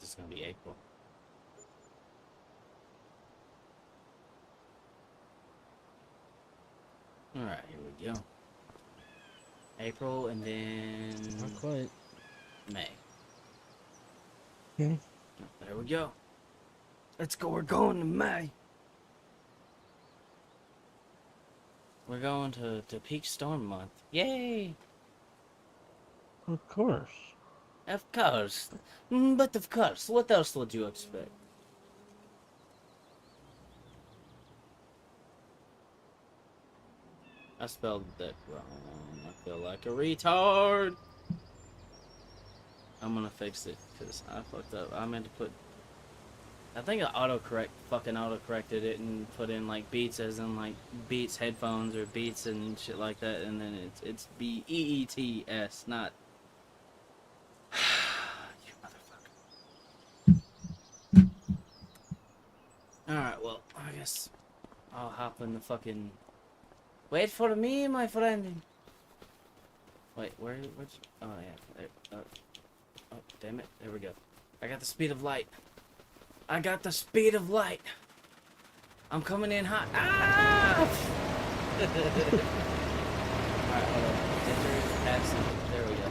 this is gonna be April. All right, here we go. April and then Not quite. May. Okay. There we go. Let's go. We're going to May. We're going to peak storm month. Yay! Of course. Of course. But of course, what else would you expect? I spelled that wrong. I feel like a retard. I'm gonna fix it because I fucked up. I meant to put. I think I fucking autocorrected it and put in like Beats as in like Beats headphones or Beats and shit like that, and then it's Beets, not. You motherfucker. Alright, well, I guess I'll hop in the fucking. Wait for me, my friend. Wait, where's? Oh yeah, there. Oh, damn it! There we go. I got the speed of light. I got the speed of light. I'm coming in hot. Ah! Alright, hold on. Ginger is passing. There we go.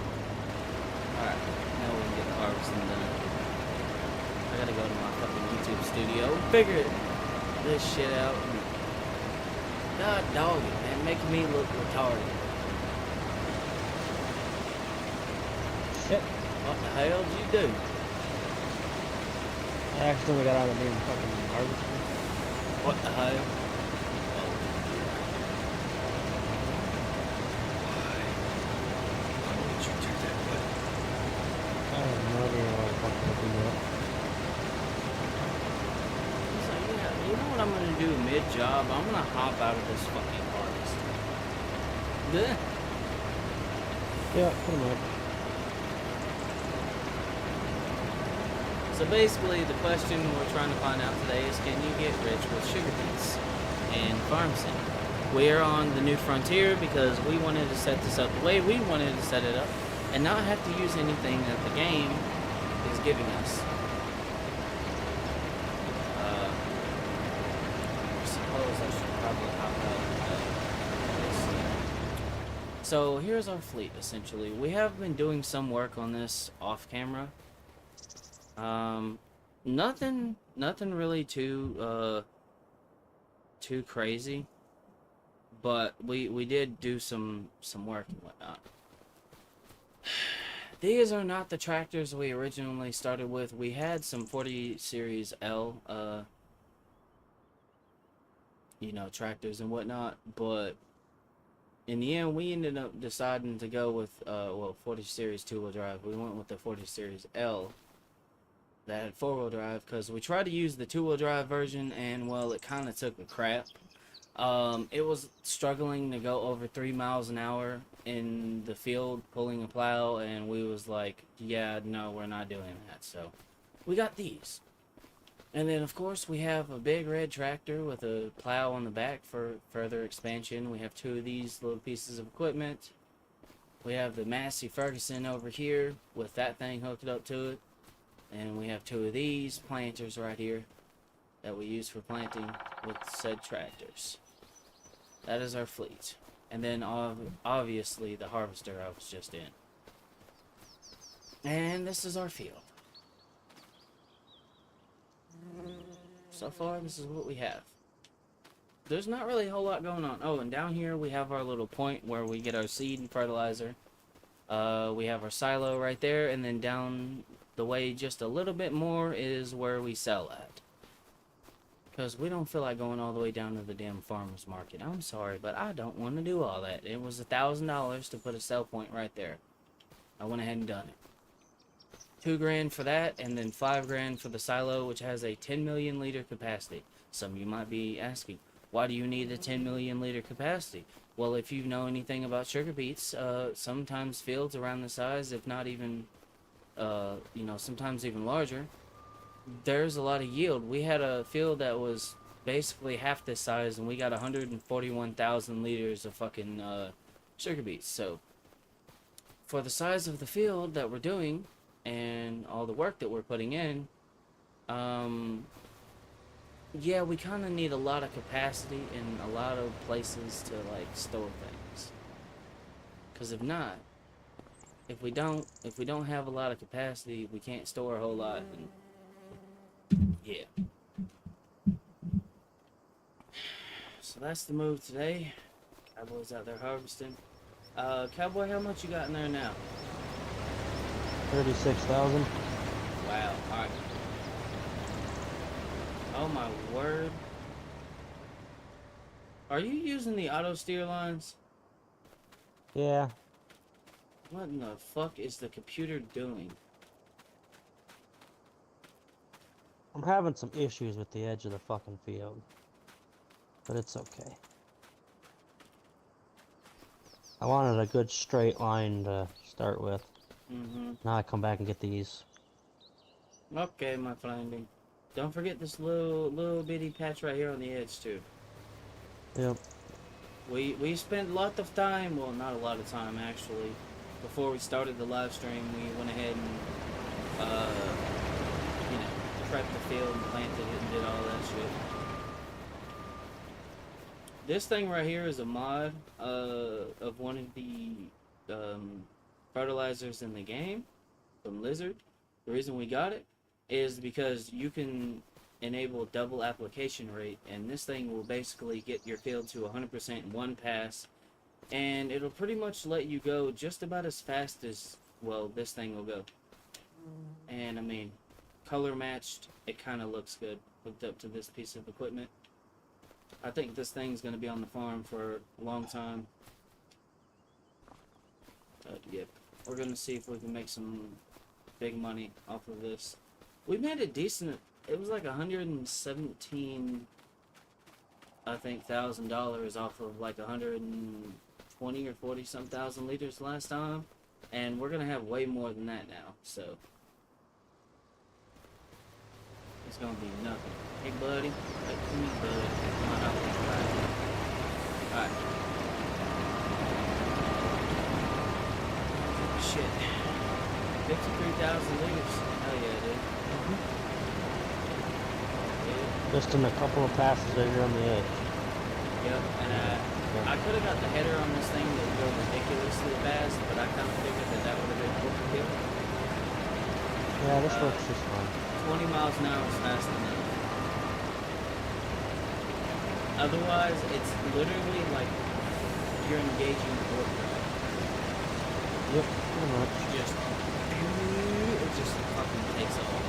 Alright, now we can get the harvesting done. I gotta go to my fucking YouTube studio, figure this shit out. God dog it, man. Making me look retarded. Shit. What the hell did you do? I accidentally got out of the damn fucking harvester. What the hell? Why would you do that, bud? I have no idea why I fucking looking it up. He's like, yeah, you know what I'm gonna do mid-job? I'm gonna hop out of this fucking harvest. Bleh. Yeah, pretty much. So basically, the question we're trying to find out today is, can you get rich with sugar beets and farm sim? We are on the new frontier because we wanted to set this up the way we wanted to set it up and not have to use anything that the game is giving us. I suppose I should probably hop out. So here's our fleet, essentially. We have been doing some work on this off camera. Nothing really too crazy, but we did do some work and whatnot. These are not the tractors we originally started with. We had some 40 Series L, tractors and whatnot, but in the end, we ended up deciding to go with, 40 Series two-wheel drive. We went with the 40 Series L. That had four-wheel drive because we tried to use the two-wheel drive version and, well, it kind of took a crap. It was struggling to go over 3 miles an hour in the field pulling a plow, and we was like, yeah, no, we're not doing that. So we got these. And then, of course, we have a big red tractor with a plow on the back for further expansion. We have two of these little pieces of equipment. We have the Massey Ferguson over here with that thing hooked up to it. And we have two of these planters right here that we use for planting with said tractors. That is our fleet. And then obviously the harvester I was just in. And this is our field. So far, this is what we have. There's not really a whole lot going on. Oh, and down here we have our little point where we get our seed and fertilizer. We have our silo right there, and then down the way just a little bit more is where we sell at. Because we don't feel like going all the way down to the damn farmer's market. I'm sorry, but I don't want to do all that. It was $1,000 to put a sell point right there. I went ahead and done it. $2,000 for that, and then $5,000 for the silo, which has a 10 million liter capacity. Some of you might be asking, why do you need a 10 million liter capacity? Well, if you know anything about sugar beets, sometimes fields around the size, if not even sometimes even larger, there's a lot of yield. We had a field that was basically half this size, and we got 141,000 liters of fucking sugar beets. So for the size of the field that we're doing, and all the work that we're putting in, yeah, we kind of need a lot of capacity and a lot of places to like store things. Because if not, if we don't have a lot of capacity, we can't store a whole lot. And yeah. So that's the move today. Cowboy's out there harvesting. Cowboy, how much you got in there now? 36,000. Wow. All right. Oh my word. Are you using the auto steer lines? Yeah. What in the fuck is the computer doing? I'm having some issues with the edge of the fucking field. But it's okay. I wanted a good straight line to start with. Mm-hmm. Now I come back and get these. Okay, my finding. Don't forget this little bitty patch right here on the edge too. Yep. We spent a lot of time, well, not a lot of time actually. Before we started the live stream, we went ahead and you know, prepped the field and planted it and did all that shit. This thing right here is a mod of one of the fertilizers in the game from Lizard. The reason we got it is because you can enable double application rate, and this thing will basically get your field to 100% in one pass, and it'll pretty much let you go just about as fast as, well, this thing will go. And I mean, color matched, it kind of looks good hooked up to this piece of equipment. I think this thing's going to be on the farm for a long time. Yep. We're going to see if we can make some big money off of this. We made a decent, it was like 117, I think, $1,000 off of like 120 or 40 some thousand liters last time. And we're going to have way more than that now, so it's going to be nothing. Hey, buddy. Hey, come here, buddy. Come on out. Alright. Shit. 53,000 liters. Hell yeah, dude. Yeah. Just in a couple of passes right here on the edge. Yep, and I could have got the header on this thing that would go ridiculously fast, but I kind of figured that would have been overkill. Yeah, this works just fine. 20 miles an hour is fast enough. Otherwise, it's literally like you're engaging the warp drive. Yep, pretty much. It just fucking takes off.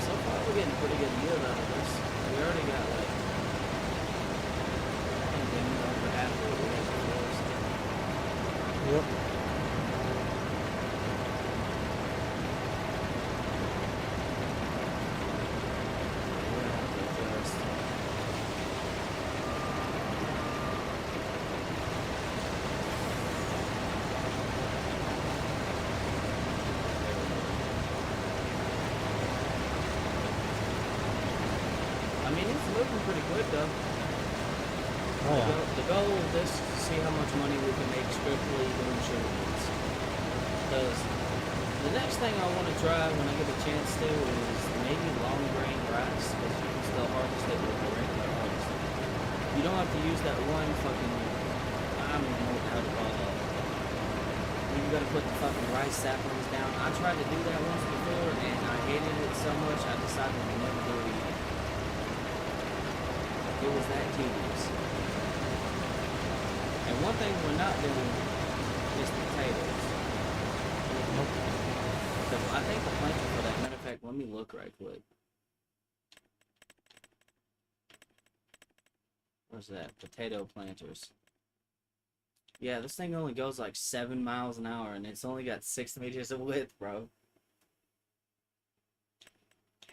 So far, we're getting pretty good yield out of this. We already got like, I think over half of what we had before. So. Yep. I mean, it's moving pretty good though. Oh yeah. The goal of this is to see how much money we can make strictly doing sugar beets. Because the next thing I want to try when I get a chance to is maybe long grain rice, because you can still harvest it with the regular harvest. You don't have to use that one fucking, I don't even know how to call that. You gotta put the fucking rice saplings down. I tried to do that once before and I hated it so much I decided to never do it again. It was that tedious. And one thing we're not doing is potatoes. I think the planter for that, matter of fact, let me look right quick. Where's that? Potato planters. Yeah, this thing only goes like 7 miles an hour and it's only got 6 meters of width, bro.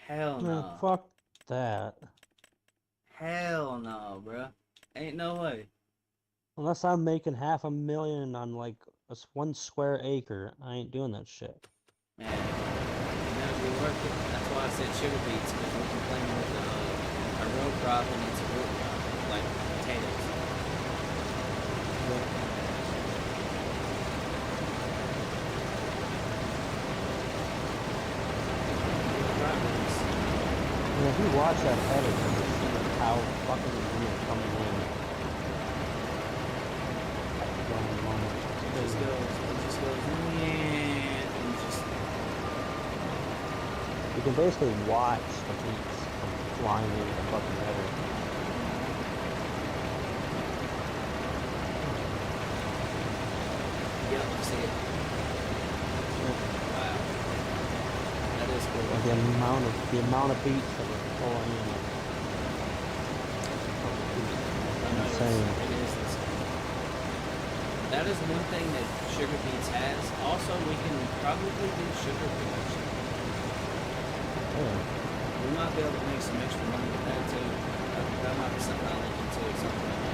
Hell no. Yeah, fuck that. Hell no, bro. Ain't no way. Unless I'm making $500,000 on like a 1 square acre, I ain't doing that shit. Man, it never be worth it. That's why I said sugar beets, because we can claim with a row crop and it's a root crop, like potatoes. Yeah. And if you watch that edit, you can see how fucking weird coming in at the wrong moment. It just goes, and just, You can basically watch the beats from flying into the fucking header. yep, I see it. Wow. That is cool. Like the amount of beats that we're pulling in. Insane. It is insane. That is one thing that Sugar Beets has. Also, we can probably do sugar production. Yeah. We might be able to make some extra money with that too. That might be something I'll look into at some point.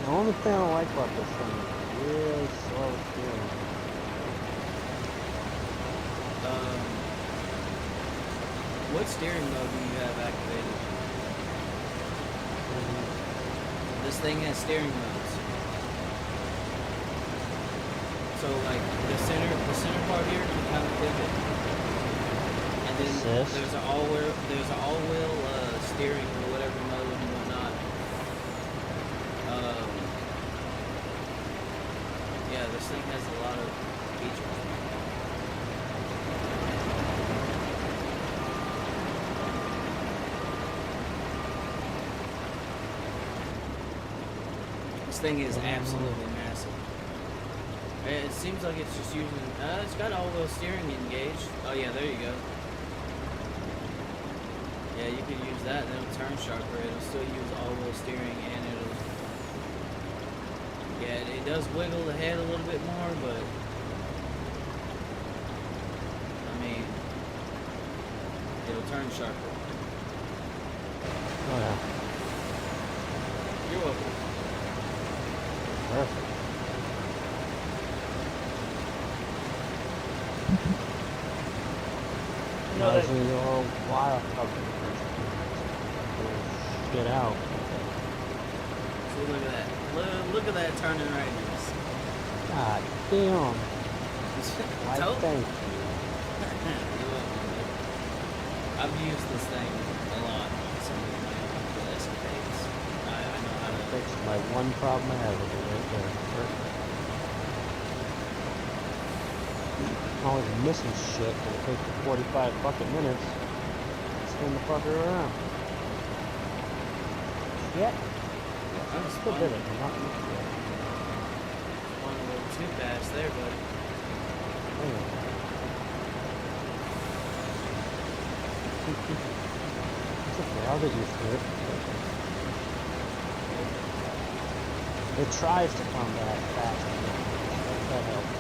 The only thing I like about this thing is really slow steering. What steering mode do you have activated? This thing has steering modes. So like the center part here can kind of pivot, and then Assist? there's an all-wheel steering or whatever mode and whatnot. Yeah, this thing has a lot of features. This thing is absolutely massive. It seems like it's just using. It's got all-wheel steering engaged. Oh yeah, there you go. Yeah, you can use that. And it'll turn sharper. It'll still use all-wheel steering, and it'll. Yeah, it does wiggle the head a little bit more, but I mean, it'll turn sharper. Oh yeah. You're welcome. Perfect. Reminds me of the old wild shit out. So look at that. Look at that turning radius. God damn. Why Told- thank you. You're welcome, man. I've used this thing a lot on some of my little escapades. I know how to. Fixed my one problem I have with it right there. Perfect. I'm always missing shit, but it takes 45 fucking minutes to spin the fucker around. Shit. I was Still did it. I'm not used to it. One a little too fast there, buddy. Anyway. It's okay, I'll get used to it. It tries to come back fast. That helps.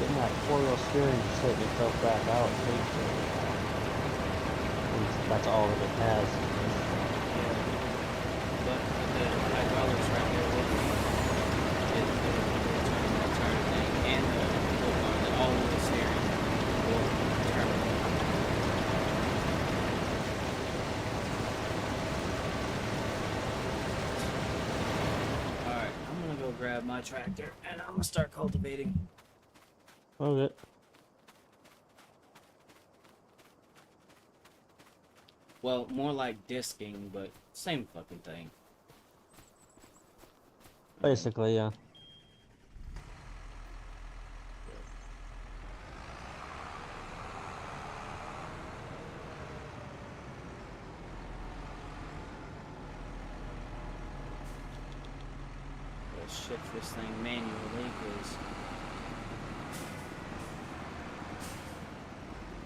Getting that four-wheel steering just hitting itself back out. That's all that it has. Yeah. But the hydraulics right there will turn that turn thing, and the all-wheel steering will turn. Alright, I'm gonna go grab my tractor, and I'm gonna start cultivating. Okay. Well, more like disking, but same fucking thing. Basically, yeah. Let's shift this thing manually, because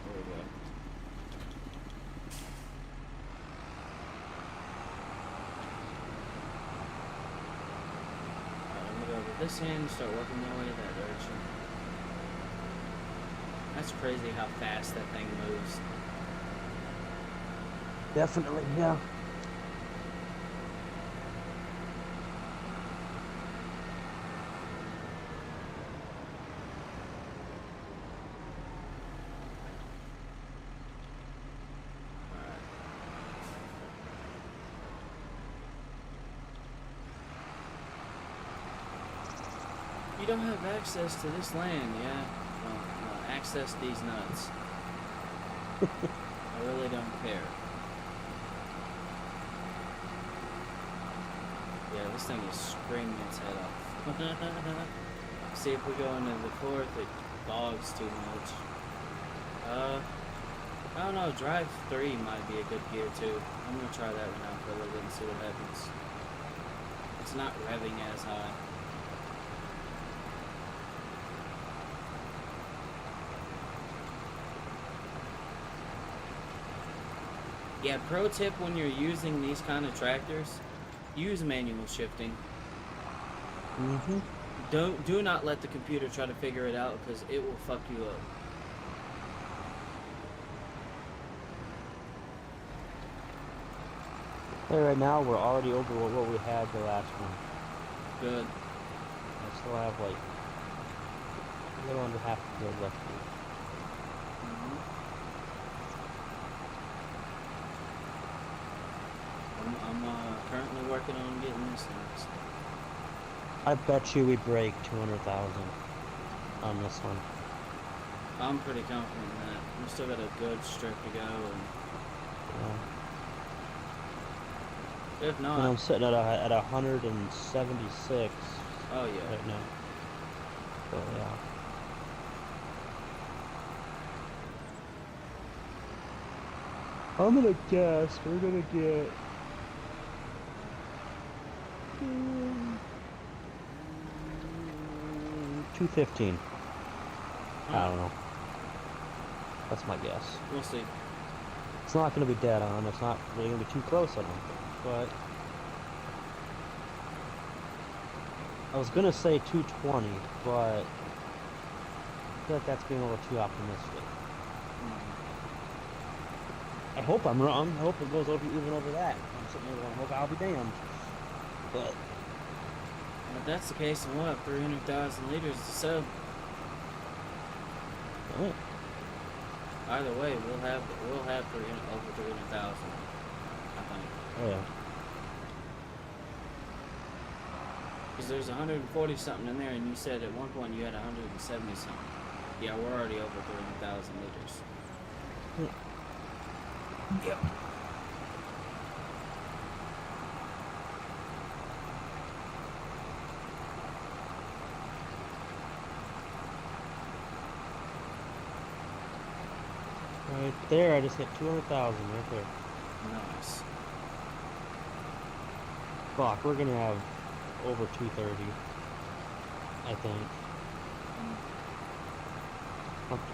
there we go. Alright, I'm gonna go to this end, start working my way that direction. That's crazy how fast that thing moves. Definitely, yeah. You don't have access to this land, yeah? Well, no, access these nuts. I really don't care. Yeah, this thing is screaming its head off. See if we go into the fourth, it bogs too much. I don't know, drive 3 might be a good gear too. I'm gonna try that one out for a little bit and see what happens. It's not revving as high. Yeah, pro tip when you're using these kind of tractors, use manual shifting. Mm-hmm. Do not let the computer try to figure it out because it will fuck you up. Hey, right now we're already over what we had the last one. Good. I still have like a little under half the field left. Mhm. I'm currently working on getting this next. I bet you we break 200,000 on this one. I'm pretty confident in that. We've still got a good strip to go, and if And not, I'm sitting at 176 oh yeah. right now. So yeah. I'm gonna guess we're gonna get 215. I don't know. That's my guess. We'll see. It's not gonna be dead on. It's not really gonna be too close, I don't think. But I was gonna say 220, but I feel like that's being a little too optimistic. I hope I'm wrong. I hope it goes over even over that. I'm sitting there going, well, I'll be damned. But If that's the case, then we'll have 300,000 liters to sell. oh, Either way, we'll have over 300,000. I think. oh yeah. Because there's 140 something in there, and you said at one point you had 170 something. Yeah, we're already over 300,000 liters. Yep. Right there, I just hit 200,000 right there. Nice. Fuck, we're gonna have over 230, I think.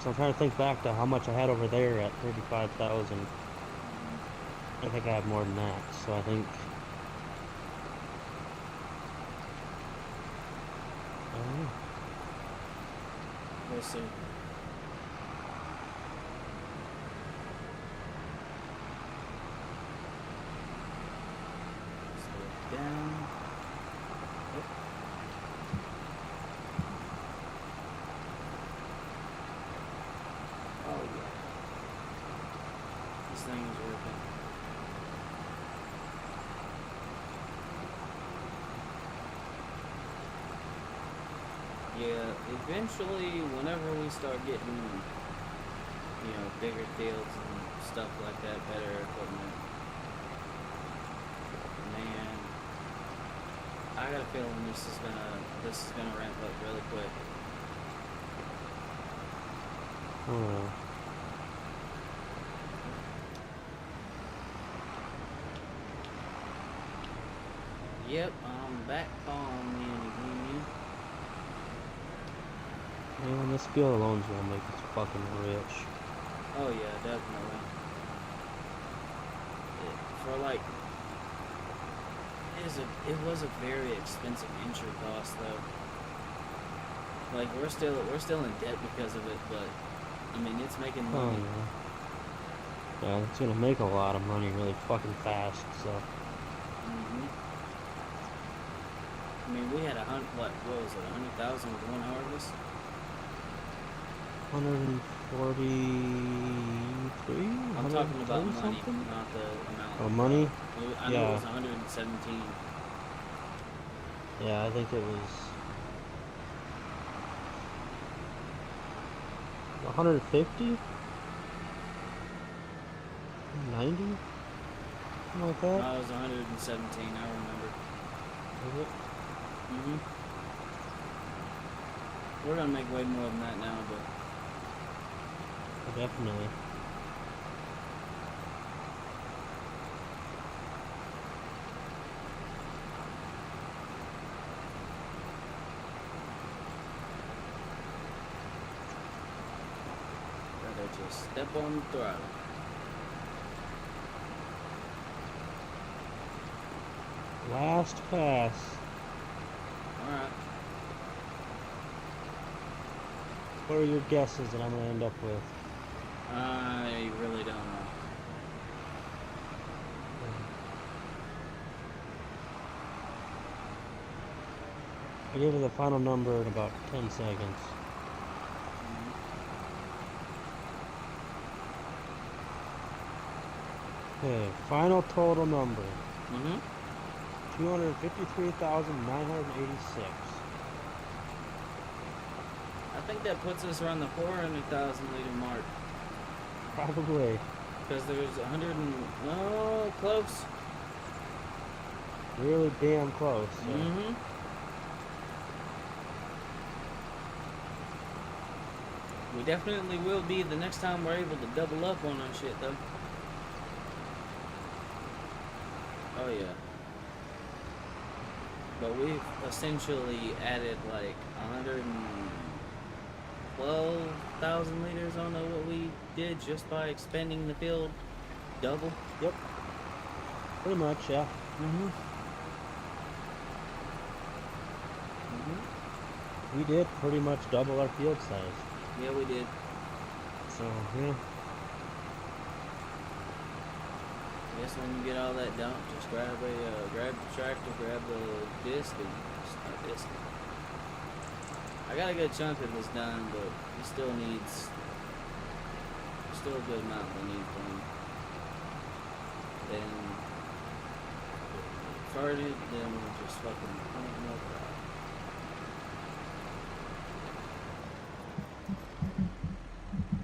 So I'm trying to think back to how much I had over there at 35,000. I think I have more than that, so I think. I don't know. We'll see. Slow it down. Yep. Oh yeah. This thing is working. Yeah, eventually, whenever we start getting, bigger fields and stuff like that, better equipment, man, I got a feeling this is gonna ramp up really quick. Oh. Yep, I'm back on the again. Man, this field alone's gonna make us fucking rich. Oh yeah, definitely. It was a very expensive entry cost though. Like we're still in debt because of it, but I mean it's making Oh money. yeah. Yeah, it's gonna make a lot of money really fucking fast, so. I mean, we had what was it, 100,000 with one harvest? 143? I'm talking about money, something? not the amount. Oh, money? I know it was 117. Yeah, I think it was. 150? 90? Something like that? No, it was 117. I remember. Is it? Mhm. We're gonna make way more than that now, but Oh, definitely. gotta just step on the throttle. Last pass. All right. What are your guesses that I'm gonna end up with? I really don't know. I give you the final number in about 10 seconds. Okay, final total number. Mhm. 253,986. I think that puts us around the 400,000 liter mark Probably. because there's 100 and oh, close. Really damn close. So. Mhm. We definitely will be the next time we're able to double up on our shit, though. Oh yeah. But we've essentially added like 112,000 liters on to what we did just by expanding the field double. Yep. Pretty much, yeah. Mm-hmm. We did pretty much double our field size. Yeah, we did. So, yeah. I guess when you get all that dumped, just grab the tractor, grab the disc, and start discing. I got a good chunk of this done, but it still needs, still a good amount that needs done. Then farted, then we'll just fucking plant more crop.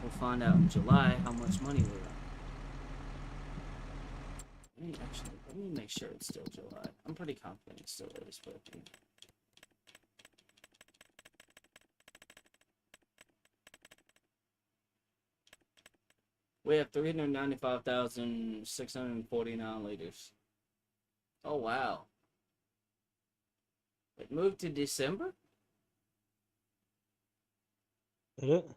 We'll find out in July how much money we're on. Let me make sure it's still July. I'm pretty confident it still is, but we have 395,649 liters. Oh wow. It moved to December? Did it?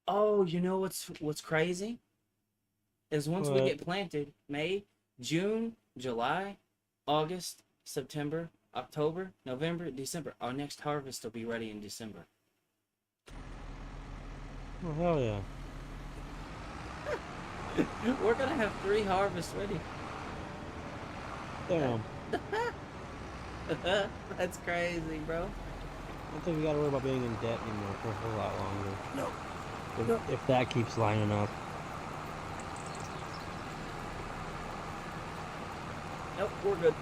Oh, you know what's crazy? Is once we What? get planted, May, June, July, August, September, October, November, December. Our next harvest will be ready in December. Oh, hell yeah. We're gonna have 3 harvests ready. Damn. That's crazy, bro. I don't think we gotta worry about being in debt anymore for a whole lot longer. No. If that keeps lining up. Nope, we're good.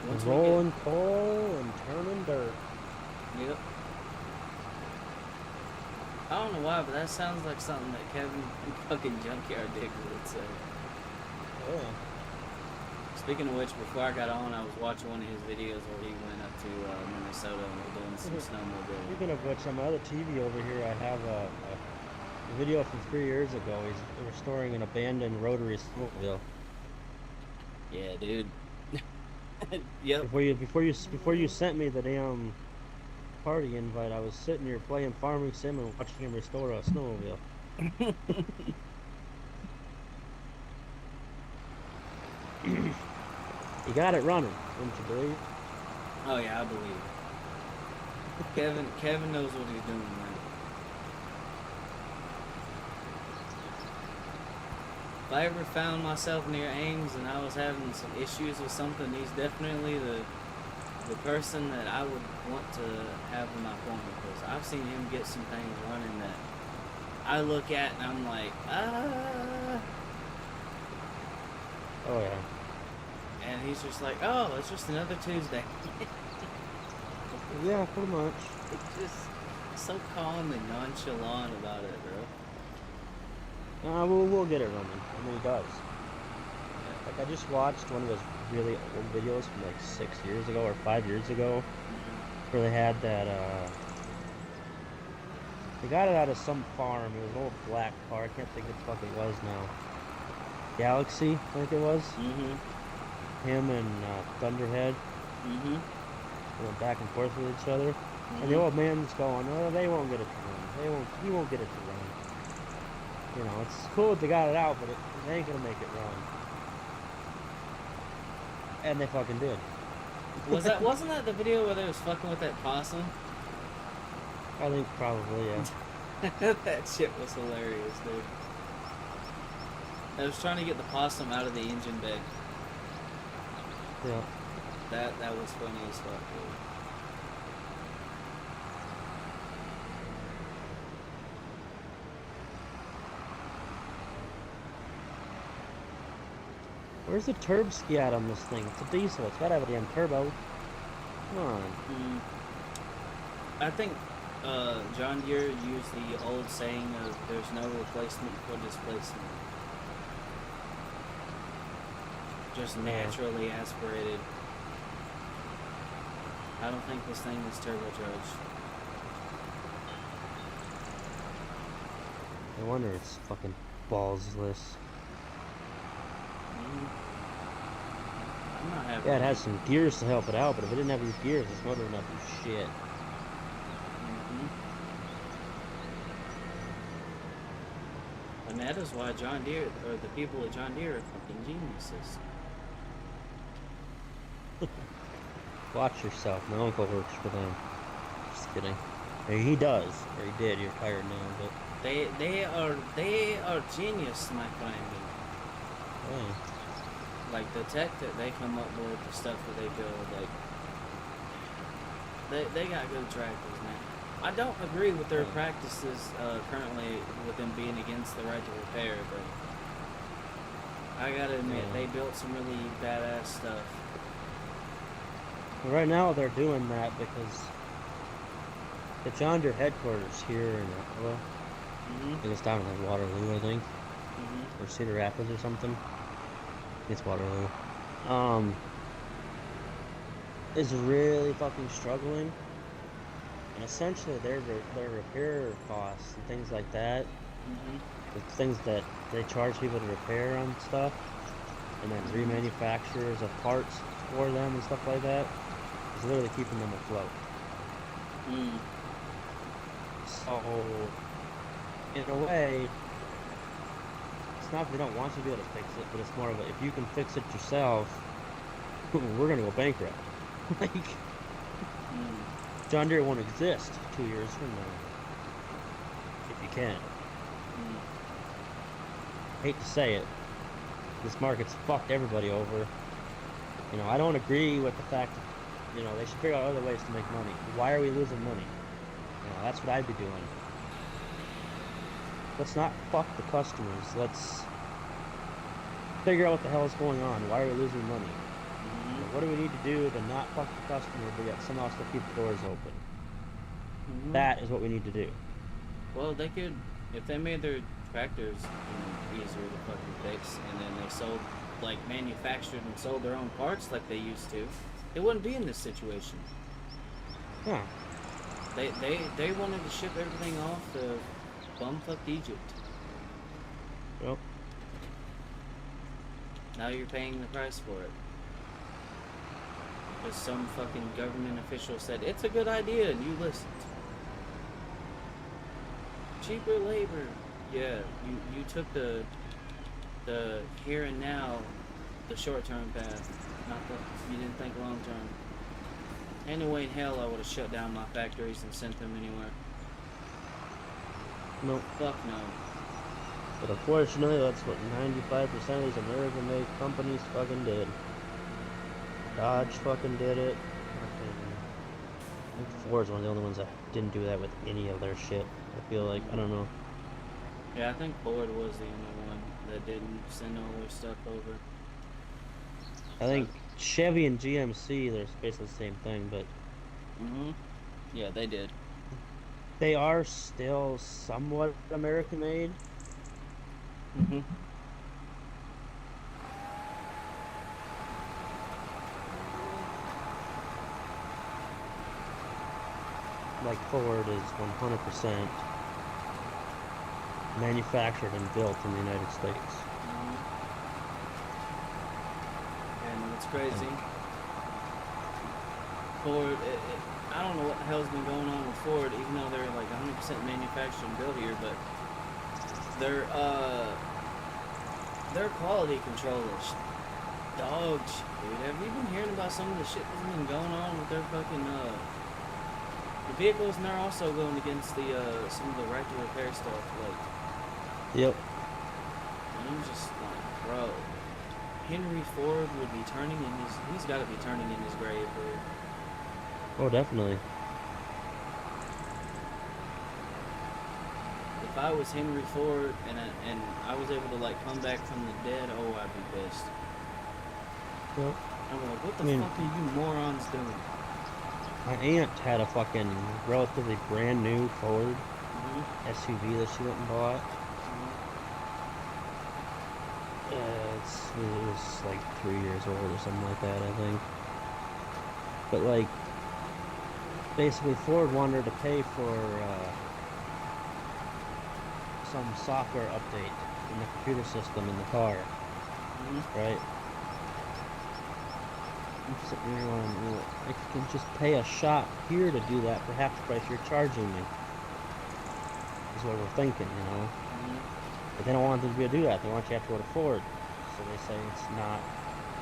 Once we Rolling coal and turning dirt. Yep. I don't know why, but that sounds like something that Kevin fucking Junkyard Digger would say. Yeah. Speaking of which, before I got on, I was watching one of his videos where he went up to Minnesota and was doing some snowmobiling. Speaking of which, on my other TV over here, I have a video from 3 years ago. He's restoring an abandoned rotary snowmobile. Yeah, dude. Yep. Before you sent me the damn party invite, I was sitting here playing Farming Sim and watching him restore a snowmobile. He got it running, wouldn't you believe? Oh yeah, I believe. Kevin knows what he's doing, man. If I ever found myself near Ames and I was having some issues with something, he's definitely the person that I would want to have in my corner, because I've seen him get some things running that I look at and I'm like, Oh yeah. and he's just like, oh, it's just another Tuesday. Yeah, pretty much. It's just so calm and nonchalant about it, bro. We'll get it running. I mean, he does. Like, I just watched one of those really old videos from like 6 years ago or 5 years ago, where they had that, they got it out of some farm. It was an old black car. I can't think what the fuck it was now. Galaxy, I think it was. Mm-hmm. Him and Thunderhead Mm-hmm. went back and forth with each other. And the old man's going, oh, they won't get it to run. He won't get it to run. You know, it's cool that they got it out, but it ain't gonna make it run. And they fucking did. Wasn't that the video where they was fucking with that possum? I think probably, yeah. That shit was hilarious, dude. I was trying to get the possum out of the engine bed. Yeah. That was funny as fuck, dude. Where's the turb ski at on this thing? It's a diesel. It's gotta have a damn turbo. Come on. I think John Deere used the old saying of there's no replacement for displacement. Just naturally aspirated. I don't think this thing is turbocharged. No wonder it's fucking ballsless. I'm not having Yeah, it has some gears to help it out, but if it didn't have these gears, this motor would not do shit. And that is why John Deere, or the people at John Deere, are fucking geniuses. Watch yourself. My uncle works for them. Just kidding. Or he does, or he did. You're retired now, but They are genius, my friend. yeah. Like the tech that they come up with, the stuff that they build, like they got good tractors, man. I don't agree with their practices currently with them being against the right to repair, but I gotta admit they built some really badass stuff. Right now they're doing that because the John Deere headquarters here in well, I think it's down in like Waterloo, I think, or Cedar Rapids or something. It's Waterloo. Is really fucking struggling, and essentially their repair costs and things like that, the things that they charge people to repair on stuff, and then remanufacturers of parts for them and stuff like that, is literally keeping them afloat. So, in a way, it's not that they don't want you to be able to fix it, but it's more of a, if you can fix it yourself, we're gonna go bankrupt. Like, John Deere won't exist 2 years from now, if you can. Hate to say it, this market's fucked everybody over. You know, I don't agree with the fact that, you know, they should figure out other ways to make money. Why are we losing money? You know, that's what I'd be doing. Let's not fuck the customers. Let's figure out what the hell is going on. Why are we losing money? What do we need to do to not fuck the customer, but yet somehow still keep the doors open? That is what we need to do. Well, they could, if they made their tractors easier to fucking fix, and then they sold, like, manufactured and sold their own parts like they used to, they wouldn't be in this situation. Yeah. They wanted to ship everything off to bumfuck Egypt. Yep. Now you're paying the price for it. Because some fucking government official said, it's a good idea, and you listened. Cheaper labor. Yeah, you took the here and now, the short-term path. You didn't think long-term. Any way in hell I would have shut down my factories and sent them anywhere. Nope. Fuck no. But unfortunately, that's what 95% of these American-made companies fucking did. Dodge fucking did it. I think Ford's one of the only ones that didn't do that with any of their shit. I feel like, I don't know. Yeah, I think Ford was the only one that didn't send all their stuff over. I think Chevy and GMC, they're basically the same thing, but Mhm. Yeah, they did. they are still somewhat American made. Mhm. Like Ford is 100% manufactured and built in the United States. Mhm. And what's And, crazy, Ford. I don't know what the hell's been going on with Ford, even though they're like 100% manufactured and built here, but their their quality control is dog shit, dude. Have you been hearing about some of the shit that's been going on with their fucking the vehicles? And they're also going against the some of the right to repair stuff, like. yep. And I'm just like, bro, Henry Ford would be turning in his. He's got to be turning in his grave, dude. Oh, definitely. If I was Henry Ford and I was able to like come back from the dead, oh, I'd be pissed. Yep. I'm like, what I the mean, fuck are you morons doing? my aunt had a fucking relatively brand new Ford Mm-hmm. SUV that she went and bought. Mm-hmm. It was like 3 years old or something like that, I think. But like, basically, Ford wanted her to pay for some software update in the computer system in the car, Mm-hmm. right? I'm sitting there going, well, I can just pay a shop here to do that for half the price you're charging me. Is what we're thinking, you know. Mm-hmm. But they don't want them to be able to do that. They want you to have to go to Ford. So they say it's not.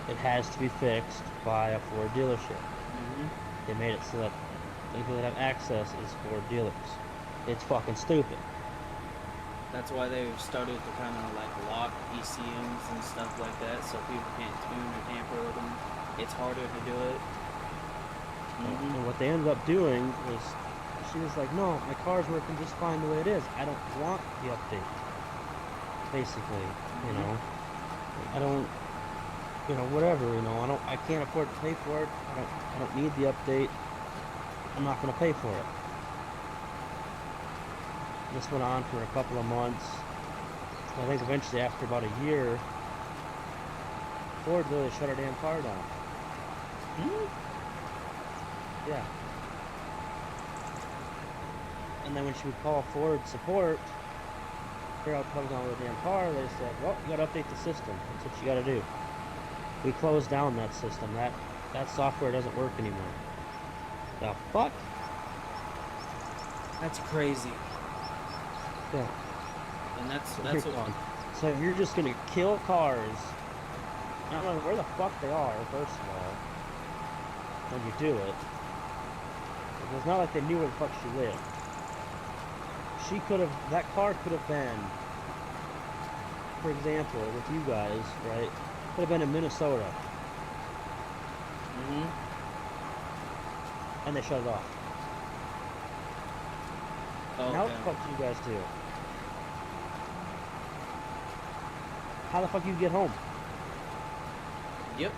It has to be fixed by a Ford dealership. Mm-hmm. They made it so that the people that have access is Ford dealers. It's fucking stupid. That's why they've started to kind of like lock ECMs and stuff like that, so people can't tune or tamper with them. It's harder to do it. Mm-hmm. And what they ended up doing was, she was like, "No, my car's working just fine the way it is. I don't want the update." Basically, you Mm-hmm. know, I don't, whatever, I can't afford to pay for it. I don't need the update. I'm not going to pay for it. This went on for a couple of months. I think eventually, after about a year, Ford literally shut her damn car down. Mm-hmm. Yeah. And then when she would call Ford support, figure out what was wrong with the damn car, they said, "Well, you got to update the system. That's what you got to do." We closed down that system. That software doesn't work anymore. The fuck? That's crazy. Yeah. And that's So you're that's what. going. So you're just gonna kill cars. I don't know where the fuck they are, first of all, when you do it. It's not like they knew where the fuck she lived. That car could have been, for example, with you guys, right? Could have been in Minnesota, Mm-hmm. and they shut it off. Oh, Now what okay. the fuck do you guys do? How the fuck you get home? Yep.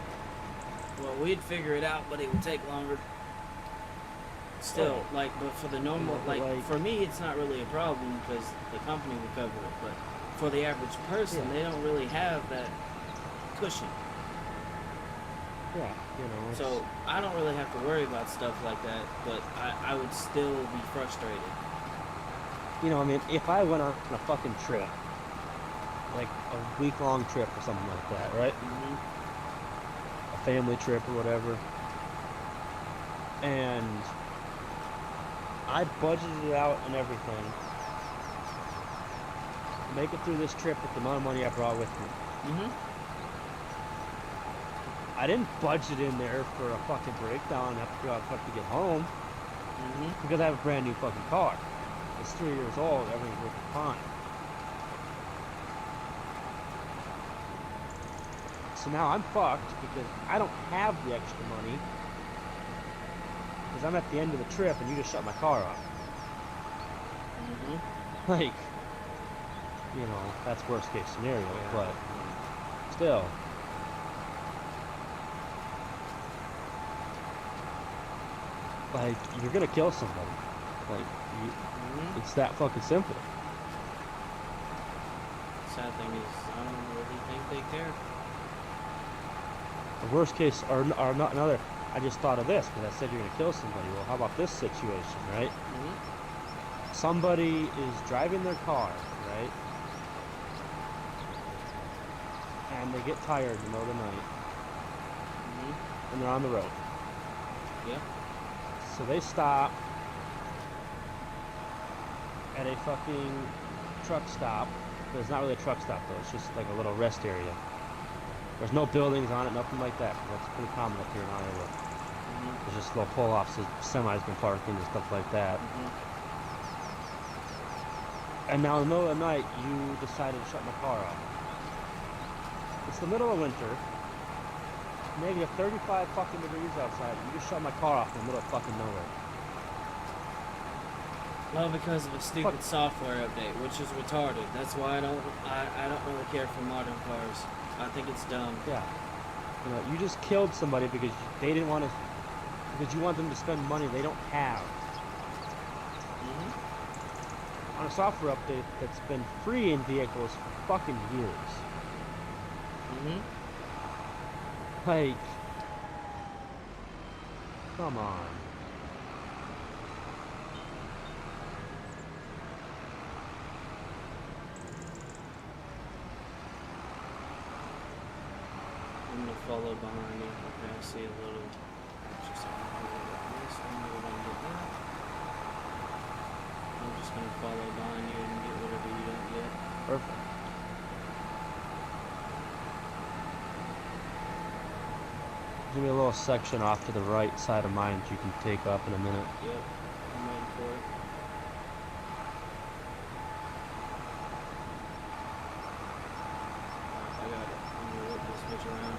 Well, we'd figure it out, but it would take longer. Still, like, but for the normal, But like, for me, it's not really a problem because the company would cover it. But for the average person, yeah, they don't really have that cushion. yeah, So I don't really have to worry about stuff like that. But I would still be frustrated. I mean, if I went on a fucking trip, like a week-long trip or something like that, right? Mm-hmm. A family trip or whatever, and I budgeted it out and everything, make it through this trip with the amount of money I brought with me. Mm-hmm. I didn't budget in there for a fucking breakdown and have to figure out how to get home Mm-hmm. because I have a brand new fucking car. It's 3 years old, everything's working fine. So now I'm fucked because I don't have the extra money because I'm at the end of the trip and you just shut my car off. Mm-hmm. Like, you know, that's worst case scenario, Yeah. but still. Like, you're gonna kill somebody. Like, it's that fucking simple. Sad thing is, I don't really think they care. The worst case, or not another, I just thought of this, because I said you're gonna kill somebody. Well, how about this situation, right? Somebody is driving their car, right? And they get tired in the middle of the night. And they're on the road. Yeah. So they stop at a fucking truck stop. But it's not really a truck stop though, it's just like a little rest area. There's no buildings on it, nothing like that. That's pretty common up here in Iowa. There's just little pull-offs, semis been parking and stuff like that. And now in the middle of the night, you decided to shut my car off. It's the middle of winter, negative 35 fucking degrees outside. You just shut my car off in the middle of fucking nowhere. Well, because of a stupid software update, which is retarded. That's why I don't really care for modern cars. I think it's dumb. Yeah. You know, you just killed somebody because they didn't want to, because you want them to spend money they don't have. On a software update that's been free in vehicles for fucking years. Like, come on. I'm gonna follow behind you. Okay, I see a little. Just I'm just gonna follow behind you and get whatever you don't get. Perfect. Give me a little section off to the right side of mine that you can take up in a minute. Yep, I'm waiting for it. I got it. I'm gonna whip this bitch around.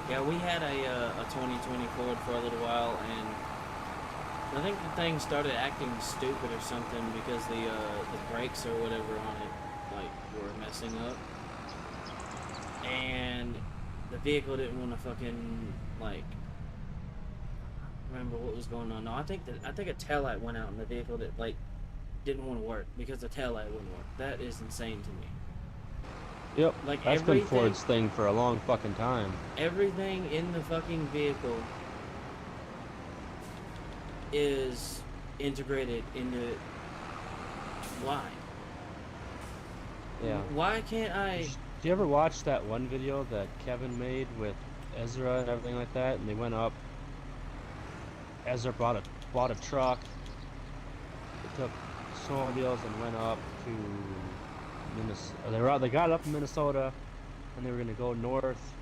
Yeah, we had a 2020 Ford for a little while, and I think the thing started acting stupid or something because the brakes or whatever on it like were messing up, and the vehicle didn't want to fucking like remember what was going on. No, I think a taillight went out and the vehicle didn't want to work because the taillight wouldn't work. That is insane to me. Yep, Like that's been Ford's thing for a long fucking time. Everything in the fucking vehicle is integrated into why? Yeah. Why can't I? Did you ever watch that one video that Kevin made with Ezra and everything like that? And they went up. Ezra bought a truck. They took snowmobiles and went up to Minnesota. They got up in Minnesota, and they were gonna go north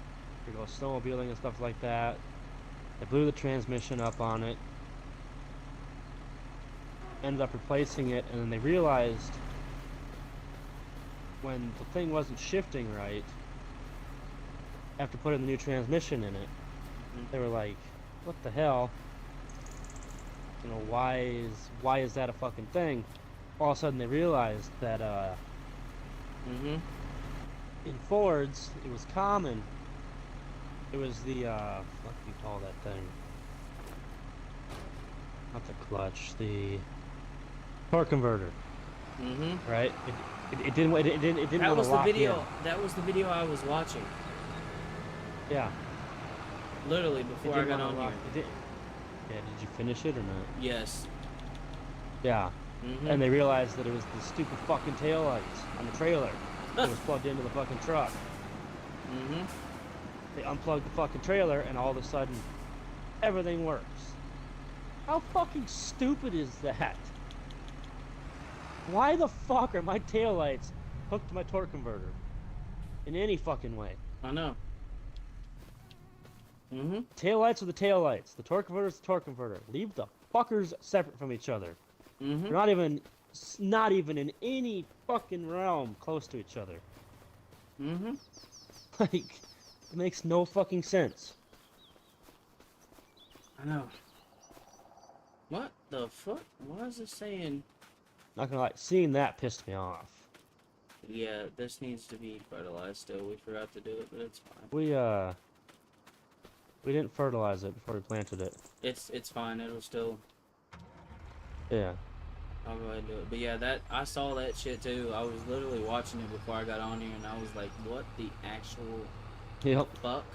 to go snowmobiling and stuff like that. They blew the transmission up on it. Ended up replacing it, and then they realized when the thing wasn't shifting right after putting the new transmission in it, they were like, what the hell? You know, why is that a fucking thing? All of a sudden they realized that in Fords it was common. It was the what do you call that thing? Not the clutch, the torque converter. Right? It didn't want to lock in. That was the video I was watching. Yeah. Literally before I got on here. Yeah, did you finish it or not? Yes. Yeah. And they realized that it was the stupid fucking taillights on the trailer that was plugged into the fucking truck. They unplugged the fucking trailer, and all of a sudden, everything works. How fucking stupid is that? Why the fuck are my taillights hooked to my torque converter? In any fucking way. I know. Taillights are the taillights. The torque converter is the torque converter. Leave the fuckers separate from each other. They're not even in any fucking realm close to each other. Mm-hmm. Like, it makes no fucking sense. I know. What the fuck? Why is it saying? Not gonna lie, seeing that pissed me off. Yeah, this needs to be fertilized still. We forgot to do it, but it's fine. We didn't fertilize it before we planted it. It's fine. It'll still. Yeah. I'll go ahead and do it. But yeah, that I saw that shit too. I was literally watching it before I got on here, and I was like, "What the actual Yep. fuck?"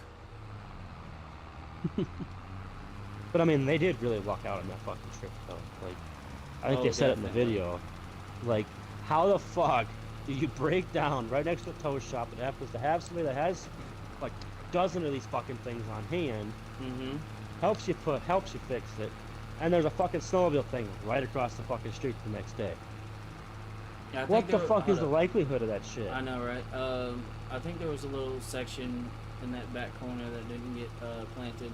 But I mean, they did really luck out on that fucking trip, though. Like, I think Oh, they said it in the definitely. video. Like, how the fuck do you break down right next to a tow shop that happens to have somebody that has like a dozen of these fucking things on hand, Mm-hmm. helps you fix it, and there's a fucking snowmobile thing right across the fucking street the next day. Yeah, I What think the there. fuck Hold is the up. likelihood of that shit? I know, right? I think there was a little section in that back corner that didn't get planted.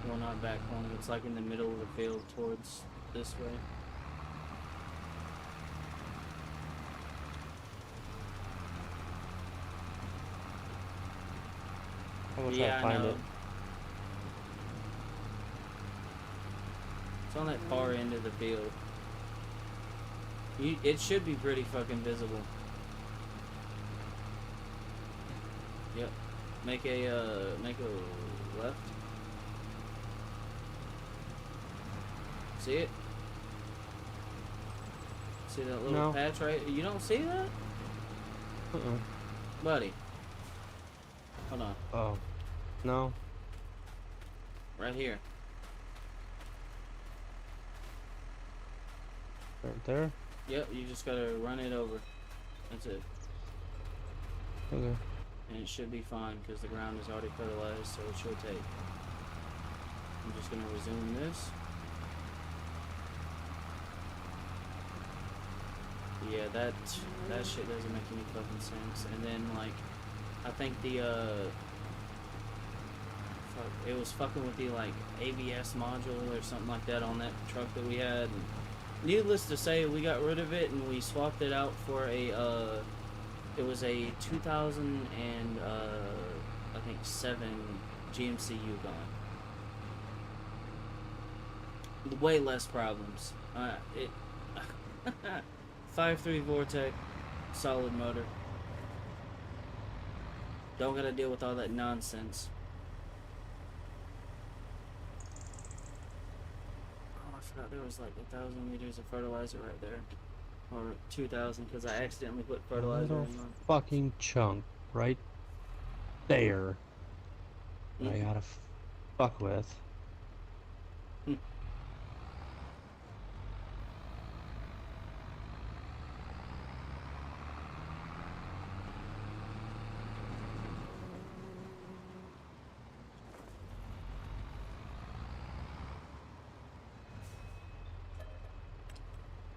Well, not back corner. It's like in the middle of the field towards this way. I'm gonna try to Yeah, I find know. it. It's on that far end of the field. It should be pretty fucking visible. Yep. Make a left. See it? See that little No. patch right? You don't see that? Uh-uh. Buddy. Hold on. Oh. No. Right here. Right there. Yep, you just gotta run it over. That's it. Okay. And it should be fine because the ground is already fertilized, so it should take. I'm just gonna resume this. Yeah, that shit doesn't make any fucking sense. And then like, I think the it was fucking with the like ABS module or something like that on that truck that we had. And needless to say, we got rid of it and we swapped it out for a it was a 2000 and I think 7 GMC Yukon. Way less problems. It 5.3 Vortec, solid motor. Don't gotta deal with all that nonsense. Oh, I forgot there was like 1,000 liters of fertilizer right there. Or 2,000 because I accidentally put A fertilizer little in mine. fucking chunk right there that I Mm-mm. gotta fuck with.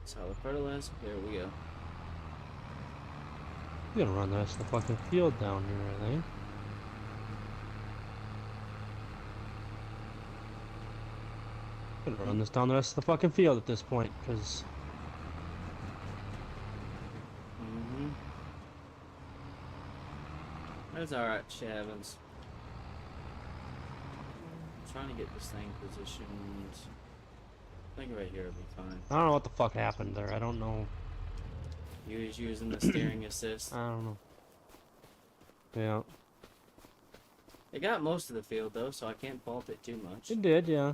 Solid fertilizer. There we go. I'm gonna run the rest of the fucking field down here, I think. I'm gonna run this down the rest of the fucking field at this point, because Mm-hmm. That's alright, shit happens. I'm trying to get this thing positioned. I think right here will be fine. I don't know what the fuck happened there. I don't know. You was using the steering assist. I don't know. Yeah. It got most of the field though, so I can't fault it too much. It did, yeah.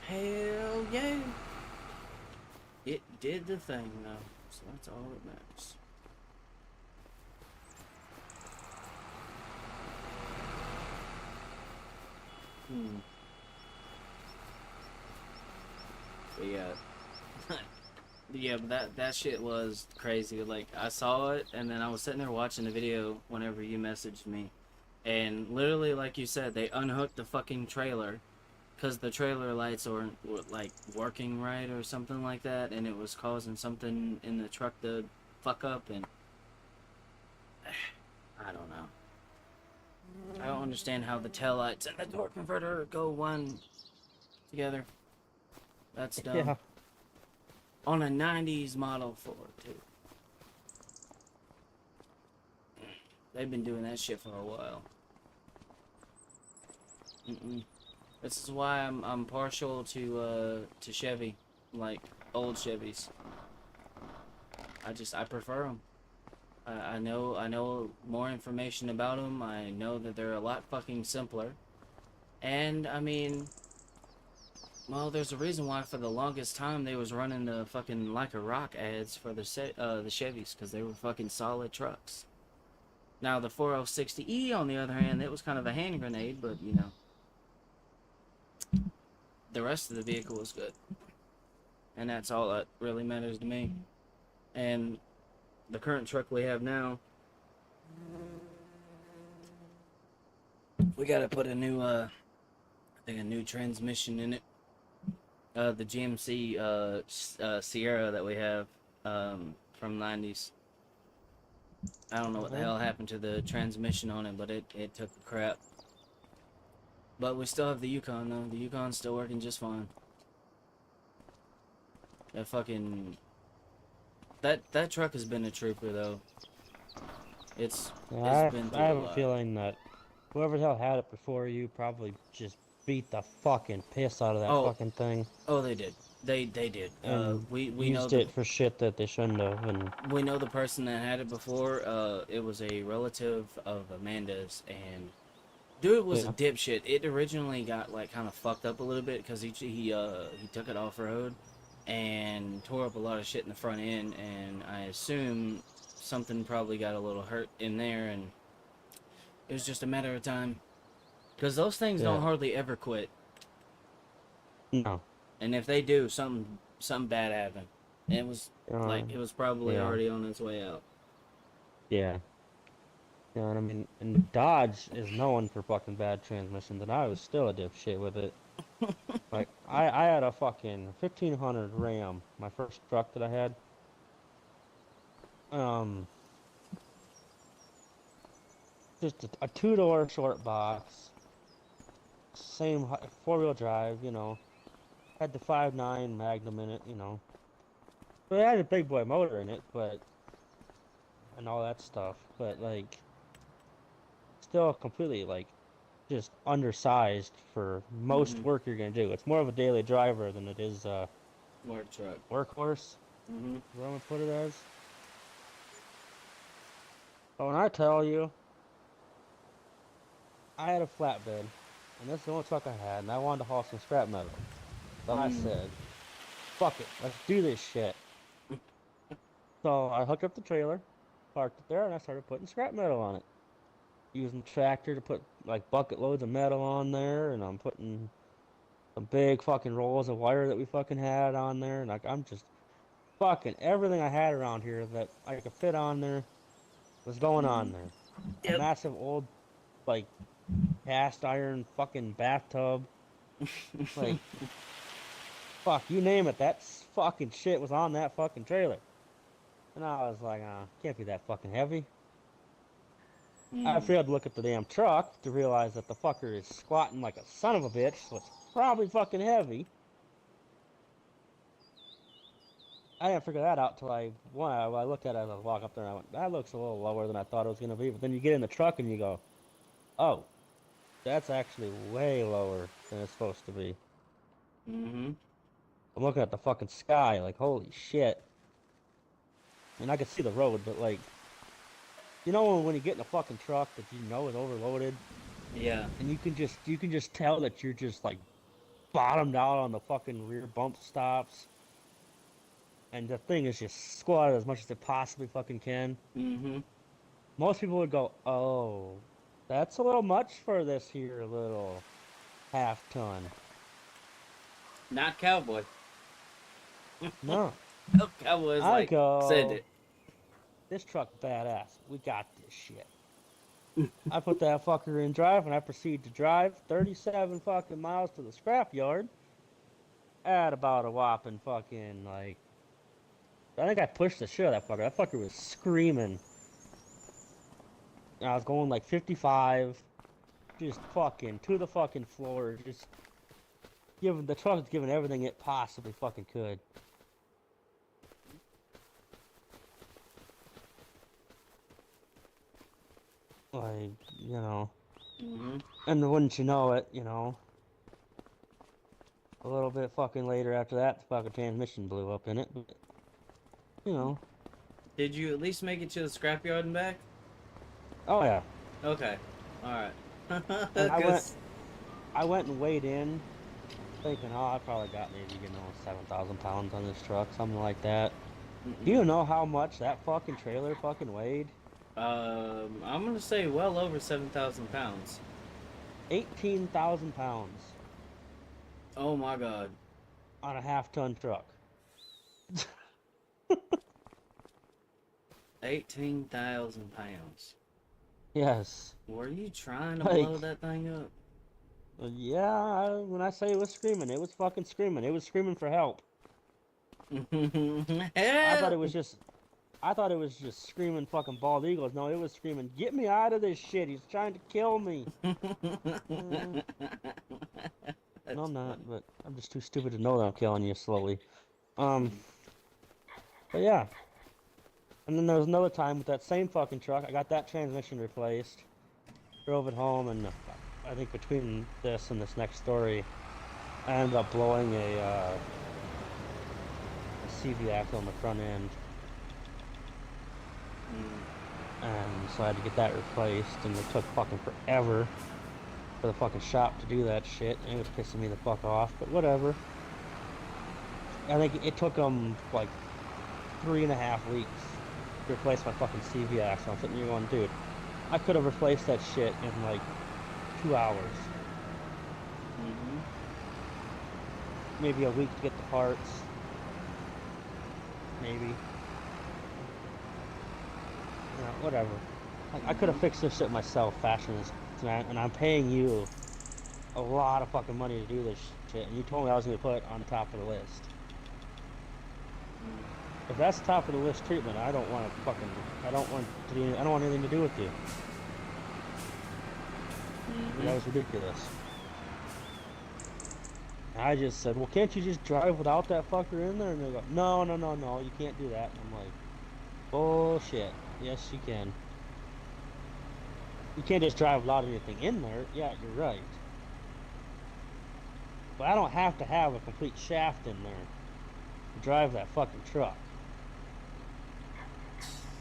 Hell yeah! It did the thing though, so that's all that matters. But yeah. Yeah, but that shit was crazy. Like, I saw it, and then I was sitting there watching the video whenever you messaged me. And literally, like you said, they unhooked the fucking trailer because the trailer lights weren't like working right or something like that, and it was causing something in the truck to fuck up. And I don't know. I don't understand how the taillights and the torque converter go one together. That's dumb. Yeah. On a 90s model Ford, too. They've been doing that shit for a while. This is why I'm partial to Chevy, like old Chevys. I prefer them. I know more information about them. I know that they're a lot fucking simpler. And I mean, well, there's a reason why for the longest time they was running the fucking Like a Rock ads for the Chevys, because they were fucking solid trucks. Now the 4060E on the other hand, it was kind of a hand grenade, but you know, the rest of the vehicle was good. And that's all that really matters to me. And the current truck we have now, we gotta put a new I think a new transmission in it. The GMC Sierra that we have from 90s. I don't know what the hell happened to the transmission on it, but it took a crap. But we still have the Yukon though. The Yukon's still working just fine. That fucking that truck has been a trooper though. It's been through I a have a lot. feeling that whoever the hell had it before you probably just beat the fucking piss out of that Oh, fucking thing. Oh, they did. They did. And We know used it for shit that they shouldn't have. And we know the person that had it before. It was a relative of Amanda's, and dude was a yeah. dipshit. It originally got like kind of fucked up a little bit because he took it off road and tore up a lot of shit in the front end, and I assume something probably got a little hurt in there, and it was just a matter of time because those things don't hardly ever quit. No. And if they do, something bad happened. And it was like it was probably already on its way out. Yeah. You know what I mean? And Dodge is known for fucking bad transmissions, and I was still a dipshit with it. Like, I had a fucking 1500 Ram, my first truck that I had. Just a two-door short box. Same four-wheel drive, you know. Had the 5.9 Magnum in it, you know. But it had a big boy motor in it, but... and all that stuff. But, like... still completely, like... just undersized for most work you're gonna do. It's more of a daily driver than it is work truck. Workhorse. What I'm gonna put it as. But when I tell you, I had a flatbed, and this is the only truck I had, and I wanted to haul some scrap metal. So I said, "Fuck it, let's do this shit." So I hooked up the trailer, parked it there, and I started putting scrap metal on it. Using the tractor to put like bucket loads of metal on there, and I'm putting some big fucking rolls of wire that we fucking had on there, and like I'm just fucking everything I had around here that I could fit on there was going on there. A massive old like cast iron fucking bathtub, like fuck you name it, that fucking shit was on that fucking trailer. And I was like, can't be that fucking heavy. I failed to look at the damn truck to realize that the fucker is squatting like a son of a bitch, so it's probably fucking heavy. I didn't figure that out till I looked at it as I walked up there and I went, that looks a little lower than I thought it was going to be. But then you get in the truck and you go, oh, that's actually way lower than it's supposed to be. I'm looking at the fucking sky like, holy shit. And I could see the road, but like, you know when you get in a fucking truck that you know is overloaded? Yeah. And you can just tell that you're just like bottomed out on the fucking rear bump stops. And the thing is just squatted as much as it possibly fucking can. Most people would go, oh, that's a little much for this here little half ton. Not Cowboy. No. No, Cowboy's I like, go, said it. This truck badass. We got this shit. I put that fucker in drive and I proceed to drive 37 fucking miles to the scrapyard at about a whopping fucking like, I think I pushed the shit out of that fucker. That fucker was screaming. And I was going like 55. just fucking to the fucking floor, just giving the truck's giving everything it possibly fucking could. Like, you know, Mm-hmm. and wouldn't you know it, a little bit fucking later after that, the fucking transmission blew up in it. But, you know, Did you at least make it to the scrapyard and back? oh yeah. Okay. All right. And Because. I went and weighed in, thinking, oh, I probably got maybe 7,000 pounds on this truck, something like that. Do you know how much that fucking trailer fucking weighed? I'm gonna say well over 7,000 pounds. 18,000 pounds Oh my god. on a half-ton truck. 18,000 pounds. Yes. Were you trying to Like, blow that thing up? yeah, when I say it was screaming, it was fucking screaming. It was screaming for help. I thought it Help! was just, I thought it was just screaming fucking bald eagles. No, it was screaming, get me out of this shit. He's trying to kill me. No, That's I'm not, funny. but I'm just too stupid to know that I'm killing you slowly. Um, but yeah. And then there was another time with that same fucking truck. I got that transmission replaced. Drove it home, and I think between this and this next story, I ended up blowing a CV axle on the front end, and so I had to get that replaced, and it took fucking forever for the fucking shop to do that shit, and it was pissing me the fuck off, but whatever. I think it took them like 3.5 weeks to replace my fucking CV axle. I'm sitting here going, dude, I could have replaced that shit in like 2 hours. Mm-hmm. Maybe a week to get the parts. Maybe. Whatever. I could have fixed this shit myself, fashion this, and I'm paying you a lot of fucking money to do this shit, and you told me I was going to put it on the top of the list. If that's top of the list treatment, I don't want to fucking, I don't want anything to do with you. That was ridiculous. And I just said, well, can't you just drive without that fucker in there? And they go, no, you can't do that. And I'm like, bullshit. Yes, you can. You can't just drive without anything in there. Yeah, you're right. But I don't have to have a complete shaft in there to drive that fucking truck.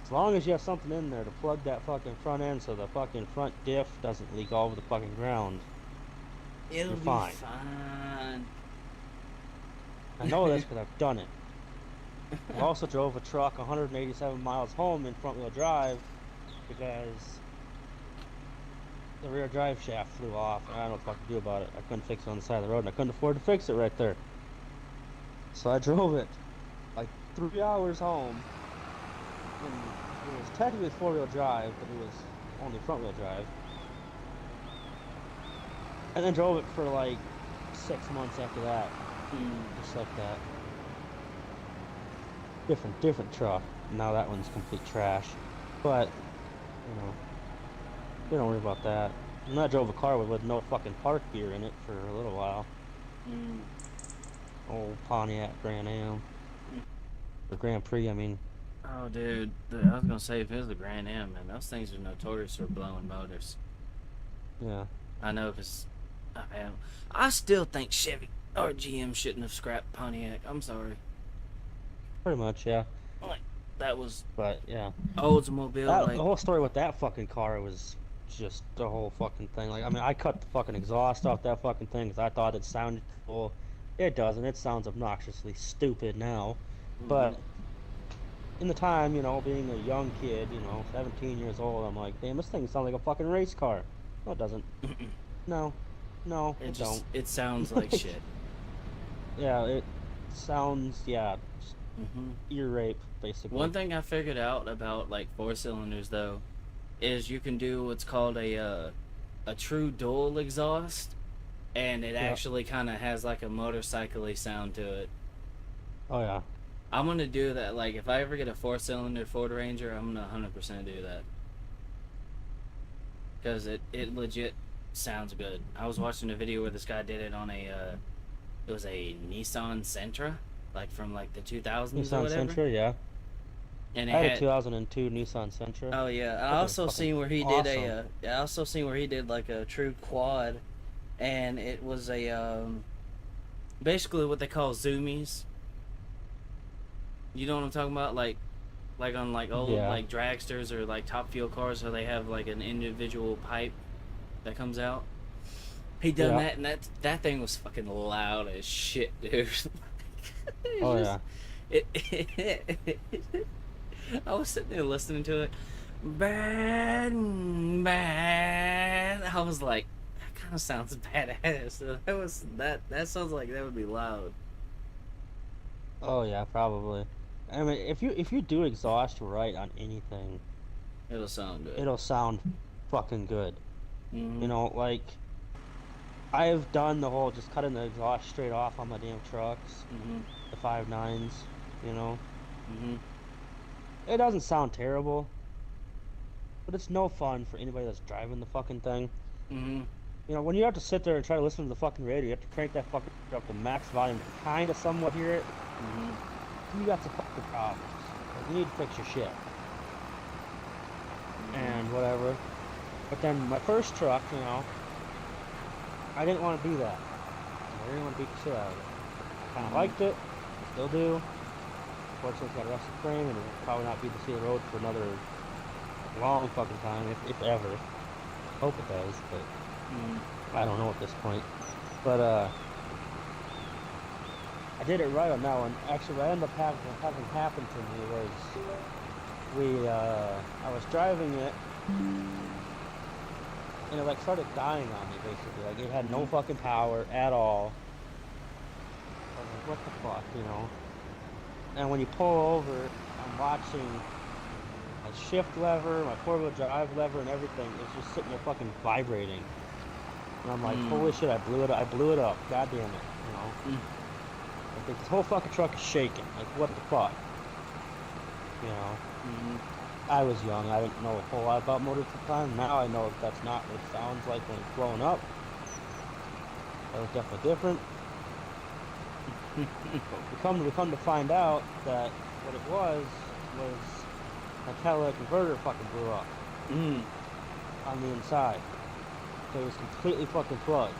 As long as you have something in there to plug that fucking front end so the fucking front diff doesn't leak all over the fucking ground, It'll you're be fine. fine. I know this because I've done it. I also drove a truck 187 miles home in front-wheel drive because the rear drive shaft flew off, and I don't know what to do about it. I couldn't fix it on the side of the road, and I couldn't afford to fix it right there. So I drove it like 3 hours home. And it was technically 4-wheel drive, but it was only front-wheel drive. And then drove it for like 6 months after that. Just like that. Different truck. Now that one's complete trash. But, we don't worry about that. And I drove a car with no fucking park gear in it for a little while. Old Pontiac Grand Am. Or Grand Prix, I mean. Oh, dude. I was gonna say, if it was the Grand Am, man, those things are notorious for blowing motors. Yeah. I know, because I still think Chevy or GM shouldn't have scrapped Pontiac. I'm sorry. Pretty much, yeah. Like, that was But, yeah. Oldsmobile. The whole story with that fucking car was just the whole fucking thing. Like, I mean, I cut the fucking exhaust off that fucking thing because I thought it sounded cool. It doesn't. It sounds obnoxiously stupid now. But in the time, being a young kid, 17 years old, I'm like, damn, this thing sounds like a fucking race car. No, it doesn't. No, it don't. It sounds like shit. Yeah, it sounds, just ear rape, basically. One thing I figured out about like 4-cylinders though is you can do what's called a true dual exhaust, and it actually kind of has like a motorcycle-y sound to it. Oh yeah. I'm gonna do that. Like, if I ever get a 4-cylinder Ford Ranger, I'm gonna 100% do that. Because it legit sounds good. I was watching a video where this guy did it on it was a Nissan Sentra, like from like the 2000s or Nissan whatever. Sentra, yeah. And I it had a had, 2002 Nissan Sentra. oh yeah, That thing was fucking awesome. I also seen where he did like a true quad, and it was a basically what they call zoomies. You know what I'm talking about? Like on like old Yeah, like dragsters or like top fuel cars, where they have like an individual pipe that comes out. He done yeah. that, and that thing was fucking loud as shit, dude. It's Oh just yeah. it I was sitting there listening to it. Bad, bad. I was like, that kind of sounds badass. That sounds like that would be loud. Oh yeah, probably. I mean, if you do exhaust right on anything, It'll sound good. it'll sound fucking good. You Mhm. know, like I've done the whole just cutting the exhaust straight off on my damn trucks, Mhm. the 5.9s, you know. Mhm. It doesn't sound terrible, but it's no fun for anybody that's driving the fucking thing. Mhm. You know, when you have to sit there and try to listen to the fucking radio, you have to crank that fucker up to max volume to kind of somewhat hear it. Mhm. You got some fucking problems. Like, you need to fix your shit Mhm. and whatever. But then my first truck, you know, I didn't want to do that. I didn't want to beat the shit out of it. Kind of Mhm. liked it, still do. Fortunately, it's got a rusted frame, and it will probably not be the sea of the road for another long fucking time, if ever. Hope it does, but Mhm. I don't know at this point. But I did it right on that one. Actually, what ended up having happen to me was I was driving it, and it like started dying on me basically. Like it had no Mhm. fucking power at all. I was like, what the fuck, you know? And when you pull over, I'm watching my shift lever, my four-wheel drive lever, and everything is just sitting there fucking vibrating. And I'm like, Mhm. holy shit, I blew it up. I blew it up. God damn it, you know? Mhm. I think this whole fucking truck is shaking. Like, what the fuck? You know? Mhm. I was young. I didn't know a whole lot about motors at the time. Now I know that's not what it sounds like when it's blowing up. That was definitely different. But we come to find out that what it was my catalytic converter fucking blew up Mhm. on the inside. So it was completely fucking plugged.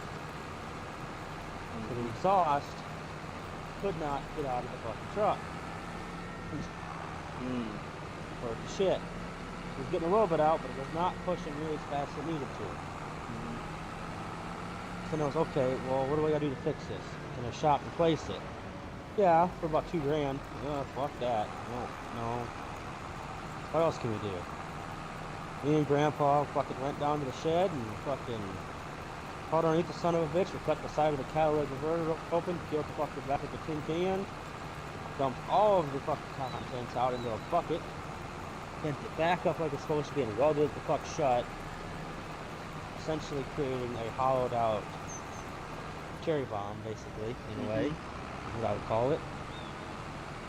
So the Mhm. exhaust could not get out of the fucking truck. Mhm. Or shit. It was getting a little bit out, but it was not pushing really as fast as it needed to. So then I was, okay, well, what do I gotta do to fix this? Can I shop replace it? Yeah, for about 2 grand. Fuck that. No, no. What else can we do? Me and Grandpa fucking went down to the shed and fucking crawled underneath the son of a bitch. We cut the side of the catalytic converter open, peeled the fucking back of the tin can, dumped all of the fucking contents out into a bucket, bent it back up like it's supposed to be, and welded it the fuck shut, essentially creating a hollowed out cherry bomb, basically, in a way, Mhm. is what I would call it.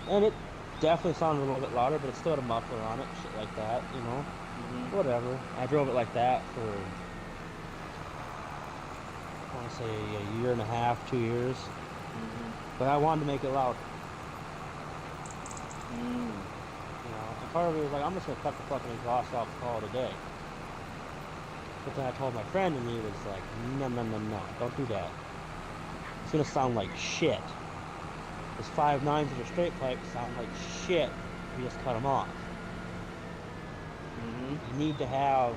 And it definitely sounded a little bit louder, but it still had a muffler on it, shit like that, you know. Mhm. Whatever. I drove it like that for, I want to say, a year and a half, 2 years. Mhm. But I wanted to make it louder, Mhm. you know. And part of me was like, I'm just gonna cut the fucking exhaust off and call it a day. But then I told my friend, and he was like, no, no, no, no, don't do that. It's gonna sound like shit. Those 5.9s that are straight pipe sound like shit if you just cut them off. Mhm. You need to have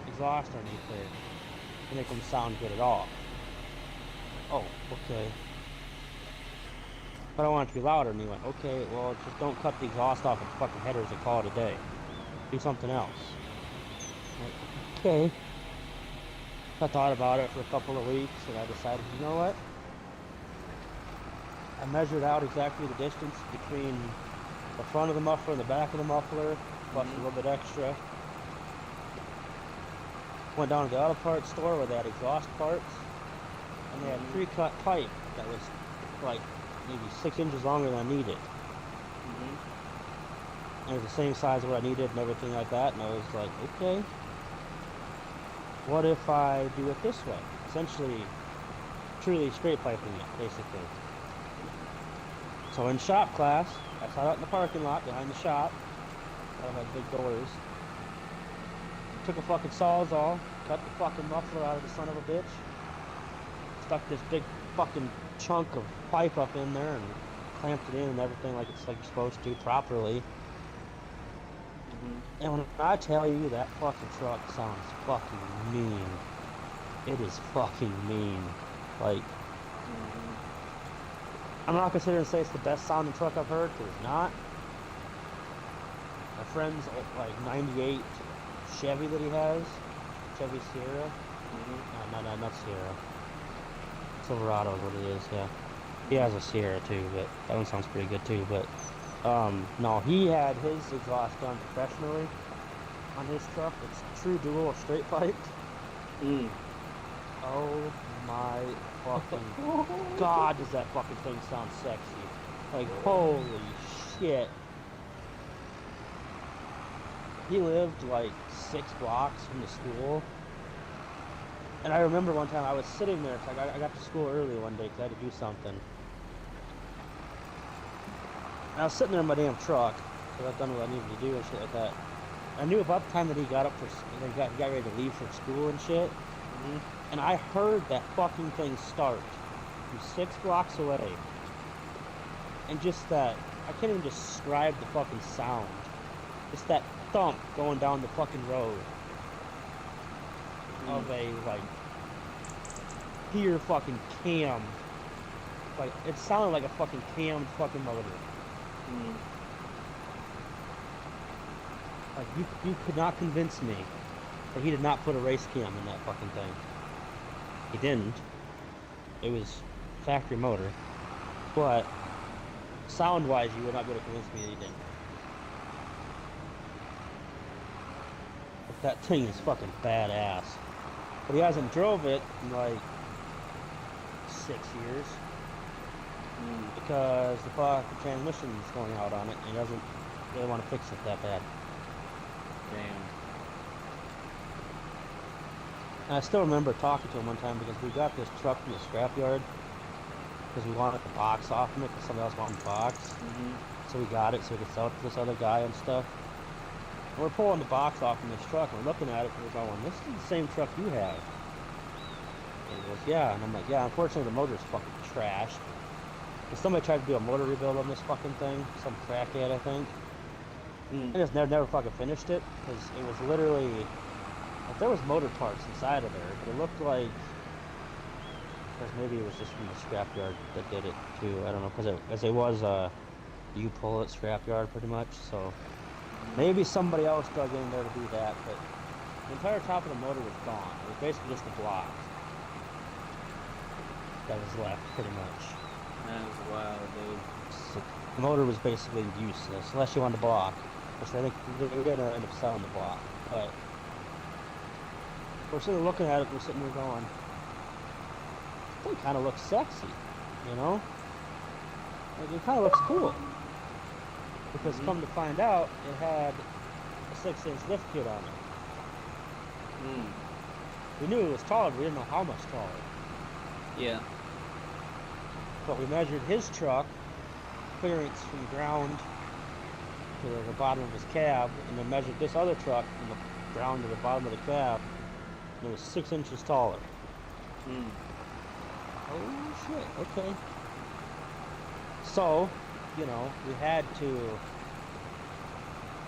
exhaust underneath there to make them sound good at all. Oh, okay. But I want it to be louder. And he went, okay, well, just don't cut the exhaust off with the fucking headers and call it a day. Do something else. I'm like, okay. I thought about it for a couple of weeks and I decided, you know what? I measured out exactly the distance between the front of the muffler and the back of the muffler, plus a Mhm. little bit extra. Went down to the auto parts store where they had exhaust parts, and they had Mhm. pre-cut pipe that was like maybe 6 inches longer than I needed. Mhm. And it was the same size of what I needed and everything like that. And I was like, okay. what if I do it this way? Essentially, truly straight piping it, basically. So in shop class, I sat out in the parking lot behind the shop. I had big doors. Took a fucking sawzall, cut the fucking muffler out of the son of a bitch. Stuck this big fucking chunk of pipe up in there and clamped it in and everything like it's like you're supposed to properly. Mm-hmm. And when I tell you that fucking truck sounds fucking mean, it is fucking mean. Like, I'm not considering to say it's the best sounding truck I've heard, because it's not. My friend's like 98 Chevy that he has, Chevy Sierra. No, not Sierra. Silverado is what it is, yeah. He has a Sierra too, but that one sounds pretty good too. But no, he had his exhaust done professionally on his truck. It's true dual straight piped. Mm. Oh my fucking god, does that fucking thing sound sexy? Like, holy shit. He lived like 6 blocks from the school. And I remember one time I was sitting there, it's like I got to school early one day because I had to do something. And I was sitting there in my damn truck because I've done what I needed to do and shit like that. I knew about the time that he got up for, he got ready to leave for school and shit. And I heard that fucking thing start from 6 blocks away. And just that, I can't even describe the fucking sound. Just that thump going down the fucking road of a, like, pure fucking cam. Like, it sounded like a fucking cammed fucking motor. Like, you could not convince me that he did not put a race cam in that fucking thing. He didn't. It was factory motor. But sound-wise, you would not be able to convince me that he didn't. But that thing is fucking badass. But he hasn't drove it in like 6 years. Because the fucking transmission is going out on it, and he doesn't really want to fix it that bad. Damn. And I still remember talking to him one time because we got this truck from the scrapyard because we wanted the box off of it because somebody else wanted the box. So we got it so we could sell it to this other guy and stuff. And we're pulling the box off from this truck and we're looking at it and we're going, this is the same truck you have. And he goes, yeah. And I'm like, yeah, unfortunately the motor's fucking trashed. And somebody tried to do a motor rebuild on this fucking thing. Some crackhead, I think. And just never fucking finished it because it was literally, like, there was motor parts inside of there, but it looked like, because maybe it was just from the scrapyard that did it too. I don't know, because it was you pull it scrapyard pretty much. So maybe somebody else dug in there to do that, but the entire top of the motor was gone. It was basically just a block that was left, pretty much. That was wild, dude. So the motor was basically useless unless you wanted the block, which I think we're gonna end up selling the block. But we're sitting there looking at it, we're sitting there going, this thing kind of looks sexy, you know? Like, it kind of looks cool. Because come to find out, it had a 6-inch lift kit on it. We knew it was taller, but we didn't know how much taller. Yeah. But we measured his truck, clearance from ground to the bottom of his cab, and then measured this other truck from the ground to the bottom of the cab, and it was 6 inches taller. Oh shit, okay. So, you know, we had to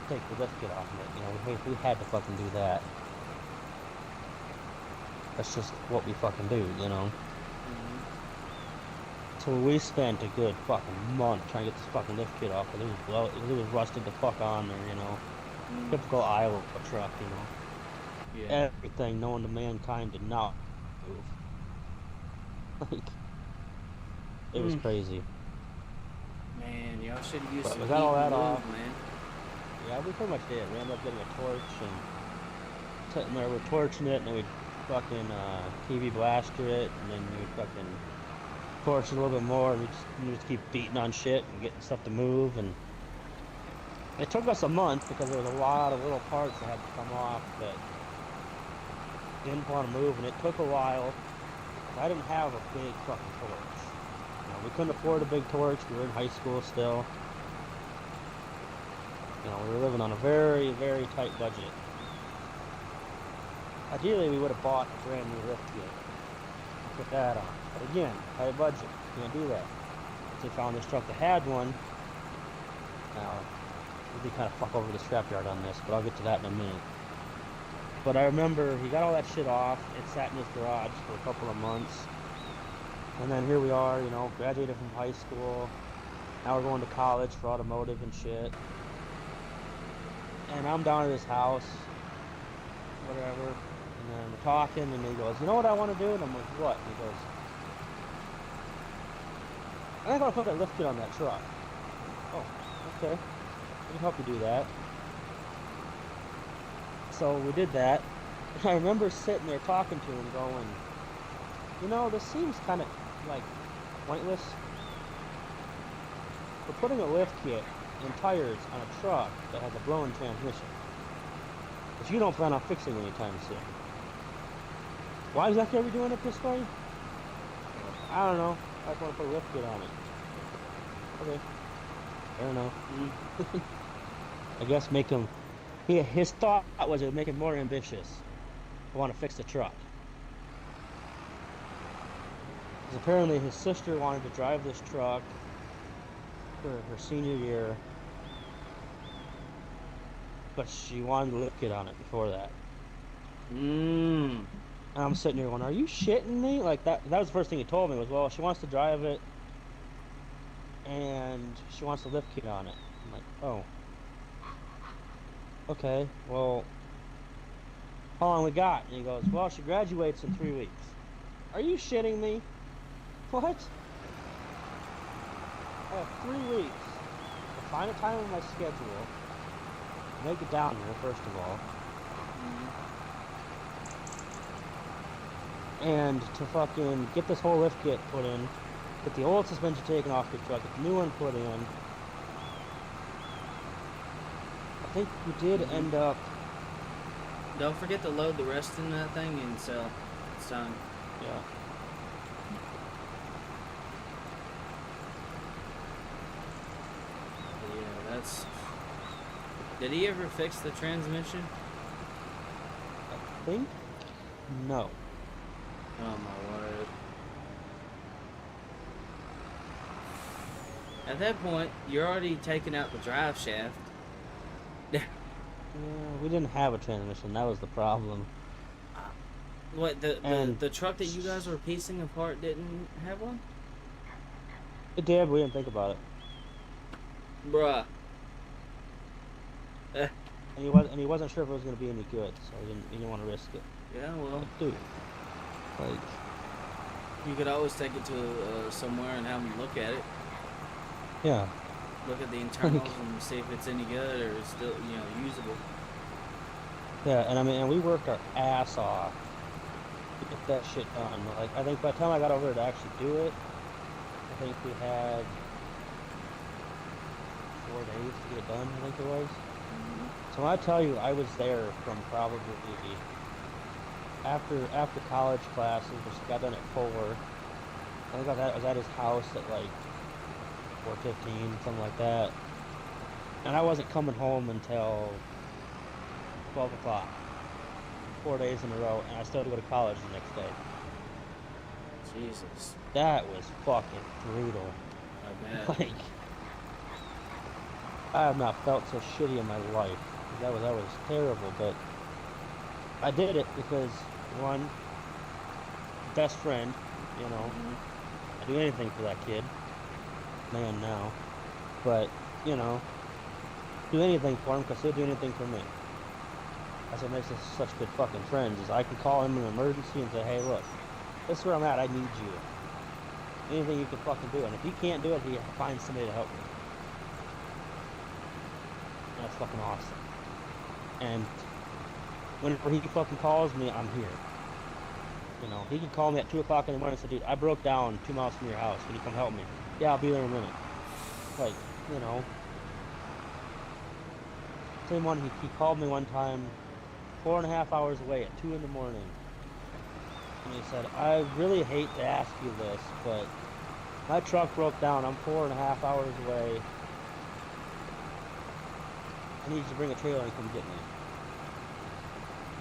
take the lift kit off of it, you know, we had to fucking do that. That's just what we fucking do, you know. So we spent a good fucking month trying to get this fucking lift kit off, because it was rusted the fuck on there, you know. Typical Iowa truck, you know. Yeah. Everything known to mankind did not move. Like, it was crazy. Man, y'all should have used But some we got all heat that and off. lube, man. Yeah, we pretty much did. We ended up getting a torch and sitting there, we're torching it, and then we'd fucking TV blaster it, and then we'd fucking torch it a little bit more, and we just keep beating on shit and getting stuff to move. And it took us a month because there was a lot of little parts that had to come off, but didn't want to move, and it took a while. I didn't have a big fucking torch. We couldn't afford a big torch. We were in high school still. We were living on a very, very tight budget. Ideally, we would have bought a brand new lift kit and put that on. But again, tight budget. Can't do that. So we found this truck that had one. Now, we did kind of fuck over the scrapyard on this, but I'll get to that in a minute. But I remember he got all that shit off. It sat in his garage for a couple of months. And then here we are, graduated from high school. Now we're going to college for automotive and shit. And I'm down at his house, whatever. And then we're talking, and he goes, "You know what I want to do?" And I'm like, "What?" And he goes, "I think I want to put that lift kit on that truck." Oh, okay. I can help you do that. So we did that. And I remember sitting there talking to him going, this seems kind of like pointless. We're putting a lift kit and tires on a truck that has a blown transmission, which you don't plan on fixing anytime soon. Why exactly are we doing it this way? I don't know. I just want to put a lift kit on it. Okay. Fair enough. I guess his thought was it would make him more ambitious. I want to fix the truck. Because apparently his sister wanted to drive this truck for her senior year, but she wanted a lift kit on it before that. And I'm sitting here going, "Are you shitting me?" Like that was the first thing he told me was, well, she wants to drive it and she wants a lift kit on it. I'm like, oh. Okay, well, how long we got? And he goes, well, she graduates in 3 weeks. Are you shitting me? What? I have 3 weeks to find a time in my schedule, make it down here, first of all, and to fucking get this whole lift kit put in, get the old suspension taken off the truck, get the new one put in. I think we did end up... Don't forget to load the rest in that thing and sell. It's time. Yeah. Yeah, that's... Did he ever fix the transmission? I think? No. Oh my word. At that point, you're already taking out the drive shaft. Yeah, we didn't have a transmission. That was the problem. What, the truck that you guys were piecing apart didn't have one? It did, but we didn't think about it. Bruh. And he wasn't sure if it was going to be any good, so he didn't want to risk it. Yeah, well, dude, like, you could always take it to somewhere and have them look at it. Yeah. Look at the internals and see if it's any good or it's still, usable. Yeah, and I mean, and we worked our ass off to get that shit done. Like, I think by the time I got over there to actually do it, I think we had 4 days to get it done, I think it was. So when I tell you, I was there from probably after college classes, which got done at 4. I think I was at his house at like 4:15, something like that. And I wasn't coming home until 12 o'clock. 4 days in a row, and I still had to go to college the next day. Jesus. That was fucking brutal. I bet. Like, I have not felt so shitty in my life. That was terrible, but I did it because, one, best friend, I'd do anything for that kid. Man now. But, do anything for him because he'll do anything for me. That's what makes us such good fucking friends, is I can call him in an emergency and say, hey, look, this is where I'm at, I need you. Anything you can fucking do. And if he can't do it, he finds somebody to help me. That's fucking awesome. And whenever he fucking calls me, I'm here. He can call me at 2 o'clock in the morning and say, dude, I broke down 2 miles from your house. Can you come help me? Yeah, I'll be there in a minute. Like, Same one, he called me one time, 4.5 hours away at 2 in the morning. And he said, I really hate to ask you this, but my truck broke down. I'm 4.5 hours away. I need you to bring a trailer and come get me.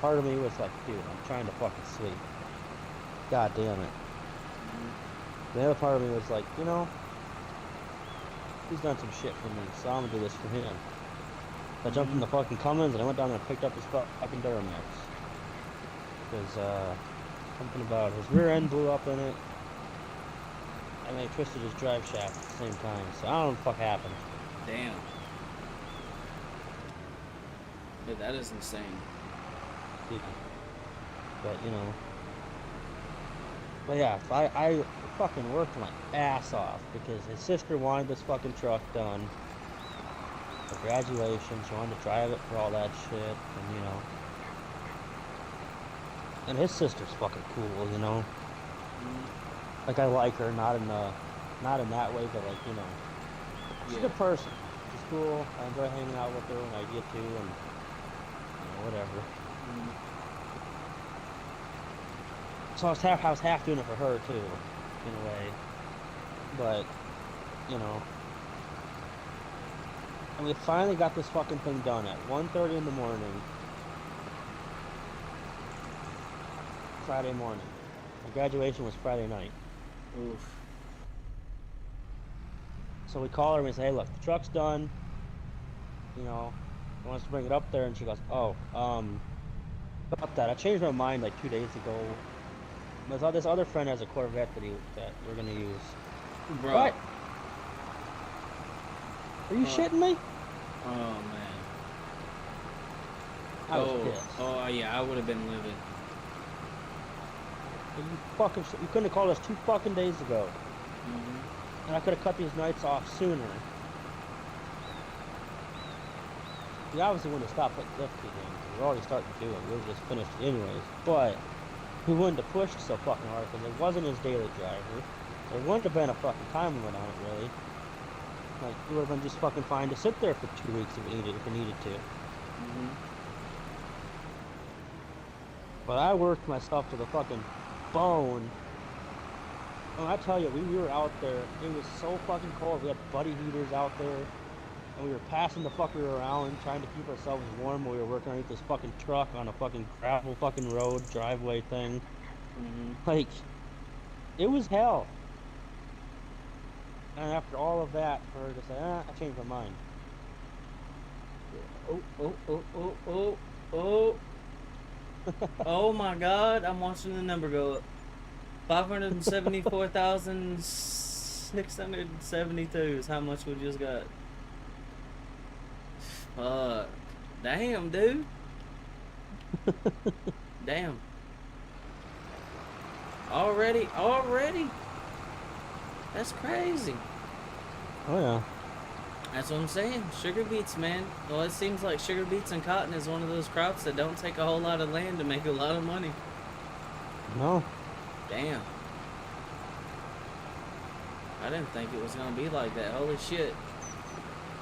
Part of me was like, dude, I'm trying to fucking sleep. God damn it. The other part of me was like, you know, he's done some shit for me, so I'm gonna do this for him. So I jumped in the fucking Cummins and I went down there and picked up his fucking Duramax. Because, something about his rear end blew up in it. And they twisted his drive shaft at the same time. So I don't know what the fuck happened. Damn. Dude, that is insane. Yeah. But, you know. But yeah, I fucking worked my ass off because his sister wanted this fucking truck done for graduation. She wanted to drive it for all that shit. And, you know. And his sister's fucking cool, you know. Like, I like her, not in that way, but like, you know, she's a good person. She's cool. I enjoy hanging out with her when I get to, and you know, whatever. So I was half doing it for her too, in a way. But, you know, and we finally got this fucking thing done at 1:30 in the morning, Friday morning. My graduation was Friday night. Oof. So we call her and we say, hey, look, the truck's done. You know, he wants to bring it up there, and she goes, oh, about that. I changed my mind like 2 days ago. This other friend has a Corvette that we're gonna use. Bro. What? Are you shitting me? Oh, man. I was pissed. Oh, yeah, I would have been livid. You couldn't have called us 2 fucking days ago. And I could have cut these nights off sooner. We obviously wouldn't have stopped putting lift kit in. We were already starting to do it. We were just finished anyways. But he wouldn't have pushed so fucking hard because it wasn't his daily driver. There wouldn't have been a fucking time limit on it, really. Like, it would have been just fucking fine to sit there for 2 weeks if we needed to. But I worked myself to the fucking bone. And I tell you, we were out there. It was so fucking cold. We had buddy heaters out there. And we were passing the fucker around, trying to keep ourselves warm while we were working underneath this fucking truck on a fucking gravel fucking road driveway thing. Like, it was hell. And after all of that, for her to say, I changed my mind. Oh. Oh my God, I'm watching the number go up. 574,672 is how much we just got. Fuck. Damn, dude. Damn. Already? That's crazy. Oh yeah. That's what I'm saying. Sugar beets, man. Well, it seems like sugar beets and cotton is one of those crops that don't take a whole lot of land to make a lot of money. No. Damn. I didn't think it was gonna be like that. Holy shit.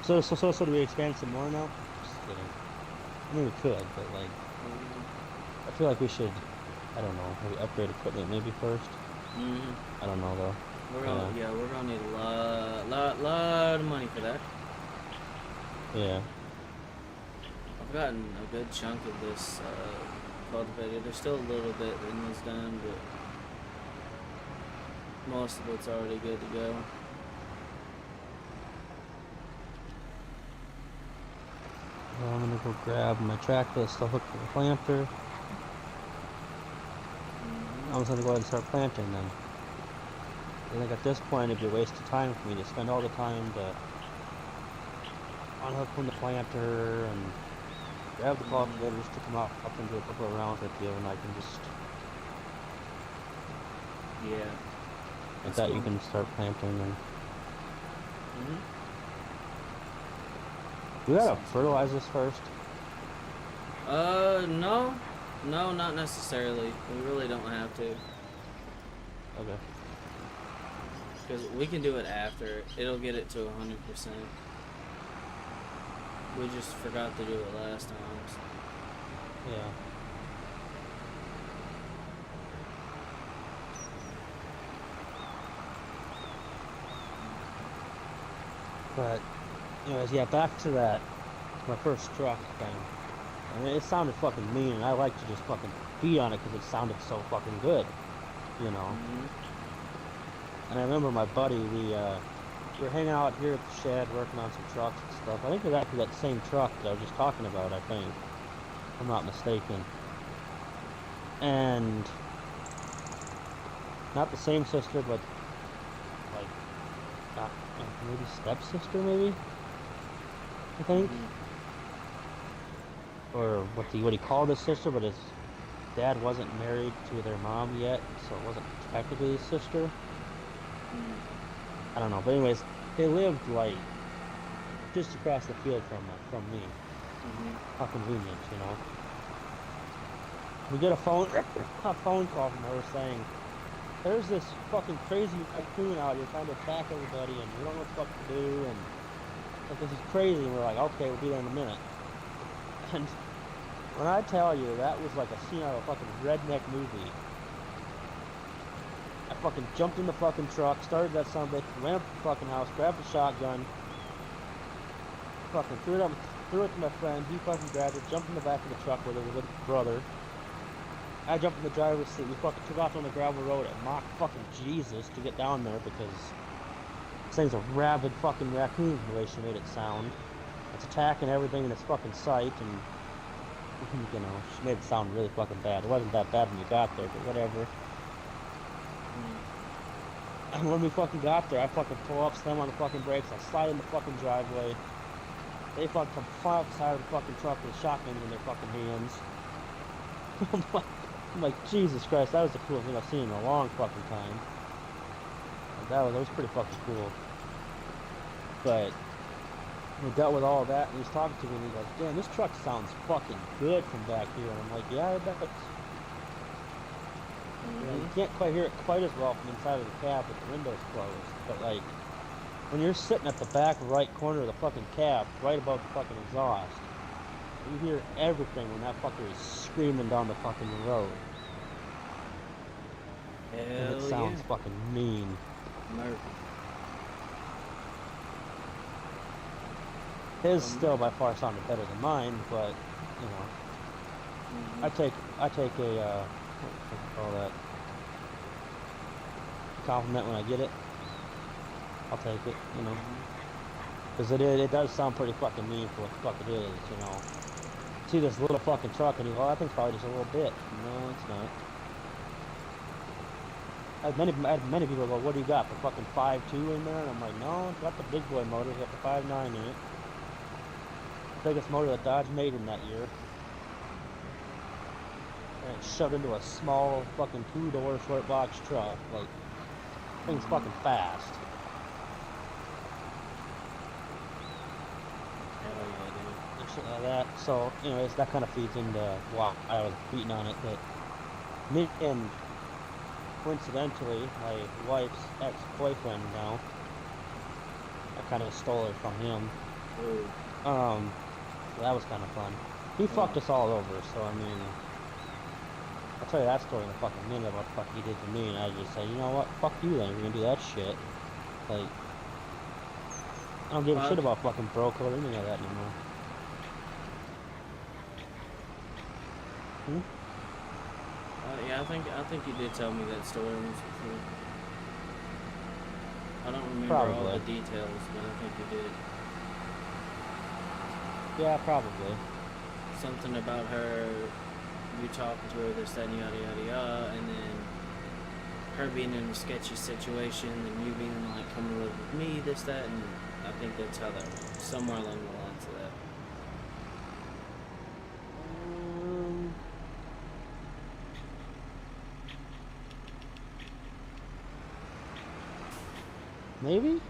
So do we expand some more now? Just kidding. I mean, we could, but like, I feel like we should, I don't know, maybe upgrade equipment maybe first. I don't know though. We're gonna need a lot of money for that. Yeah. I've gotten a good chunk of this cultivated. There's still a little bit that needs done, but most of it's already good to go. Well, I'm gonna go grab my tractor that's still hooked to the planter. I'm just gonna go ahead and start planting then. I think at this point it'd be a waste of time for me to spend all the time to unhook from the planter and grab the cultivator just to come up and do a couple of rounds with you, and I can just with that cool. You can start planting and we gotta fertilize this first. No, not necessarily. We really don't have to. Okay. Because we can do it after. It'll get it to 100%. We just forgot to do it last time. So. Yeah. But anyways, yeah, back to that, my first truck thing. I mean, it sounded fucking mean, and I like to just fucking beat on it because it sounded so fucking good, you know. Mhm. And I remember my buddy, we were hanging out here at the shed working on some trucks and stuff. I think it was actually that same truck that I was just talking about, I think, if I'm not mistaken. And not the same sister, but like maybe stepsister, maybe I think, Mhm. or what he called his sister, but his dad wasn't married to their mom yet, so it wasn't technically his sister. Mhm. I don't know, but anyways, they lived like just across the field from me. Mhm. How convenient, you know. We get a phone a phone call from her saying, "There's this fucking crazy raccoon out here trying to attack everybody, and we don't know what the fuck to do, and like this is crazy." And we're like, "Okay, we'll be there in a minute." And when I tell you that was like a scene out of a fucking redneck movie, I fucking jumped in the fucking truck, started that son of a bitch, ran up to the fucking house, grabbed the shotgun, fucking threw it to my friend. He fucking grabbed it, jumped in the back of the truck with it with his brother. I jumped in the driver's seat. We fucking took off on the gravel road at Mach fucking Jesus to get down there because this thing's a rabid fucking raccoon, the way she made it sound. It's attacking everything in its fucking sight, and she made it sound really fucking bad. It wasn't that bad when you got there, but whatever. And when we fucking got there, I fucking pull up, slam on the fucking brakes, I slide in the fucking driveway. They fucking come fly off the side of the fucking truck with shotguns in their fucking hands. I'm like, Jesus Christ, that was the coolest thing I've seen in a long fucking time. Like, that was pretty fucking cool. But we dealt with all of that, and he was talking to me, and he goes, "Damn, this truck sounds fucking good from back here." And I'm like, "Yeah, I bet." You Mhm. can't quite hear it quite as well from inside of the cab with the windows closed. But like, when you're sitting at the back right corner of the fucking cab, right above the fucking exhaust, you hear everything when that fucker is screaming down the fucking road. And it Hell yeah. sounds fucking mean. Murder. His Well, still by far sounded better than mine, but you know, mhm. I take a what do you call that, compliment when I get it. I'll take it, you know, Mhm. because it does sound pretty fucking mean for what the fuck it is, you know. See this little fucking truck and you go, "Oh, that thing's probably just a little bit." No, it's not. I had many people go, "What do you got? The fucking 5.2 in there?" And I'm like, "No, it's got the big boy motor. It's got the 5.9 in it. Biggest motor that Dodge made in that year." And it's shoved into a small fucking two-door short box truck. Like, thing's Mhm. fucking fast. Hell yeah, And shit like that. So, anyways, that kind of feeds into why I was beating on it. But me and coincidentally, my wife's ex-boyfriend now, I kind of stole her from him. dude. Ooh. So that was kind of fun. He Oh. fucked us all over, so I mean, I'll tell you that story in a fucking minute about what the fuck he did to me, and I just say, "You know what, fuck you then, if you're gonna do that shit." Like, I don't give a shit Fuck. about fucking broke or anything like that anymore. Hmm? Yeah, I think you did tell me that story once before. I don't remember all the Probably. details, but I think you did. Yeah, probably. Something about her, you talking to her, this, that, and yada, yada, yada, and then her being in a sketchy situation, and you being like, "Come and live with me," this, that, and I think that's how that went. Somewhere along the lines of that. Um, maybe?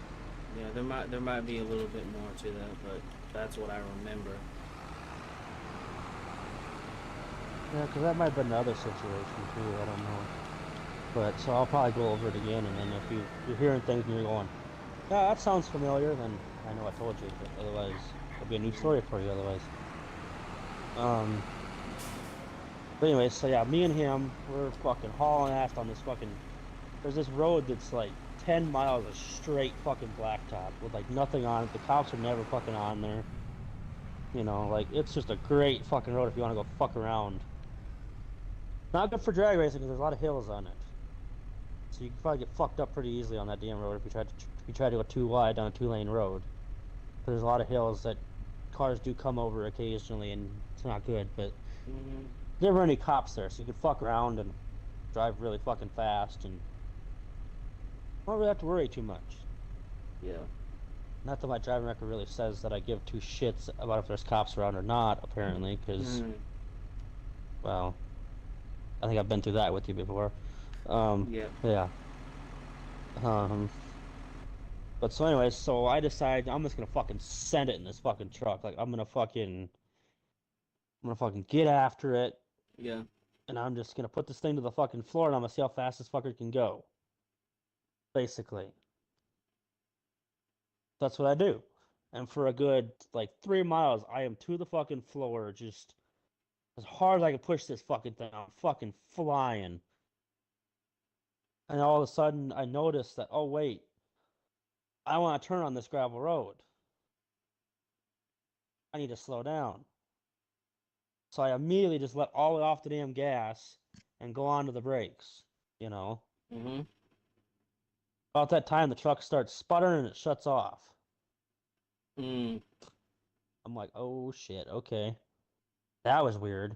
Yeah, there might be a little bit more to that, but that's what I remember. Yeah, because that might have been another situation too, I don't know. But, so I'll probably go over it again, and then if you're hearing things and you're going, "Yeah, that sounds familiar," then I know I told you, but otherwise, it'll be a new story for you otherwise. Um, but anyways, so yeah, me and him, we're fucking hauling ass on this fucking, there's this road that's like 10 miles of straight fucking blacktop with like nothing on it. The cops are never fucking on there. You know, like it's just a great fucking road if you want to go fuck around. Not good for drag racing because there's a lot of hills on it. So you can probably get fucked up pretty easily on that damn road if you try to go too wide down a 2-lane road. There's a lot of hills that cars do come over occasionally, and it's not good. But Mm-hmm. there never any cops there, so you could fuck around and drive really fucking fast, and don't really have to worry too much. Yeah. Not that my driving record really says that I give two shits about if there's cops around or not, apparently, because, Mm. well, I think I've been through that with you before. Yeah. Yeah. Um, but so anyways, so I decide I'm just gonna fucking send it in this fucking truck. Like I'm gonna fucking get after it, Yeah. and I'm just gonna put this thing to the fucking floor, and I'm gonna see how fast this fucker can go. Basically, that's what I do. And for a good like 3 miles, I am to the fucking floor, just as hard as I can push this fucking thing. I'm fucking flying. And all of a sudden, I notice that, oh, wait, I want to turn on this gravel road. I need to slow down. So I immediately just let all the way off the damn gas and go on to the brakes, you know. Mm-hmm. About that time, the truck starts sputtering and it shuts off. Mm. I'm like, oh shit, okay. That was weird.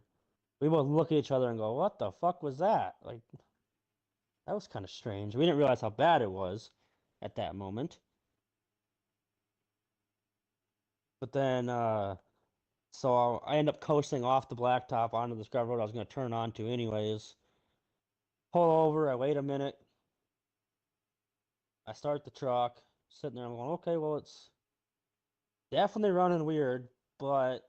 We both look at each other and go, what the fuck was that? Like, that was kind of strange. We didn't realize how bad it was at that moment. But then, so I end up coasting off the blacktop onto this gravel road I was going to turn onto anyways. Pull over, I wait a minute, I start the truck, sitting there, I'm going, okay, well, it's definitely running weird, but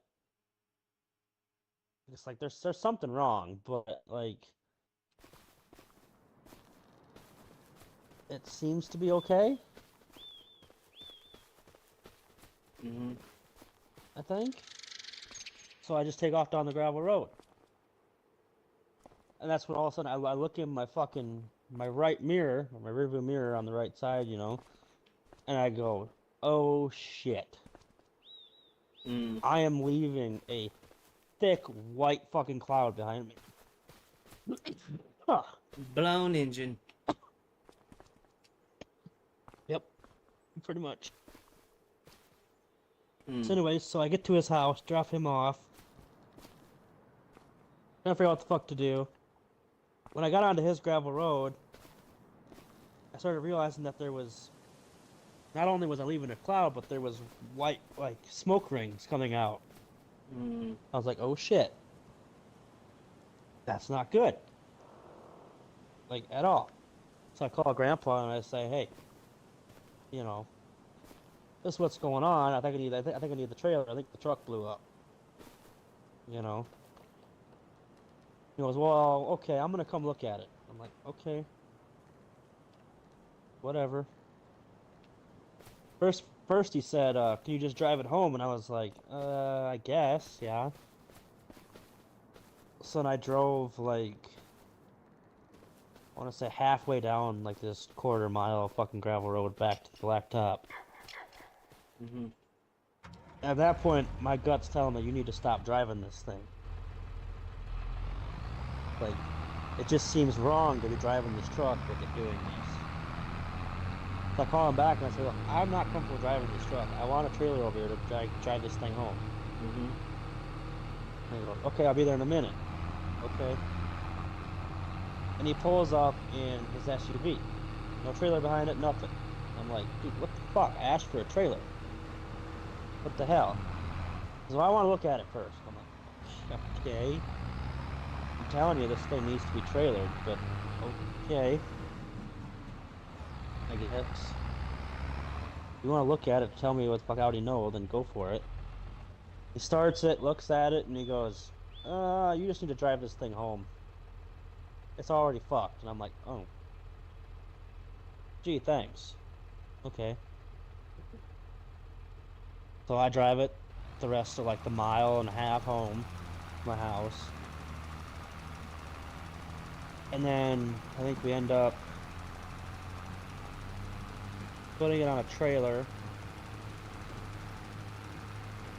it's like there's something wrong, but like it seems to be okay, Mm-hmm. I think. So I just take off down the gravel road. And that's when all of a sudden I look in my right mirror, or my rearview mirror on the right side, you know, and I go, oh shit. Mm. I am leaving a thick white fucking cloud behind me. Huh. Blown engine. Yep, pretty much. So Mm. anyways, so I get to his house, drop him off. Trying to figure out what the fuck to do. When I got onto his gravel road, I started realizing that there was not only was I leaving a cloud, but there was white like smoke rings coming out. Mm. I was like, oh shit. That's not good. Like at all. So I call grandpa and I say, hey, you know, this is what's going on. I think I need the trailer. I think the truck blew up. You know. He goes, well, okay, I'm gonna come look at it. I'm like, okay, whatever. First he said, can you just drive it home? And I was like, I guess, yeah. So then I drove like I want to say halfway down like this quarter mile of fucking gravel road back to the blacktop. Mm-hmm. At that point, my gut's telling me you need to stop driving this thing. Like, it just seems wrong to be driving this truck with it doing this. So I call him back and I say, look, I'm not comfortable driving this truck. I want a trailer over here to drive this thing home. Mm-hmm. And he goes, okay, I'll be there in a minute. Okay. And he pulls up in his SUV. No trailer behind it, nothing. I'm like, dude, what the fuck? I asked for a trailer. What the hell? So I want to look at it first. I'm like, okay. I'm telling you this thing needs to be trailered, but okay. I guess. You want to look at it, tell me what the fuck I already know, then go for it. He starts it, looks at it, and he goes, you just need to drive this thing home. It's already fucked. And I'm like, oh. Gee, thanks. Okay. So I drive it the rest of like the mile and a half home to my house. And then I think we end up putting it on a trailer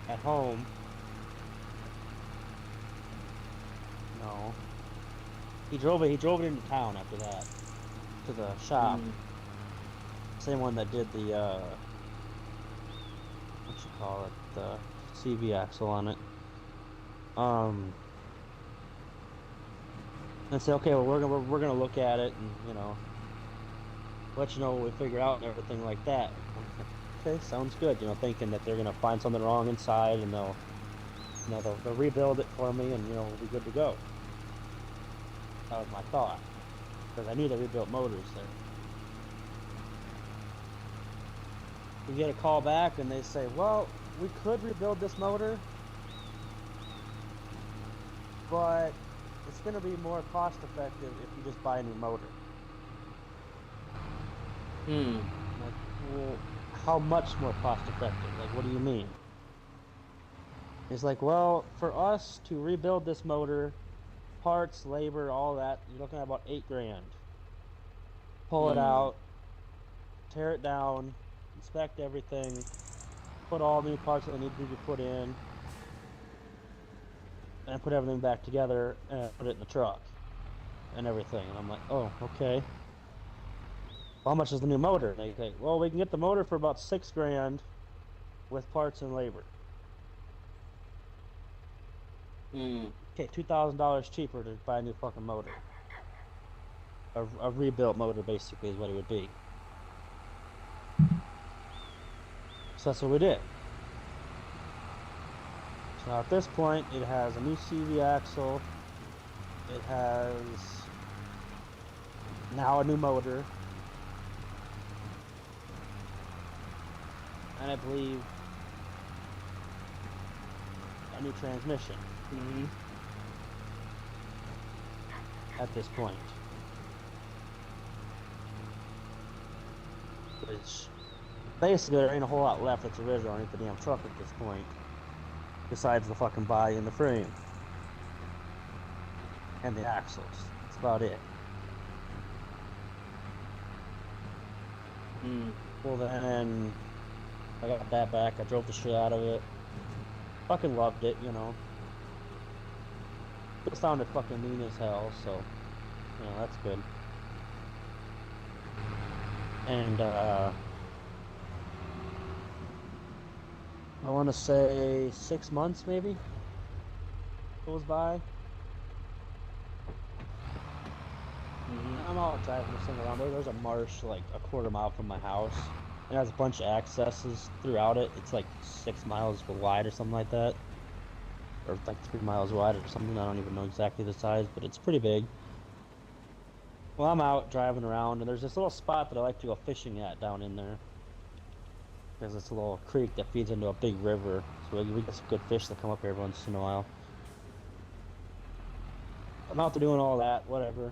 at home. No. He drove it into town after that. To the shop. Mm. Same one that did the what you call it? The CV axle on it. Um and say, okay, well we're gonna look at it and, let you know what we figure out and everything like that. I'm like, okay, sounds good. Thinking that they're gonna find something wrong inside and they'll rebuild it for me and we'll be good to go. That was my thought because I knew they rebuilt motors there. We get a call back and they say, well, we could rebuild this motor, but it's going to be more cost effective if you just buy a new motor. Hmm. I'm like, well, how much more cost effective? Like, what do you mean? He's like, well, for us to rebuild this motor, parts, labor, all that, you're looking at about 8 grand. Pull it Hmm. out, tear it down, inspect everything, put all new parts that need to be put in, and put everything back together and put it in the truck and everything. And I'm like, oh, okay. Well, how much is the new motor? And they say, well, we can get the motor for about 6 grand with parts and labor. Hmm. Okay, $2,000 cheaper to buy a new fucking motor. A rebuilt motor basically is what it would be. So that's what we did. So at this point, it has a new CV axle. It has now a new motor, and I believe a new transmission Hmm. at this point. Which basically there ain't a whole lot left that's original underneath the damn truck at this point, besides the fucking body and the frame and the axles. That's about it. Hmm. Well then, I got that back. I drove the shit out of it. Fucking loved it. It sounded fucking mean as hell, so that's good. And I want to say 6 months maybe goes by. Hmm. I'm out driving this thing around. There's a marsh like a quarter mile from my house. It has a bunch of accesses throughout it. It's like 6 miles wide or something like that, or like 3 miles wide or something. I don't even know exactly the size, but it's pretty big. Well, I'm out driving around, and there's this little spot that I like to go fishing at down in there. There's this little creek that feeds into a big river, so we get some good fish that come up here every once in a while. I'm out there doing all that, whatever.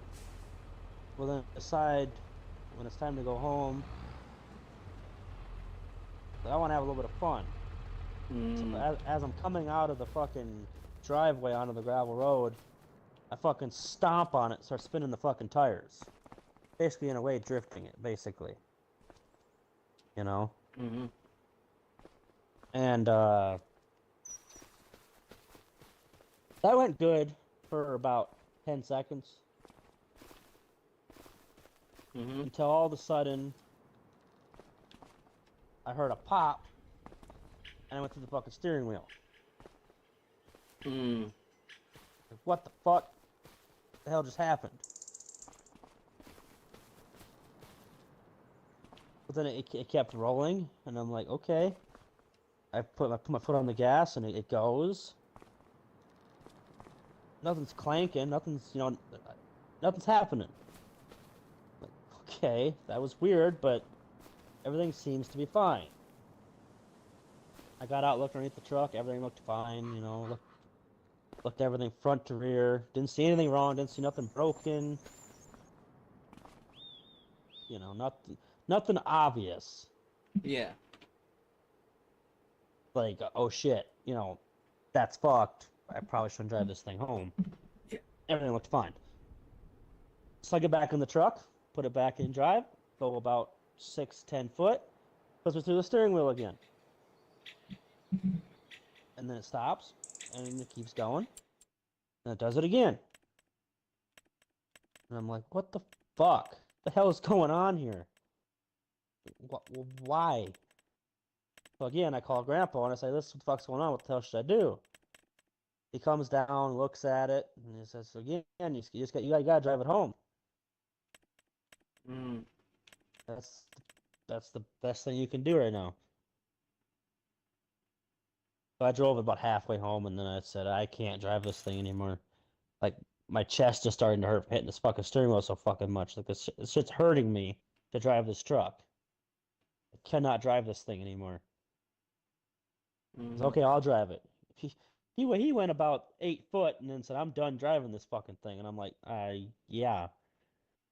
Well, then decide when it's time to go home that I want to have a little bit of fun. So Hmm. as I'm coming out of the fucking driveway onto the gravel road, I fucking stomp on it, start spinning the fucking tires. Basically, in a way, drifting it, basically. You know? Hmm. And that went good for about 10 seconds Hmm. until all of a sudden I heard a pop and I went through the fucking steering wheel. Hmm. Like, what the fuck? The hell just happened? But then it kept rolling, and I'm like, okay. I put my foot on the gas, and it goes. Nothing's clanking. Nothing's happening. Like, okay, that was weird, but everything seems to be fine. I got out, looked underneath the truck. Everything looked fine. Looked everything front to rear. Didn't see anything wrong. Didn't see nothing broken. Nothing obvious. Yeah. Like, oh shit, that's fucked. I probably shouldn't drive this thing home. Yeah. Everything looked fine. So I get back in the truck, put it back in drive, go about 6, 10 foot. puts me through the steering wheel again. And then it stops, and it keeps going. And it does it again. And I'm like, what the fuck? The hell is going on here? Why? So again, I call Grandpa and I say, "This what the fuck's going on? What the hell should I do?" He comes down, looks at it, and he says, "Again, you gotta drive it home. Mm. That's the best thing you can do right now." So I drove about halfway home, and then I said, "I can't drive this thing anymore. Like my chest is starting to hurt from hitting this fucking steering wheel so fucking much. Like this shit's hurting me to drive this truck. I cannot drive this thing anymore." I said, Mm. "Okay, I'll drive it." He went about 8 foot and then said, "I'm done driving this fucking thing." And I'm like, yeah.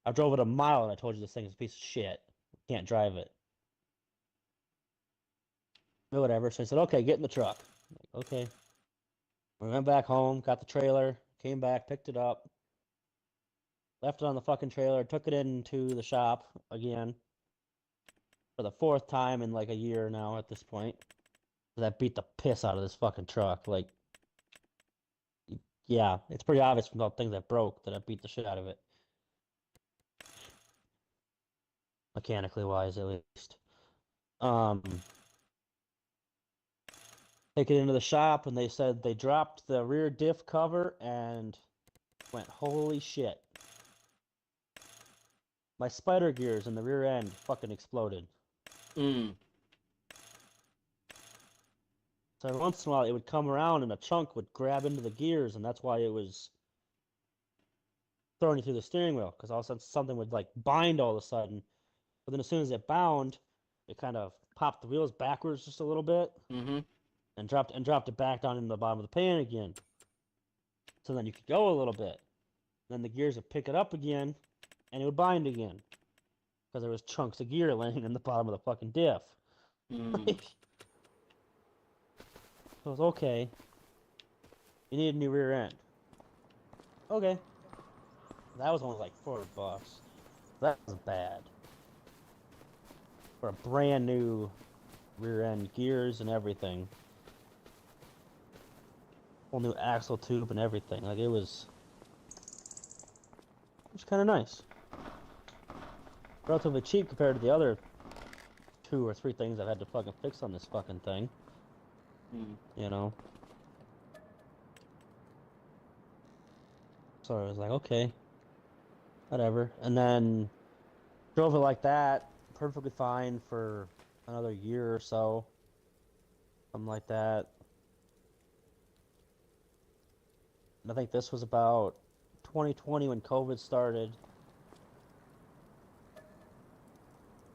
I drove it a mile and I told you this thing is a piece of shit. Can't drive it. Whatever. So I said, "Okay, get in the truck." I'm like, okay. We went back home, got the trailer, came back, picked it up, left it on the fucking trailer, took it into the shop again for the fourth time in like a year now at this point. That beat the piss out of this fucking truck. Like, yeah, it's pretty obvious from all the things that broke that I beat the shit out of it. Mechanically wise, at least. Um, take it into the shop, and they said they dropped the rear diff cover and went, "Holy shit. My spider gears in the rear end fucking exploded." Mm. So every once in a while, it would come around and a chunk would grab into the gears, and that's why it was throwing you through the steering wheel, because all of a sudden something would like bind all of a sudden. But then as soon as it bound, it kind of popped the wheels backwards just a little bit Mm-hmm. and dropped it back down into the bottom of the pan again. So then you could go a little bit. Then the gears would pick it up again, and it would bind again because there was chunks of gear laying in the bottom of the fucking diff. Mm. So it was okay. You need a new rear end. Okay. That was only like $400. That was bad. For a brand new rear end, gears and everything. Whole new axle tube and everything. Like it was kind of nice. Relatively cheap compared to the other 2 or 3 things I've had to fucking fix on this fucking thing. Mm. You know? So I was like, okay, whatever. And then drove it like that, perfectly fine for another year or so. Something like that. And I think this was about 2020 when COVID started.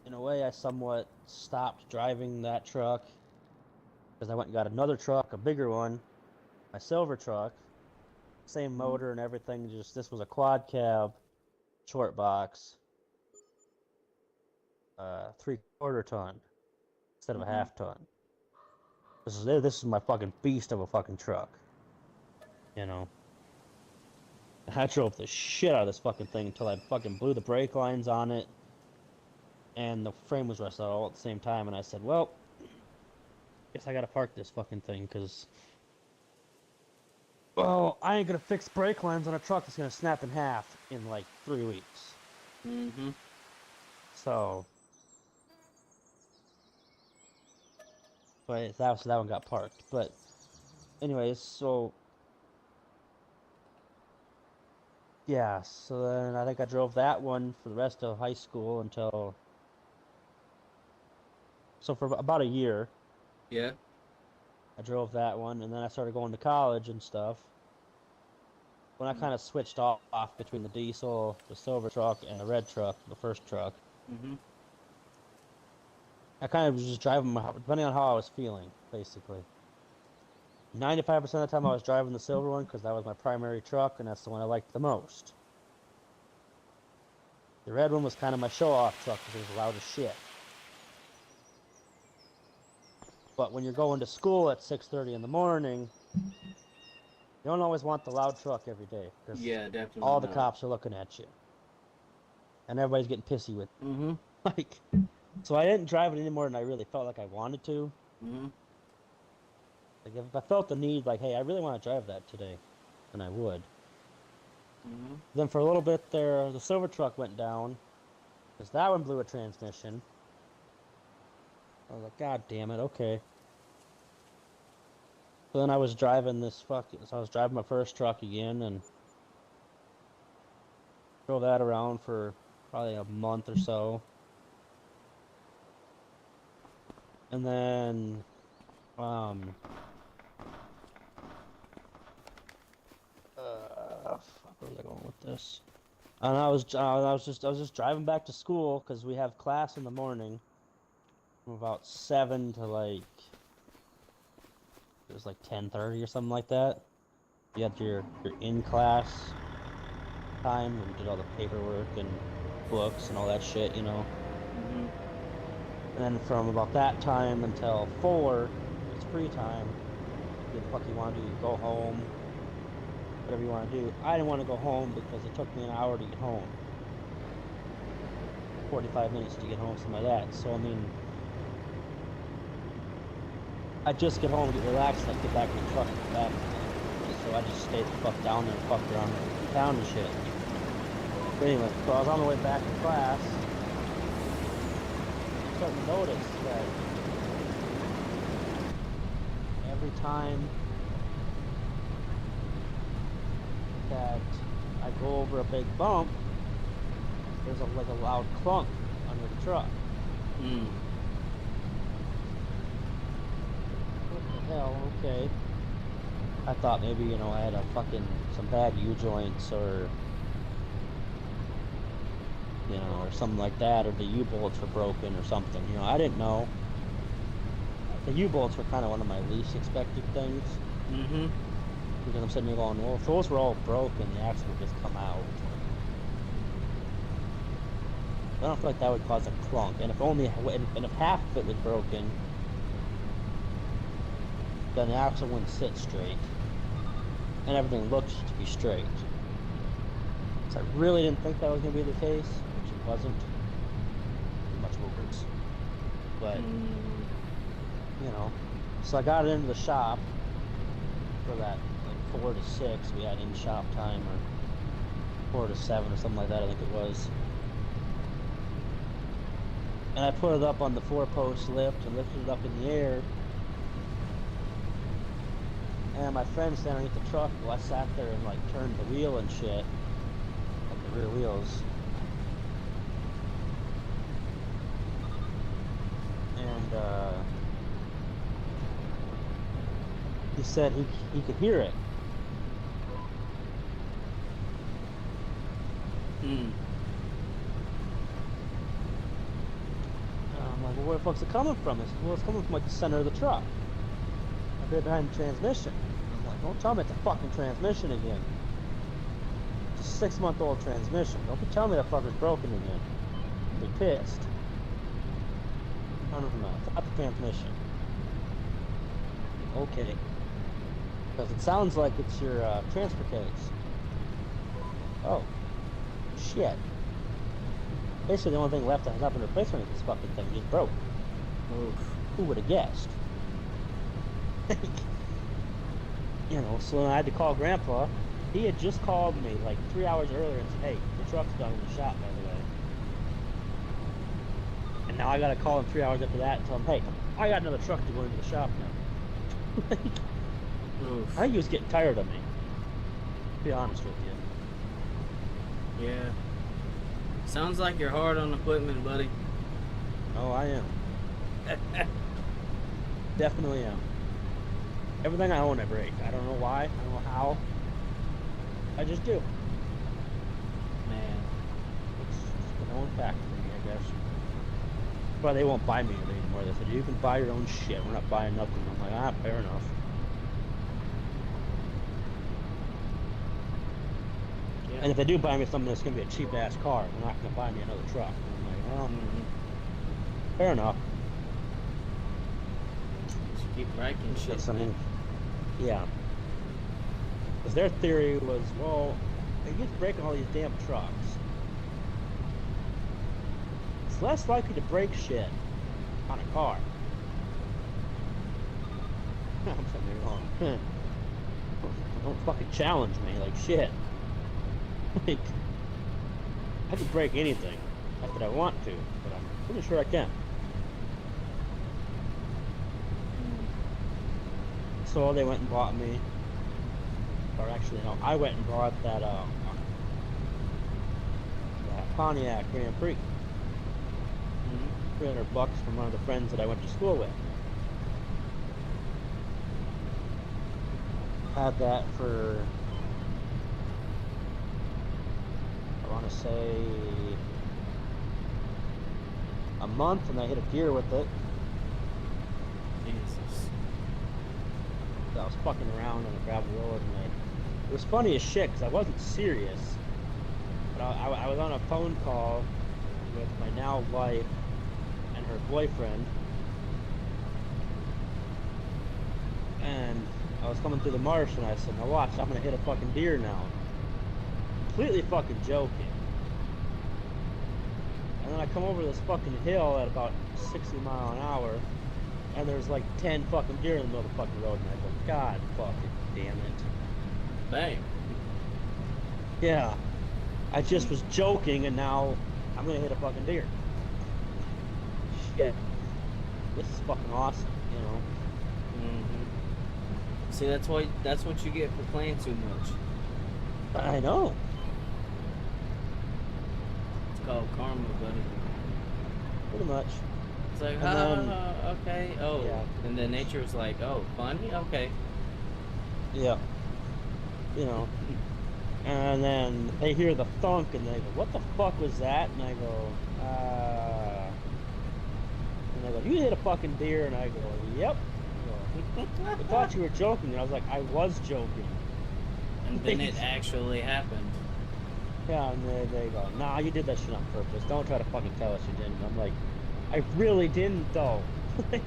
In a way, I somewhat stopped driving that truck because I went and got another truck, a bigger one, my silver truck, same Mm. motor and everything. Just this was a quad cab, short box, 3/4 ton instead of a Mm-hmm. half ton. This is my fucking beast of a fucking truck, you know. I drove the shit out of this fucking thing until I fucking blew the brake lines on it, and the frame was rusted all at the same time. And I said, "Well, guess I gotta park this fucking thing, cause well, I ain't gonna fix brake lines on a truck that's gonna snap in half in like 3 weeks." Mm-hmm. So, but that one got parked. But anyways, so yeah, so then I think I drove that one for the rest of high school until for about a year. Yeah. I drove that one, and then I started going to college and stuff. When I kind of switched off between the diesel, the silver truck, and the red truck, the first truck, Mm-hmm. I kind of was just driving depending on how I was feeling, basically. 95% of the time I was driving the silver one because that was my primary truck, and that's the one I liked the most. The red one was kind of my show-off truck because it was loud as shit. But when you're going to school at 6:30 in the morning, you don't always want the loud truck every day because Yeah, definitely all the not. cops are looking at you, and everybody's getting pissy with Mm-hmm. like So I didn't drive it any more than I really felt like I wanted to. Mm-hmm. Like if I felt the need, like, hey, I really want to drive that today, then I would. Mm-hmm. Then for a little bit there, the silver truck went down because that one blew a transmission. I was like, God damn it, okay. So then I was driving so I was driving my first truck again and drove that around for probably a month or so. And then, um, fuck, where was I going with this? And I was just driving back to school because we have class in the morning from about 7 to like it was like 10:30 or something like that. You had your in class time where we did all the paperwork and books and all that shit, you know. Mm-hmm. And then from about that time until 4, it's free time. Do the fuck you want to do, you go home, whatever you want to do. I didn't want to go home because it took me an hour to get home, 45 minutes to get home, something like that. So I mean, I just get home, get relaxed, and I get back in the truck and get back again. So I just stayed the fuck down there and fucked around in town and shit. But anyway, so I was on the way back to class, starting to notice that every time that I go over a big bump, there's like a loud clunk under the truck. Mm. What the hell? Okay. I thought maybe, I had some bad U-joints or something like that, or the U-bolts were broken or something. I didn't know. The U-bolts were kind of one of my least expected things. Mm-hmm. Because I'm sitting here going, well, if those were all broken, the axle would just come out. I don't feel like that would cause a clunk. And if half of it was broken, then the axle wouldn't sit straight. And everything looked to be straight. So I really didn't think that was going to be the case, which it wasn't. Much worse. But, so I got it into the shop for that, like 4 to 6 we had in shop time, or 4 to 7 or something like that, I think it was. And I put it up on the 4-post lift and lifted it up in the air. And my friend standing underneath the truck, well, I sat there and like turned the wheel and shit, like the rear wheels. And he said he could hear it. Mm. I'm like, well, where the fuck's it coming from? He said, well, it's coming from like the center of the truck, a bit behind the transmission. I'm like, don't tell me it's a fucking transmission again. It's a 6-month-old transmission. Don't be telling me that fucker's broken again. I'll be pissed. I don't know. It's not the transmission. Okay. Because it sounds like it's your transfer case. Oh. Shit. Basically, the only thing left that has not been replaced on this fucking thing just broke. Oof. Who would have guessed? So then I had to call Grandpa. He had just called me like 3 hours earlier and said, hey, the truck's done in the shop, by the way. And now I gotta call him 3 hours after that and tell him, hey, I got another truck to go into the shop now. Oof. I think he was getting tired of me, to be honest with you. Yeah. Sounds like you're hard on equipment, buddy. Oh, I am. Definitely am. Everything I own, I break. I don't know why. I don't know how. I just do. Man. It's just an own fact for me, I guess. But they won't buy me anything anymore. They said, you can buy your own shit. We're not buying nothing. I'm like, fair enough. Yeah. And if they do buy me something that's going to be a cheap-ass car, they're not going to buy me another truck. And I'm like, well, fair enough. Just keep breaking shit. That's something. Yeah. Because their theory was, well, they keep breaking all these damn trucks. it's less likely to break shit on a car. I'm saying wrong. Don't fucking challenge me like shit. Like, I can break anything. Not that I want to, but I'm pretty sure I can. So they went and bought me, or actually no, I went and bought that Pontiac Grand Prix. $300 from one of the friends that I went to school with. Had that for, I want to say, a month, and I hit a deer with it. Jesus. I was fucking around on a gravel road, and it was funny as shit because I wasn't serious. But I was on a phone call with my now wife and her boyfriend, and I was coming through the marsh, and I said, "Now watch, I'm gonna hit a fucking deer now." Completely fucking joking. And then I come over this fucking hill at about 60 miles an hour, and there's like 10 fucking deer in the middle of the fucking road, and I go, God fucking damn it. Bang. Yeah. I just was joking, and now I'm gonna hit a fucking deer. Shit. This is fucking awesome, you know? Mm-hmm. See, that's what you get for playing too much. I know. It's called karma, buddy. Pretty much. It's like, okay, oh. Yeah. And then nature was like, oh, funny? Okay. Yeah. You know. And then they hear the thunk, and they go, what the fuck was that? And I go, And they go, you hit a fucking deer? And I go, yep. I thought you were joking. And I was like, I was joking. And then it actually happened. Yeah, and they go, nah, you did that shit on purpose. Don't try to fucking tell us you didn't. I'm like, I really didn't, though. Like,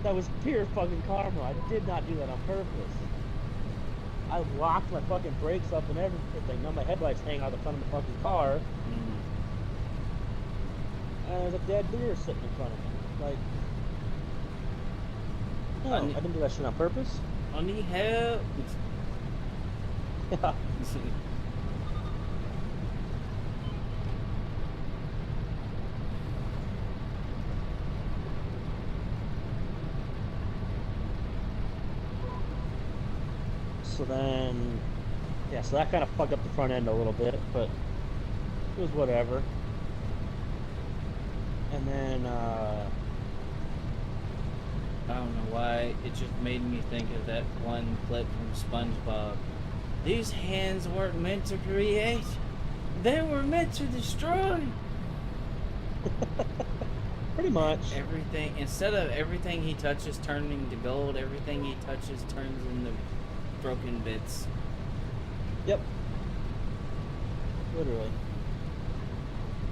that was pure fucking karma. I did not do that on purpose. I locked my fucking brakes up and everything. Now my headlights hang out the front of the fucking car. And there's a dead deer sitting in front of me. Like, no, I didn't do that shit on purpose. I need help. Yeah. So then, yeah, so that kind of fucked up the front end a little bit, but it was whatever. And then, I don't know why, it just made me think of that one clip from SpongeBob. These hands weren't meant to create, they were meant to destroy. Pretty much. Everything, instead of everything he touches turning to gold, everything he touches turns into broken bits. Yep. Literally.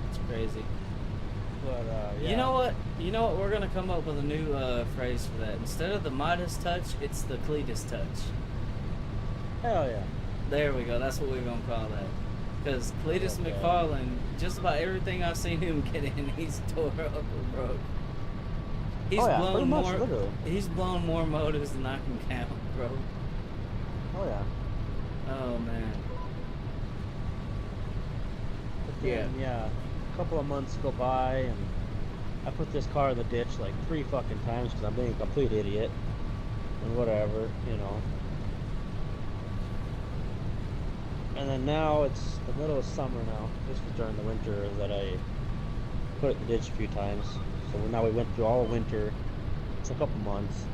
It's crazy. But, yeah. You know what? We're gonna come up with a new phrase for that. Instead of the Midas touch, it's the Cletus touch. Hell yeah. There we go. That's what we're gonna call that. Because Cletus McFarlane, just about everything I've seen him get in, he's tore up or broke. He's blown more. Literally. He's blown more motors than I can count, bro. Oh yeah. Oh man. But then, yeah. A couple of months go by, and I put this car in the ditch like 3 fucking times because I'm being a complete idiot. And whatever, you know. And then now it's the middle of summer now. This was during the winter that I put it in the ditch a few times. So now we went through all winter. It's a couple months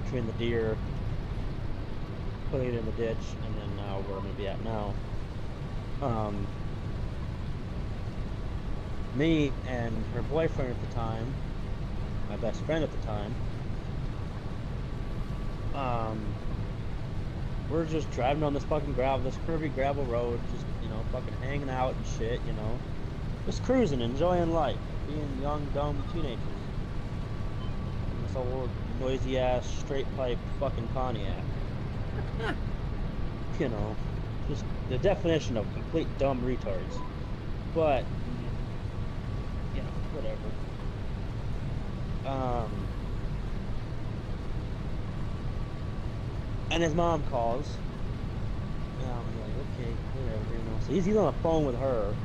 between the deer, putting it in the ditch, and then now where I'm gonna be at now. Me and her boyfriend at the time, my best friend at the time, we're just driving on this fucking this curvy gravel road, just, you know, fucking hanging out and shit, you know, just cruising, enjoying life, being young, dumb teenagers. In this old noisy ass straight pipe fucking Pontiac. You know, just the definition of complete dumb retards. But yeah, whatever. And his mom calls. And I'm like, okay, whatever, you know. So he's on the phone with her.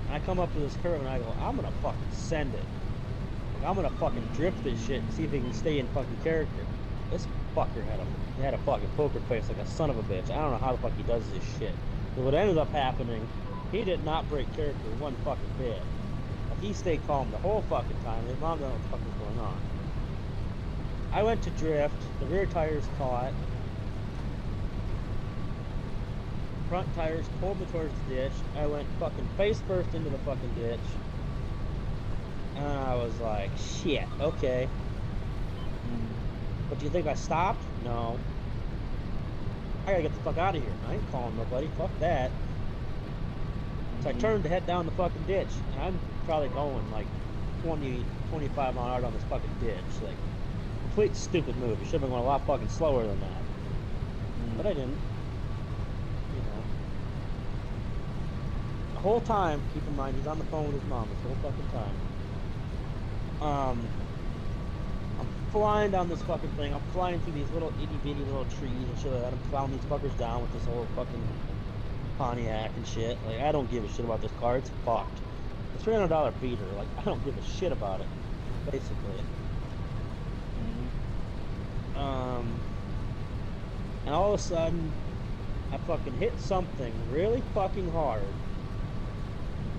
And I come up to this curve and I go, I'm gonna fucking send it. Like, I'm gonna fucking drift this shit and see if he can stay in fucking character. This fucker had a fucking poker face like a son of a bitch. I don't know how the fuck he does this shit. But what ended up happening, he did not break character one fucking bit. Like, he stayed calm the whole fucking time. His mom didn't know what the fuck was going on. I went to drift. The rear tires caught. Front tires pulled me towards the ditch. I went fucking face first into the fucking ditch. And I was like, shit, okay. But do you think I stopped? No. I gotta get the fuck out of here. I ain't calling nobody. Fuck that. So I turned to head down the fucking ditch. And I'm probably going like 20, 25 mile an hour down this fucking ditch. Like, complete stupid move. You should have been going a lot fucking slower than that. But I didn't. You know. The whole time, keep in mind, he's on the phone with his mom this whole fucking time. I'm flying down this fucking thing. I'm flying through these little itty bitty little trees and shit like that. I'm plowing these fuckers down with this whole fucking Pontiac and shit. Like, I don't give a shit about this car. It's fucked. It's a $300 beater. Like, I don't give a shit about it. Basically. And all of a sudden, I fucking hit something really fucking hard.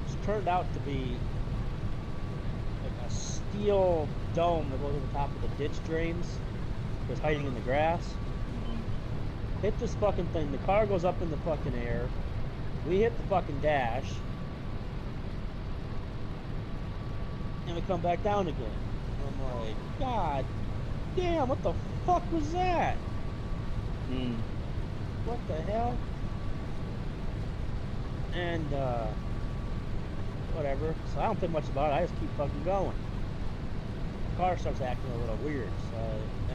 Which turned out to be like a steel dome that goes over the top of the ditch drains. It was hiding in the grass. Hit this fucking thing. The car goes up in the fucking air. We hit the fucking dash. And we come back down again. I'm like, God damn, what the fuck was that? What the hell? And, whatever. So I don't think much about it. I just keep fucking going. The car starts acting a little weird. So,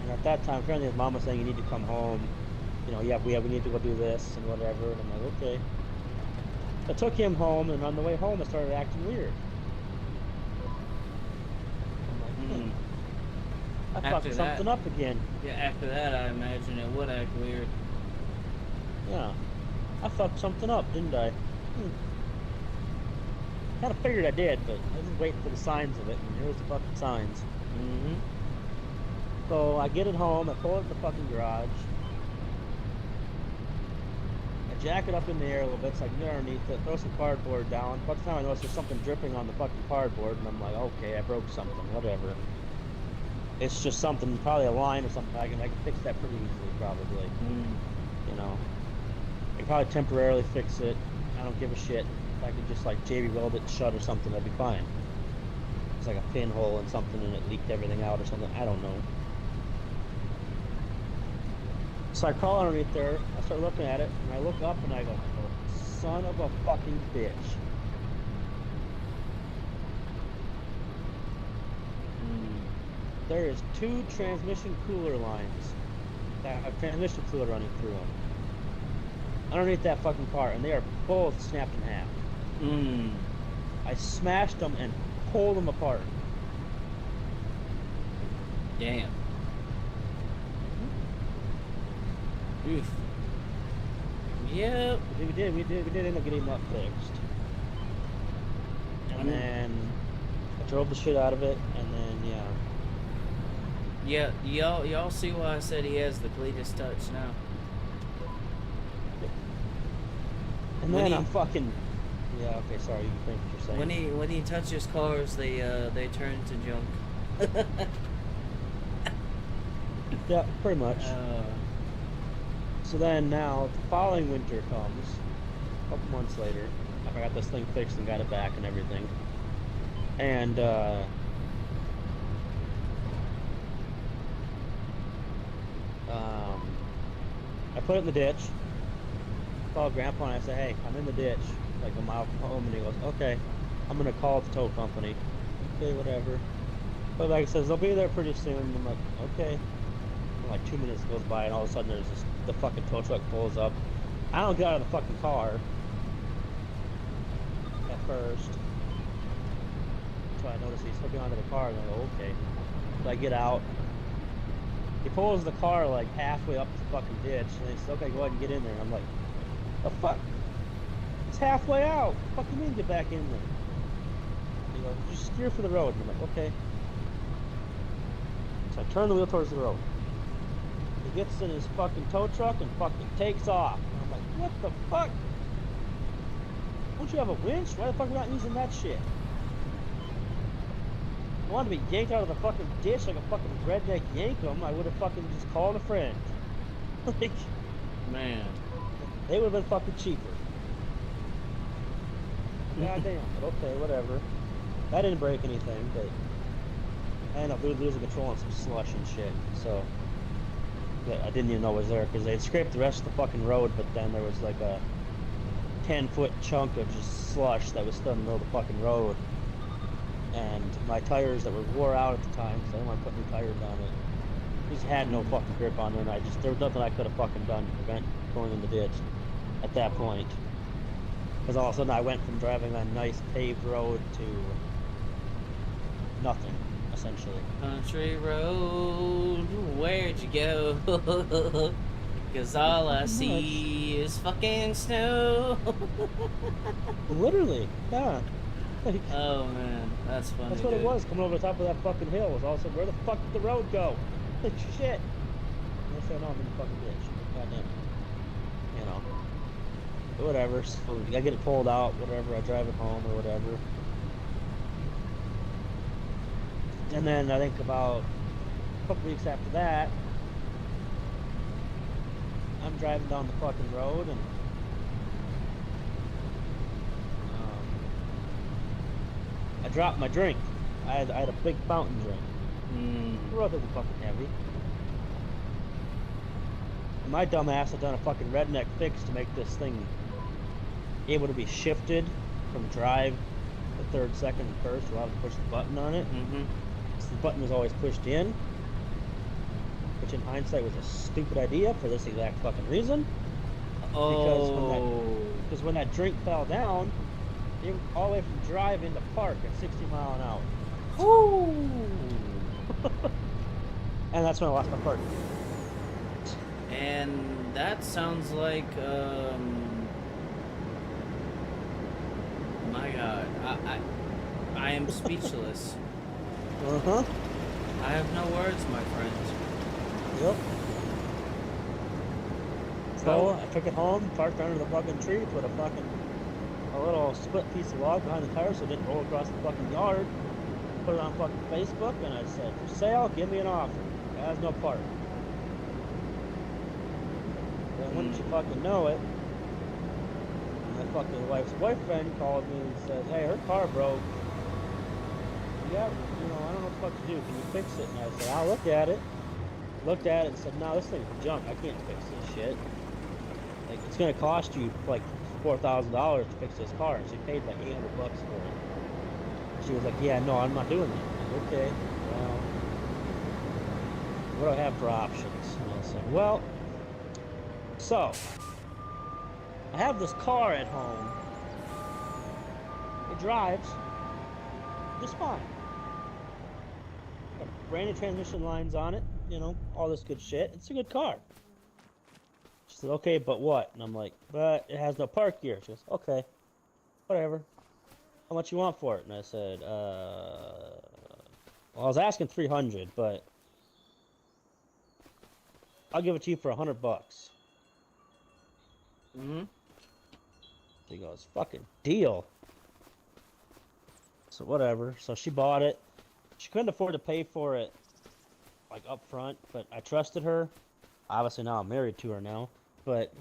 and at that time, apparently his mom was saying, you need to come home. You know, yeah, we need to go do this and whatever. And I'm like, okay. I took him home, and on the way home, it started acting weird. I'm like, I fucked something up again. Yeah, after that, I imagine it would act weird. Yeah. I fucked something up, didn't I? Kind of figured I did, but I was waiting for the signs of it, and here's the fucking signs. So I get it home, I pull it in the fucking garage. I jack it up in the air a little bit so I can get underneath it, throw some cardboard down. By the time I notice there's something dripping on the fucking cardboard, and I'm like, okay, I broke something, whatever. It's just something, probably a line or something. I can fix that pretty easily, probably. You know, I can probably temporarily fix it. I don't give a shit. If I could just like JB weld it shut or something, that'd be fine. It's like a pinhole in something and it leaked everything out or something. I don't know. So I crawl underneath there. I start looking at it, and I look up and I go, son of a fucking bitch. There is 2 transmission cooler lines that have transmission fluid running through them underneath that fucking car, and they are both snapped in half. I smashed them and pulled them apart. Damn. Oof. Yep. We did end up getting that fixed. And then I drove the shit out of it, and then yeah, y'all see why I said he has the Cletus touch now. And then I'm fucking. Yeah, okay, sorry, you think what you're saying. When he touches cars, they turn to junk. Yeah, pretty much. So then now the following winter comes, a couple months later, after I got this thing fixed and got it back and everything. And I put it in the ditch. Called Grandpa and I said, hey, I'm in the ditch, like a mile from home. And he goes, okay, I'm gonna call the tow company. Okay, whatever. But like I says, they'll be there pretty soon. And I'm like, okay. And like 2 minutes goes by, and all of a sudden there's this, the fucking tow truck pulls up. I don't get out of the fucking car at first. So I noticed he's hooking onto the car, and I go, okay. So I get out. He pulls the car like halfway up the fucking ditch, and he says, okay, go ahead and get in there. And I'm like, the fuck? It's halfway out. What the fuck you mean get back in there? And he goes, just steer for the road. And I'm like, okay. So I turn the wheel towards the road. He gets in his fucking tow truck and fucking takes off. And I'm like, what the fuck? Don't you have a winch? Why the fuck are we not using that shit? If I wanted to be yanked out of the fucking ditch like a fucking redneck yankum, I would have fucking just called a friend. Like, Man. they would have been fucking cheaper. Goddamn, but okay, whatever. That didn't break anything, but I ended up losing control on some slush and shit, so that I didn't even know was there, because they had scraped the rest of the fucking road, but then there was like a 10-foot chunk of just slush that was still in the middle of the fucking road. And my tires that were wore out at the time, because I didn't want to put new tires on it, just had no fucking grip on it, and there was nothing I could have fucking done to prevent going in the ditch at that point. Because all of a sudden I went from driving on a nice paved road to nothing, essentially. Country road, where'd you go? Cause all I see is fucking snow. Literally, yeah. Like, Oh man, that's funny. that's what dude. it was, coming over the top of that fucking hill. Was all of a sudden, where the fuck did the road go? Like, shit. And I said, no, I'm in the fucking ditch. Goddamn. You know. But whatever. So I get it pulled out, whatever. I drive it home or whatever. And then I think about a couple weeks after that, I'm driving down the fucking road and I dropped my drink. I had a big fountain drink. The road wasn't fucking heavy. And my dumb ass had done a fucking redneck fix to make this thing able to be shifted from drive to third, second, and first without having to push the button on it. So the button was always pushed in, which in hindsight was a stupid idea for this exact fucking reason. Oh. Because when that drink fell down, it went all the way from drive into park at 60 miles an hour. Ooh. And that's when I lost my park. And that sounds like my God, I am speechless. Uh-huh. I have no words, my friend. Yep. So I took it home, parked under the fucking tree, put a little split piece of log behind the tire so it didn't roll across the fucking yard. Put it on fucking Facebook, and I said, for sale, give me an offer. It has no part. Then wouldn't you fucking know it, my fucking wife's boyfriend called me and said, hey, her car broke. Yeah, I don't know what to do. Can you fix it? And I said, I'll look at it. Looked at it and said, no, this thing's junk. I can't fix this shit. Like, it's gonna cost you like $4,000 to fix this car. And she paid like $800 for it. She was like, yeah, no, I'm not doing that. I said, okay, well, what do I have for options? And I said, well, so I have this car at home. It drives just fine. Got brand new transmission lines on it, all this good shit. It's a good car. She said, okay, but what? And I'm like, but it has no park gear. She goes, okay, whatever. How much you want for it? And I said, well, I was asking 300, but I'll give it to you for $100. She goes, fucking deal. So whatever. So she bought it. She couldn't afford to pay for it like up front, but I trusted her. Obviously now I'm married to her now, but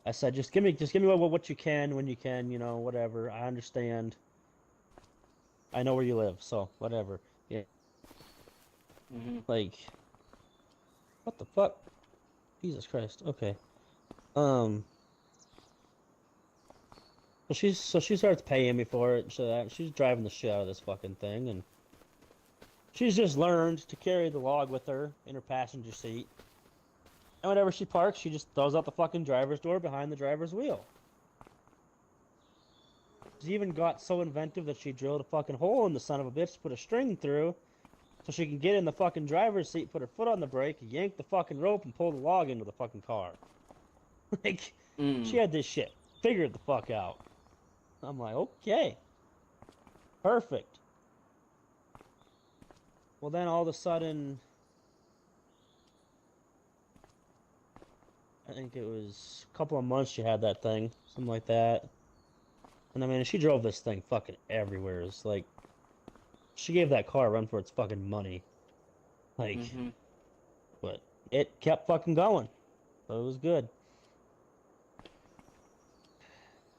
I said just give me what you can when you can, whatever. I understand. I know where you live, so whatever. Yeah. Like, what the fuck? Jesus Christ. Okay. So she starts paying me for it. So she's driving the shit out of this fucking thing, and she's just learned to carry the log with her in her passenger seat. And whenever she parks, she just throws out the fucking driver's door behind the driver's wheel. She even got so inventive that she drilled a fucking hole in the son of a bitch to put a string through so she can get in the fucking driver's seat, put her foot on the brake, yank the fucking rope, and pull the log into the fucking car. Like, she had this shit figured the fuck out. I'm like, okay. Perfect. Well, then all of a sudden, I think it was a couple of months she had that thing, something like that. And I mean, she drove this thing fucking everywhere. It's like, she gave that car a run for its fucking money. Like, but it kept fucking going. So it was good.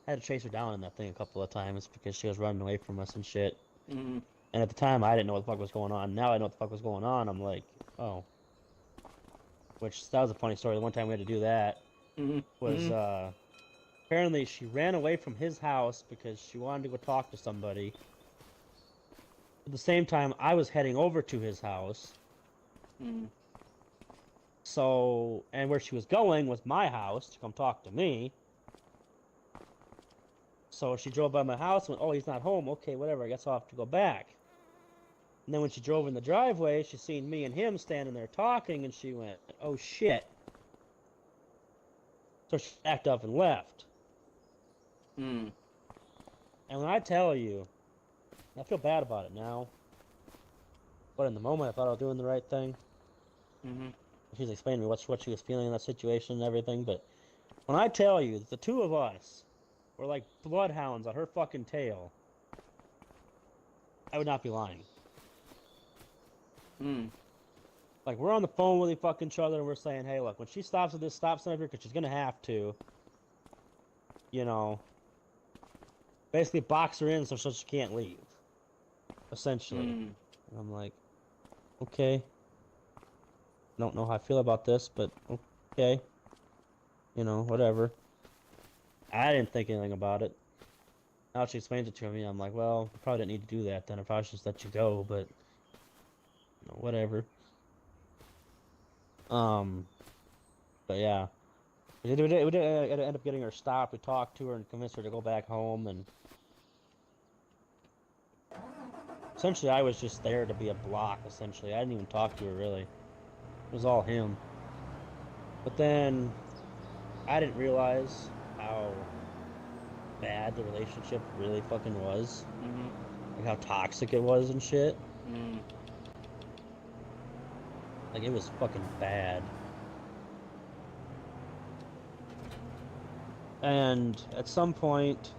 I had to chase her down in that thing a couple of times because she was running away from us and shit. And at the time, I didn't know what the fuck was going on. Now I know what the fuck was going on. I'm like, oh. Which, that was a funny story. The one time we had to do that was, apparently she ran away from his house because she wanted to go talk to somebody. At the same time, I was heading over to his house. So, and where she was going was my house to come talk to me. So she drove by my house and went, oh, he's not home. Okay, whatever. I guess I'll have to go back. And then when she drove in the driveway, she seen me and him standing there talking, and she went, oh, shit. So she backed up and left. And when I tell you, I feel bad about it now. But in the moment, I thought I was doing the right thing. She's explaining to me what she was feeling in that situation and everything. But when I tell you that the two of us were like bloodhounds on her fucking tail, I would not be lying. Like, we're on the phone with each other, and we're saying, hey, look, when she stops at this stop sign over here, because she's going to have to, you know, basically box her in so she can't leave, essentially. And I'm like, okay. I don't know how I feel about this, but okay. You know, whatever. I didn't think anything about it. Now she explains it to me, I'm like, well, I probably didn't need to do that then. I probably should just let you go, but you know, whatever. But yeah. We did end up getting her stopped. We talked to her and convinced her to go back home, and essentially I was just there to be a block, essentially. I didn't even talk to her, really. It was all him. But then I didn't realize how bad the relationship really fucking was. Like how toxic it was and shit. Like, it was fucking bad. And at some point,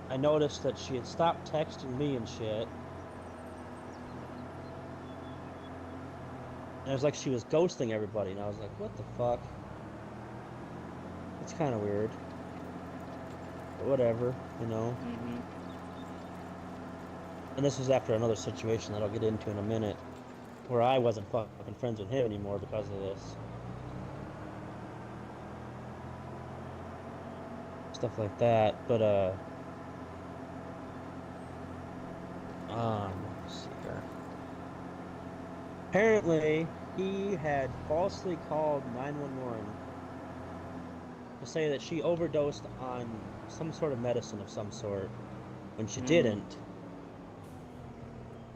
I noticed that she had stopped texting me and shit. And it was like she was ghosting everybody, and I was like, what the fuck? It's kind of weird. But whatever, you know? And this was after another situation that I'll get into in a minute, where I wasn't fucking friends with him anymore because of this. Stuff like that, but, let's see here. Apparently, he had falsely called 911 to say that she overdosed on some sort of medicine of some sort, when she didn't.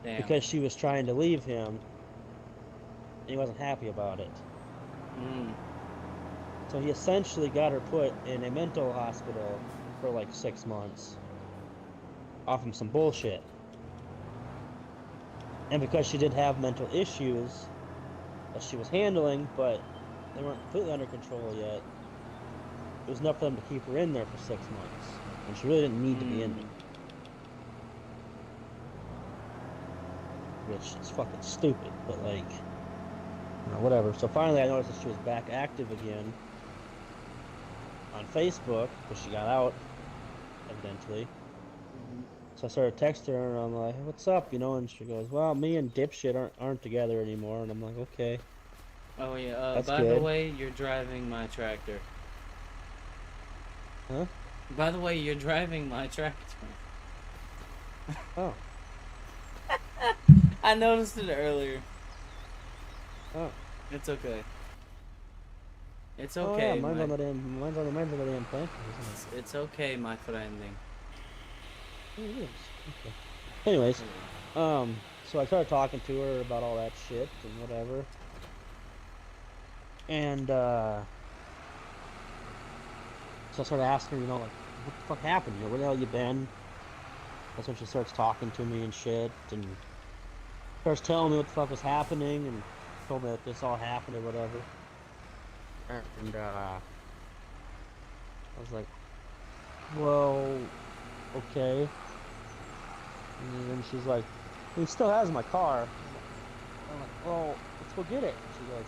Damn. Because she was trying to leave him, and he wasn't happy about it. So he essentially got her put in a mental hospital for like 6 months off of some bullshit. And because she did have mental issues that she was handling, but they weren't completely under control yet, it was enough for them to keep her in there for 6 months. And she really didn't need to be in there. Which is fucking stupid, but like, you know, whatever. So finally I noticed that she was back active again on Facebook, because she got out, evidently. So I started texting her, and I'm like, hey, what's up, you know? And she goes, well, me and Dipshit aren't together anymore. And I'm like, okay. Oh, yeah, that's by good. the way, you're driving my tractor. Huh? By the way, you're driving my tractor. Oh. I noticed it earlier. Oh. It's okay. It's Oh yeah, okay, my mine's on the damn plank, isn't it's okay, my friending. it? Oh, it is. Okay. Anyways, so I started talking to her about all that shit and whatever. And so I started asking her, like, what the fuck happened? Where the hell you been? That's when she starts talking to me and shit and starts telling me what the fuck was happening and told me that this all happened or whatever. And I was like, well, okay. And then she's like, he still has my car. I'm like, well, let's go get it. And she goes,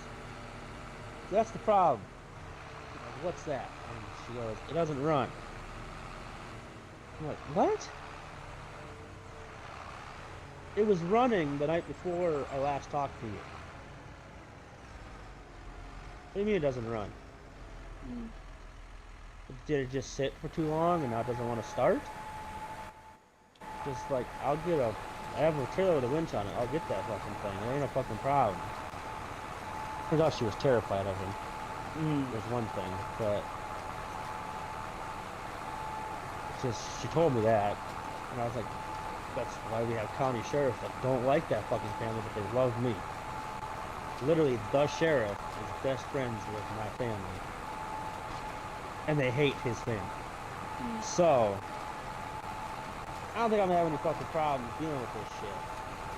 that's the problem. I'm like, what's that? And she goes, it doesn't run. I'm like, what? It was running the night before I last talked to you. What do you mean it doesn't run? Mm. Did it just sit for too long and now it doesn't want to start? Just like, I have a trailer with a winch on it. I'll get that fucking thing. There ain't no fucking problem. Turns out she was terrified of him. Mm. There's one thing, but it's just, she told me that. And I was like, that's why we have county sheriffs that don't like that fucking family, but they love me. Literally, the sheriff is best friends with my family. And they hate his family. Mm. So, I don't think I'm gonna have any fucking problems dealing with this shit.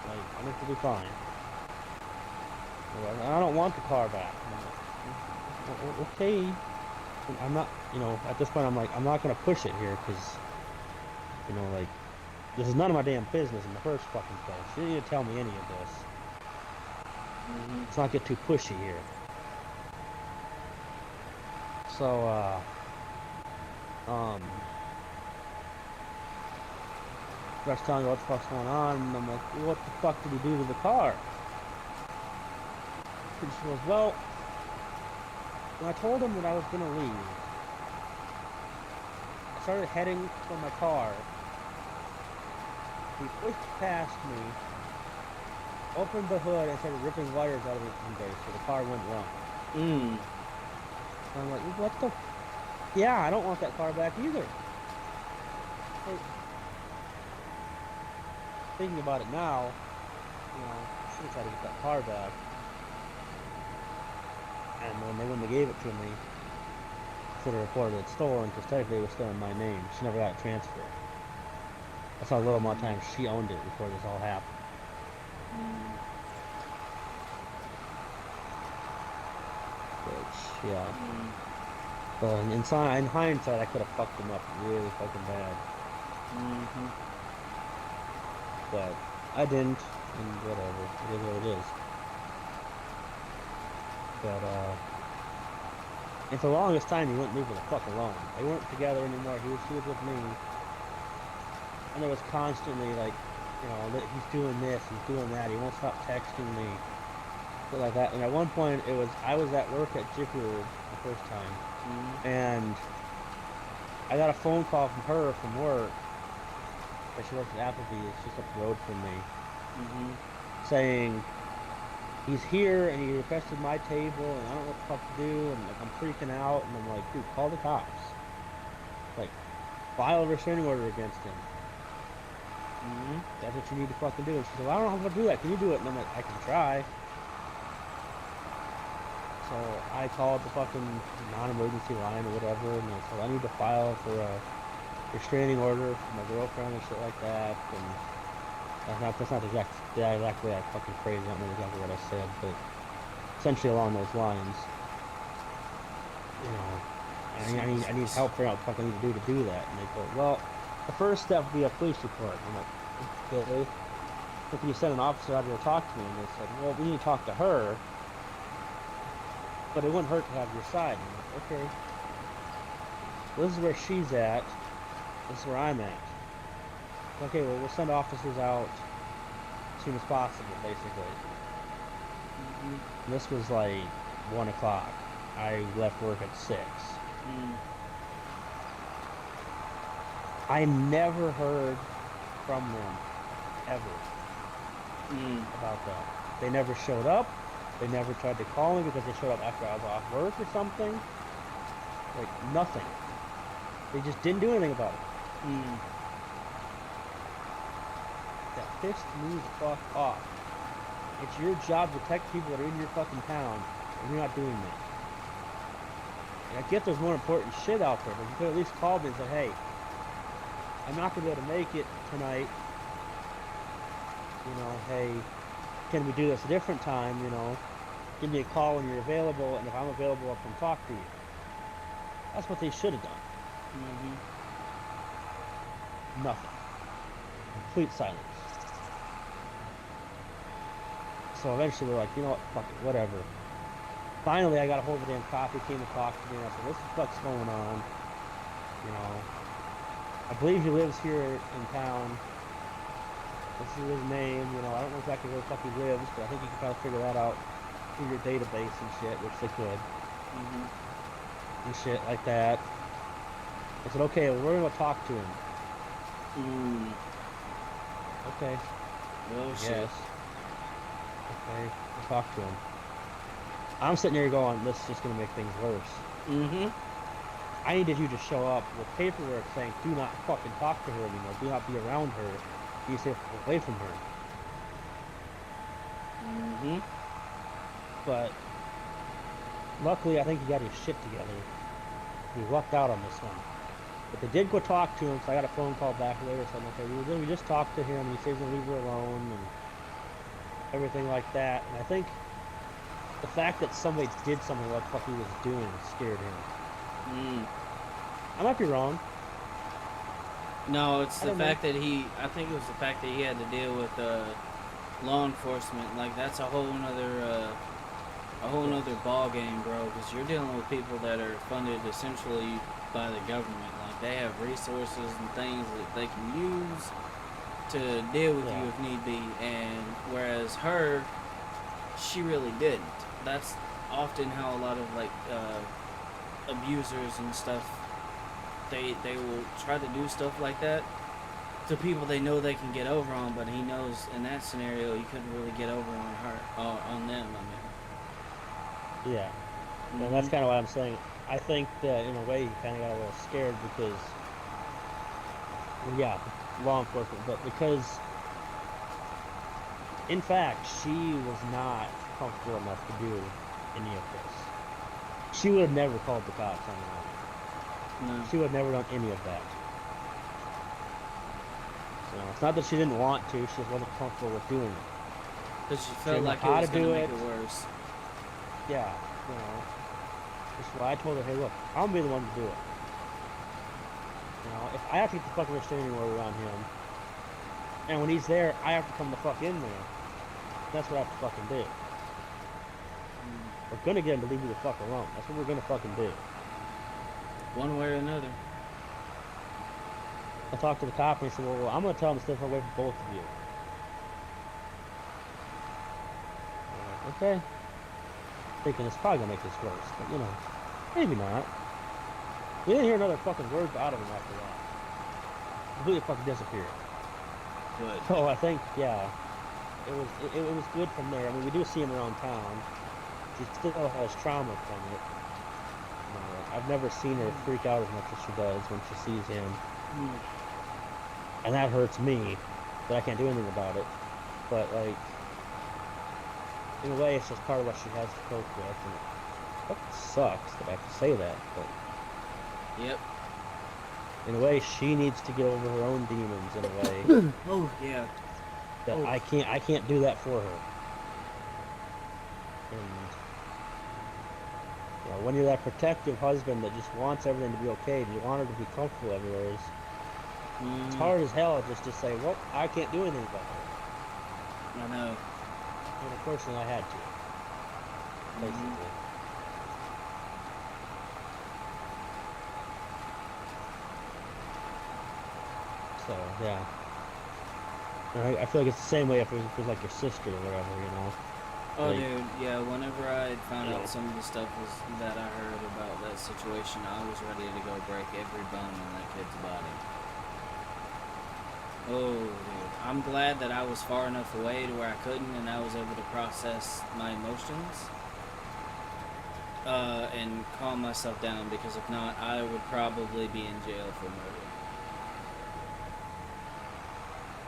Like, I think it'll be fine. I don't want the car back. Okay. I'm not, at this point, I'm like, I'm not gonna push it here because, like, this is none of my damn business in the first fucking place. You didn't need to tell me any of this. Mm-hmm. Let's not get too pushy here. So, starts telling me what the fuck's going on, and I'm like, what the fuck did he do to the car? And she goes, well, when I told him that I was gonna leave, I started heading for my car. He pushed past me, opened the hood, and started ripping wires out of the engine bay so the car wouldn't run. Mm. And I'm like, what the? Yeah, I don't want that car back either. Hey, thinking about it now, should have tried to get that car back. And when they wouldn't have gave it to me, should have reported it stolen because technically it was still in my name. She never got it transferred. That's how little amount of time she owned it before this all happened. Mm. Which, yeah. Mm. But in hindsight, I could have fucked him up really fucking bad. Mm-hmm. But I didn't, and whatever. It is what it is. But, and for the longest time, he wouldn't leave me the fuck alone. They weren't together anymore. She was with me. And it was constantly like, he's doing this, he's doing that. He won't stop texting me. Shit like that. And at one point, I was at work at Jiffy Lube the first time. Mm-hmm. And I got a phone call from her from work. But she works at Applebee's, just up the road from me. Mm-hmm. Saying, he's here and he requested my table and I don't know what the fuck to do. And like, I'm freaking out. And I'm like, dude, call the cops. Like, file a restraining order against him. Mm-hmm. That's what you need to fucking do. And she said, well, I don't know how to do that. Can you do it? And I'm like, I can try. So I called the fucking non-emergency line or whatever, and I said, I need to file for a restraining order for my girlfriend and shit like that. And that's not the exact way I fucking phrased it. I don't know exactly what I said, but essentially along those lines. I need help figuring out what the fuck I need to do that. And they go, well, the first step would be a police report. And I'm like, okay. But you send an officer out here to talk to me, and they said, well, we need to talk to her. But it wouldn't hurt to have your side. And I'm like, okay. Well, this is where she's at. This is where I'm at. Okay, well, we'll send officers out as soon as possible, basically. And this was like 1 o'clock. I left work at 6. Mm. I never heard from them, ever, Mm. about that. They never showed up. They never tried to call me because they showed up after I was off work or something. Like, nothing. They just didn't do anything about it. Mm. That pissed me the fuck off. It's your job to protect people that are in your fucking town, and you're not doing that. And I get there's more important shit out there, but you could at least call me and say, hey, I'm not going to be able to make it tonight. You know, hey, can we do this a different time, you know? Give me a call when you're available, and if I'm available, I'll come talk to you. That's what they should have done. Mm-hmm. Nothing. Complete silence. So eventually we're like, you know what, fuck it, whatever. Finally, I got a hold of the damn cop. He came to talk to me, and I said, what the fuck's going on? You know, I believe he lives here in town. This is his name, you know, I don't know exactly where the fuck he lives, but I think you can kind of figure that out through your database and shit, which they could. Mm-hmm. And shit like that. I said, okay, well, we're gonna talk to him. Mm. Okay. Oh, shit. Yes. Okay, we'll talk to him. I'm sitting here going, this is just gonna make things worse. Mm-hmm. I needed you to show up with paperwork saying, do not fucking talk to her anymore. Do not be around her. You stay away from her. Mm-hmm. But luckily, I think he got his shit together. He lucked out on this one. But they did go talk to him, so I got a phone call back later saying, okay, we just talked to him, and he says he's gonna leave her alone, and everything like that. And I think the fact that somebody did something like what he was doing scared him. Mm. I might be wrong. No, it's the don't know. fact that I think it was the fact that he had to deal with law enforcement. Like, that's a whole nother ball game, bro, because you're dealing with people that are funded essentially by the government. Like, they have resources and things that they can use to deal with Yeah. you if need be, and whereas her, she really didn't. That's often how a lot of, like, abusers and stuff, they will try to do stuff like that to people they know they can get over on, but he knows in that scenario he couldn't really get over on her, on them, I mean. Yeah. Mm-hmm. And that's kind of what I'm saying. I think that in a way he kind of got a little scared because, well, yeah, law enforcement, but because, in fact, she was not comfortable enough to do any of this. She would have never called the cops on her. No. She would have never done any of that. So it's not that she didn't want to, she just wasn't comfortable with doing it. Because she felt didn't like know it how was to going to do make it. it worse. Yeah, you know. That's why I told her, hey, look, I'm gonna be the one to do it. You know, if I have to get the fucking restraining order on him, and when he's there, I have to come the fuck in there. That's what I have to fucking do. We're gonna get him to leave me the fuck alone. That's what we're gonna fucking do. One way or another. I talked to the cop and he said, well, I'm gonna tell him to stay away from both of you. I'm like, okay. Thinking it's probably gonna make this worse, but you know, maybe not. We didn't hear another fucking word out of him after that. Completely fucking disappeared. Good. So I think, yeah, it was good from there. I mean, we do see him around town. She still has trauma from it. You know, I've never seen her freak out as much as she does when she sees him. Mm. And that hurts me, but I can't do anything about it. But, like, in a way, it's just part of what she has to cope with, and it fucking sucks that I have to say that, but Yep. in a way, she needs to get over her own demons, in a way, Oh, yeah. that Oh. I can't do that for her. And, you know, when you're that protective husband that just wants everything to be okay, and you want her to be comfortable everywhere, it's hard as hell just to say, well, I can't do anything about it. I know. And unfortunately, I had to. Basically. So, yeah. And I feel like it's the same way if it was like your sister or whatever, you know? Oh, Like- dude, yeah, whenever I had found Yeah. out some of the stuff that I heard about that situation, I was ready to go break every bone in that kid's body. Oh, dude. I'm glad that I was far enough away to where I couldn't, and I was able to process my emotions, and calm myself down, because if not, I would probably be in jail for murder.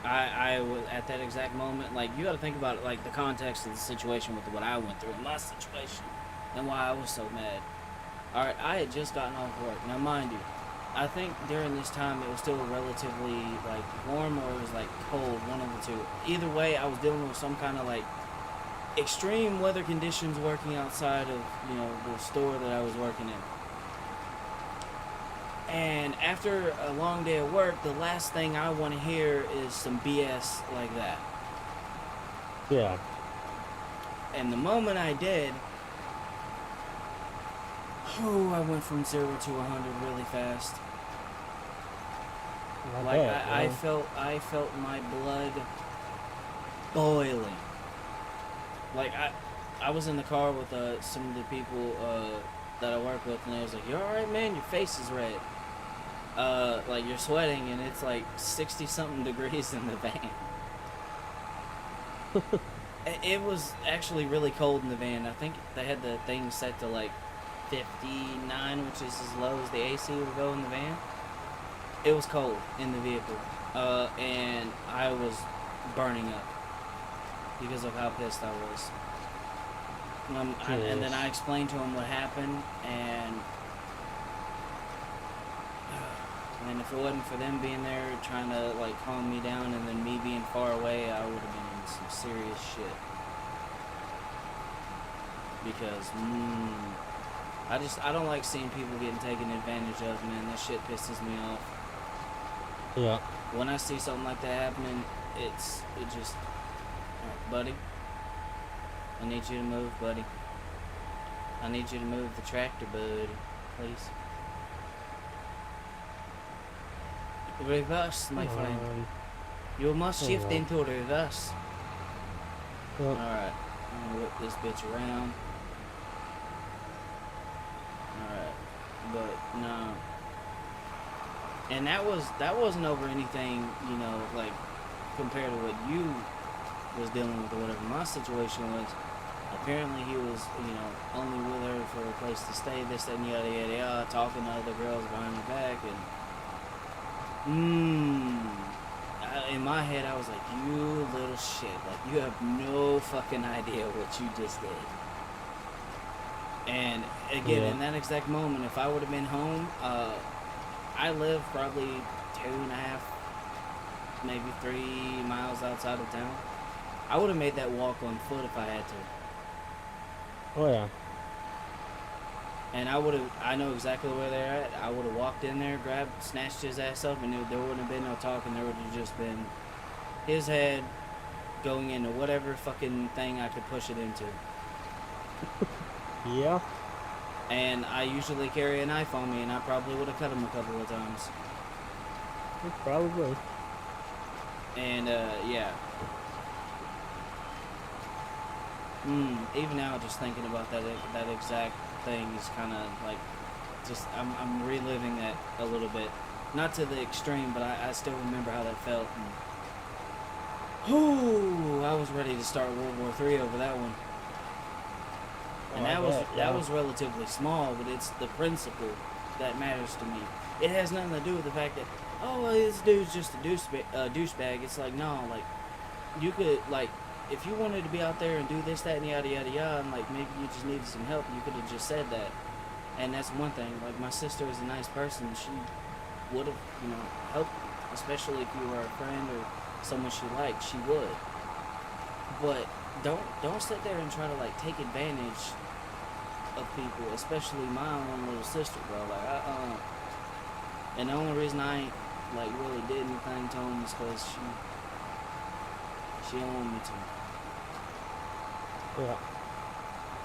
I was at that exact moment, like, you gotta think about it, like, the context of the situation with what I went through in my situation, and why I was so mad. Alright, I had just gotten off work. Now, mind you, I think during this time it was still relatively, like, warm, or it was, like, cold, one of the two. Either way, I was dealing with some kind of, like, extreme weather conditions working outside of, you know, the store that I was working in. And after a long day of work, the last thing I want to hear is some BS like that. Yeah. And the moment I did, oh, I went from 0 to 100 really fast. Like, I felt my blood boiling. Like, I was in the car with some of the people that I work with, and they was like, "You all right, man? Your face is red. Like, you're sweating, and it's like 60 something degrees in the van." It was actually really cold in the van. I think they had the thing set to like 59, which is as low as the AC would go in the van. It was cold in the vehicle, and I was burning up because of how pissed I was. And then I explained to him what happened, and if it wasn't for them being there trying to like calm me down, and then me being far away, I would have been in some serious shit. Because I don't like seeing people getting taken advantage of, man. That shit pisses me off. Yeah. When I see something like that happening, it just, buddy, I need you to move, buddy. I need you to move the tractor, buddy, please. Reverse, my friend. You must shift into reverse. Well, Alright, I'm gonna whip this bitch around. Alright, but no. And that wasn't over anything, you know, like, compared to what you was dealing with or whatever my situation was. Apparently he was, you know, only with her for a place to stay, this, that, and yada, yada, yada, talking to other girls behind her back, and in my head I was like, you little shit, like, you have no fucking idea what you just did. And again, in that exact moment, if I would have been home, I live probably 2.5, maybe 3 miles outside of town. I would have made that walk on foot if I had to. Oh yeah. And I know exactly where they're at. I would have walked in there, snatched his ass up, and there wouldn't have been no talking. There would have just been his head going into whatever fucking thing I could push it into. Yeah. And I usually carry a knife on me, and I probably would have cut him a couple of times. Probably. And, yeah. Even now, just thinking about that exact thing is kind of like, just, I'm reliving that a little bit. Not to the extreme, but I still remember how that felt. And, ooh, I was ready to start World War III over that one. And that was relatively small, but it's the principle that matters to me. It has nothing to do with the fact that, oh, well, this dude's just a douchebag. It's like, no, like, you could, like, if you wanted to be out there and do this, that, and yada, yada, yada, and, like, maybe you just needed some help, you could have just said that. And that's one thing. Like, my sister is a nice person. She would have, you know, helped you. Especially if you were a friend or someone she liked, she would. But don't sit there and try to, like, take advantage of people, especially my own little sister, bro. Like, and the only reason I ain't, like, really did anything to him is because she don't want me to. Yeah.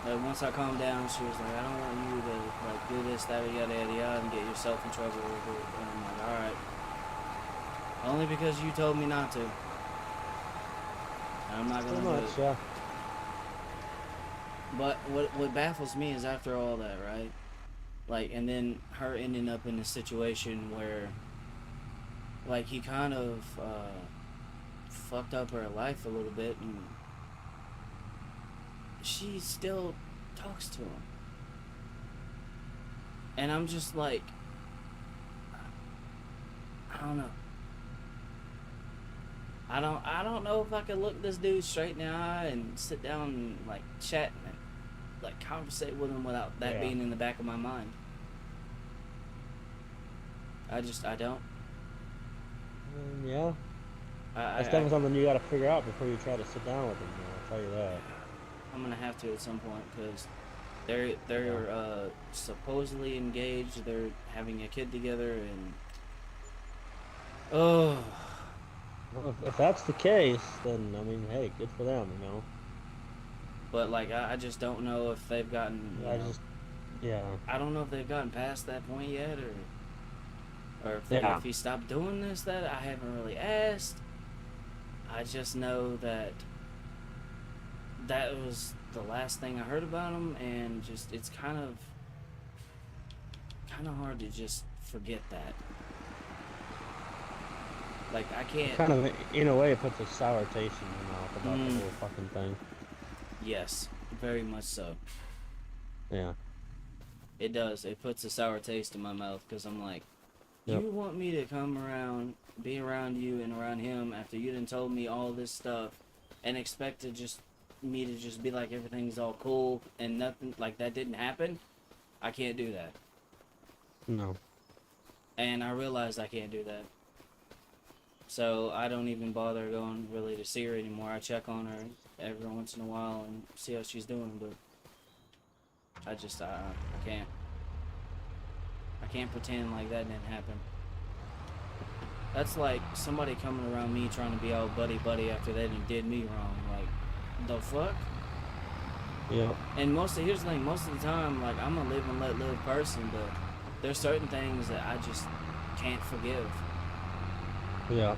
But once I calmed down, she was like, I don't want you to, like, do this, that, yada, yada, yada, and get yourself in trouble with it. And I'm like, alright. Only because you told me not to. And I'm not gonna do it. Yeah. But what baffles me is after all that, right? Like, and then her ending up in a situation where like he kind of fucked up her life a little bit, and she still talks to him. And I'm just like, I don't know. I don't know if I could look this dude straight in the eye and sit down and like chat and like conversate with him without that Yeah. being in the back of my mind. I don't. Yeah. I, I, That's I definitely something you got to figure out before you try to sit down with him. I'll tell you that. I'm gonna have to at some point because Yeah. they're supposedly engaged. They're having a kid together, and oh, Well, if that's the case, then I mean, hey, good for them, you know. but like I just don't know if they've gotten I just, yeah, I don't know if they've gotten past that point yet, or yeah, if he stopped doing this. That I haven't really asked. I just know that that was the last thing I heard about him, and just it's kind of hard to just forget that. Like I it can't. kind of, in a way, it puts a sour taste in your mouth about the Mm, whole fucking thing. yes, very much so. Yeah. It does. It puts a sour taste in my mouth because I'm like, Yep. you want me to come around, be around you and around him after you done told me all this stuff, and expect to just me to just be like everything's all cool and nothing like that didn't happen? I can't do that, No. and I realized I can't do that. So I don't even bother going really to see her anymore. I check on her every once in a while and see how she's doing, but I can't. I can't pretend like that didn't happen. That's like somebody coming around me trying to be all buddy buddy after they did me wrong. Like, the fuck? Yep. And here's the thing, most of the time, like, I'm a live and let live person, but there's certain things that I just can't forgive. Yeah.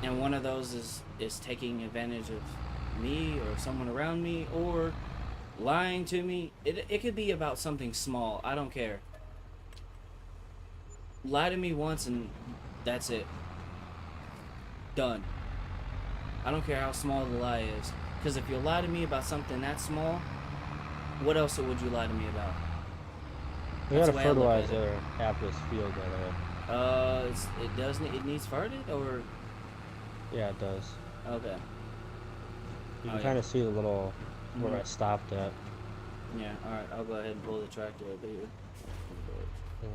And one of those is taking advantage of me or someone around me or lying to me. It could be about something small. I don't care. Lie to me once and that's it. Done. I don't care how small the lie is. Because if you lie to me about something that small, what else would you lie to me about? We That's gotta the way I look at fertilize it. half this field, by the way. It doesn't. It needs ferted, or Yeah, it does. okay. You Oh can yeah. kind of see the little where Mhm. I stopped at. Yeah. All right. I'll go ahead and pull the tractor over here. Yeah.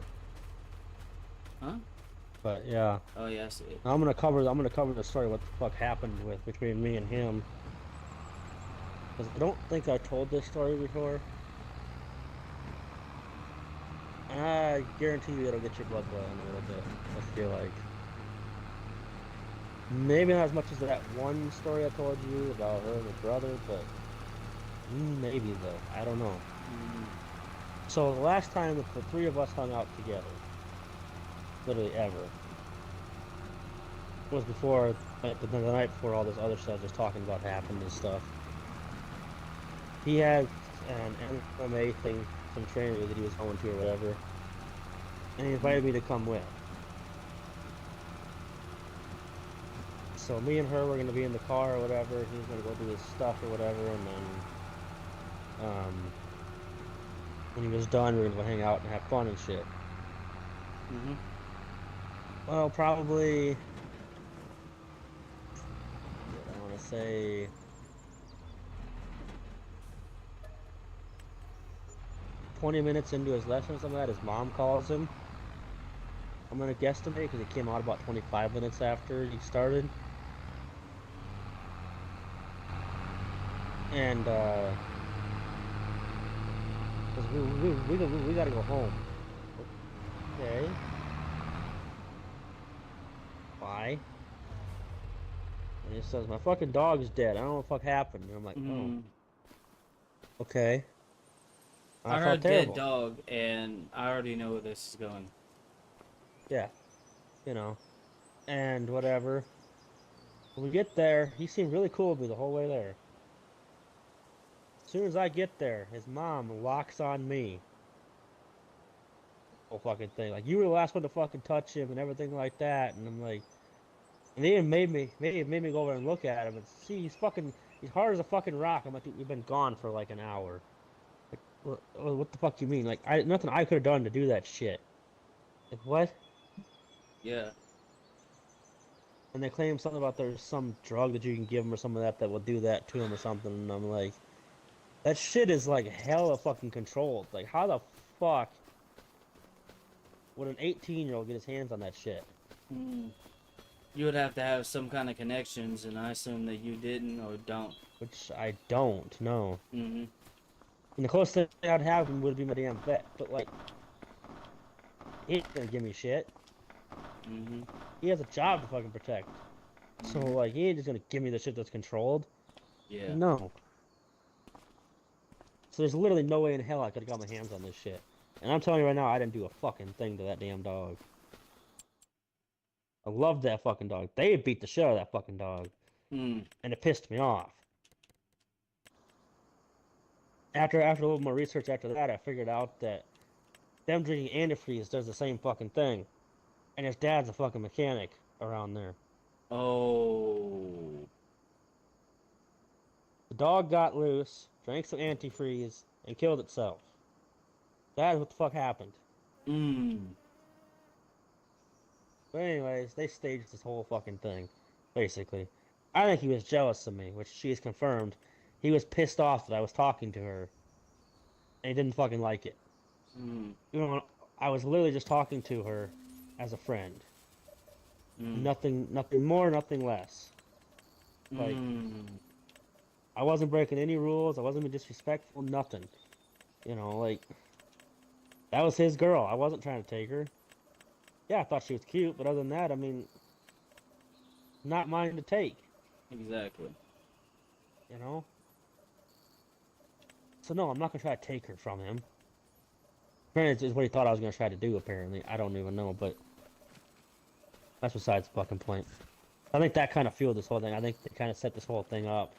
Huh? But yeah, Oh yeah, I see it. I'm gonna cover the story what the fuck happened with between me and him. Because I don't think I told this story before. And I guarantee you it'll get your blood boiling a little bit. I feel like. Maybe not as much as that one story I told you about her and her brother, but maybe though. I don't know. Mm, So the last time that the three of us hung out together, literally ever, was before the night before all this other stuff was talking about happened and stuff. He had an MMA thing, some training that he was going to or whatever, and he mm, invited me to come with. So me and her were gonna be in the car or whatever. He was gonna go do his stuff or whatever, and then when he was done, we were gonna go hang out and have fun and shit. mhm. Well, probably, shit, I want to say 20 minutes into his lesson or something like that, his mom calls him. I'm gonna guesstimate because he came out about 25 minutes after he started. And because we gotta go home. Okay, why? And he says my fucking dog's dead. I don't know what the fuck happened. And I'm like, oh, Mm. okay. I I felt heard dead terrible. dog, and I already know where this is going. Yeah, you know, and whatever. When we get there, he seemed really cool with me the whole way there. As soon as I get there, his mom locks on me. whole fucking thing. Like, you were the last one to fucking touch him and everything like that. And I'm like, and they even made me go over and look at him and see he's hard as a fucking rock. I'm like, dude, you've been gone for like an hour. Like, what the fuck you mean? Like, nothing I could have done to do that shit. Like, what? Yeah. And they claim something about there's some drug that you can give him or something like that that will do that to him or something. And I'm like, that shit is like hella fucking controlled. Like, how the fuck would an 18-year-old get his hands on that shit? Mm. You would have to have some kind of connections, and I assume that you didn't or don't. Which I don't know. Mm-hmm. And the closest thing I'd have him would be my damn vet. But like, he ain't gonna give me shit. Mm-hmm. He has a job to fucking protect. So Mm-hmm. like, he ain't just gonna give me the shit that's controlled. Yeah. No. So there's literally no way in hell I could have got my hands on this shit. And I'm telling you right now, I didn't do a fucking thing to that damn dog. I loved that fucking dog. They beat the shit out of that fucking dog. Mm. And it pissed me off. After a little more research after that, I figured out that them drinking antifreeze does the same fucking thing. And his dad's a fucking mechanic around there. Oh. The dog got loose, drank some antifreeze, and killed itself. That's what the fuck happened. Mm. But anyways, they staged this whole fucking thing, basically. I think he was jealous of me, which she's confirmed. He was pissed off that I was talking to her, and he didn't fucking like it. Mm. You know, I was literally just talking to her as a friend. Mm. Nothing more, nothing less. Like, Mm. I wasn't breaking any rules. I wasn't being disrespectful. Nothing. You know, like, that was his girl. I wasn't trying to take her. Yeah, I thought she was cute, but other than that, I mean, not mine to take. Exactly. You know. So no, I'm not gonna try to take her from him. Apparently, it's what he thought I was gonna try to do. Apparently, I don't even know, but that's besides the fucking point. I think that kind of fueled this whole thing. I think they kind of set this whole thing up.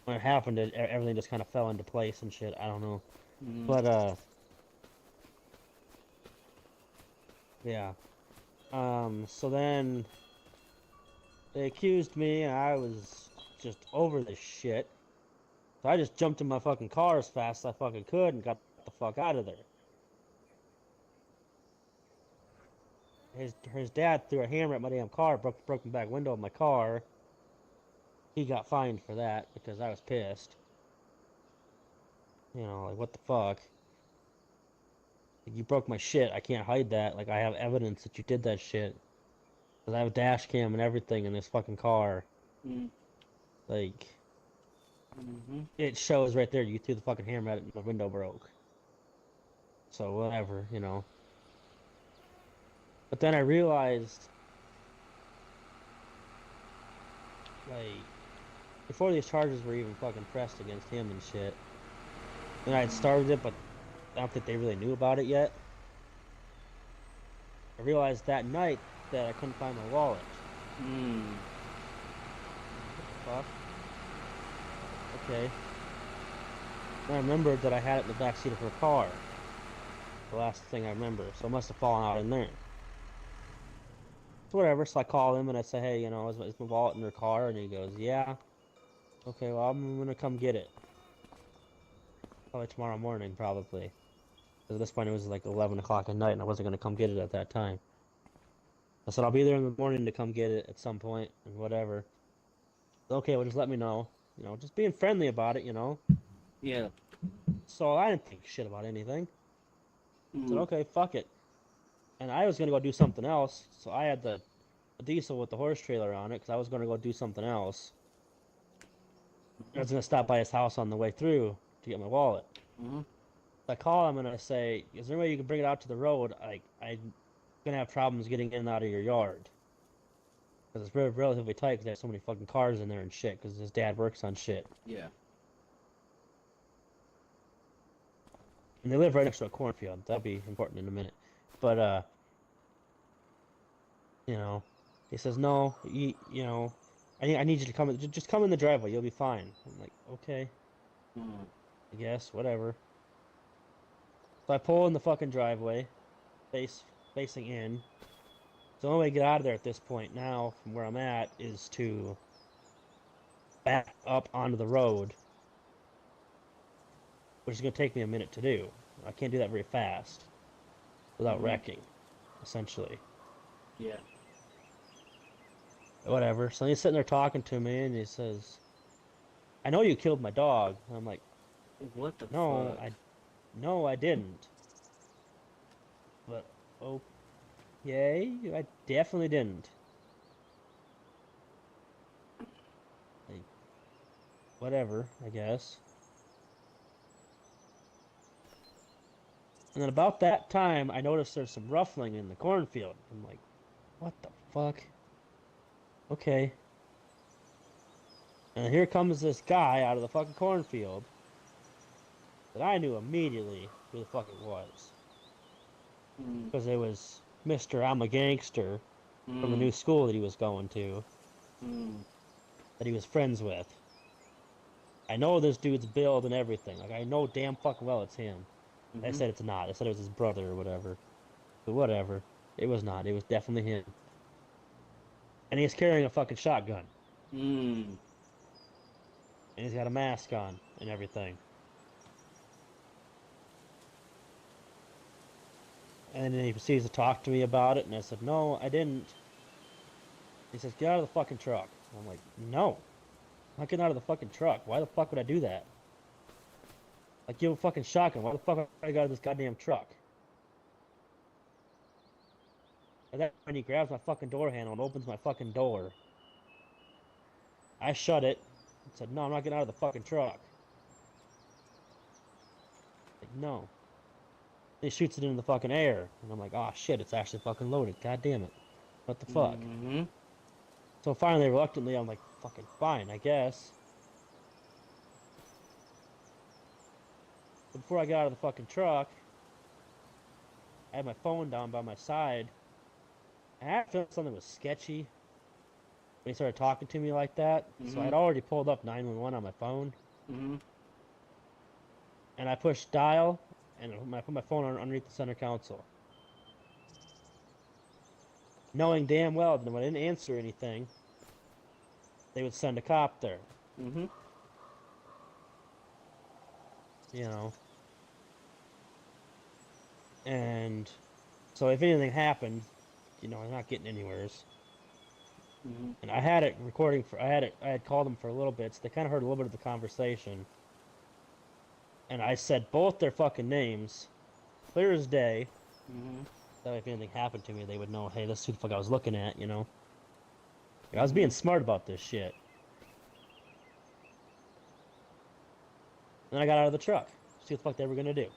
When it happened, everything just kind of fell into place and shit. I don't know, Mm. but yeah. So then they accused me, and I was just over this shit. So I just jumped in my fucking car as fast as I fucking could and got the fuck out of there. His dad threw a hammer at my damn car, broke the back window of my car. He got fined for that because I was pissed. You know, like what the fuck? Like, you broke my shit. I can't hide that. Like I have evidence that you did that shit. Cause I have a dash cam and everything in this fucking car. Mm. Like Mm-hmm. it shows right there. You threw the fucking hammer at it and the window broke. So whatever, you know. But then I realized, like, before these charges were even fucking pressed against him and shit, and I had started it, but I don't think they really knew about it yet. I realized that night that I couldn't find my wallet. Mm. What the fuck? Okay. Then I remembered that I had it in the back seat of her car. The last thing I remember, so it must have fallen out in there. So whatever, so I call him and I say, hey, you know, is my wallet in her car? And he goes, yeah. Okay, well, I'm gonna come get it. Probably tomorrow morning, probably. Because at this point it was like 11 o'clock at night and I wasn't gonna come get it at that time. I said, I'll be there in the morning to come get it at some point and whatever. Okay, well, just let me know. You know, just being friendly about it, you know. Yeah. So I didn't think shit about anything. I said, Mm. okay, fuck it. And I was gonna go do something else, so I had the diesel with the horse trailer on it because I was gonna go do something else. I was gonna stop by his house on the way through to get my wallet. Mm-hmm. So I call him and I say, "Is there any way you can bring it out to the road? I'm gonna have problems getting in and out of your yard because it's relatively tight because there's so many fucking cars in there and shit. Because his dad works on shit, Yeah. and they live right next to a cornfield. That'll be important in a minute. But you know, he says no. You know, I need you to come. Just come in the driveway. You'll be fine. I'm like, okay, Mm. I guess whatever. So I pull in the fucking driveway. facing in. So the only way to get out of there at this point now, from where I'm at, is to back up onto the road, which is going to take me a minute to do. I can't do that very fast without wrecking, essentially. Yeah. Whatever. So he's sitting there talking to me, and he says, "I know you killed my dog." And I'm like, What the "No, fuck? no, I didn't." But okay, I definitely didn't. Like, whatever, I guess. And then about that time, I noticed there's some ruffling in the cornfield. I'm like, what the fuck? Okay. And here comes this guy out of the fucking cornfield that I knew immediately who the fuck it was. Mm. Because it was Mr. I'm a Gangster from the Mm. new school that he was going to, Mm. that he was friends with. I know this dude's build and everything. Like, I know damn fucking well it's him. They Mm-hmm. said it's not. They said it was his brother or whatever. But whatever. It was not. It was definitely him. And he's carrying a fucking shotgun. Mm. And he's got a mask on and everything. And then he proceeds to talk to me about it, and I said, "No, I didn't." He says, "Get out of the fucking truck." And I'm like, "No, I'm not getting out of the fucking truck. Why the fuck would I do that? Like, give a fucking shotgun. Why the fuck would I get out of this goddamn truck?" And then when he grabs my fucking door handle and opens my fucking door, I shut it and said, "No, I'm not getting out of the fucking truck." Like, no. He shoots it into the fucking air, and I'm like, "Oh shit, it's actually fucking loaded. God damn it. What the fuck?" Mm-hmm. So finally, reluctantly, I'm like, "Fucking fine, I guess." But before I got out of the fucking truck, I had my phone down by my side. I had felt something was sketchy when he started talking to me like that. So Mm-hmm. I'd already pulled up 911 on my phone, Mm-hmm. and I pushed dial, and I put my phone underneath the center console, knowing damn well that when I didn't answer anything, they would send a cop there. Mm-hmm. You know, and so if anything happened, I'm not getting anywheres. Mm-hmm. And I had it recording for I had called them for a little bit, so they kind of heard a little bit of the conversation. And I said both their fucking names, clear as day. Mm-hmm. That way, if anything happened to me, they would know, hey, this is who the fuck I was looking at. Like, I was being Mm-hmm. smart about this shit. Then I got out of the truck, see what the fuck they were gonna do.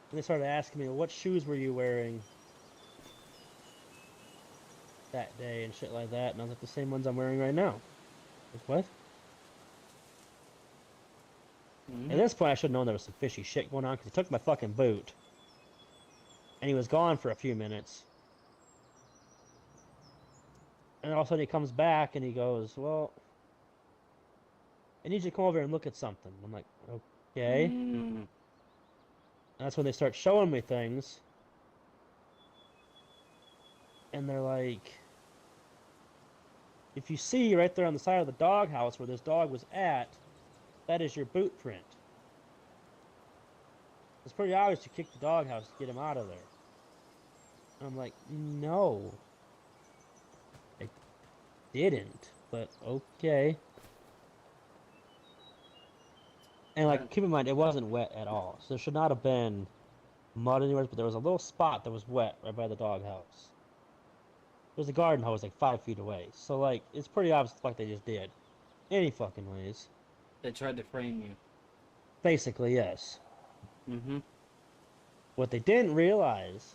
And they started asking me, well, what shoes were you wearing that day and shit like that. And I was like, the same ones I'm wearing right now. Like, what? Mm-hmm. At this point, I should have known there was some fishy shit going on because he took my fucking boot. And he was gone for a few minutes. And all of a sudden he comes back and he goes, well, I need you to come over and look at something. I'm like, okay. Mm-hmm. And that's when they start showing me things. And they're like, if you see right there on the side of the doghouse where this dog was at, that is your boot print. It's pretty obvious you kicked the doghouse to get him out of there. And I'm like, no, I didn't. But okay. And like, keep in mind, it wasn't wet at all, so there should not have been mud anywhere. But there was a little spot that was wet right by the doghouse. There's a garden hose like 5 feet away, so like, it's pretty obvious what they just did. Any fucking ways. They tried to frame you. Basically, yes. Mm-hmm. What they didn't realize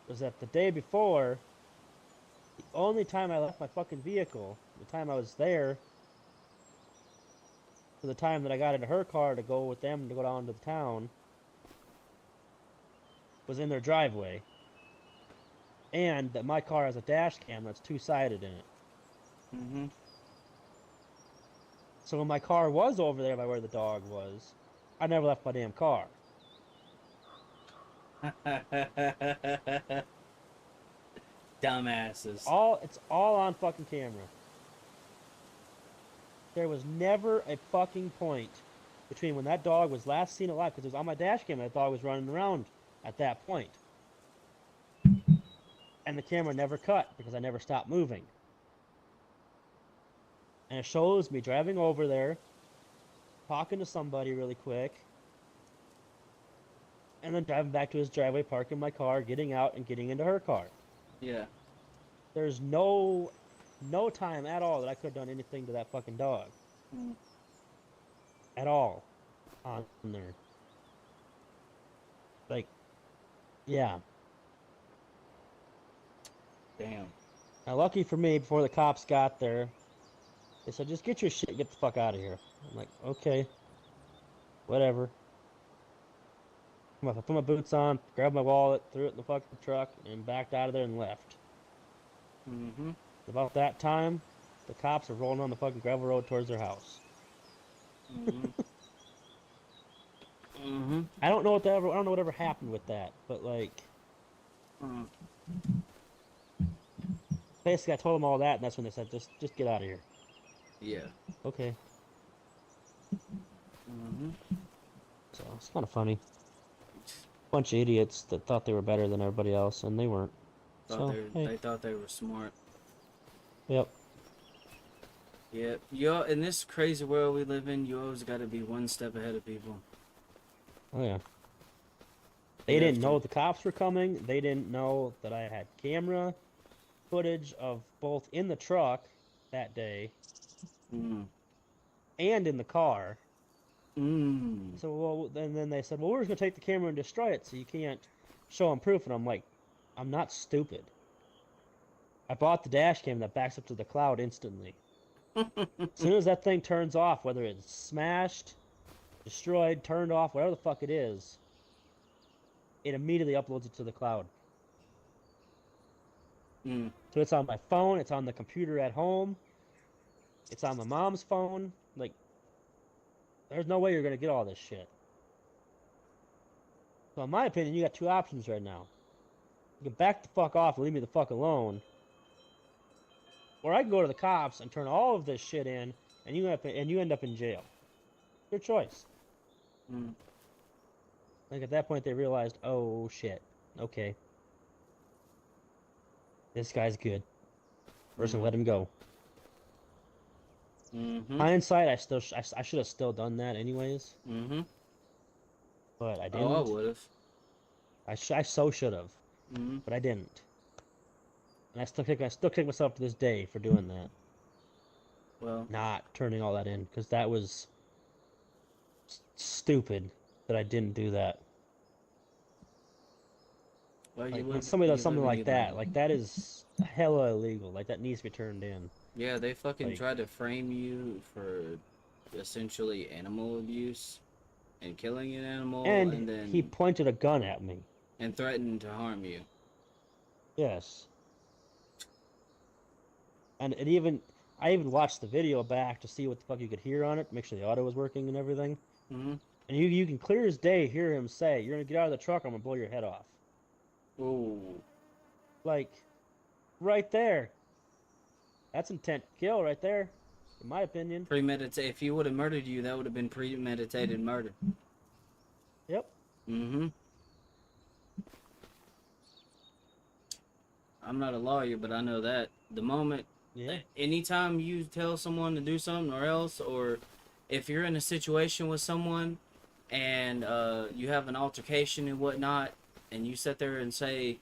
was that the day before, the only time I left my fucking vehicle, the time I was there, for the time that I got into her car to go with them to go down to the town, was in their driveway. And that my car has a dash cam that's two-sided in it. Mm-hmm. So when my car was over there by where the dog was, I never left my damn car. Dumbasses. It's all on fucking camera. There was never a fucking point between when that dog was last seen alive, because it was on my dash cam. That dog was running around at that point, and the camera never cut because I never stopped moving. And it shows me driving over there, talking to somebody really quick, and then driving back to his driveway, parking my car, getting out, and getting into her car. Yeah. There's no time at all that I could have done anything to that fucking dog. Mm. At all on there. Like, yeah. Damn. Now, lucky for me, before the cops got there, they said, just get your shit, get the fuck out of here. I'm like, okay, whatever. I put my boots on, grabbed my wallet, threw it in the fucking truck, and backed out of there and left. Mm-hmm. About that time, the cops are rolling on the fucking gravel road towards their house. Mm-hmm. Mm-hmm. I don't know whatever happened with that, but like, Mm. basically I told them all that, and that's when they said, just get out of here. Yeah. Okay. Mm-hmm. So it's kind of funny. Bunch of idiots that thought they were better than everybody else, and they weren't. So, hey. They thought they were smart. Yep. Yeah. You in this crazy world we live in, you always got to be one step ahead of people. Oh yeah. They You have didn't to. know the cops were coming. They didn't know that I had camera footage of both in the truck that day Mm. and in the car. Mm. So, well, then they said, well, we're just gonna take the camera and destroy it, so you can't show them proof. And I'm like, I'm not stupid. I bought the dash cam that backs up to the cloud instantly. As soon as that thing turns off, whether it's smashed, destroyed, turned off, whatever the fuck it is, it immediately uploads it to the cloud. Mm. So it's on my phone, it's on the computer at home, it's on my mom's phone. Like, there's no way you're gonna get all this shit. So in my opinion, you got two options right now. You can back the fuck off and leave me the fuck alone, or I can go to the cops and turn all of this shit in, and you end up in jail. Your choice. Mm. Like at that point, they realized, oh shit, okay, this guy's good. We're just gonna let him go. Mm-hmm. Hindsight, I should have still done that anyways, Mm-hmm. but I Oh, I didn't. would have. I so should have, Mm-hmm. but I didn't. And I still kick myself to this day for doing that, Well, not turning all that in, because that was stupid that I didn't do that. well, Like when somebody does you live something and you learn. like that is hella illegal. Like that needs to be turned in. Yeah, they fucking Like, tried to frame you for essentially animal abuse and killing an animal, and and he then pointed a gun at me. threatened to harm you. Yes, and I even watched the video back to see what the fuck you could hear on it, make sure the audio was working and everything. Mm-hmm. And you can clear as day hear him say, "You're gonna get out of the truck, or I'm gonna blow your head off." Ooh. Like, right there. That's intent to kill right there, in my opinion. Premeditated. If he would have murdered you, that would have been premeditated murder. Yep. Mm-hmm. I'm not a lawyer, but I know that the moment, Yeah. anytime you tell someone to do something or else, or if you're in a situation with someone and you have an altercation and whatnot, and you sit there and say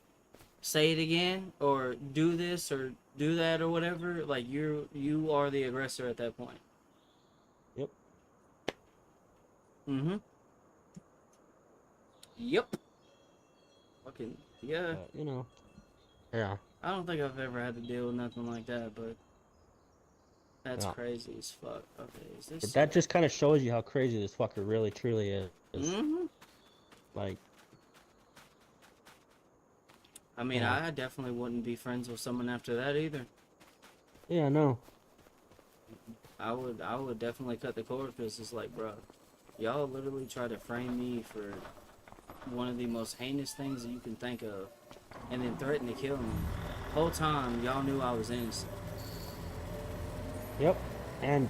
it again, or do this or do that or whatever, like you are the aggressor at that point. Yep. Mm-hmm. Yep. Fucking yeah. But you know. Yeah. I don't think I've ever had to deal with nothing like that, but that's Yeah. crazy as fuck. Okay, is But this? that just kind of shows you how crazy this fucker really truly is. Mm-hmm. Like, I mean, yeah. I definitely wouldn't be friends with someone after that either. Yeah, no. I would definitely cut the cord because it's like, bro, y'all literally try to frame me for one of the most heinous things that you can think of, and then threatened to kill me. Whole time, y'all knew I was innocent. Yep. And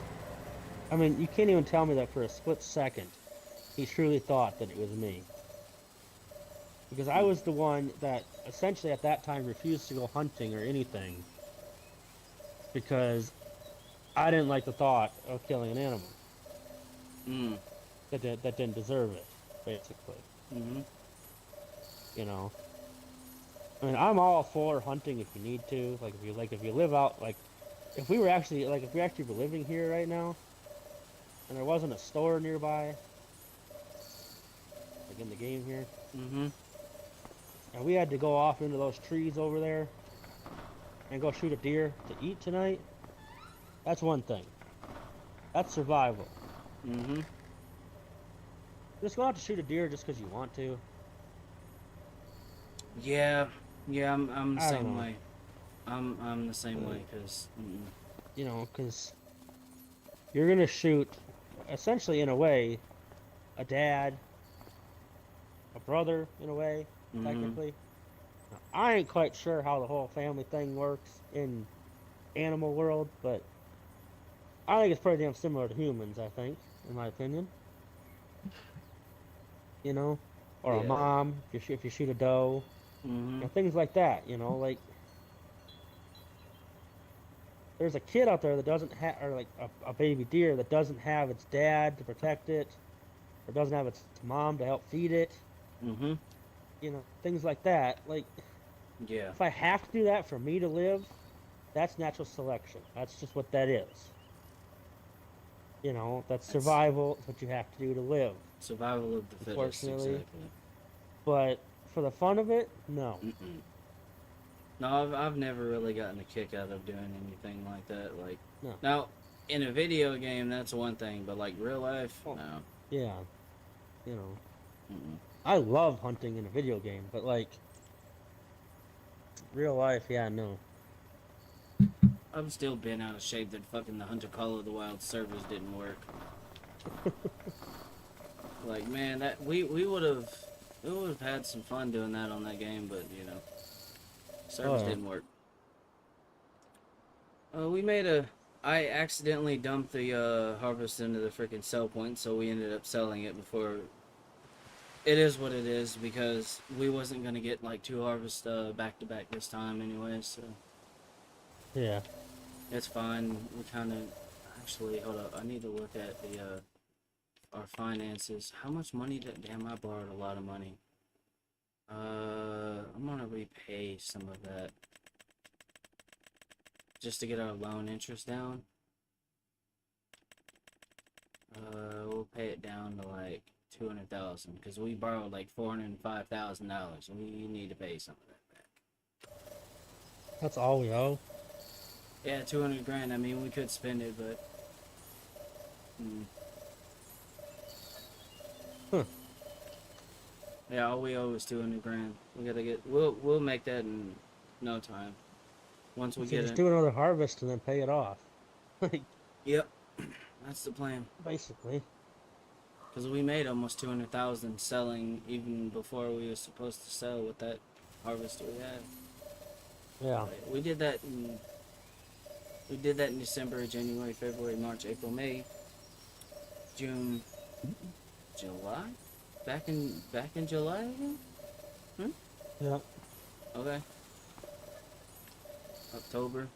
I mean, you can't even tell me that for a split second he truly thought that it was me. Because I Mm. was the one that essentially at that time refused to go hunting or anything because I didn't like the thought of killing an animal Mm. that didn't deserve it, basically. Mm-hmm. You know, I mean, I'm all for hunting if you need to. If you live out, if we actually were living here right now, and there wasn't a store nearby, like in the game here, Mm-hmm. and we had to go off into those trees over there and go shoot a deer to eat tonight, that's one thing. That's survival. Mm-hmm. Just go out to shoot a deer just because you want to. Yeah. Yeah, I'm the I don't same know. way. I'm the same way, cause. You know, because you're gonna shoot, essentially in a way, a dad, a brother in a way, Mm-hmm. technically. Now, I ain't quite sure how the whole family thing works in animal world, but I think it's pretty damn similar to humans. I think, in my opinion, you know, or a Yeah. mom if you shoot a doe, Mm-hmm. things like that. You know, like there's a kid out there that doesn't have, or like a baby deer that doesn't have its dad to protect it, or doesn't have its mom to help feed it. Mm-hmm. Things like that. Like, Yeah. if I have to do that for me to live, that's natural selection. That's just what that is. That's That's survival. It's what you have to do to live, survival of the fittest, unfortunately. exactly. But for the fun of it, no. Mm-mm. No, I've never really gotten a kick out of doing anything like that. Like, No. now, in a video game, that's one thing, but like real life, Well, no. yeah, you know. Mm-mm. I love hunting in a video game, but like real life, yeah, no. I'm still bent out of shape that fucking the Hunter Call of the Wild servers didn't work. Like, man, that we would have had some fun doing that on that game, but Oh servers yeah. didn't work. We made a. I accidentally dumped the harvest into the freaking sell point, so we ended up selling it before. It is what it is because we wasn't gonna get like two harvests back to back this time anyway, so Yeah. it's fine. We kind of actually hold up. I need to look at the our finances. How much money did? Damn, I borrowed a lot of money. I'm gonna repay some of that just to get our loan interest down. We'll pay it down to like 200,000 because we borrowed like $405,000. We need to pay some of that back. That's all we owe. Yeah, 200 grand. I mean, we could spend it, but mm, Huh. yeah, all we owe is 200 grand. We gotta get. We'll make that in no time. Once we So get just it. do another harvest and then pay it off. Like, Yep, that's the plan. basically. Because we made almost 200,000 selling even before we were supposed to sell with that harvest we had. Yeah. We did that in December, January, February, March, April, May, June, July. Back in July again? Hmm? Yeah. Okay. October.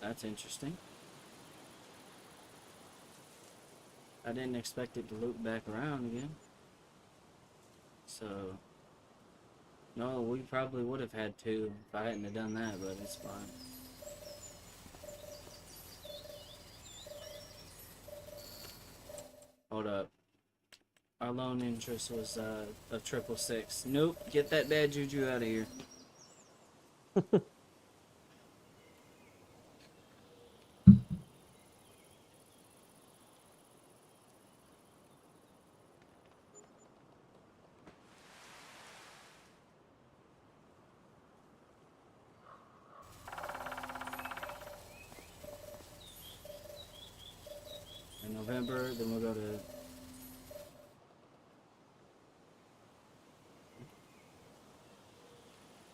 That's interesting. I didn't expect it to loop back around again. So, no, we probably would have had two if I hadn't have done that, but it's fine. Hold up. Our loan interest was a 666. Nope, get that bad juju out of here. In November, then we'll go to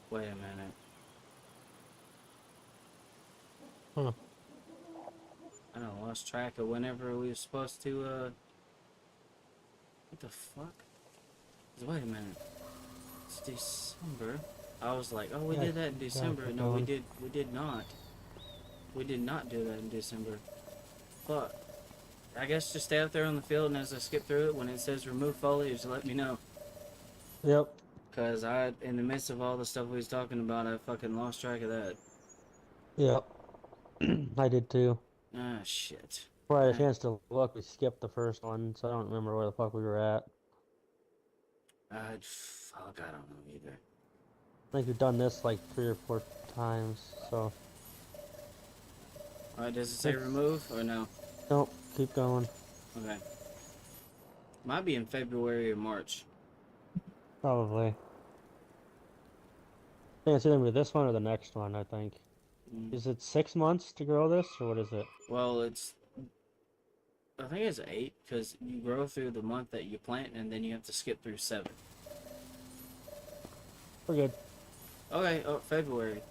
Wait a minute. Huh. I done lost track of whenever we were supposed to, what the fuck? Wait a minute. It's December. I was like, oh, we Yeah, did that in gotta December. keep No, we going. did. We did not. We did not do that in December. But I guess just stay out there on the field, and as I skip through it, when it says remove foliage, let me know. Yep. Cause in the midst of all the stuff we was talking about, I fucking lost track of that. Yep. I did too. Ah, shit. Before I had a Ah, chance to look, we skipped the first one, so I don't remember where the fuck we were at. fuck, I don't know either. I think we've done this like 3 or 4 times, so Alright, does it say it's remove or no? nope, keep going. Okay. Might be in February or March. Probably. I think it's either gonna be this one or the next one, I think. Mm. Is it 6 months to grow this, or what is it? Well, I think it's 8, because you grow through the month that you plant, and then you have to skip through 7. We're good. Okay, oh, February.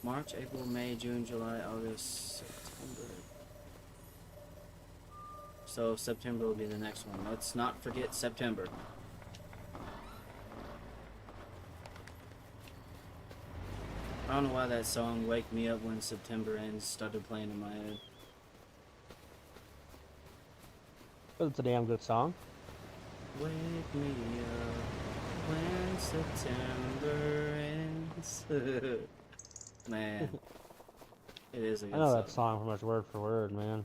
March, April, May, June, July, August, September. So September will be the next one. Let's not forget September. I don't know why that song "Wake Me Up When September Ends" started playing in my head. But it's a damn good song. Wake me up when September ends. Man, it is a I good know song. that song pretty much word for word, man.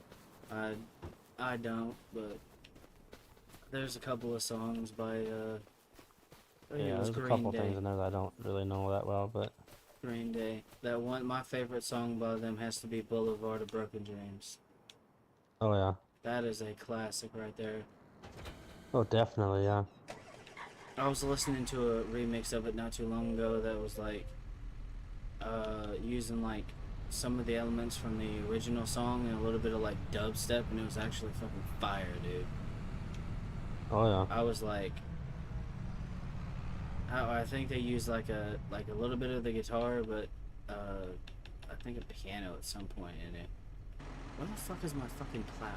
I don't, but there's a couple of songs by I think it Yeah, was there's a Green couple Day. things in there that I don't really know that well, but Green Day. That one, my favorite song by them has to be "Boulevard of Broken Dreams." oh yeah. That is a classic right there. Oh, definitely, yeah. I was listening to a remix of it not too long ago that was like using like some of the elements from the original song and a little bit of like dubstep, and it was actually fucking fire, dude. Oh yeah. I was like, I think they used like a little bit of the guitar, but I think a piano at some point in it. Where the fuck is my fucking plow?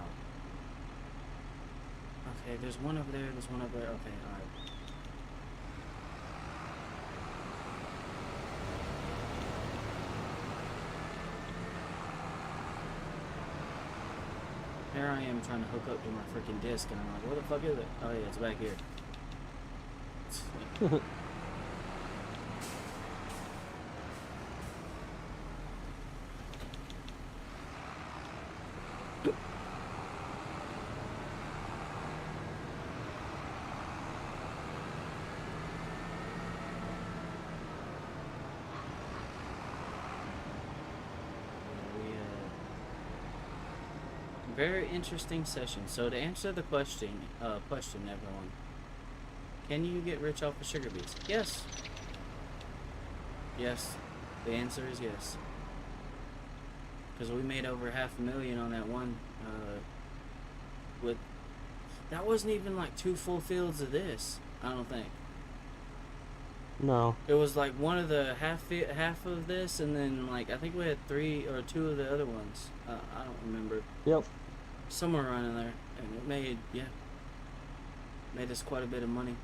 Okay, there's one over there, there's one over there. Okay, alright. Here I am trying to hook up to my freaking disc, and I'm like, where the fuck is it? Oh yeah, it's back here. Very interesting session. So to answer the question, everyone, can you get rich off of sugar beets? Yes. Yes. The answer is yes. Because we made over $500,000 on that one. With that wasn't even like 2 full fields of this. I don't think. No. It was like one of the half of this, and then like I think we had 3 or 2 of the other ones. I don't remember. Yep. Somewhere around in there, and it made us quite a bit of money.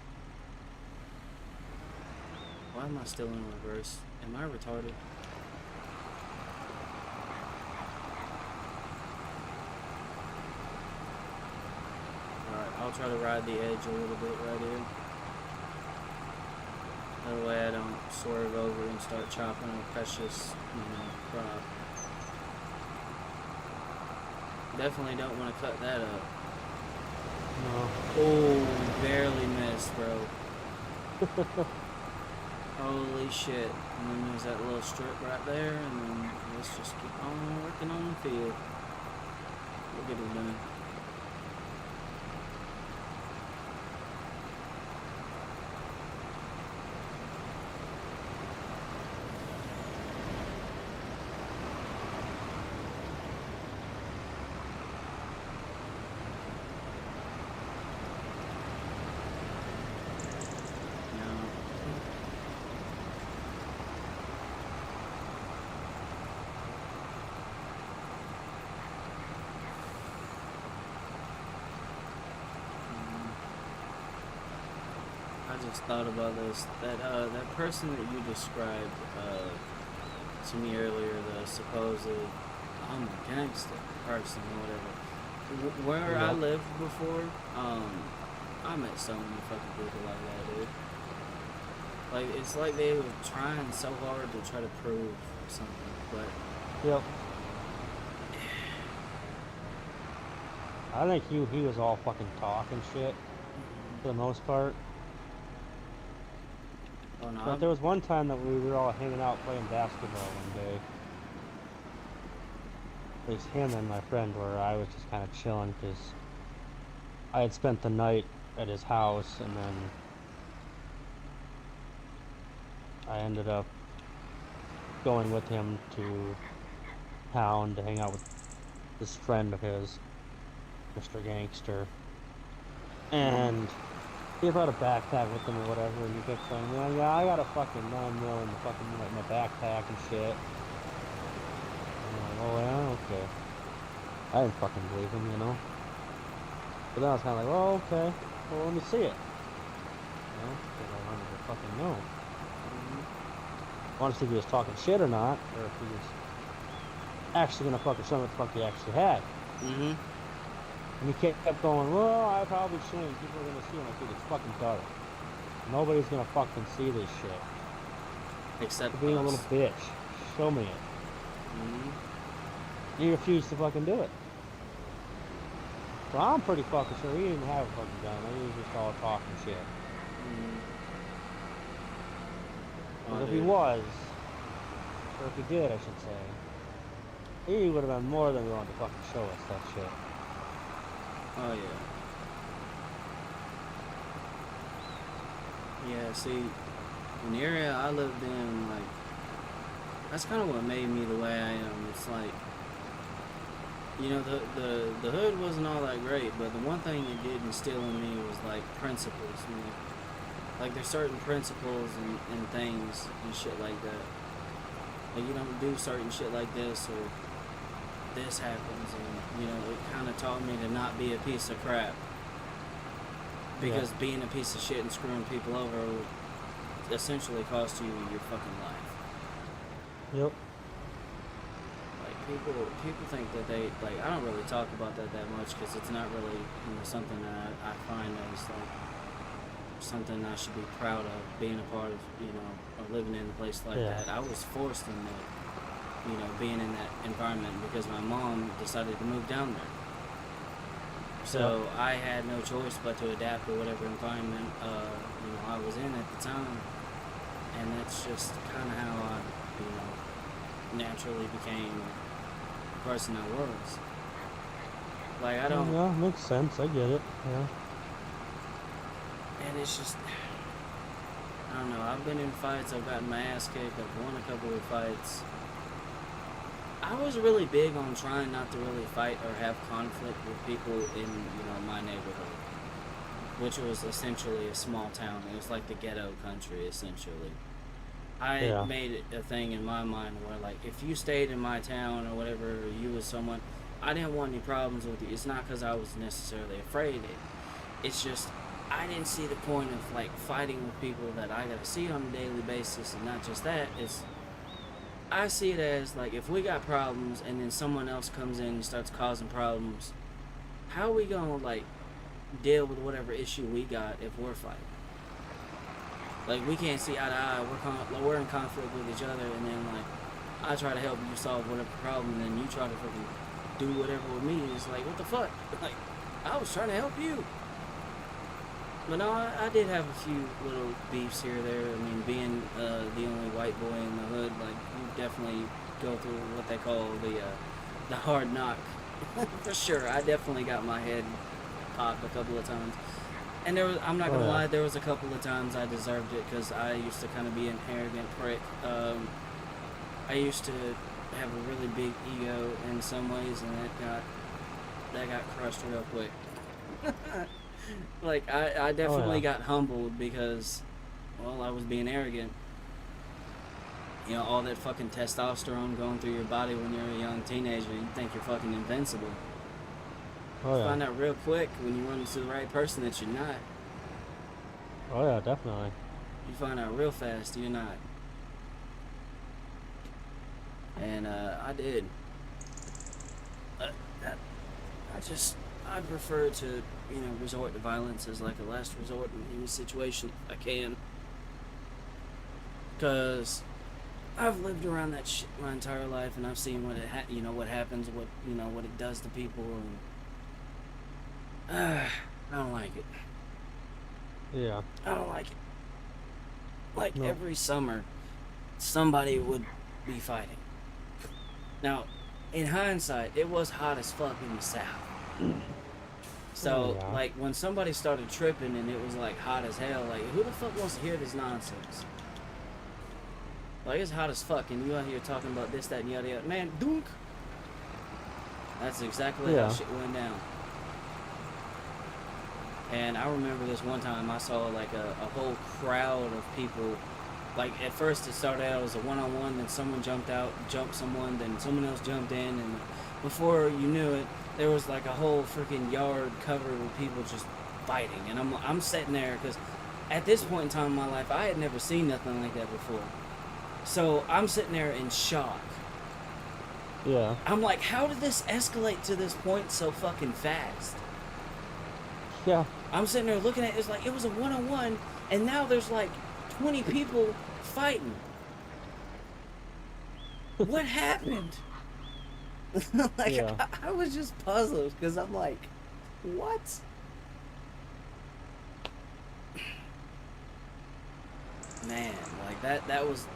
Why am I still in reverse? Am I retarded? Alright, I'll try to ride the edge a little bit right here. That way I don't swerve over and start chopping a precious, crop. Definitely don't want to cut that up. No. Oh, barely missed, bro. Holy shit. And then there's that little strip right there, and then let's just keep on working on the field. We'll get it done. just thought about this. That person that you described to me earlier, the supposed gangster person or whatever. Where I Yeah. lived before, I met so many fucking people like that, dude. Like it's like they were trying so hard to try to prove something, but Yep. I think he was all fucking talk and shit for the most part. oh no, But there was one time that we were all hanging out playing basketball one day. At least him and my friend were. I was just kind of chilling because I had spent the night at his house, and then I ended up going with him to town to hang out with this friend of his, Mr. Gangster. And he brought a backpack with him or whatever, and he kept saying, yeah, I got a fucking 9mm in the fucking like my backpack and shit. And I'm like, oh yeah, okay. I didn't fucking believe him, you know. But then I was kind of like, well, okay, well, let me see it. You know, because I wanted to fucking know. I wanted to see if he was talking shit or not, or if he was actually gonna fucking show me what the fuck he actually had. mm-hmm. And he kept going, well, I probably shouldn't. People are gonna see him. I think it's fucking dark. Nobody's gonna fucking see this shit. Except For being a us. little bitch. Show me it. Mm-hmm. He refused to fucking do it. So I'm pretty fucking sure he didn't have a fucking gun. He was just all talking shit. Mm-hmm. Because Oh, if he dude. was, or if he did, I should say, he would have been more than willing to fucking show us that shit. Oh yeah. Yeah, see, in the area I lived in, like, that's kind of what made me the way I am. It's like, you know, the hood wasn't all that great, but the one thing it did instill in me was, like, principles, you know? Like, there's certain principles and things and shit like that. Like, you don't do certain shit like this, or this happens, and, you know, it kind of taught me to not be a piece of crap. Because being a piece of shit and screwing people over will essentially cost you your fucking life. Yep. Like, people think that they, like, I don't really talk about that much because it's not really, you know, something that I find as, like, something I should be proud of, being a part of, you know, or living in a place like that. I was forced into, you know, being in that environment because my mom decided to move down there. So I had no choice but to adapt to whatever environment, you know, I was in at the time. And that's just kind of how I, you know, naturally became the person I was. Like, I don't... Yeah, makes sense. I get it. Yeah. And it's just... I don't know. I've been in fights. I've gotten my ass kicked. I've won a couple of fights. I was really big on trying not to really fight or have conflict with people in, you know, my neighborhood, which was essentially a small town. It was like the ghetto country, essentially. I made it a thing in my mind where, like, if you stayed in my town or whatever, or you was someone, I didn't want any problems with you. It's not because I was necessarily afraid. It's just I didn't see the point of, like, fighting with people that I gotta see on a daily basis, and not just that. I see it as, like, if we got problems and then someone else comes in and starts causing problems, how are we gonna, like, deal with whatever issue we got if we're fighting? Like, we can't see eye to eye. We're in conflict with each other, and then, like, I try to help you solve whatever problem, and then you try to fucking do whatever with me. It's like, what the fuck? Like, I was trying to help you. But no, I did have a few little beefs here or there. I mean, being the only white boy in the hood, like, you definitely go through what they call the hard knock. For sure. I definitely got my head popped a couple of times. And I'm not gonna lie, there was a couple of times I deserved it because I used to kind of be an arrogant prick. I used to have a really big ego in some ways, and that got crushed real quick. Like, I definitely got humbled because, well, I was being arrogant. You know, all that fucking testosterone going through your body when you're a young teenager, you think you're fucking invincible. You find out real quick when you run into the right person that you're not. Oh yeah, definitely. You find out real fast you're not. And I did. Uh, that, I prefer to, resort to violence as like a last resort in any situation I can. Because I've lived around that shit my entire life, and I've seen what what happens, what it does to people, and I don't like it. Yeah. I don't like it. Like No. every summer, somebody would be fighting. Now, in hindsight, it was hot as fuck in the south. Oh So, yeah. like, when somebody started tripping and it was like hot as hell, like, who the fuck wants to hear this nonsense? Like, it's hot as fuck, and you out here talking about this, that, and yada yada. Man, dunk! That's exactly how Yeah. shit went down. And I remember this one time I saw like a whole crowd of people. Like at first it started out as a one-on-one, then someone jumped someone, then someone else jumped in, and before you knew it, there was like a whole freaking yard covered with people just fighting. And I'm sitting there because at this point in time in my life I had never seen nothing like that before. So I'm sitting there in shock. Yeah. I'm like, how did this escalate to this point so fucking fast? Yeah. I'm sitting there looking at it, it's like it was a one-on-one, and now there's like 20 people fighting. What happened? Like, Yeah. I was just puzzled because I'm like, what? Man, like that was,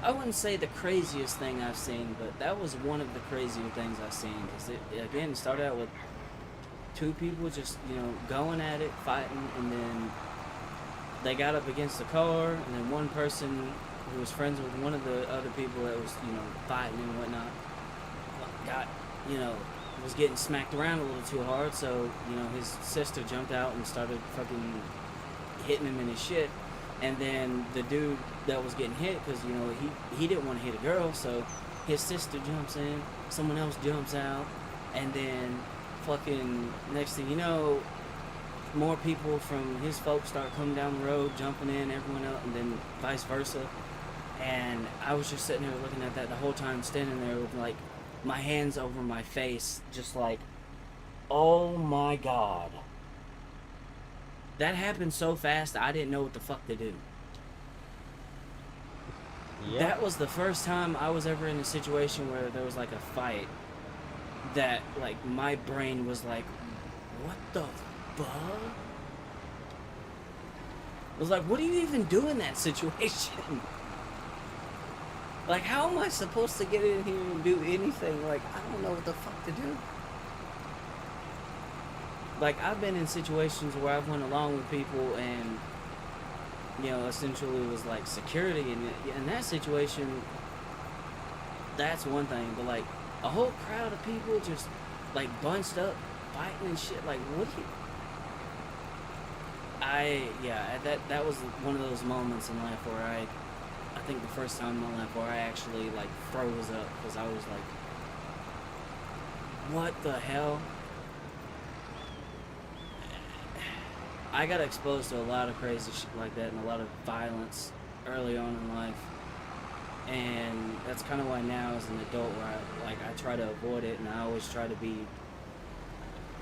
I wouldn't say the craziest thing I've seen, but that was one of the crazier things I've seen. Because it again started out with two people just going at it, fighting, and then they got up against the car, and then one person who was friends with one of the other people that was fighting and whatnot got was getting smacked around a little too hard, so his sister jumped out and started fucking hitting him in his shit. And then the dude that was getting hit, because he didn't want to hit a girl, so his sister jumps in, someone else jumps out, and then fucking next thing you know, more people from his folks start coming down the road, jumping in, everyone else, and then vice versa. And I was just sitting there looking at that the whole time, standing there with like my hands over my face, just like, oh my god. That happened so fast, I didn't know what the fuck to do. Yep. That was the first time I was ever in a situation where there was like a fight that like my brain was like, what the fuck? I was like, what do you even do in that situation? Like, how am I supposed to get in here and do anything? Like, I don't know what the fuck to do. Like, I've been in situations where I've went along with people and essentially was like security, and in that situation, that's one thing. But like a whole crowd of people just like bunched up, fighting and shit. Like, what do you? That was one of those moments in life where I think the first time in my life where I actually like froze up because I was like, what the hell? I got exposed to a lot of crazy shit like that and a lot of violence early on in life, and that's kind of why now as an adult where I try to avoid it, and I always try to be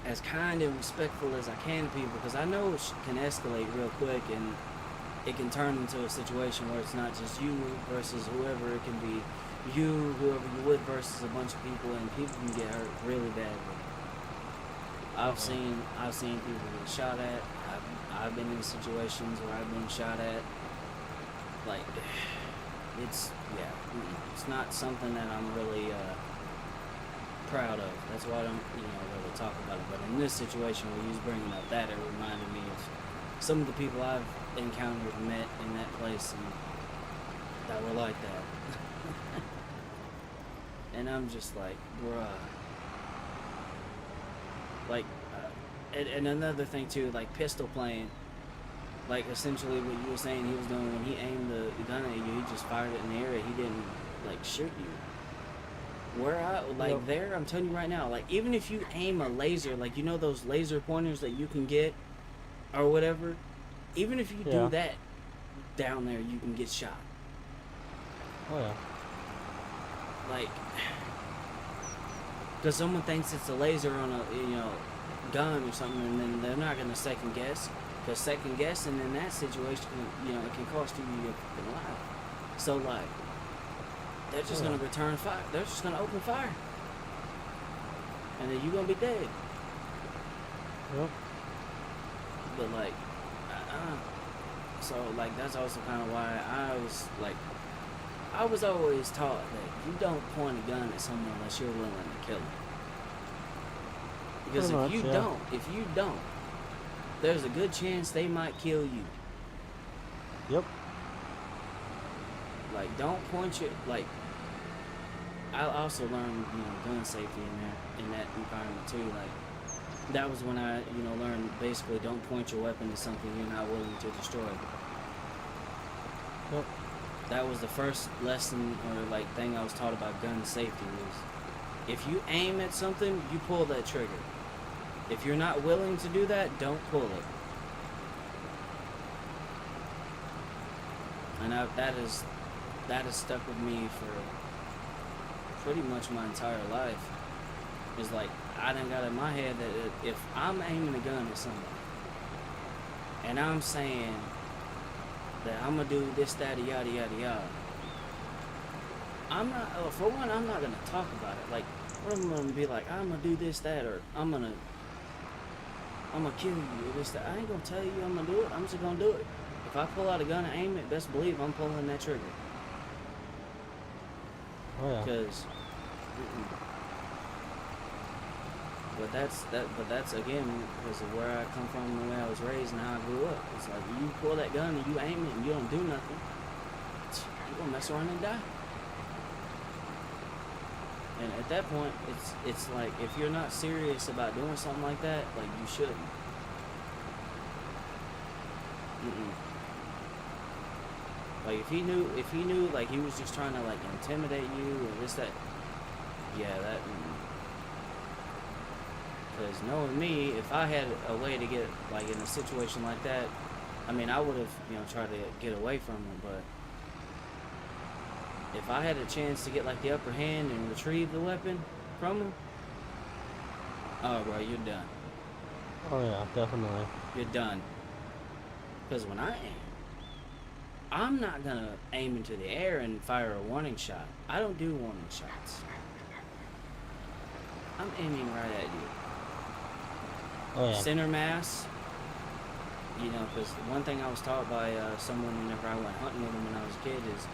as kind and respectful as I can to people, because I know it can escalate real quick and it can turn into a situation where it's not just you versus whoever. It can be you, whoever you're with, versus a bunch of people, and people can get hurt really badly. I've seen people get shot at. I've been in situations where I've been shot at. Like, it's not something that I'm really proud of. That's why I don't really talk about it. But in this situation where you was bringing up that, it reminded me of some of the people I've encountered and met in that place and that were like that. And I'm just like, bruh. Like, and another thing too, like pistol playing. Like, essentially what you were saying he was doing when he aimed the gun at you, he just fired it in the area. He didn't like shoot you. Yep. There, I'm telling you right now, like even if you aim a laser, like those laser pointers that you can get or whatever, Even if you Yeah. do that down there, you can get shot. Oh yeah. Like, because someone thinks it's a laser on a gun or something, and then they're not gonna second guess. Because second guessing in that situation, it can cost you your fucking life. So like, they're just gonna return fire. They're just gonna open fire, and then you're gonna be dead. Yep. But like, so like that's also kind of why I was always taught that you don't point a gun at someone unless you're willing to kill them. Because Pretty if you don't, there's a good chance they might kill you. Yep. Like, don't point your, like, I also learned, gun safety in that environment too. Like, that was when I, learned basically don't point your weapon to something you're not willing to destroy. Yep. That was the first lesson or like thing I was taught about gun safety was if you aim at something, you pull that trigger. If you're not willing to do that, don't pull it. And that has stuck with me for pretty much my entire life. It's like I done got in my head that if I'm aiming a gun at somebody and I'm saying that I'm gonna do this, that, yada, yada, yada, I'm not, for one, I'm not gonna talk about it. Like, I'm gonna be like, I'm gonna do this, that, or I'm gonna kill you, or this, that. I ain't gonna tell you I'm gonna do it. I'm just gonna do it. If I pull out a gun and aim it, best believe I'm pulling that trigger. Oh yeah. Because, but that's again because of where I come from, the way I was raised, and how I grew up. It's like you pull that gun and you aim it and you don't do nothing, you're gonna mess around and die. And at that point, it's like if you're not serious about doing something like that, like you shouldn't. Like if he knew like he was just trying to like intimidate you or this, that, yeah, that. Because knowing me, if I had a way to get like in a situation like that, I mean, I would have tried to get away from him. But if I had a chance to get like the upper hand and retrieve the weapon from him, oh bro, you're done. Oh yeah, definitely. You're done. Because when I aim, I'm not gonna aim into the air and fire a warning shot. I don't do warning shots. I'm aiming right at you. Oh yeah. Center mass. Because one thing I was taught by someone whenever I went hunting with him when I was a kid is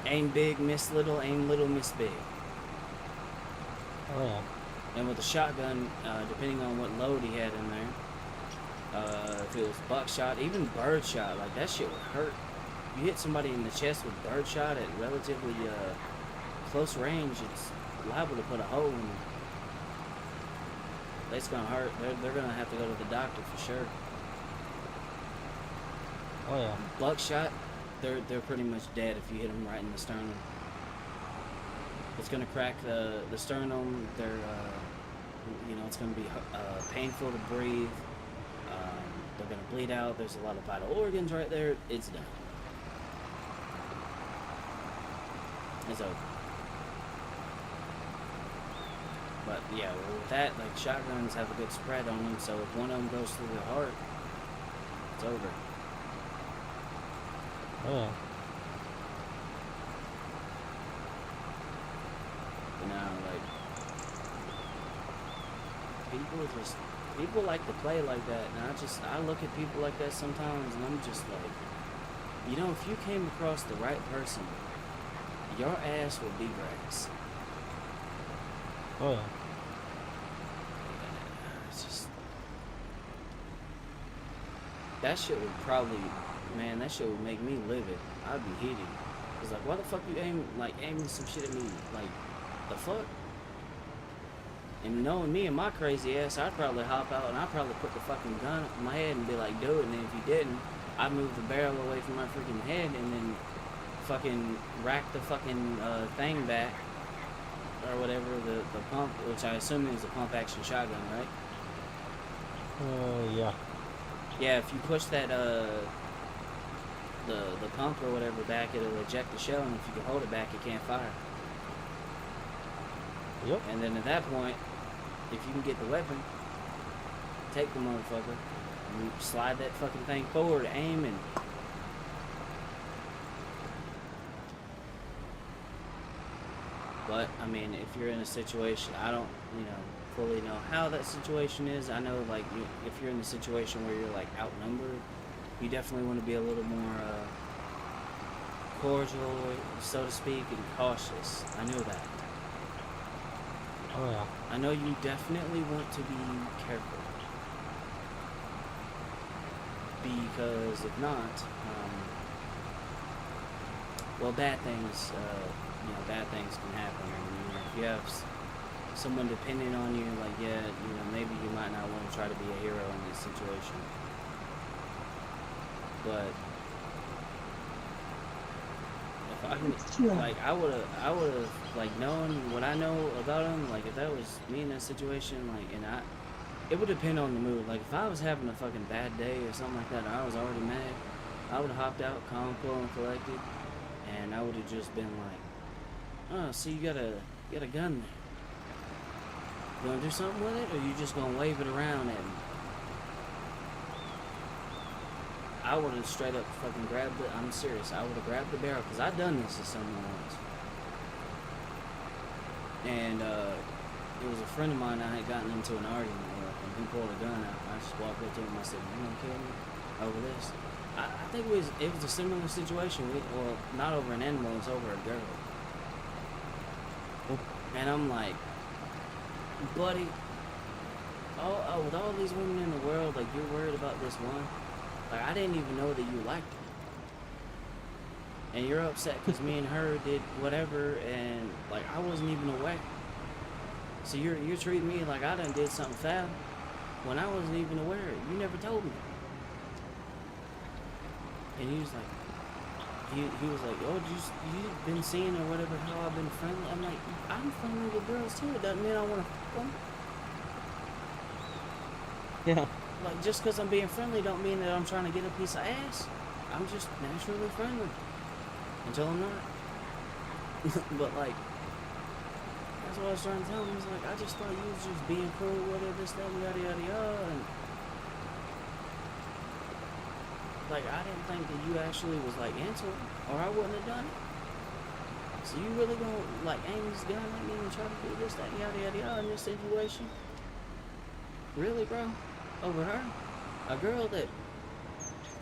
aim big, miss little, aim little, miss big. Oh yeah. And with a shotgun, depending on what load he had in there, if it was buckshot, even birdshot, like that shit would hurt. You hit somebody in the chest with birdshot at relatively close range, it's liable to put a hole in them. It's gonna hurt. They're gonna have to go to the doctor for sure. Oh yeah. Buckshot, they're pretty much dead if you hit them right in the sternum. It's gonna crack the sternum. It's gonna be painful to breathe. They're gonna bleed out. There's a lot of vital organs right there. It's done. It's over. But yeah, with that, like shotguns have a good spread on them, so if one of them goes through the heart, it's over. Oh yeah. Like people like to play like that, and I look at people like that sometimes, and I'm just like, if you came across the right person, your ass would be grass. Oh yeah. It's just that shit would probably, man, that shit would make me livid. I'd be heated. It's like, why the fuck you aiming some shit at me? Like, the fuck? And knowing me and my crazy ass, I'd probably hop out and I'd probably put the fucking gun up in my head and be like, do it. And then if you didn't, I'd move the barrel away from my freaking head and then fucking rack the fucking thing back. Or whatever, the pump, which I assume is a pump action shotgun, right? Yeah. Yeah, if you push that the pump or whatever back, it'll eject the shell, and if you can hold it back, it can't fire. Yep. And then at that point, if you can get the weapon, take the motherfucker, and slide that fucking thing forward, aim, and but I mean, if you're in a situation, I don't, fully know how that situation is. I know, like, if you're in a situation where you're like outnumbered, you definitely want to be a little more cordial, so to speak, and cautious. I know that. Oh yeah. I know you definitely want to be careful. Because if not, well, bad things, bad things can happen. And, if you have someone depending on you, like, yeah, maybe you might not want to try to be a hero in this situation. But if I can, like, I would have, like, known what I know about him. Like, if that was me in that situation, like, it would depend on the mood. Like, if I was having a fucking bad day or something like that, and I was already mad, I would have hopped out, calm, cool, and collected, and I would have just been like, oh, so you got a gun there. You gonna do something with it, or you just gonna wave it around at me? I would have straight up fucking grabbed it. I'm serious. I would have grabbed the barrel, because I've done this to someone once. And it was a friend of mine I had gotten into an argument with, and he pulled a gun out. I just walked up to him. I said, "You gonna kill me over this?" I think it was a similar situation. Well, not over an animal. It was over a girl. And I'm like, buddy, with all these women in the world, like, you're worried about this one? Like, I didn't even know that you liked her. And you're upset because me and her did whatever, and, like, I wasn't even aware. So you're treating me like I done did something foul when I wasn't even aware. You never told me. And he was like, oh, you been seeing or whatever how I've been friendly? I'm like, I'm friendly with girls too. It doesn't mean I want to fuck them. Yeah. Like, just because I'm being friendly don't mean that I'm trying to get a piece of ass. I'm just naturally friendly. Until I'm not. But, like, that's what I was trying to tell him. He's like, I just thought you was just being cool with it, this, that, yada, yada, yada. And, like, I didn't think that you actually was, like, into it, or I wouldn't have done it. So you really gonna, like, aim this gun at me and try to do this, that, yada, yada, yada in this situation? Really, bro? Over her? A girl that,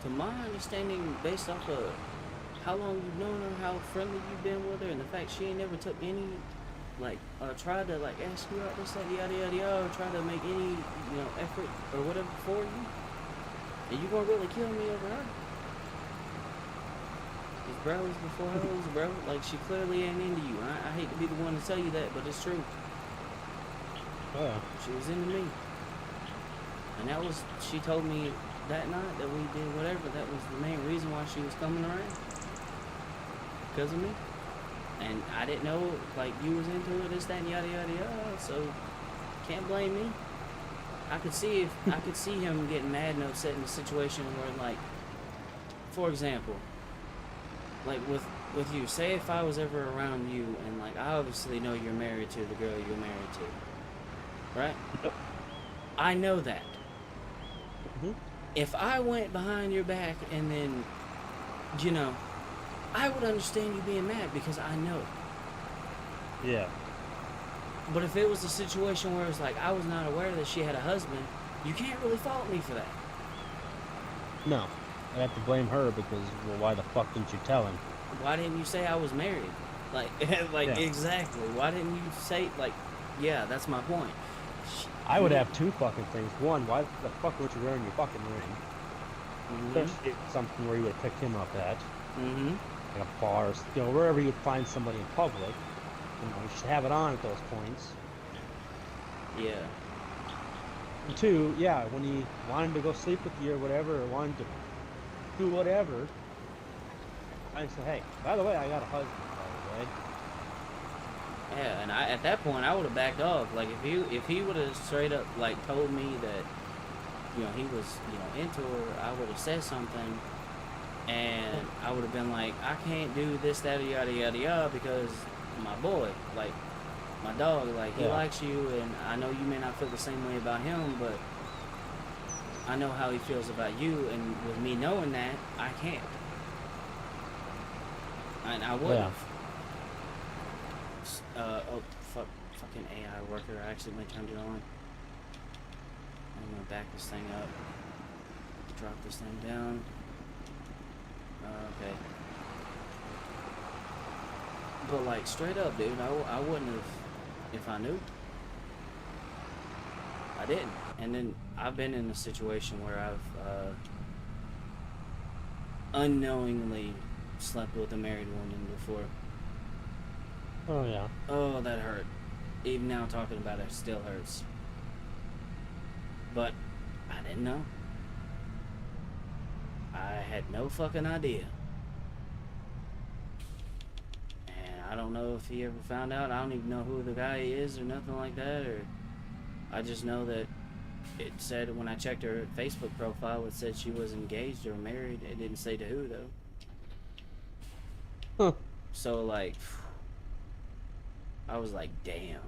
to my understanding, based off of how long you've known her, how friendly you've been with her, and the fact she ain't never took any, like, tried to, like, ask you out this, that, yada, yada, yada, or try to make any, effort or whatever for you. And you gonna really kill me over her? Cause bro is before hoes, bro. Like, she clearly ain't into you. I hate to be the one to tell you that, but it's true. Yeah. She was into me. And that was, she told me that night that we did whatever, that was the main reason why she was coming around. Because of me. And I didn't know, like, you was into it, this, that, and yada, yada, yada, so can't blame me. I could see him getting mad and upset in a situation where, like, for example, like with you, say if I was ever around you and, like, I obviously know you're married to the girl you're married to, right? Yep. I know that. Mm-hmm. If I went behind your back and then, I would understand you being mad because I know. Yeah. But if it was a situation where it's like I was not aware that she had a husband, you can't really fault me for that. No. I have to blame her because, well, why the fuck didn't you tell him? Why didn't you say I was married? Like, yeah. Exactly. Why didn't you say, like, yeah, that's my point. I would have two fucking things. One, why the fuck weren't you wearing your fucking ring? Mm-hmm. Especially something where you would have picked him up at. Mm-hmm. Like a bar, or, wherever you'd find somebody in public. You should have it on at those points. Yeah. And two, yeah, when he wanted to go sleep with you or whatever, or wanted to do whatever, I said, hey, by the way, I got a husband, by the way. Yeah, and at that point, I would have backed off. Like, if he would have straight up, like, told me that, he was, into her, I would have said something, and I would have been like, I can't do this, that, or yada yada yada because my boy, like my dog, like he Yeah. likes you, and I know you may not feel the same way about him, but I know how he feels about you, and with me knowing that, I can't, and I would Yeah. have. Oh fuck, fucking AI worker! I accidentally turned it on. I'm gonna back this thing up, drop this thing down. Okay. But like straight up, dude, I wouldn't have if I knew. I didn't. And then I've been in a situation where I've unknowingly slept with a married woman before. Oh yeah. Oh, that hurt. Even now talking about it still hurts. But I didn't know. I had no fucking idea. And I don't know if he ever found out. I don't even know who the guy is or nothing like that. Or I just know that it said when I checked her Facebook profile, it said she was engaged or married. It didn't say to who though. Huh. So like, I was like, damn.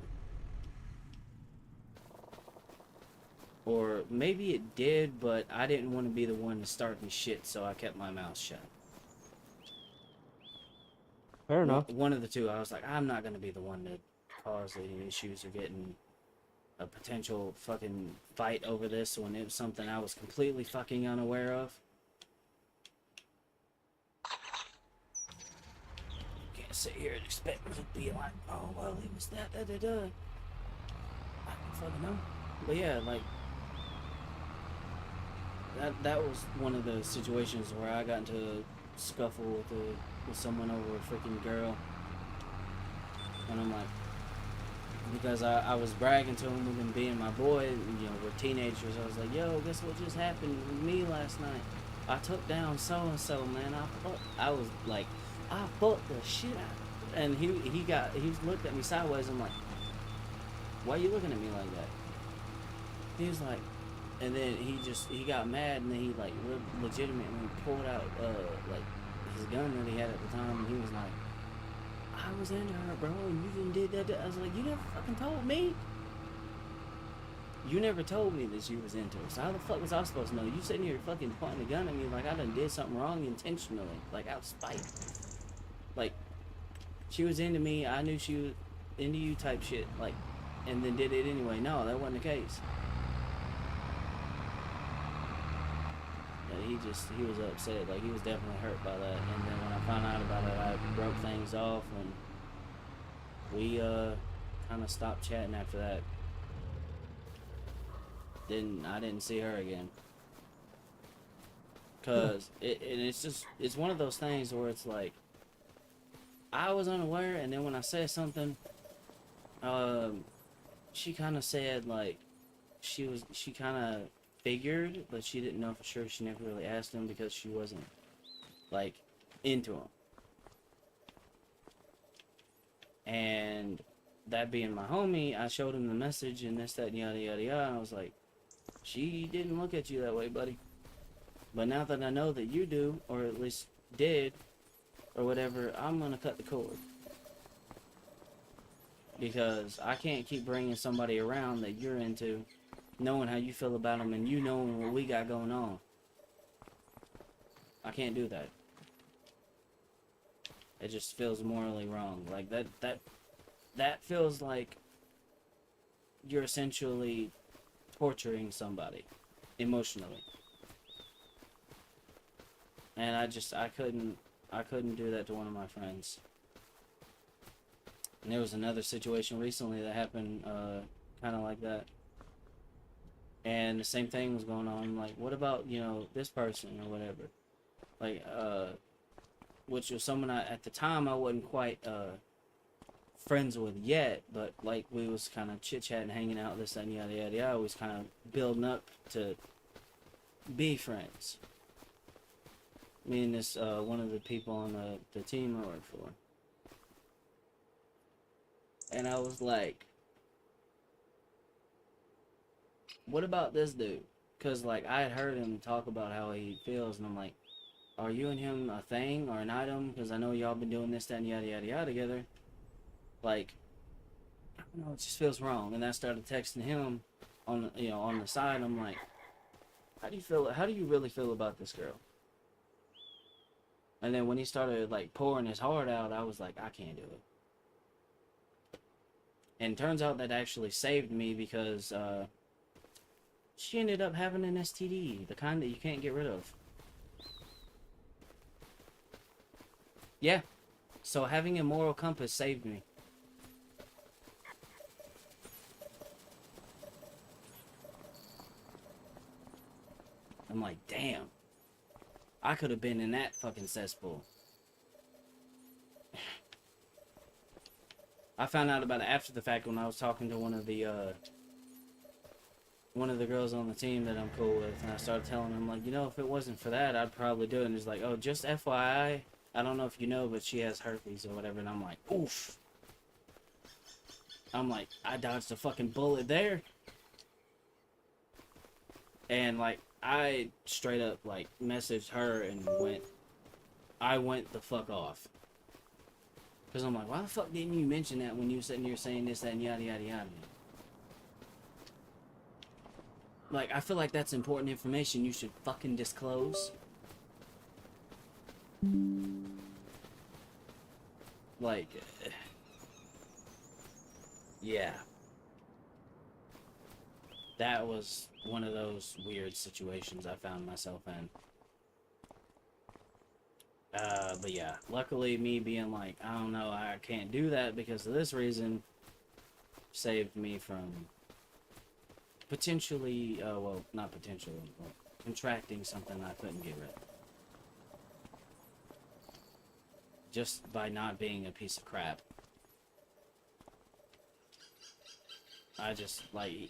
Or maybe it did, but I didn't want to be the one to start the shit, so I kept my mouth shut. Fair enough. One of the two, I was like, I'm not gonna be the one to cause any issues or getting a potential fucking fight over this when it was something I was completely fucking unaware of. Can't sit here and expect me to be like, oh well, it was that, da da da. I don't fucking know. But yeah, like that was one of the situations where I got into a scuffle with someone over a freaking girl, and I'm like, because I was bragging to him with him being my boy, and, we're teenagers. I was like, yo, guess what just happened with me last night? I took down so and so, man. I was like, I fucked the shit out. And he looked at me sideways. I'm like, why are you looking at me like that? He was like, and then he got mad, and then he like legitimately pulled out like his gun that he had at the time, and he was like, I was into her, bro, and you didn't did that. I was like, you never fucking told me. You never told me that you was into her. So how the fuck was I supposed to know? You sitting here fucking pointing a gun at me like I done did something wrong intentionally, like out of spite. Like, she was into me, I knew she was into you type shit, like, and then did it anyway. No, that wasn't the case. He was upset, like he was definitely hurt by that. And then when I found out about it, I broke things off, and we kind of stopped chatting after that. I didn't see her again, cause it's one of those things where it's like I was unaware, and then when I said something, she kind of said like she kind of figured, but she didn't know for sure. She never really asked him because she wasn't like into him. And that being my homie, I showed him the message and this, that, and yada yada yada. And I was like, she didn't look at you that way, buddy. But now that I know that you do, or at least did, or whatever, I'm gonna cut the cord. Because I can't keep bringing somebody around that you're into, knowing how you feel about them, and you knowing what we got going on. I can't do that. It just feels morally wrong. Like that feels like you're essentially torturing somebody emotionally. And I couldn't do that to one of my friends. And there was another situation recently that happened kind of like that. And the same thing was going on. Like, what about, this person or whatever? Like, which was someone at the time I wasn't quite friends with yet, but like we was kind of chit-chatting, hanging out, this, that, and yada, yada, yada. I was kind of building up to be friends. Me and this, one of the people on the team I work for. And I was like, what about this dude? Cause like I had heard him talk about how he feels, and I'm like, are you and him a thing or an item? Because I know y'all been doing this, that, and yada yada yada together. Like, I don't know, it just feels wrong. And I started texting him on on the side. I'm like, how do you feel? How do you really feel about this girl? And then when he started like pouring his heart out, I was like, I can't do it. And turns out that actually saved me because she ended up having an STD, the kind that you can't get rid of. Yeah, so having a moral compass saved me. I'm like, damn. I could have been in that fucking cesspool. I found out about it after the fact when I was talking to one of the girls on the team that I'm cool with, and I started telling them, like, if it wasn't for that, I'd probably do it. And he's like, oh, just FYI, I don't know if you know, but she has herpes or whatever. And I'm like, oof. I'm like, I dodged a fucking bullet there. And like, I straight up like messaged her and I went the fuck off. Cause I'm like, why the fuck didn't you mention that when you were sitting here saying this, that, and yada yada yada? Like, I feel like that's important information you should fucking disclose. Like, yeah. That was one of those weird situations I found myself in. But yeah, luckily me being like, I don't know, I can't do that because of this reason, saved me from potentially, well, not potentially, but contracting something I couldn't get rid of. Just by not being a piece of crap. I just, like,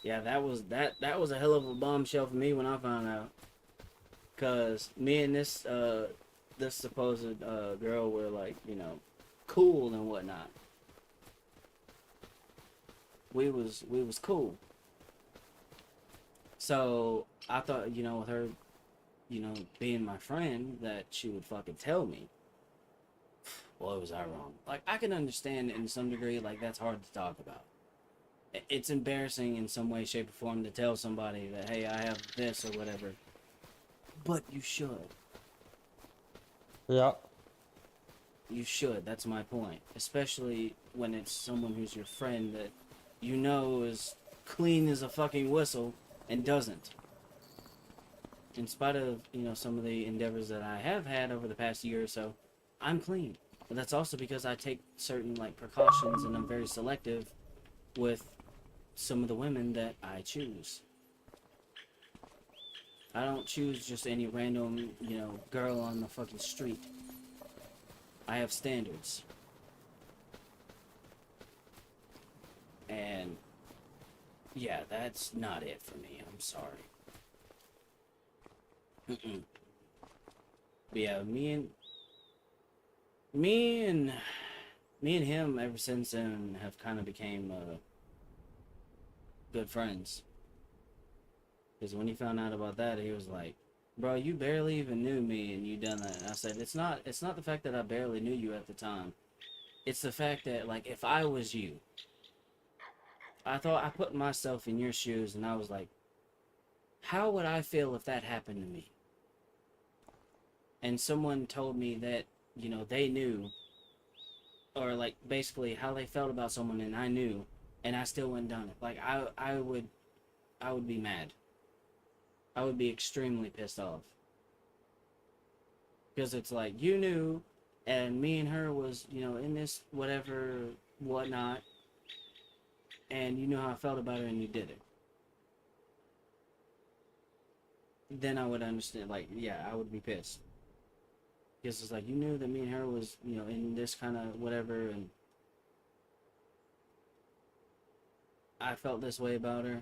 Yeah, that was a hell of a bombshell for me when I found out. Cause me and this supposed girl were like, cool and whatnot. We was cool. So I thought, with her, being my friend, that she would fucking tell me. Boy, was I wrong. Like, I can understand in some degree, like, that's hard to talk about. It's embarrassing in some way, shape, or form to tell somebody that, hey, I have this or whatever. But you should. Yeah. You should. That's my point. Especially when it's someone who's your friend that is clean as a fucking whistle and doesn't. In spite of, some of the endeavors that I have had over the past year or so, I'm clean. But that's also because I take certain, like, precautions and I'm very selective with some of the women that I choose. I don't choose just any random, girl on the fucking street. I have standards. And, yeah, that's not it for me. I'm sorry. But yeah, me and him ever since then have kind of became good friends. Because when he found out about that, he was like, bro, you barely even knew me and you done that. And I said, it's not the fact that I barely knew you at the time. It's the fact that, like, if I was you, I put myself in your shoes and I was like, how would I feel if that happened to me? And someone told me that, they knew, or like basically how they felt about someone and I knew, and I still went and done it. Like, I would be mad. I would be extremely pissed off. Because it's like, you knew, and me and her was, in this whatever, whatnot, and you knew how I felt about her and you did it. Then I would understand, like, yeah, I would be pissed. Because it's like, you knew that me and her was, in this kind of whatever, and I felt this way about her.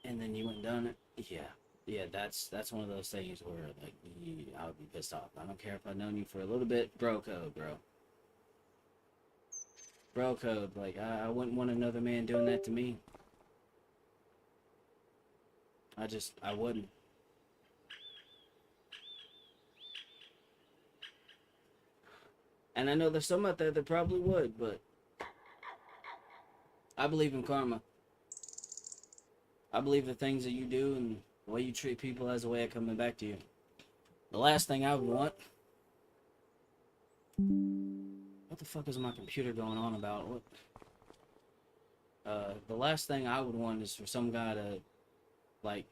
And then you went and done it. Yeah. yeah, that's one of those things where like I would be pissed off. I don't care if I've known you for a little bit, bro code, bro. Bro code. Like I wouldn't want another man doing that to me. I wouldn't. And I know there's some out there that probably would, but I believe in karma. I believe the things that you do and the way you treat people has a way of coming back to you. The last thing I would want. What the fuck is my computer going on about? What? The last thing I would want is for some guy to, like,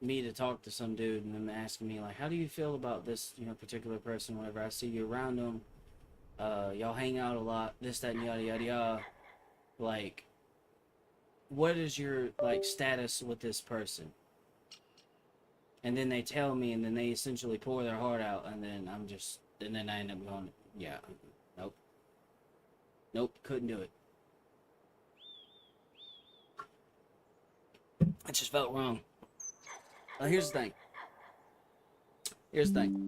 me to talk to some dude and them asking me, like, how do you feel about this, particular person, whenever I see you around them, y'all hang out a lot, this, that, and yada, yada, yada. Like, what is your, like, status with this person? And then they tell me, and then they essentially pour their heart out, and then and then I end up going, yeah, nope. Nope, couldn't do it. It just felt wrong. Here's the thing.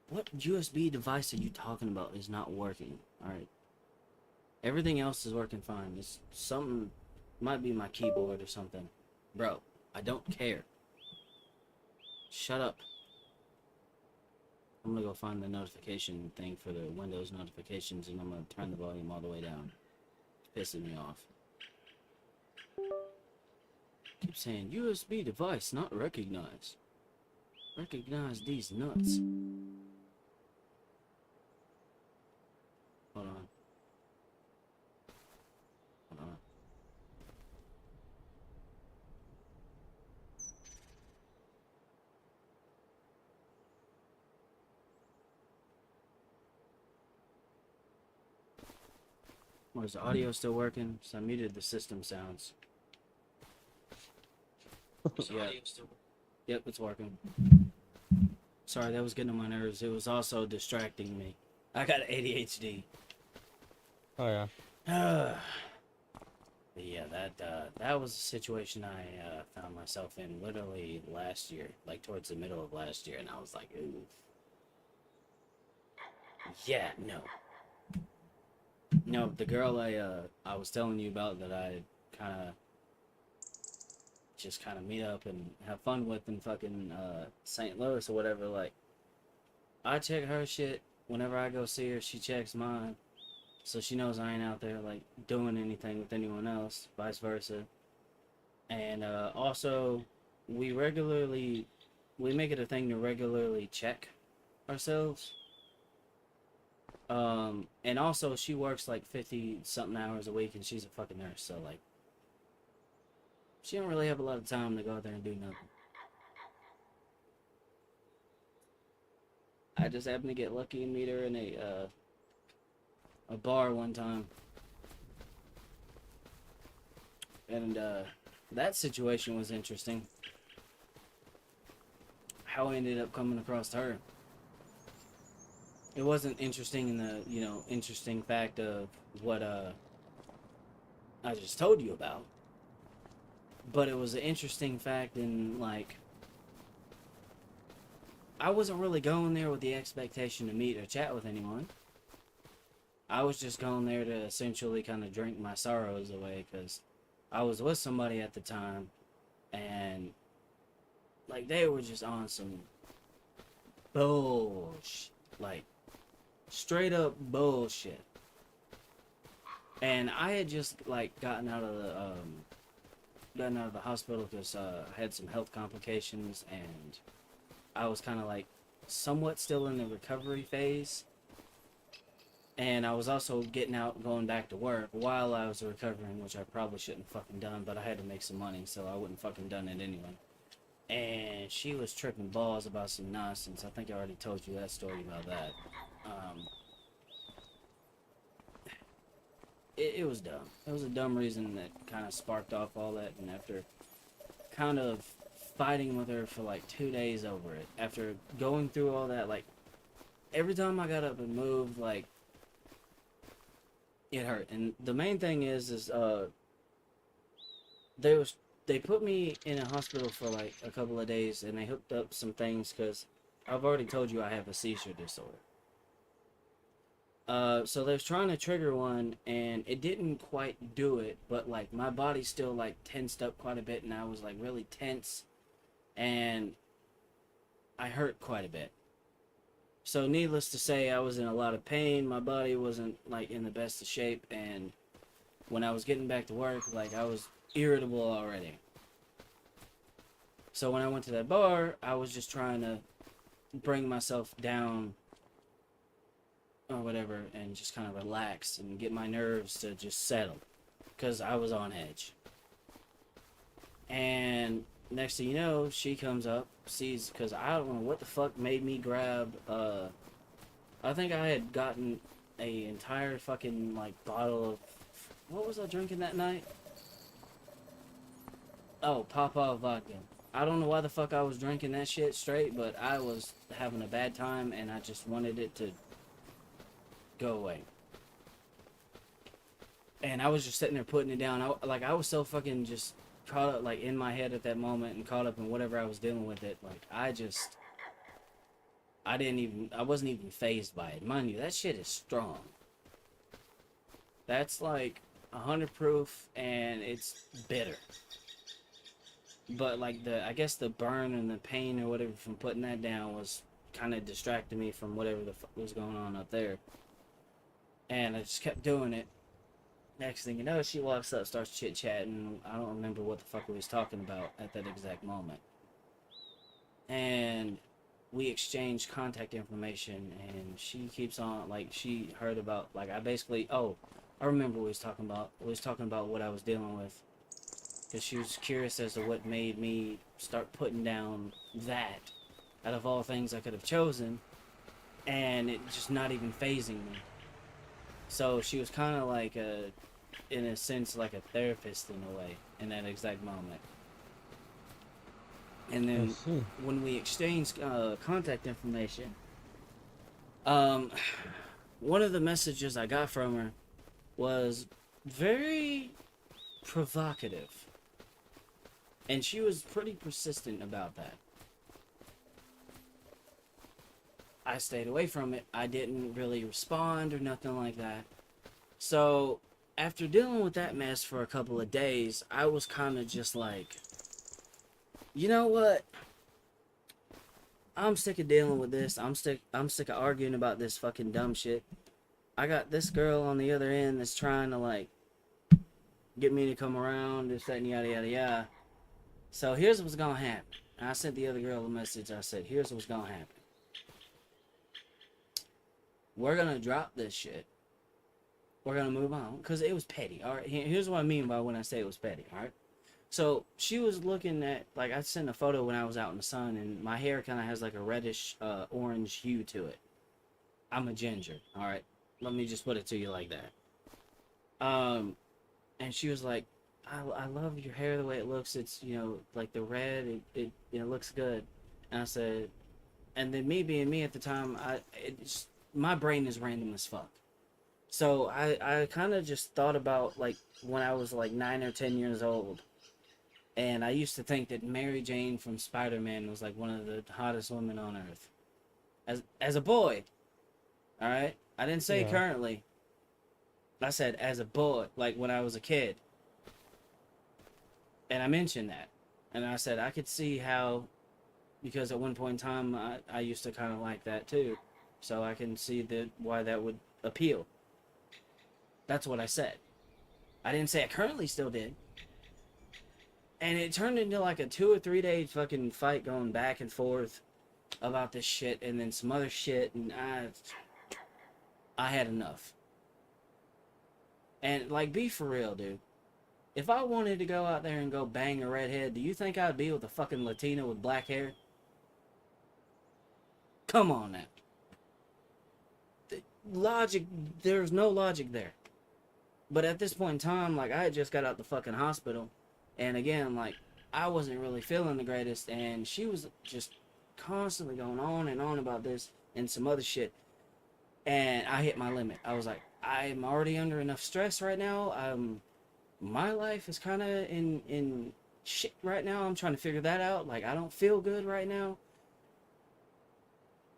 What USB device are you talking about is not working? Alright. Everything else is working fine. It's something, might be my keyboard or something. Bro, I don't care. Shut up. I'm gonna go find the notification thing for the Windows notifications, and I'm gonna turn the volume all the way down. It's pissing me off. Keep saying USB device not recognized. Recognize these nuts. Hold on. Or is the audio still working? So I muted the system sounds. Yeah. Yep, it's working. Sorry, that was getting on my nerves. It was also distracting me. I got ADHD. Oh yeah. But yeah, that was a situation I found myself in literally last year, like towards the middle of last year, and I was like, ooh. Yeah, no. No, the girl I was telling you about that I kind of meet up and have fun with in fucking St. Louis or whatever, like, I check her shit whenever I go see her, she checks mine, so she knows I ain't out there like doing anything with anyone else, vice versa. And also we make it a thing to regularly check ourselves. And also she works like 50 something hours a week, and she's a fucking nurse, so like she don't really have a lot of time to go out there and do nothing. I just happened to get lucky and meet her in a bar one time, and that situation was interesting. How I ended up coming across her. It wasn't interesting in the, interesting fact of what I just told you about. But it was an interesting fact in, like, I wasn't really going there with the expectation to meet or chat with anyone. I was just going there to essentially kind of drink my sorrows away, because I was with somebody at the time, and, like, they were just on some bullshit. Like, straight up bullshit. And I had just, like, gotten out of the hospital because I had some health complications, and I was kind of like somewhat still in the recovery phase, and I was also getting out, going back to work while I was recovering, which I probably shouldn't fucking done, but I had to make some money, so I wouldn't fucking done it anyway. And she was tripping balls about some nonsense. I think I already told you that story about that. It was dumb. It was a dumb reason that kind of sparked off all that, and after kind of fighting with her for like 2 days over it, after going through all that, like, every time I got up and moved, like, it hurt. And the main thing is there was they put me in a hospital for like a couple of days, and they hooked up some things because I've already told you I have a seizure disorder. So they was trying to trigger one, and it didn't quite do it, but like my body still like tensed up quite a bit, and I was like really tense, and I hurt quite a bit. So needless to say, I was in a lot of pain. My body wasn't like in the best of shape, and when I was getting back to work, like I was irritable already. So when I went to that bar, I was just trying to bring myself down or whatever and just kind of relax and get my nerves to just settle because I was on edge. And next thing you know, she comes up, sees, because I don't know what the fuck made me grab, I think I had gotten a entire fucking, like, bottle of, what was I drinking that night? Oh, Papa vodka. I don't know why the fuck I was drinking that shit straight, but I was having a bad time and I just wanted it to go away. And I was just sitting there putting it down. I was so fucking just caught up, like, in my head at that moment and caught up in whatever I was dealing with it. Like, I wasn't even fazed by it. Mind you, that shit is strong. That's like 100 proof and it's bitter. But like I guess the burn and the pain or whatever from putting that down was kind of distracting me from whatever the fuck was going on up there. And I just kept doing it. Next thing you know, she walks up, starts chit-chatting. I don't remember what the fuck we was talking about at that exact moment. And we exchanged contact information, and she keeps on, like, she heard about, like, I remember what we was talking about. We was talking about what I was dealing with. Because she was curious as to what made me start putting down that out of all things I could have chosen, and it just not even phasing me. So she was kind of like in a sense, like a therapist in a way, in that exact moment. And then when we exchanged contact information, one of the messages I got from her was very provocative. And she was pretty persistent about that. I stayed away from it. I didn't really respond or nothing like that. So, after dealing with that mess for a couple of days, I was kind of just like, you know what? I'm sick of dealing with this. I'm sick of arguing about this fucking dumb shit. I got this girl on the other end that's trying to, like, get me to come around, this, that, and yada, yada, yada. So here's what's gonna happen. And I sent the other girl a message. I said, here's what's gonna happen. We're gonna drop this shit. We're gonna move on. Because it was petty. Alright, here's what I mean by when I say it was petty. Alright. So she was looking at, like, I sent a photo when I was out in the sun, and my hair kind of has like a reddish orange hue to it. I'm a ginger. Alright. Let me just put it to you like that. And she was like, I love your hair the way it looks. It's, you know, like the red, it looks good. And I said, and then me being me at the time, my brain is random as fuck. So I kind of just thought about, like, when I was like 9 or 10 years old. And I used to think that Mary Jane from Spider-Man was like one of the hottest women on earth. As a boy. Alright? I didn't say currently. I said as a boy, like when I was a kid. And I mentioned that. And I said I could see how, because at one point in time, I used to kind of like that too. So I can see why that would appeal. That's what I said. I didn't say I currently still did. And it turned into like a 2 or 3 day fucking fight going back and forth about this shit and then some other shit. And I had enough. And, like, be for real, dude. If I wanted to go out there and go bang a redhead, do you think I'd be with a fucking Latina with black hair? Come on now. Logic, there's no logic there. But at this point in time, like, I had just got out the fucking hospital. And again, like, I wasn't really feeling the greatest. And she was just constantly going on and on about this and some other shit. And I hit my limit. I was like, I'm already under enough stress right now. My life is kind of in shit right now. I'm trying to figure that out. Like, I don't feel good right now.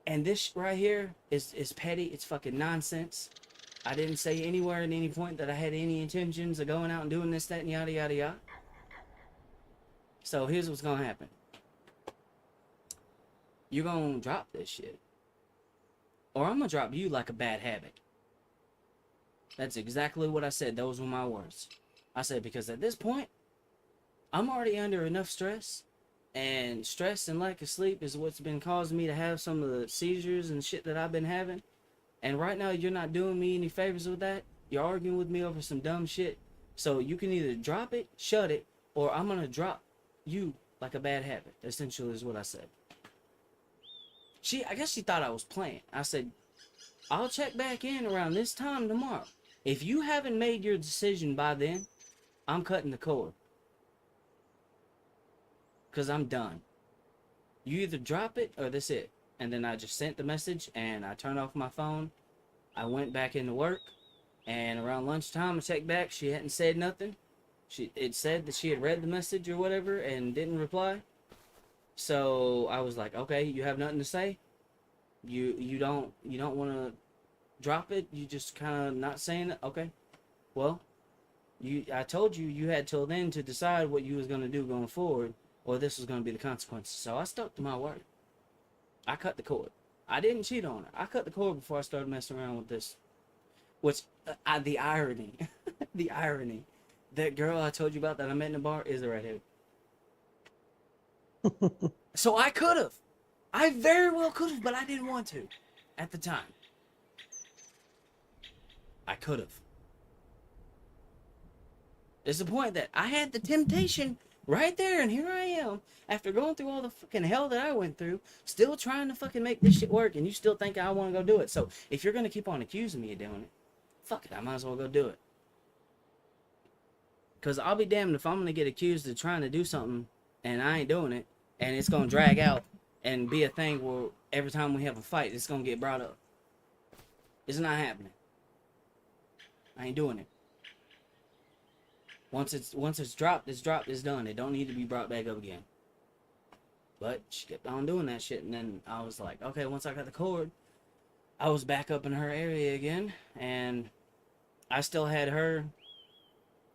And this right here is petty. It's fucking nonsense. I didn't say anywhere at any point that I had any intentions of going out and doing this, that, and yada, yada, yada. So here's what's gonna happen. You're gonna drop this shit. Or I'm gonna drop you like a bad habit. That's exactly what I said. Those were my words. I said, because at this point, I'm already under enough stress. And stress and lack of sleep is what's been causing me to have some of the seizures and shit that I've been having. And right now, you're not doing me any favors with that. You're arguing with me over some dumb shit. So you can either drop it, shut it, or I'm gonna drop you like a bad habit. Essentially is what I said. I guess she thought I was playing. I said, I'll check back in around this time tomorrow. If you haven't made your decision by then, I'm cutting the cord. Because I'm done. You either drop it or that's it. And then I just sent the message and I turned off my phone. I went back into work. And around lunchtime, I checked back. She hadn't said nothing. It said that she had read the message or whatever and didn't reply. So I was like, okay, you have nothing to say. You don't want to drop it. You just kind of not saying it. Okay, well, I told you you had till then to decide what you was gonna do going forward, or this was gonna be the consequences. So I stuck to my word. I cut the cord. I didn't cheat on her. I cut the cord before I started messing around with this. Which the irony, the irony, that girl I told you about that I met in the bar is a redhead. So I could have. I very well could have, but I didn't want to at the time. I could have. It's the point that I had the temptation right there, and here I am, after going through all the fucking hell that I went through, still trying to fucking make this shit work, and you still think I want to go do it. So if you're going to keep on accusing me of doing it, fuck it, I might as well go do it. Because I'll be damned if I'm going to get accused of trying to do something, and I ain't doing it, and it's going to drag out and be a thing where every time we have a fight, it's going to get brought up. It's not happening. I ain't doing it. Once it's dropped, it's done. It don't need to be brought back up again. But she kept on doing that shit, and then I was like, okay, once I got the cord, I was back up in her area again, and I still had her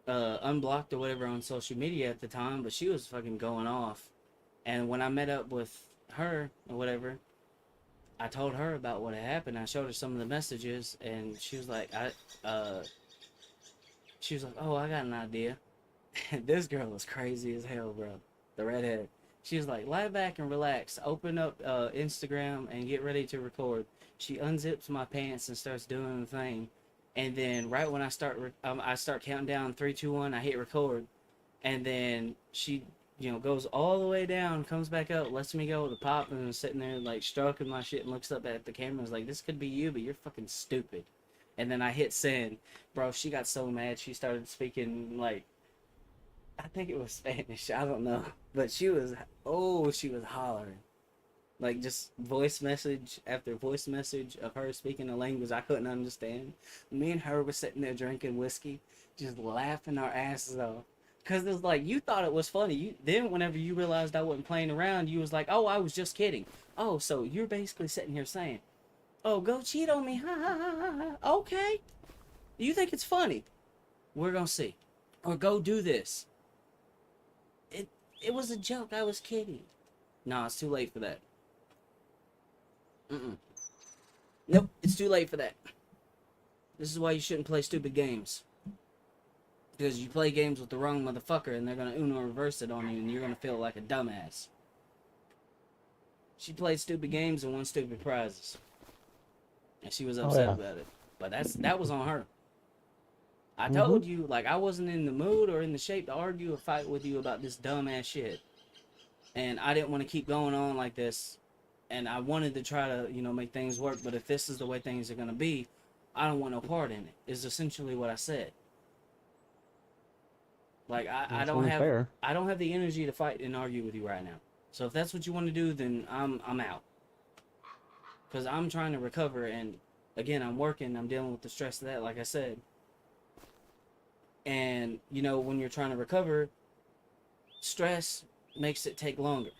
unblocked or whatever on social media at the time, but she was fucking going off. And when I met up with her or whatever, I told her about what had happened. I showed her some of the messages, and she was like, oh, I got an idea. This girl was crazy as hell, bro. The redhead. She was like, lie back and relax. Open up Instagram and get ready to record. She unzips my pants and starts doing the thing. And then right when I start counting down 3, 2, 1, I hit record. And then she, goes all the way down, comes back up, lets me go with a pop, and I'm sitting there like stroking my shit and looks up at the camera and is like, this could be you, but you're fucking stupid. And then I hit send. Bro, she got so mad she started speaking like, I think it was Spanish, I don't know. But she was hollering. Like just voice message after voice message of her speaking a language I couldn't understand. Me and her were sitting there drinking whiskey, just laughing our asses off. Cause it was like, you thought it was funny. Then whenever you realized I wasn't playing around, you was like, oh, I was just kidding. Oh, so you're basically sitting here saying, oh, go cheat on me, ha ha ha ha ha. Okay. You think it's funny? We're gonna see. Or go do this. It was a joke, I was kidding. Nah, it's too late for that. Nope, it's too late for that. This is why you shouldn't play stupid games. Because you play games with the wrong motherfucker and they're gonna Uno reverse it on you and you're gonna feel like a dumbass. She played stupid games and won stupid prizes. And she was upset about it. But that was on her. I told you, like, I wasn't in the mood or in the shape to argue or fight with you about this dumbass shit. And I didn't want to keep going on like this. And I wanted to try to, make things work. But if this is the way things are going to be, I don't want no part in it, is essentially what I said. Like, I don't have the energy to fight and argue with you right now. So if that's what you want to do, then I'm out. Because I'm trying to recover, and again, I'm working, I'm dealing with the stress of that, like I said. And, when you're trying to recover, stress makes it take longer.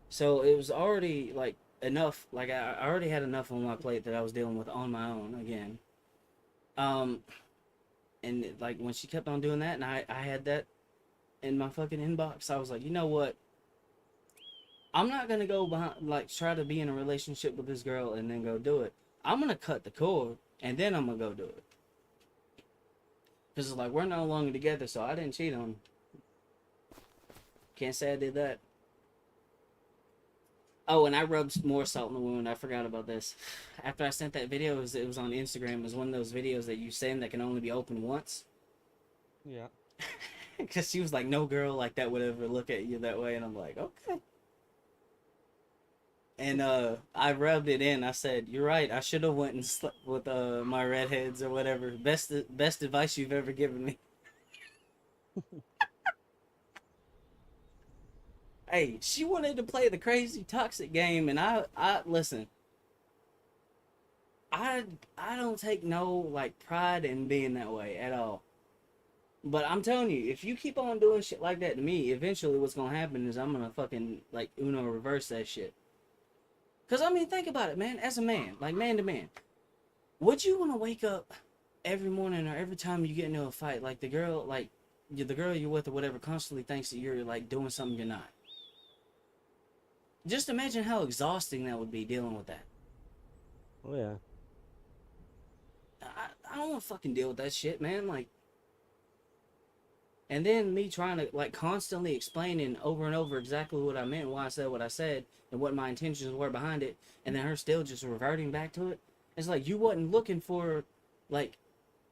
So it was already like enough. Like I already had enough on my plate that I was dealing with on my own again. Um, and like when she kept on doing that, and I had that in my fucking inbox, I was like, you know what? I'm not gonna go behind like try to be in a relationship with this girl and then go do it. I'm gonna cut the cord and then I'm gonna go do it. Cause it's like we're no longer together, so I didn't cheat on her. Can't say I did that. Oh, and I rubbed more salt in the wound. I forgot about this. After I sent that video, it was on Instagram. It was one of those videos that you send that can only be opened once. Yeah. Because she was like, no girl like that would ever look at you that way. And I'm like, okay. And I rubbed it in. I said, you're right. I should have went and slept with my redheads or whatever. Best advice you've ever given me. Hey, she wanted to play the crazy toxic game, and I listen. I I don't take no like pride in being that way at all. But I'm telling you, if you keep on doing shit like that to me, eventually what's gonna happen is I'm gonna fucking like Uno reverse that shit. Cause I mean, think about it, man. As a man, like man to man, would you want to wake up every morning or every time you get into a fight, like the girl, like the girl you're with or whatever, constantly thinks that you're like doing something you're not? Just imagine how exhausting that would be dealing with that. Oh yeah. I don't want to fucking deal with that shit, man. Like, and then me trying to like constantly explaining over and over exactly what I meant, why I said what I said, and what my intentions were behind it, and then her still just reverting back to it. It's like you wasn't looking for like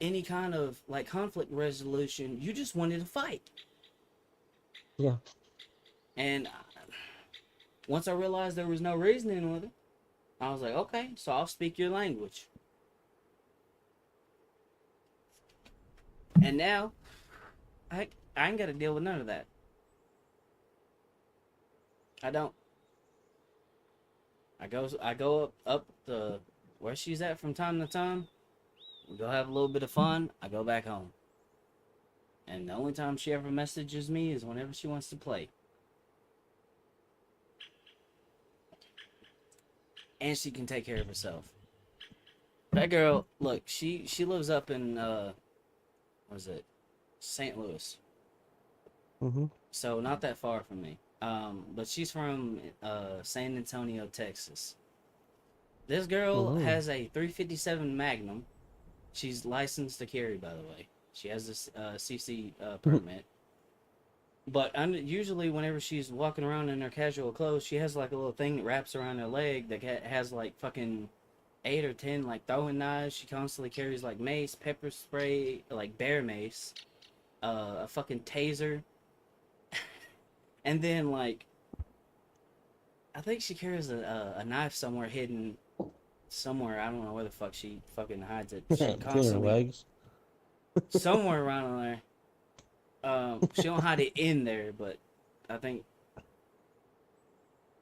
any kind of like conflict resolution. You just wanted to fight. Yeah. And once I realized there was no reasoning with it, I was like, okay, so I'll speak your language. And now I ain't got to deal with none of that. I don't. I go up the where she's at from time to time. We go have a little bit of fun. I go back home. And the only time she ever messages me is whenever she wants to play. And she can take care of herself. That girl, look, she lives up in what was it? St. Louis. Mm-hmm. So not that far from me. But she's from San Antonio, Texas. This girl Mm-hmm. has a 357 Magnum. She's licensed to carry, by the way. She has this CC permit. But usually, whenever she's walking around in her casual clothes, she has like a little thing that wraps around her leg that has like fucking 8 or 10 like throwing knives. She constantly carries like mace, pepper spray, like bear mace, a fucking taser, and then like I think she carries a knife somewhere hidden somewhere. I don't know where the fuck she fucking hides it. She Between her constantly legs. somewhere around there. She don't hide it in there, but I think.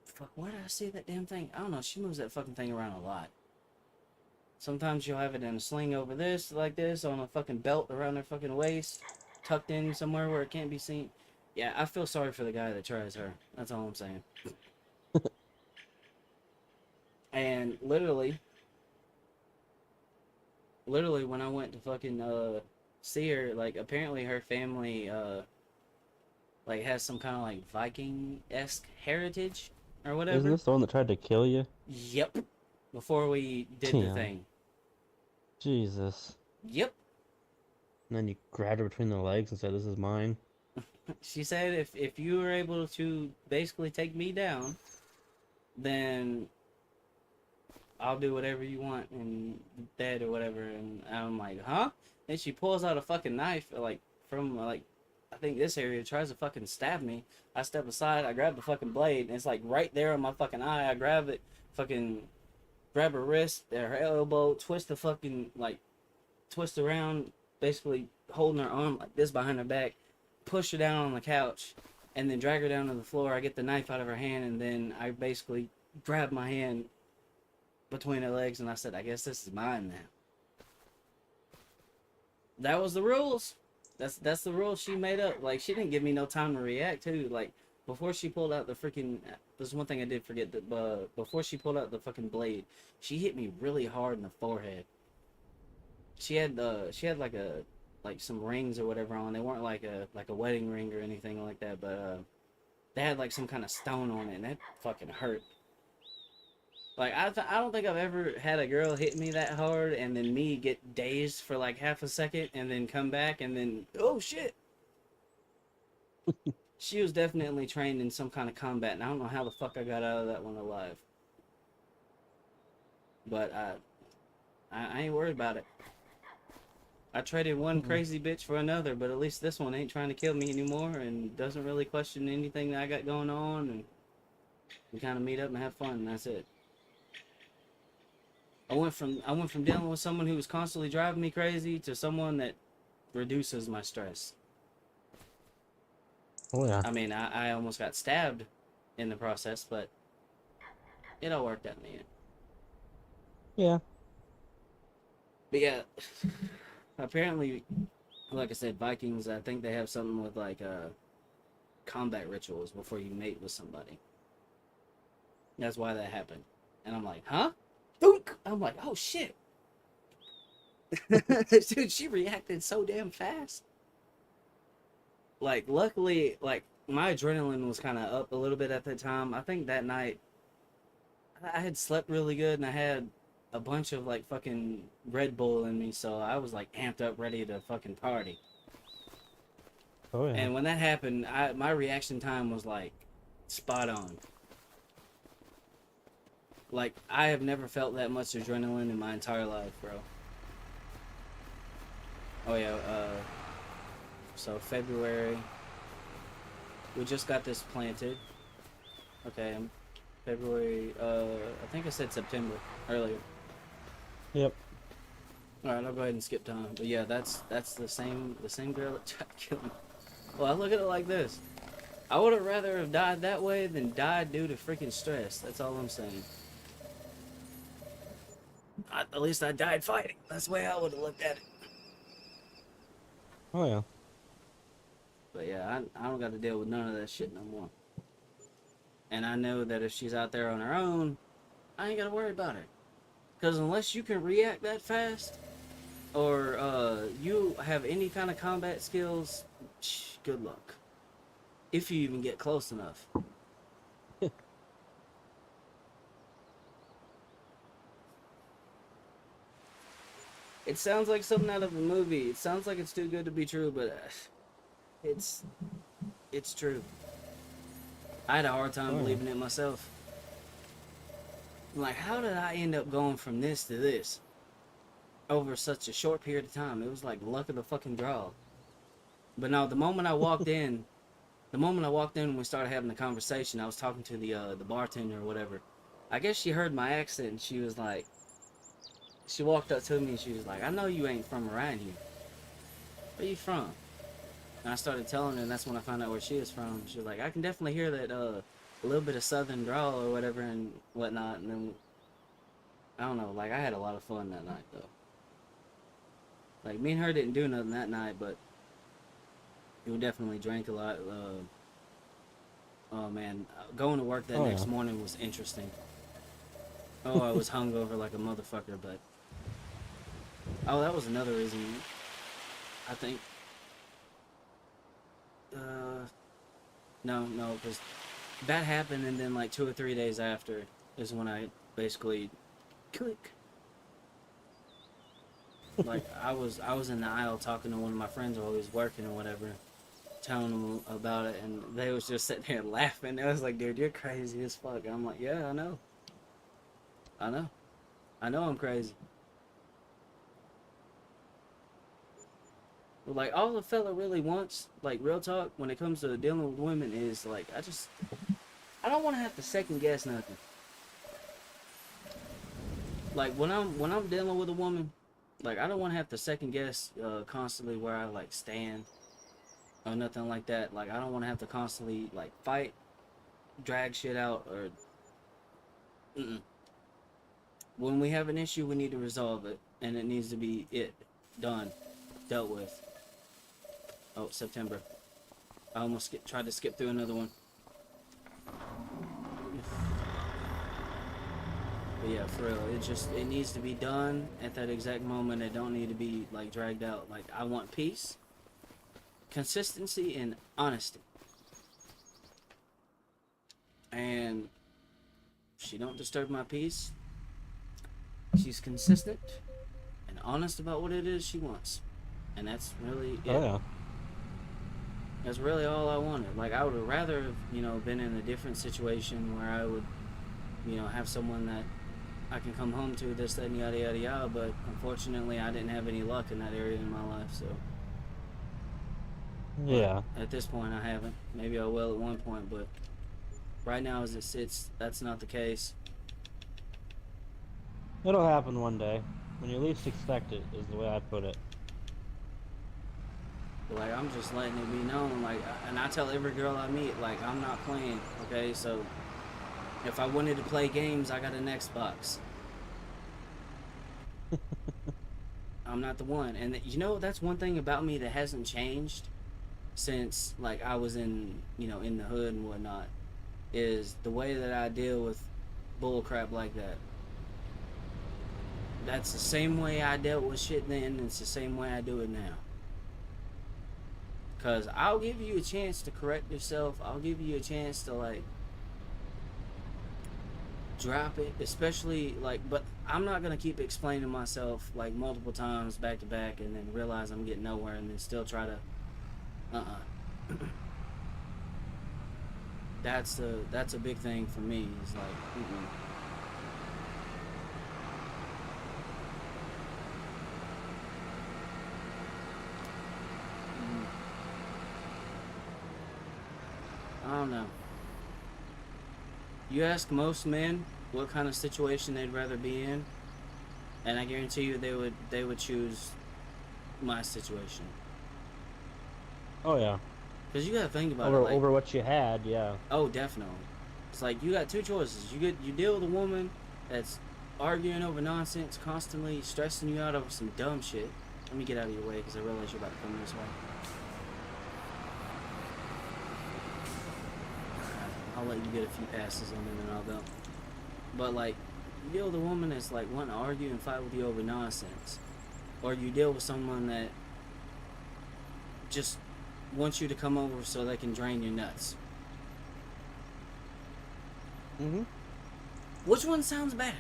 Fuck, where did I see that damn thing? I don't know. She moves that fucking thing around a lot. Sometimes she'll have it in a sling over this, like this, on a fucking belt around her fucking waist, tucked in somewhere where it can't be seen. Yeah, I feel sorry for the guy that tries her. That's all I'm saying. And literally, when I went to fucking see her, like apparently her family like has some kind of like Viking-esque heritage or Isn't whatever. this the one that tried to kill you? Yep. Before we did the Damn. thing. Jesus. Yep. And then you grabbed her between the legs and said, "This is mine." She said if you were able to basically take me down, then I'll do whatever you want and dead or whatever. And I'm like, huh? Then she pulls out a fucking knife, like from like I think this area, tries to fucking stab me. I step aside, I grab the fucking blade, and it's like right there on my fucking eye. I grab it, fucking grab her wrist, her elbow, twist around, basically holding her arm like this behind her back, push her down on the couch, and then drag her down to the floor. I get the knife out of her hand, and then I basically grab my hand between her legs, and I said, I guess this is mine now. That was the rules. That's the rule she made up. Like she didn't give me no time to react too. Like before she pulled out the freaking. There's one thing I did forget that. Before she pulled out the fucking blade, she hit me really hard in the forehead. She had like some rings or whatever on. They weren't like a wedding ring or anything like that, but they had like some kind of stone on it, and that fucking hurt. Like I don't think I've ever had a girl hit me that hard and then me get dazed for like half a second and then come back and then oh shit. She was definitely trained in some kind of combat, and I don't know how the fuck I got out of that one alive. But I ain't worried about it. I traded one crazy bitch for another, but at least this one ain't trying to kill me anymore and doesn't really question anything that I got going on, and we kind of meet up and have fun, and that's it. I went from dealing with someone who was constantly driving me crazy to someone that reduces my stress. Oh yeah. I mean, I almost got stabbed in the process, but it all worked out in the end. Yeah. But yeah, apparently, like I said, Vikings, I think they have something with like combat rituals before you mate with somebody. That's why that happened. And I'm like, huh? Thunk! I'm like, oh shit. Dude, she reacted so damn fast. Like, luckily, like, my adrenaline was kind of up a little bit at the time. I think that night, I had slept really good and I had a bunch of, like, fucking Red Bull in me, so I was, like, amped up, ready to fucking party. Oh yeah. And when that happened, my reaction time was, like, spot on. Like, I have never felt that much adrenaline in my entire life, bro. Oh, yeah, so February, we just got this planted. Okay, February, I think I said September earlier. Yep. Alright, I'll go ahead and skip time. But yeah, that's the same girl that tried to kill me. Well, I look at it like this. I would have rather have died that way than died due to freaking stress. That's all I'm saying. At least I died fighting. That's the way I would have looked at it. Oh yeah. But yeah, I don't got to deal with none of that shit no more. And I know that if she's out there on her own, I ain't got to worry about her. Because unless you can react that fast, or you have any kind of combat skills, good luck. If you even get close enough. It sounds like something out of a movie. It sounds like it's too good to be true, but it's true. I had a hard time believing it myself. Like, how did I end up going from this to this over such a short period of time? It was like luck of the fucking draw. But no, the moment I walked in, and we started having the conversation, I was talking to the bartender or whatever. I guess she heard my accent and she was like, she walked up to me and she was like, I know you ain't from around here. Where you from? And I started telling her, and that's when I found out where she is from. She was like, I can definitely hear that a little bit of southern drawl or whatever and whatnot. And then, I don't know, like I had a lot of fun that night though. Like me and her didn't do nothing that night, but we definitely drank a lot. Oh man, going to work that next morning was interesting. Oh, I was hungover like a motherfucker, but oh, that was another reason. I think. No, because that happened, and then like 2 or 3 days after is when I basically click. Like I was in the aisle talking to one of my friends while he was working or whatever, telling them about it, and they was just sitting there laughing. I was like, dude, you're crazy as fuck. And I'm like, yeah, I know I'm crazy. But like all the fella really wants, like real talk, when it comes to dealing with women is like, I don't want to have to second guess nothing. Like when I'm dealing with a woman, like I don't want to have to second guess constantly where I like stand or nothing like that. Like I don't want to have to constantly like fight, drag shit out, or when we have an issue, we need to resolve it, and it needs to be done, dealt with. Oh, September. I almost tried to skip through another one. But yeah, for real, it needs to be done at that exact moment. It don't need to be like dragged out. Like, I want peace, consistency, and honesty. And she don't disturb my peace. She's consistent and honest about what it is she wants, and that's really it. Oh yeah. That's really all I wanted. Like, I would have rather have, been in a different situation where I would, have someone that I can come home to, this, that, and yada, yada, yada. But unfortunately, I didn't have any luck in that area in my life. So, Yeah. at this point, I haven't. Maybe I will at one point, but right now, as it sits, that's not the case. It'll happen one day. When you least expect it, is the way I put it. But, like, I'm just letting it be known. Like, and I tell every girl I meet, like, I'm not playing. Okay, so if I wanted to play games, I got an Xbox. I'm not the one. And that's one thing about me that hasn't changed since, like, I was in the hood and whatnot, is the way that I deal with bull crap like that. That's the same way I dealt with shit then, and it's the same way I do it now. Because I'll give you a chance to correct yourself. I'll give you a chance to, like, drop it. Especially, like, but I'm not going to keep explaining myself, like, multiple times back to back and then realize I'm getting nowhere and then still try to, That's a big thing for me. It's like, I don't know. You ask most men what kind of situation they'd rather be in, and I guarantee you they would choose my situation. Oh yeah. Because you gotta think about over it. Like, over what you had, yeah. Oh, definitely. It's like you got two choices. You deal with a woman that's arguing over nonsense, constantly stressing you out over some dumb shit. Let me get out of your way because I realize you're about to come this way. I'll let you get a few passes on it and I'll go. But, like, you deal with a woman that's, like, wanting to argue and fight with you over nonsense. Or you deal with someone that just wants you to come over so they can drain your nuts. Mm-hmm. Which one sounds better?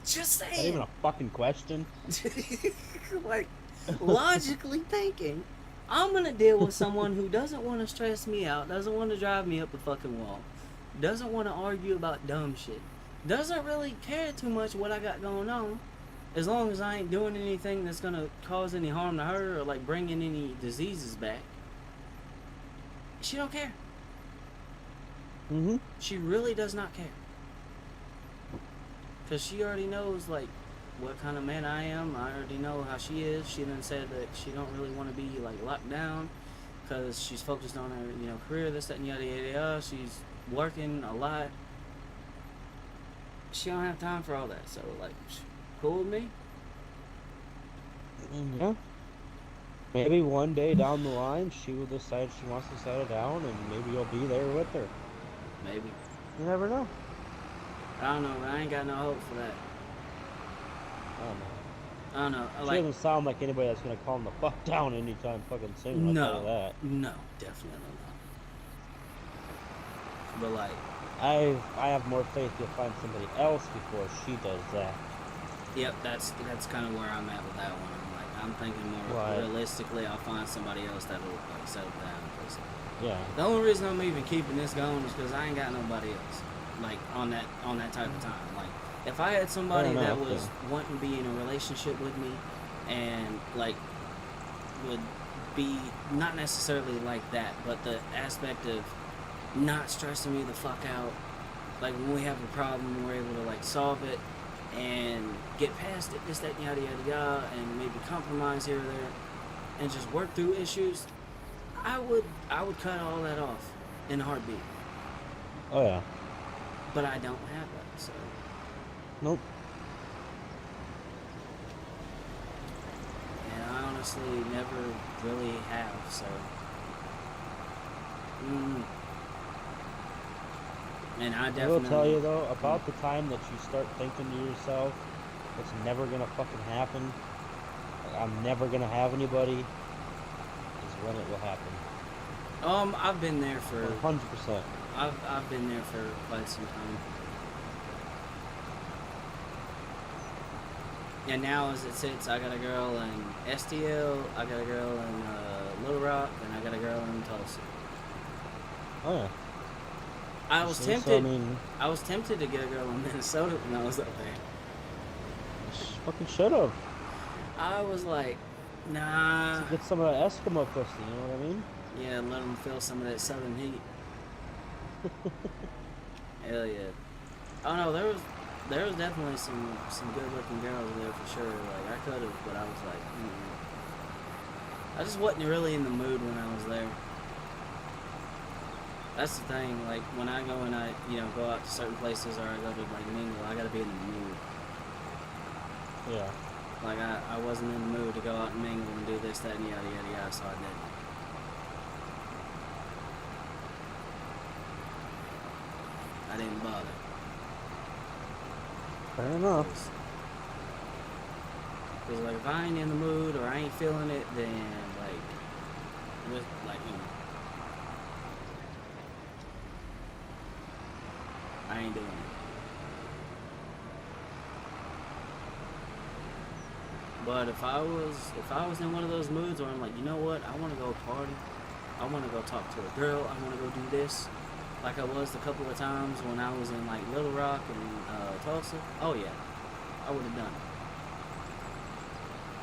Just saying. Not even a fucking question. Like, logically thinking, I'm gonna deal with someone who doesn't want to stress me out, doesn't want to drive me up the fucking wall, doesn't want to argue about dumb shit, doesn't really care too much what I got going on, as long as I ain't doing anything that's gonna cause any harm to her or, like, bringing any diseases back. She don't care. Mm-hmm. She really does not care. Because she already knows, like, what kind of man I am. I already know how she is. She done said that she don't really want to be, like, locked down because she's focused on her, career, this, that, and yada, yada, yada. She's working a lot. She don't have time for all that. So, like, cool with me? Yeah. Maybe one day down the line, she will decide she wants to settle down, and maybe you'll be there with her. Maybe. You never know. I don't know, but I ain't got no hope for that. I don't know. She doesn't sound like anybody that's gonna calm the fuck down anytime fucking soon. I'll tell you that. No, definitely not. But, like, I have more faith you'll find somebody else before she does that. yep, that's kind of where I'm at with that one. I'm thinking more realistically, I'll find somebody else that'll, like, settle down. Yeah. The only reason I'm even keeping this going is because I ain't got nobody else, like, on that type of time. Like, if I had somebody that was wanting to be in a relationship with me, and, like, would be not necessarily like that, but the aspect of not stressing me the fuck out. Like, when we have a problem, we're able to, like, solve it and get past it, this, that, yada, yada, yada, and maybe compromise here or there, and just work through issues. I would cut all that off in a heartbeat. Oh yeah. But I don't have that, so. Nope. honestly never really have. So, and I I will definitely. tell you though, about the time that you start thinking to yourself, it's never gonna fucking happen. Like, I'm never gonna have anybody. Is when it will happen. I've been there for. 100%. I've been there for quite some time. And now, as it sits, I got a girl in STL, I got a girl in Little Rock, and I got a girl in Tulsa. Oh yeah. I was See, tempted. so, I mean, I was tempted to get a girl in Minnesota when I was up there. fucking should have. I was like, nah. To get some of that Eskimo pussy, you know what I mean? Yeah, let them feel some of that southern heat. Hell yeah. Oh no, there was definitely some good looking girls there for sure. Like I could have, but I was like, I just wasn't really in the mood when I was there. That's the thing. Like when I go and I go out to certain places or I go to like mingle, I gotta be in the mood. Yeah. Like I wasn't in the mood to go out and mingle and do this, that, and yada yada yada, so I didn't. I didn't bother. Fair enough. Because like if I ain't in the mood or I ain't feeling it, then I ain't doing it. But if I was in one of those moods where I'm like, you know what, I want to go party, I want to go talk to a girl, I want to go do this, like I was a couple of times when I was in like Little Rock and Tulsa. Oh yeah, I would have done it.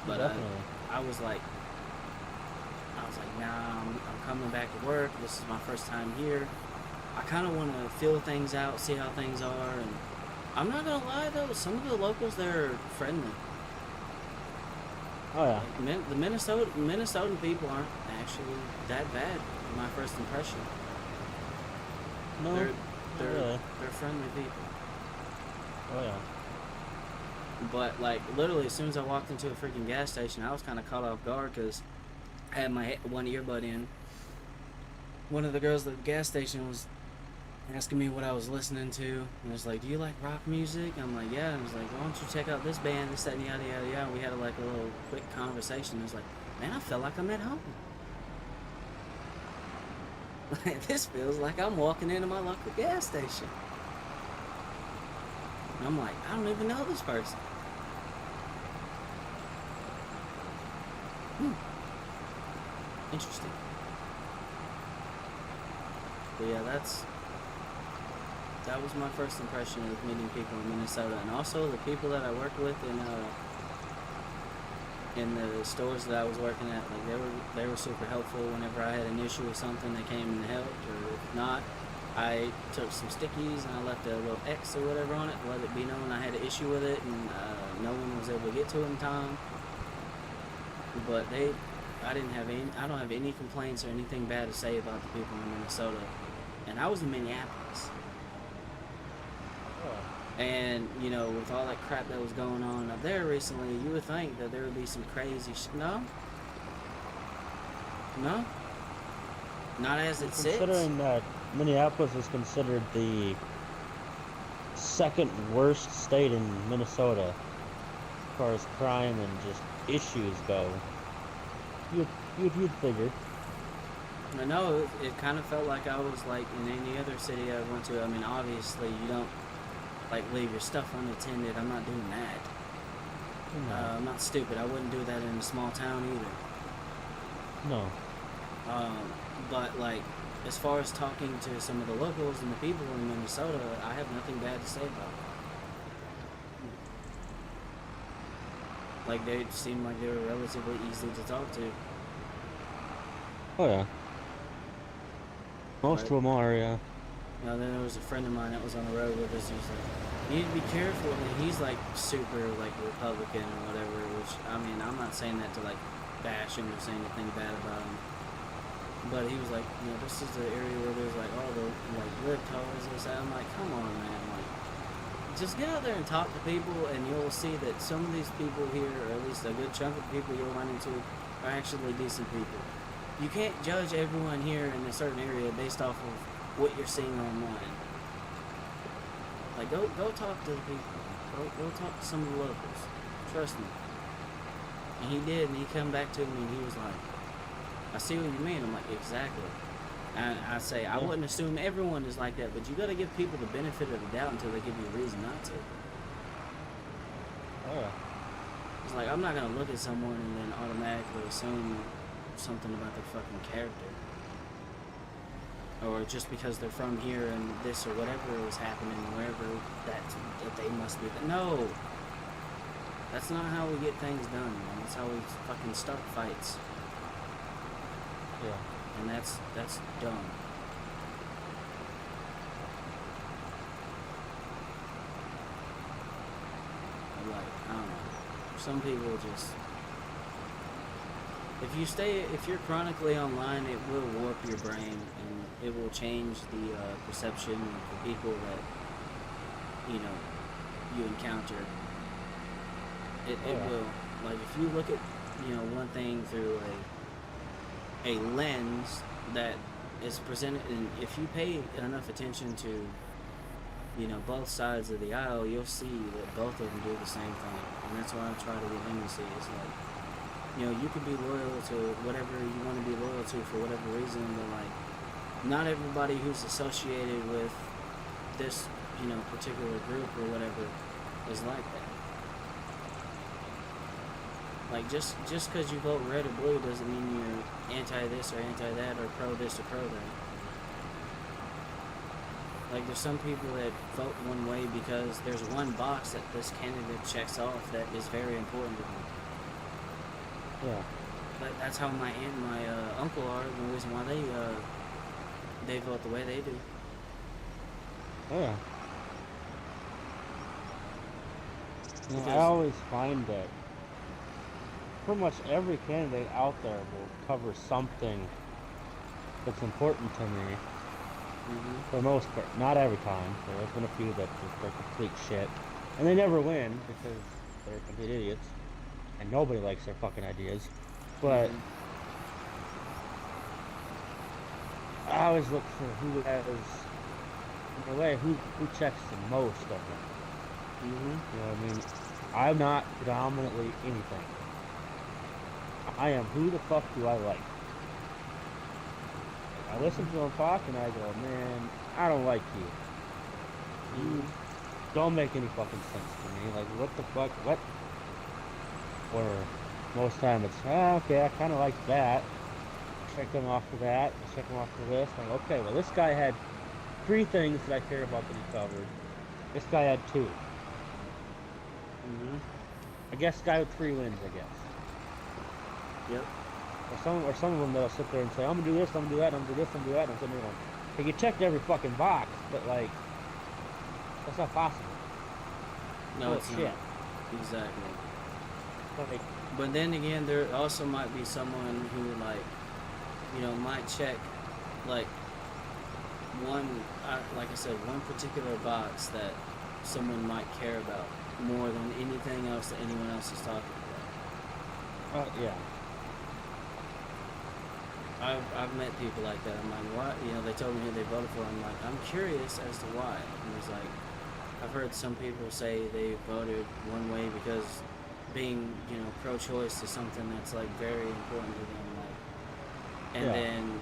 But I was like, nah, I'm coming back to work. This is my first time here. I kind of want to feel things out, see how things are, and I'm not gonna lie though, some of the locals there are friendly. Oh yeah. Like, the Minnesotan people aren't actually that bad. In my first impression. No. They're friendly people. Oh yeah. But like literally, as soon as I walked into a freaking gas station, I was kind of caught off guard because I had my one earbud in. One of the girls at the gas station was asking me what I was listening to, and was like, "Do you like rock music?" I'm like, "Yeah." And I was like, "Why don't you check out this band, this, that, and yada yada yada." We had a little quick conversation. I was like, "Man, I felt like I'm at home. This feels like I'm walking into my local gas station." And I'm like, I don't even know this person. Interesting. But yeah, that was my first impression of meeting people in Minnesota, and also the people that I worked with in the stores that I was working at. Like they were super helpful. Whenever I had an issue with something, they came and helped. Or if not, I took some stickies and I left a little X or whatever on it to let it be known I had an issue with it, and no one was able to get to it in time. But I don't have any complaints or anything bad to say about the people in Minnesota. And I was in Minneapolis. And, with all that crap that was going on up there recently, you would think that there would be some crazy shit. No. No. Not as it sits. Considering that Minneapolis is considered the second worst state in Minnesota as far as crime and just issues go, you'd figure. I know it kind of felt like I was like in any other city I went to. I mean, obviously you don't leave your stuff unattended. I'm not doing that. No. I'm not stupid. I wouldn't do that in a small town either. No. But as far as talking to some of the locals and the people in Minnesota, I have nothing bad to say about them. They seemed like they were relatively easy to talk to. Oh yeah. Most of them are, yeah. Then there was a friend of mine that was on the road with us. He was like, "You need to be careful." And he's super Republican or whatever. Which I mean, I'm not saying that to bash him or say anything bad about him. But he was like, this is the area where there's all the libtards and stuff. I'm like, come on, man. Just get out there and talk to people, and you'll see that some of these people here, or at least a good chunk of people you'll run into, are actually decent people. You can't judge everyone here in a certain area based off of what you're seeing online. Like, go talk to the people. Go talk to some of the locals. Trust me. And he did, and he come back to me, and he was like, I see what you mean. I'm like, exactly. And I say, I wouldn't assume everyone is like that, but you got to give people the benefit of the doubt until they give you a reason not to. Oh, yeah. It's like, I'm not going to look at someone and then automatically assume something about their fucking character. Or just because they're from here and this or whatever is happening, wherever, that they must be. No! That's not how we get things done, man. That's how we fucking start fights. Yeah. And that's dumb. Like, I don't know. Some people just... If you're chronically online, it will warp your brain, and it will change the perception of the people that, you encounter. It will. Like, if you look at, one thing through a lens that is presented, and if you pay enough attention to, both sides of the aisle, you'll see that both of them do the same thing. And that's why I try to get him to see. It's like, you can be loyal to whatever you want to be loyal to for whatever reason, but, like, not everybody who's associated with this, particular group or whatever is like that. Like, just because you vote red or blue doesn't mean you're anti-this or anti-that or pro-this or pro-that. Like, there's some people that vote one way because there's one box that this candidate checks off that is very important to them. Yeah. But that's how my aunt and my uncle are, the reason why they vote the way they do. Oh, yeah. I always find that pretty much every candidate out there will cover something that's important to me. For the most part, not every time. There's been a few that just are complete shit, and they never win because they're complete idiots, and nobody likes their fucking ideas. But I always look for who has, in a way, who checks the most of them. You know what I mean? I'm not predominantly anything. I am who the fuck do I like? I listen to them talk and I go, man, I don't like you. You don't make any fucking sense to me. Like, what the fuck? What? Or most time it's, okay, I kind of like that. Check them off for that. Check them off for this. I'm like, okay, well, this guy had 3 things that I care about that he covered. This guy had 2. I guess guy with 3 wins, I guess. Yep. Or some of them that'll sit there and say, I'm gonna do this, I'm gonna do that, I'm gonna do this, I'm gonna do that, and I'm sitting there going, hey, you checked every fucking box, but, like, that's not possible. No, it's shit. not. Exactly. Like, but then again, there also might be someone who, like, might check, like, like I said, one particular box that someone might care about more than anything else that anyone else is talking about. yeah. I've met people like that. I'm like, what? They told me who they voted for. I'm like, I'm curious as to why. And it's like, I've heard some people say they voted one way because being, pro-choice is something that's, like, very important to them. Like, and then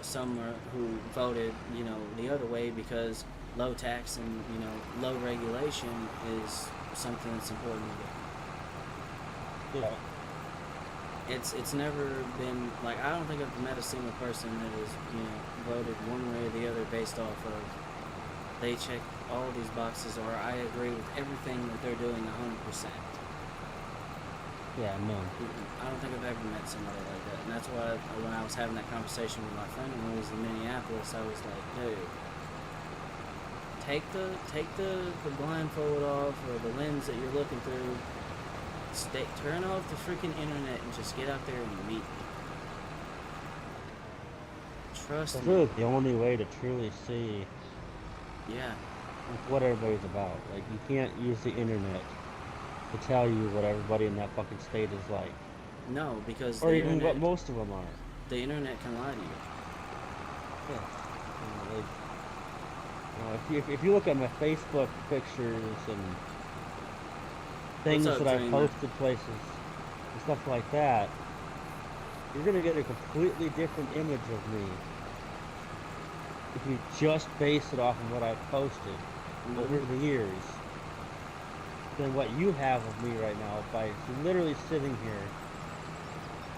some who voted, the other way because low tax and, low regulation is something that's important to them. Yeah. It's never been, like, I don't think I've met a single person that has, voted one way or the other based off of they check all these boxes or I agree with everything that they're doing 100%. Yeah, no. I don't think I've ever met somebody like that. And that's why when I was having that conversation with my friend when he was in Minneapolis, I was like, dude, take the blindfold off or the lens that you're looking through. Turn off the freaking internet and just get out there and meet me. Trust That's me. really the only way to truly see what everybody's about. Like, you can't use the internet to tell you what everybody in that fucking state is like. No, because or even what most of them are. the internet can lie to you. Yeah. If you look at my Facebook pictures and What's things up, that I've Dreamer? posted places and stuff like that, you're gonna get a completely different image of me if you just base it off of what I've posted over Mm-hmm. the years than what you have of me right now by literally sitting here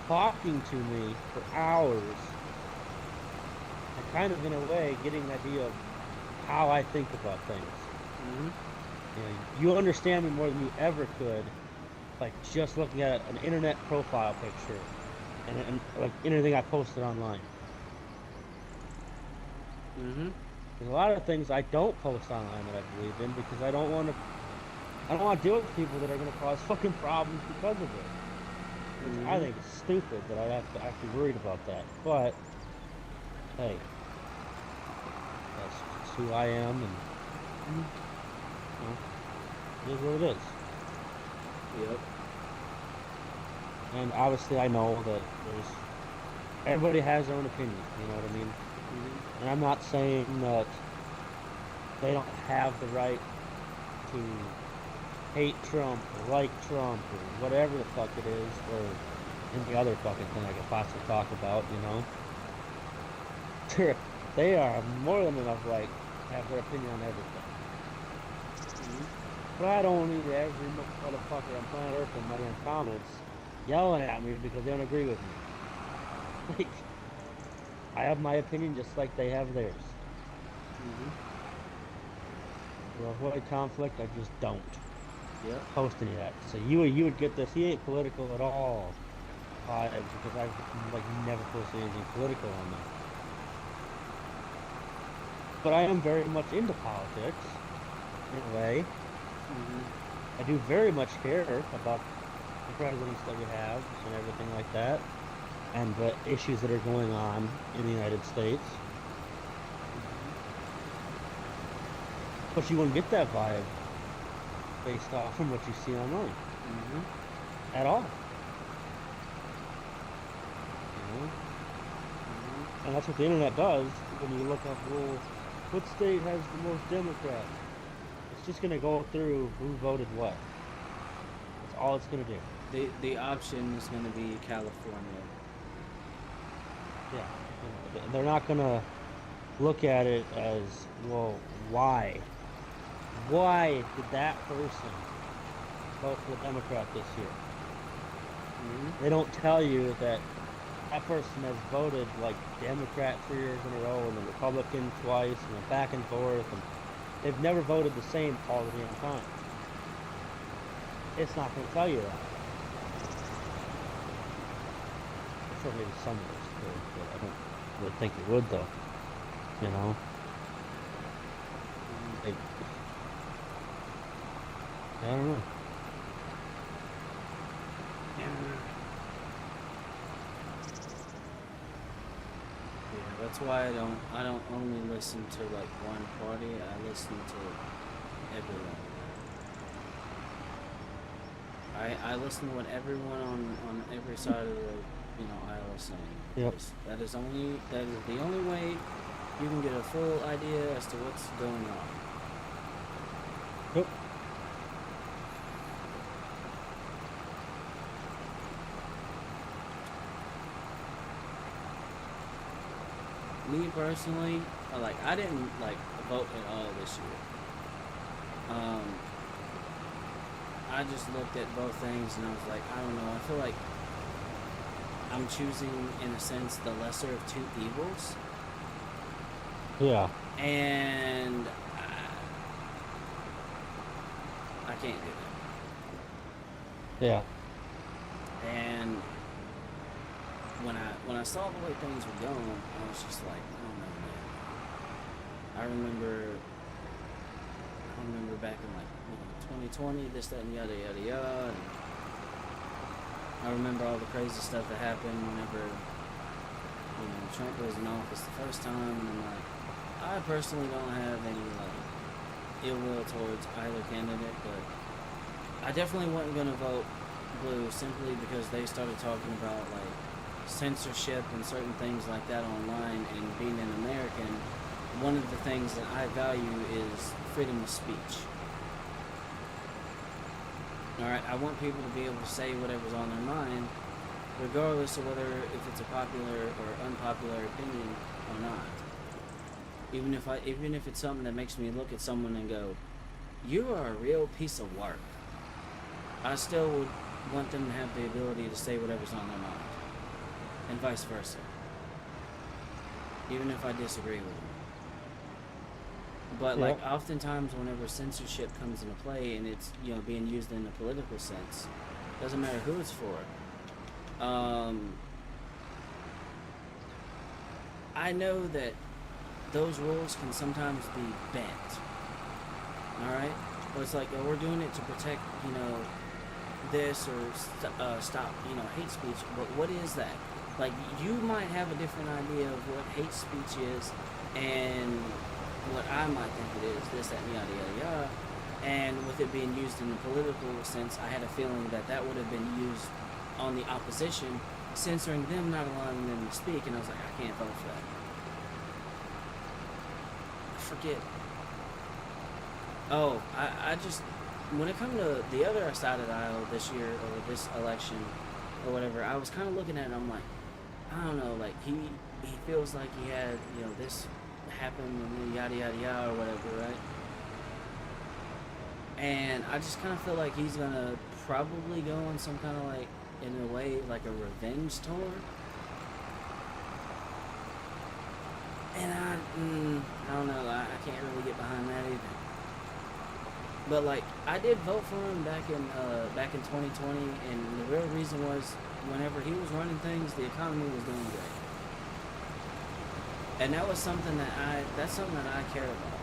talking to me for hours and kind of in a way getting an idea of how I think about things. Mm-hmm. You know, you understand me more than you ever could, like just looking at an internet profile picture and like anything I posted online. Mm-hmm. There's a lot of things I don't post online that I believe in because I don't want to deal with people that are going to cause fucking problems because of it. Which I Mm-hmm. think is stupid that I have to actually worried about that. But hey, that's just who I am, and you know, it is what it is. Yep. And obviously, I know that there's everybody has their own opinion. You know what I mean? Mm-hmm. And I'm not saying that they don't have the right to hate Trump or like Trump or whatever the fuck it is, or any other fucking thing I could possibly talk about. You know, they are more than enough right to have their opinion on everything. Mm-hmm. But I don't need every motherfucker on planet Earth in my damn comments yelling at me because they don't agree with me. Like, I have my opinion just like they have theirs. Mm-hmm. To avoid conflict, I just don't Yep. post any of that. So you would get this. He ain't political at all, because I've like never posted anything political on there. But I am very much into politics in a way. Mm-hmm. I do very much care about the presidents that we have and everything like that, and the issues that are going on in the United States. But you wouldn't get that vibe based off from what you see online Mm-hmm. at all. You know? Mm-hmm. And that's what the internet does when you look up, well, what state has the most Democrats? It's just gonna go through who voted what. That's all it's gonna do. The option is going to be California. Yeah. They're not gonna look at it as, well, why? Why did that person vote for the Democrat this year? Mm-hmm. They don't tell you that that person has voted like Democrat 3 years in a row and then Republican twice and then back and forth, and they've never voted the same all the damn time. It's not going to tell you that. I'm sure maybe some of us could, but I don't really think it would though. You know, like, I don't know. Yeah. Yeah, that's why I don't only listen to like one party. I listen to everyone. I listen to what everyone on every side of the aisle is saying, Yep. because that is the only way you can get a full idea as to what's going on. Yep. Me personally, I didn't like vote at all this year. Um, I just looked at both things and I was like, I don't know. I feel like I'm choosing, in a sense, the lesser of two evils, Yeah. and I can't do Yeah. that. And when I saw the way things were going, I was just like, oh no, man. I remember back in 2020, this, that, and yada yada yada. And I remember all the crazy stuff that happened whenever Trump was in office the first time, and I'm like, I personally don't have any ill will towards either candidate, but I definitely wasn't gonna vote blue simply because they started talking about like censorship and certain things like that online. And being an American, one of the things that I value is freedom of speech. All right, I want people to be able to say whatever's on their mind, regardless of whether if it's a popular or unpopular opinion or not. Even if it's something that makes me look at someone and go, "You are a real piece of work," I still would want them to have the ability to say whatever's on their mind, and vice versa. Even if I disagree with them. But like oftentimes, whenever censorship comes into play and it's being used in a political sense, doesn't matter who it's for. I know that those rules can sometimes be bent. All right, but it's like, oh, we're doing it to protect this or stop hate speech. But what is that? Like, you might have a different idea of what hate speech is, and what I might think it is, this, that, and yada, yada, yada. And with it being used in a political sense, I had a feeling that that would have been used on the opposition, censoring them, not allowing them to speak. And I was like, I can't vote for that. I forget. Oh, I just, when it comes to the other side of the aisle this year, or this election, or whatever, I was kind of looking at it, and I'm like, I don't know, like, he feels like he had, this happened and yada yada yada or whatever, right? And I just kind of feel like he's gonna probably go on some kind of like, in a way, like a revenge tour. And I don't know, I can't really get behind that either. But like, I did vote for him back in 2020, and the real reason was whenever he was running things, the economy was doing great. And that was something that's something that I care about.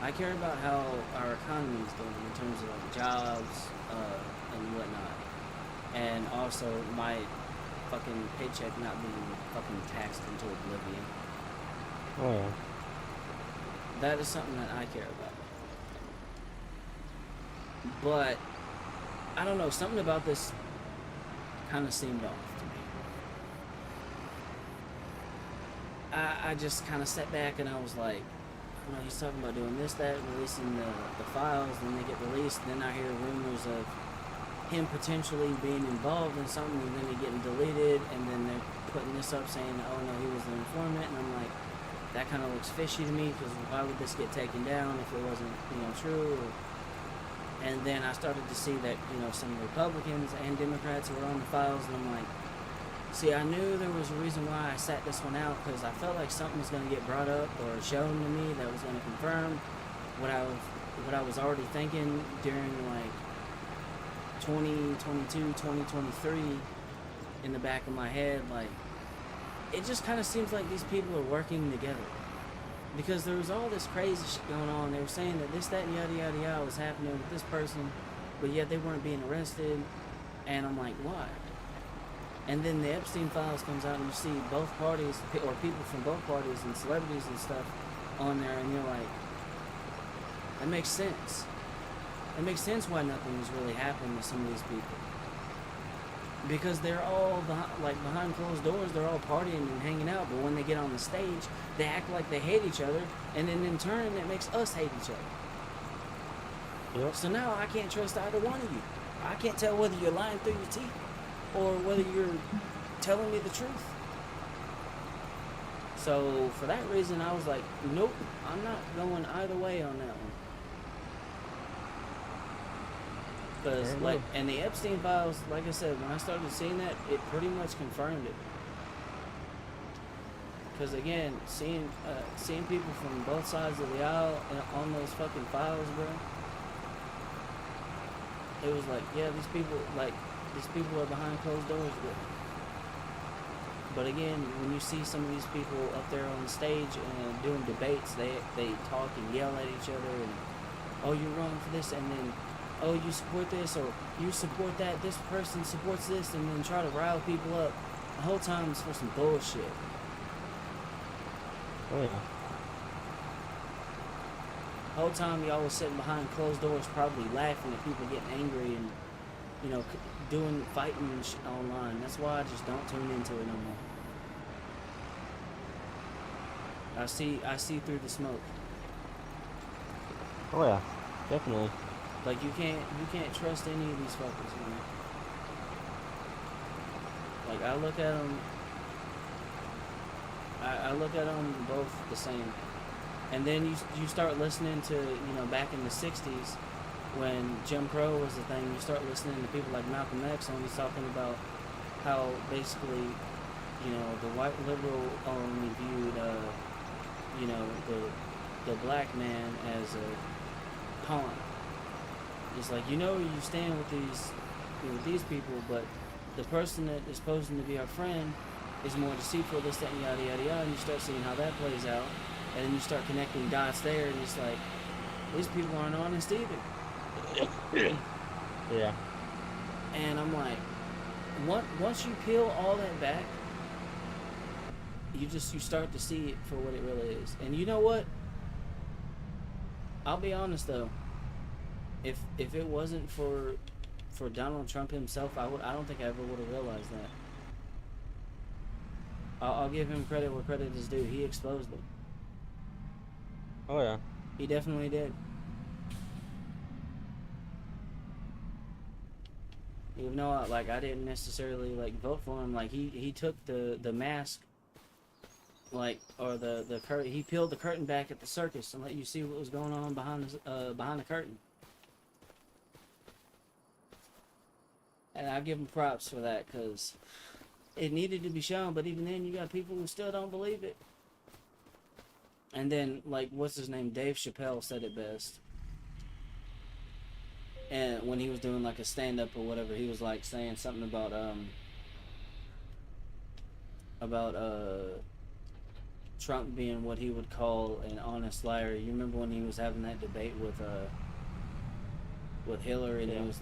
I care about how our economy is doing in terms of like jobs and whatnot. And also my fucking paycheck not being fucking taxed into oblivion. Oh yeah. That is something that I care about. But I don't know, something about this kind of seemed off to me. I just kind of sat back and I was like, he's talking about doing this, that, releasing the files, then they get released, then I hear rumors of him potentially being involved in something, and then he getting deleted, and then they're putting this up saying, oh no, he was an informant, and I'm like, that kind of looks fishy to me, because why would this get taken down if it wasn't, true? And then I started to see that, some Republicans and Democrats were on the files, and I'm like, see, I knew there was a reason why I sat this one out, because I felt like something was going to get brought up or shown to me that was going to confirm what I was already thinking during, like, 2022, 2023 in the back of my head. Like, it just kind of seems like these people are working together. Because there was all this crazy shit going on. They were saying that this, that, and yada, yada, yada was happening with this person, but yet they weren't being arrested. And I'm like, why? And then the Epstein files comes out, and you see both parties, or people from both parties and celebrities and stuff on there, and you're like, that makes sense. It makes sense why nothing was really happening to some of these people. Because they're all, behind closed doors, they're all partying and hanging out, but when they get on the stage, they act like they hate each other, and then in turn, it makes us hate each other. Yep. So now I can't trust either one of you. I can't tell whether you're lying through your teeth, or whether you're telling me the truth. So for that reason, I was like, nope, I'm not going either way on that one. Because and the Epstein files, like I said, when I started seeing that, it pretty much confirmed it. Because again, seeing people from both sides of the aisle on those fucking files, bro, it was like, yeah, these people are behind closed doors, but again, when you see some of these people up there on the stage and doing debates, they talk and yell at each other, and oh, you're wrong for this, and then oh, you support this, or you support that, this person supports this, and then try to rile people up. The whole time it's for some bullshit. Oh yeah. The whole time y'all was sitting behind closed doors probably laughing at people getting angry and doing fighting and shit online. That's why I just don't tune into it no more. I see through the smoke. Oh yeah, definitely. Like you can't trust any of these fuckers, man. Like I look at them, I look at them both the same. And then you start listening to back in the '60s when Jim Crow was the thing. You start listening to people like Malcolm X, and he's talking about how basically the white liberal only viewed the black man as a pawn. It's like you stand with these people, but the person that is posing to be our friend is more deceitful, this, that, and yada yada yada, and you start seeing how that plays out, and then you start connecting dots there, and it's like these people aren't honest either. Yeah. And I'm like, once you peel all that back, you start to see it for what it really is. And you know what? I'll be honest though. If it wasn't for Donald Trump himself, I don't think I ever would have realized that. I'll give him credit where credit is due. He exposed it. Oh yeah. He definitely did. Even though I didn't necessarily vote for him, he took the mask, or the curtain. He peeled the curtain back at the circus and let you see what was going on behind the curtain. And I give him props for that, because it needed to be shown, but even then you got people who still don't believe it. And then, what's his name? Dave Chappelle said it best. And when he was doing a stand-up or whatever, he was saying something about Trump being what he would call an honest liar. You remember when he was having that debate with Hillary, and Yeah. it was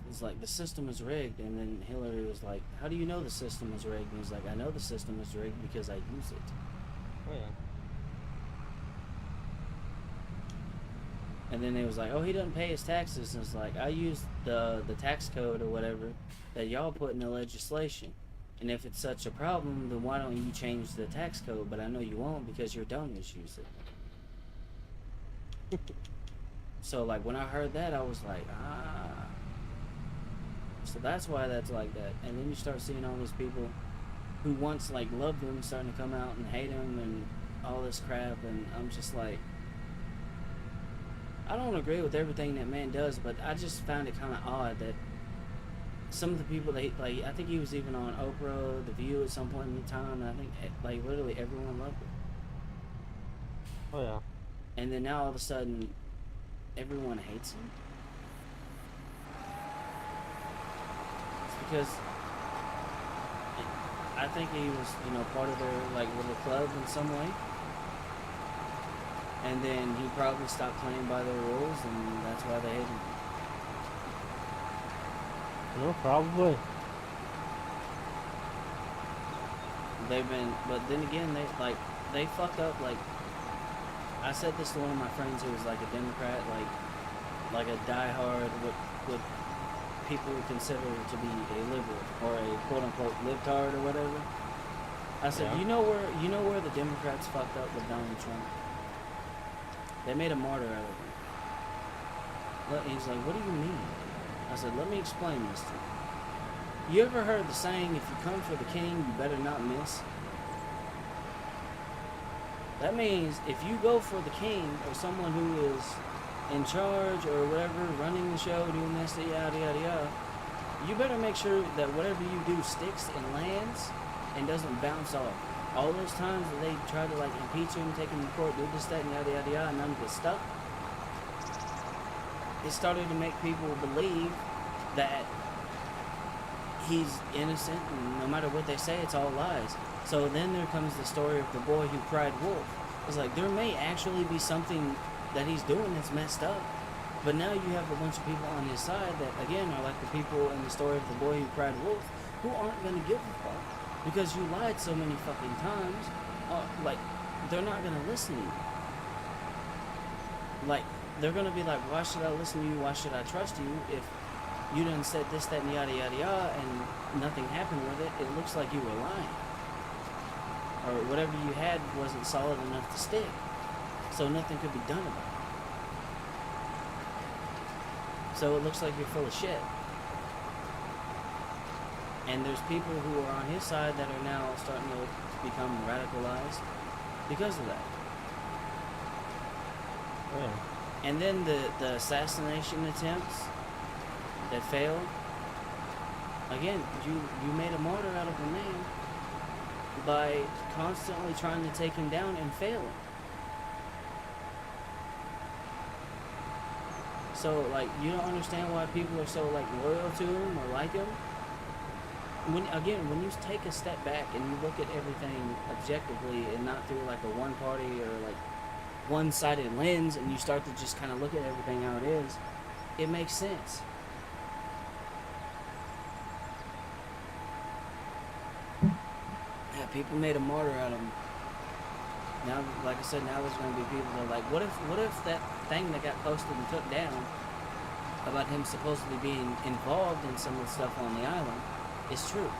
it's like the system is rigged, and then Hillary was like, how do you know the system is rigged? And he's like, I know the system is rigged because I use it. Oh yeah. And then they was like, oh, he doesn't pay his taxes. And it's like, I use the tax code or whatever that y'all put in the legislation. And if it's such a problem, then why don't you change the tax code? But I know you won't, because your donors use it. So when I heard that, I was like, So that's why that's like that. And then you start seeing all these people who once loved him starting to come out and hate him and all this crap. And I'm just like, I don't agree with everything that man does, but I just found it kind of odd that some of the people I think he was even on Oprah, The View at some point in time, and I think literally everyone loved him. Oh yeah. And then now all of a sudden, everyone hates him. It's because I think he was part of their little club in some way. And then he probably stopped playing by their rules, and that's why they hate him. No, probably. But then again, they fucked up. I said this to one of my friends who was a Democrat, like a diehard, what people would consider to be a liberal or a quote unquote libtard or whatever. I said, Yeah. you know where the Democrats fucked up with Donald Trump? They made a martyr out of him. He's like, what do you mean? I said, let me explain this to you. You ever heard the saying, if you come for the king, you better not miss? That means if you go for the king or someone who is in charge or whatever, running the show, doing this, yada, yada, yada, you better make sure that whatever you do sticks and lands and doesn't bounce off. All those times that they try to impeach him, take him to court, do this, that, and yada, yada, yada, and none of it stuck, it started to make people believe that he's innocent, and no matter what they say, it's all lies. So then there comes the story of the boy who cried wolf. It's there may actually be something that he's doing that's messed up, but now you have a bunch of people on his side that, again, are like the people in the story of the boy who cried wolf, who aren't going to give a fuck. Because you lied so many fucking times, they're not going to listen to you. They're going to be like, why should I listen to you? Why should I trust you if you done said this, that, and yada, yada, yada, and nothing happened with it, it looks like you were lying. Or whatever you had wasn't solid enough to stick. So nothing could be done about it. So it looks like you're full of shit. And there's people who are on his side that are now starting to become radicalized because of that. Yeah. And then the assassination attempts that failed. Again, you made a martyr out of a man by constantly trying to take him down and failing. So, like, you don't understand why people are so, like, loyal to him or like him. When you take a step back and you look at everything objectively and not through, like, a one-party or, like, one-sided lens, and you start to just kind of look at everything how it is, it makes sense. Yeah, people made a martyr out of him. Now, like I said, now there's going to be people that are like, what if that thing that got posted and took down about him supposedly being involved in some of the stuff on the island is true?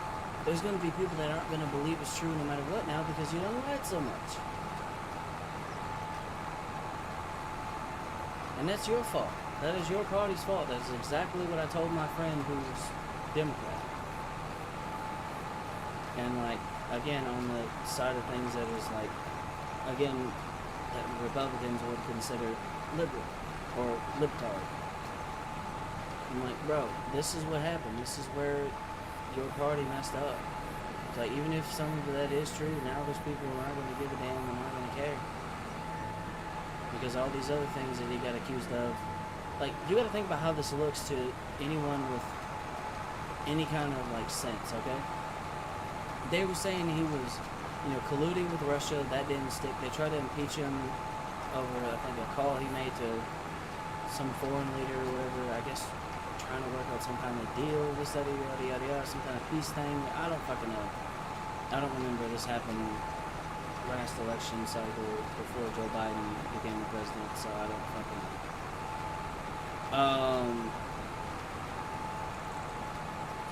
There's going to be people that aren't going to believe it's true no matter what now because you don't lied so much. And that's your fault. That is your party's fault. That's exactly what I told my friend who's Democrat. And, like, again, on the side of things that is, like, again, that Republicans would consider liberal or libtard. I'm like, bro, this is what happened. This is where your party messed up. It's like, even if some of that is true, now there's people who aren't going to give a damn and aren't going to care. Because all these other things that he got accused of, like, you got to think about how this looks to anyone with any kind of, like, sense, okay? They were saying he was, colluding with Russia. That didn't stick. They tried to impeach him over, I think, a call he made to some foreign leader or whatever. I guess trying to work out some kind of deal, this, that, yada, yada, yada, some kind of peace thing. I don't fucking know. I don't remember this happened last election cycle before Joe Biden became the president, so I don't fucking know.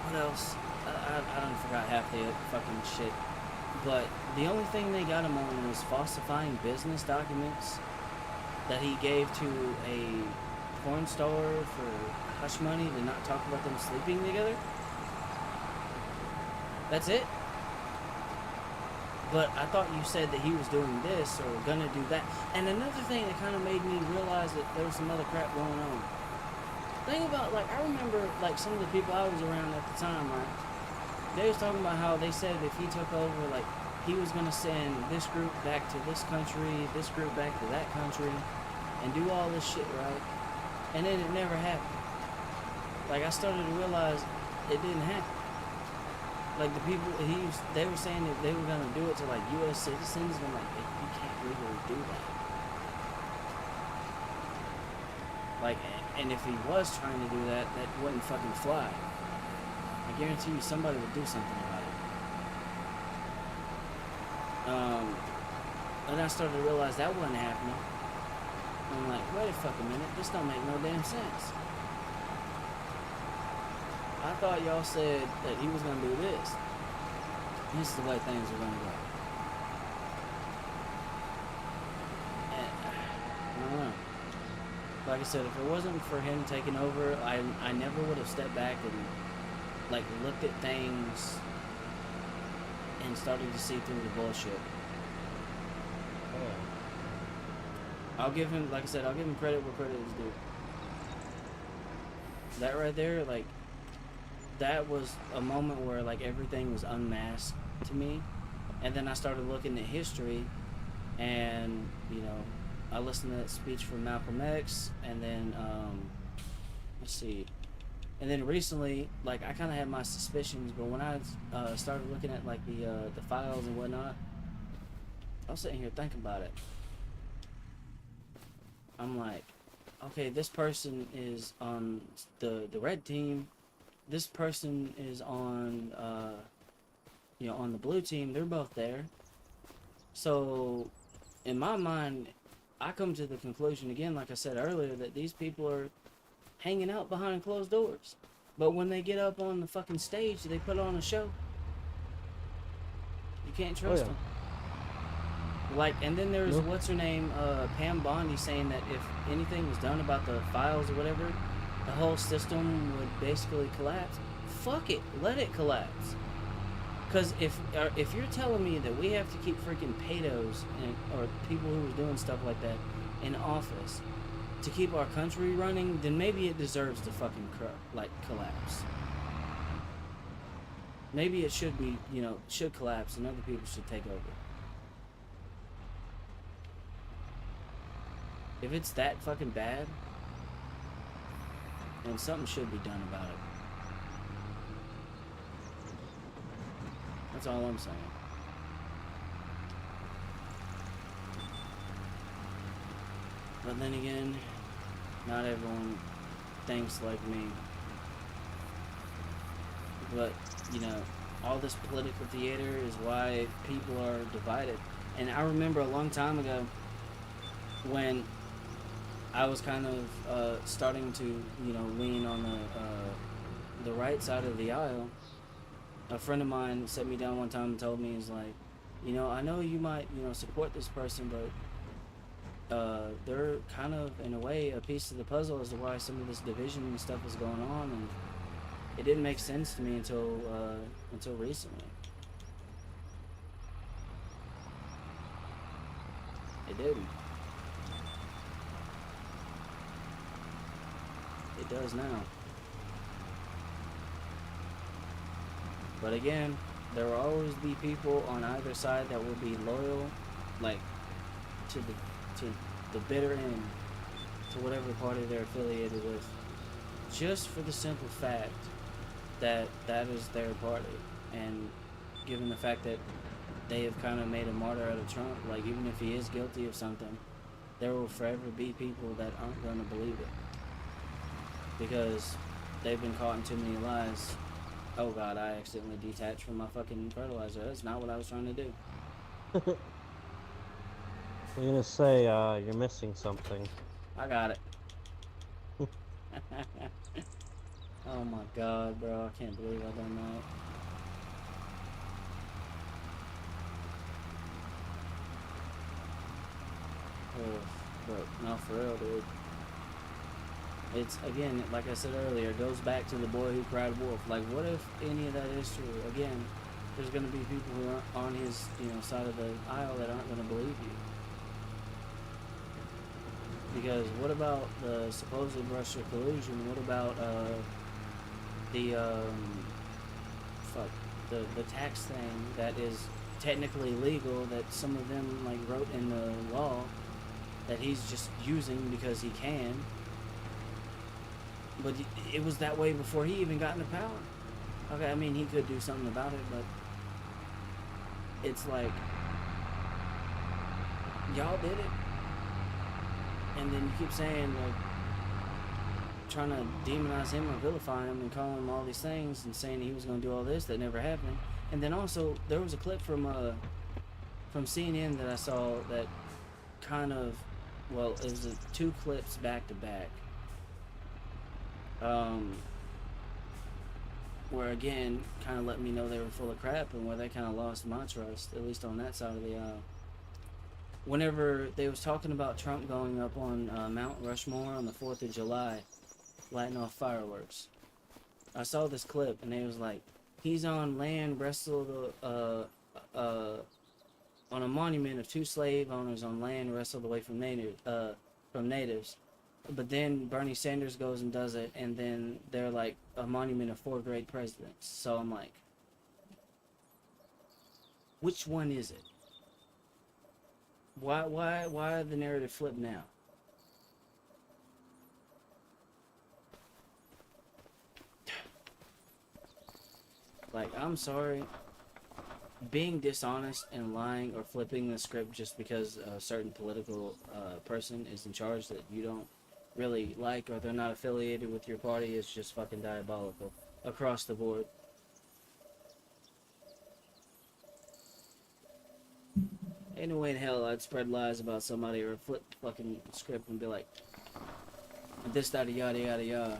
What else? I don't forgot half the fucking shit. But the only thing they got him on was falsifying business documents that he gave to a porn star for hush money to not talk about them sleeping together. That's it. But I thought you said that he was doing this or gonna do that. And another thing that kind of made me realize that there was some other crap going on. Think about, like, I remember, like, some of the people I was around at the time, right? They was talking about how they said if he took over, like, he was gonna send this group back to this country, this group back to that country, and do all this shit, right? And then it never happened. Like, I started to realize it didn't happen. Like, the people, they were saying that they were gonna do it to, like, U.S. citizens, and I'm like, you can't legally do that. Like, and if he was trying to do that, that wouldn't fucking fly. I guarantee you somebody would do something about it. And I started to realize that wasn't happening. I'm like, wait a fucking minute, this don't make no damn sense. I thought y'all said that he was gonna do this. This is the way things are gonna go. And, I don't know. Like I said, if it wasn't for him taking over, I never would have stepped back and, like, looked at things and started to see through the bullshit. I'll give him, like I said, I'll give him credit where credit is due. That right there, like, that was a moment where, like, everything was unmasked to me. And then I started looking at history, and, I listened to that speech from Malcolm X, and then, let's see. And then recently, like, I kind of had my suspicions, but when I started looking at, like, the files and whatnot, I was sitting here thinking about it. I'm like, okay, this person is on the red team. This person is on, on the blue team. They're both there. So, in my mind, I come to the conclusion, again, like I said earlier, that these people are hanging out behind closed doors. But when they get up on the fucking stage, they put on a show. You can't Oh trust yeah. them. Like, and then there's Nope. what's her name, Pam Bondi, saying that if anything was done about the files or whatever, the whole system would basically collapse. Fuck it, let it collapse. Because if you're telling me that we have to keep freaking pedos or people who are doing stuff like that in office to keep our country running, then maybe it deserves to fucking collapse. Maybe it should be, should collapse and other people should take over. If it's that fucking bad, then something should be done about it. That's all I'm saying. But then again, not everyone thinks like me. But, all this political theater is why people are divided. And I remember a long time ago when I was kind of starting to, lean on the right side of the aisle. A friend of mine set me down one time and told me, he's like, I know you might, support this person, but they're kind of, in a way, a piece of the puzzle as to why some of this division and stuff is going on, and it didn't make sense to me until recently. It didn't. It does now. But again, there will always be people on either side that will be loyal, like, to the bitter end, to whatever party they're affiliated with, just for the simple fact that that is their party. And given the fact that they have kind of made a martyr out of Trump, like, even if he is guilty of something, there will forever be people that aren't going to believe it. Because they've been caught in too many lies. Oh god, I accidentally detached from my fucking fertilizer. That's not what I was trying to do. I'm gonna say you're missing something. I got it. Oh my god, bro. I can't believe I done that. Ugh, but no, for real, dude. It's, again, like I said earlier, it goes back to the boy who cried wolf. Like, what if any of that is true? Again, there's going to be people who aren't on his, side of the aisle that aren't going to believe you. Because what about the supposed Russia collusion? What about the the tax thing that is technically legal that some of them like wrote in the law that he's just using because he can? But it was that way before he even got into power. Okay, I mean, he could do something about it, but it's like, y'all did it. And then you keep saying, like, trying to demonize him or vilify him and call him all these things and saying he was going to do all this that never happened. And then also, there was a clip from CNN that I saw that kind of, well, it was two clips back to back. Where again, kind of let me know they were full of crap and where they kind of lost my trust, at least on that side of the aisle. Whenever they was talking about Trump going up on Mount Rushmore on the 4th of July, lighting off fireworks, I saw this clip and they was like, he's on land wrestled on a monument of two slave owners on land wrestled away from natives. But then Bernie Sanders goes and does it, and then they're like a monument of 4 great presidents. So I'm like, which one is it? Why the narrative flip now? Like, I'm sorry. Being dishonest and lying or flipping the script just because a certain political person is in charge that you don't really like or they're not affiliated with your party is just fucking diabolical across the board. Ain't no way in hell I'd spread lies about somebody or flip fucking script and be like, this, that, yada, yada, yada.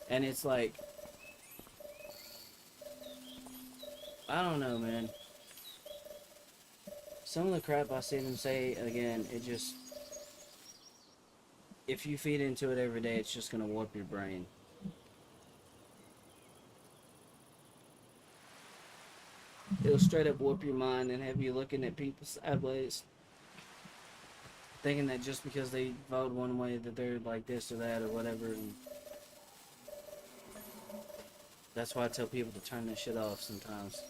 And it's like, I don't know, man. Some of the crap I see them say, again, it just, if you feed into it every day, it's just gonna warp your brain. It'll straight up warp your mind and have you looking at people sideways, thinking that just because they vote one way that they're like this or that or whatever. And that's why I tell people to turn this shit off sometimes.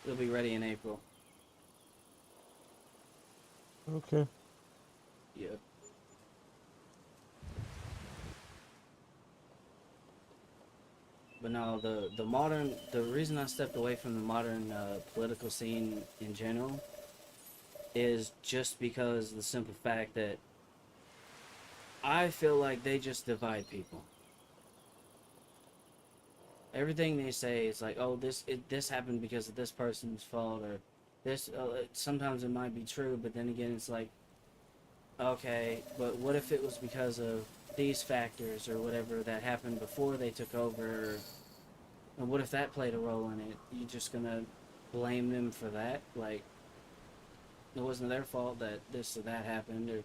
It'll be ready in April. Okay. Yep. But no, the reason I stepped away from the modern political scene in general is just because of the simple fact that I feel like they just divide people. Everything they say is like, oh, this happened because of this person's fault, or this. Sometimes it might be true, but then again, it's like, okay, but what if it was because of these factors or whatever that happened before they took over? And what if that played a role in it? You just gonna blame them for that? Like, it wasn't their fault that this or that happened, or...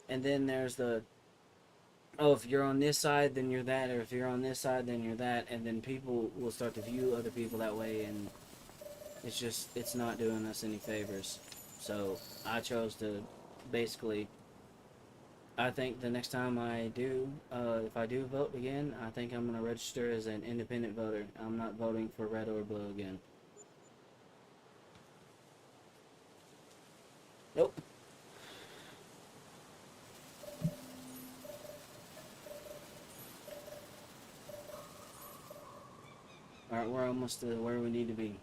And then there's the, oh, if you're on this side, then you're that, or if you're on this side, then you're that, and then people will start to view other people that way, and it's just, it's not doing us any favors. So I chose to basically, I think the next time I do, if I do vote again, I think I'm going to register as an independent voter. I'm not voting for red or blue again. Nope. Alright, we're almost to where we need to be.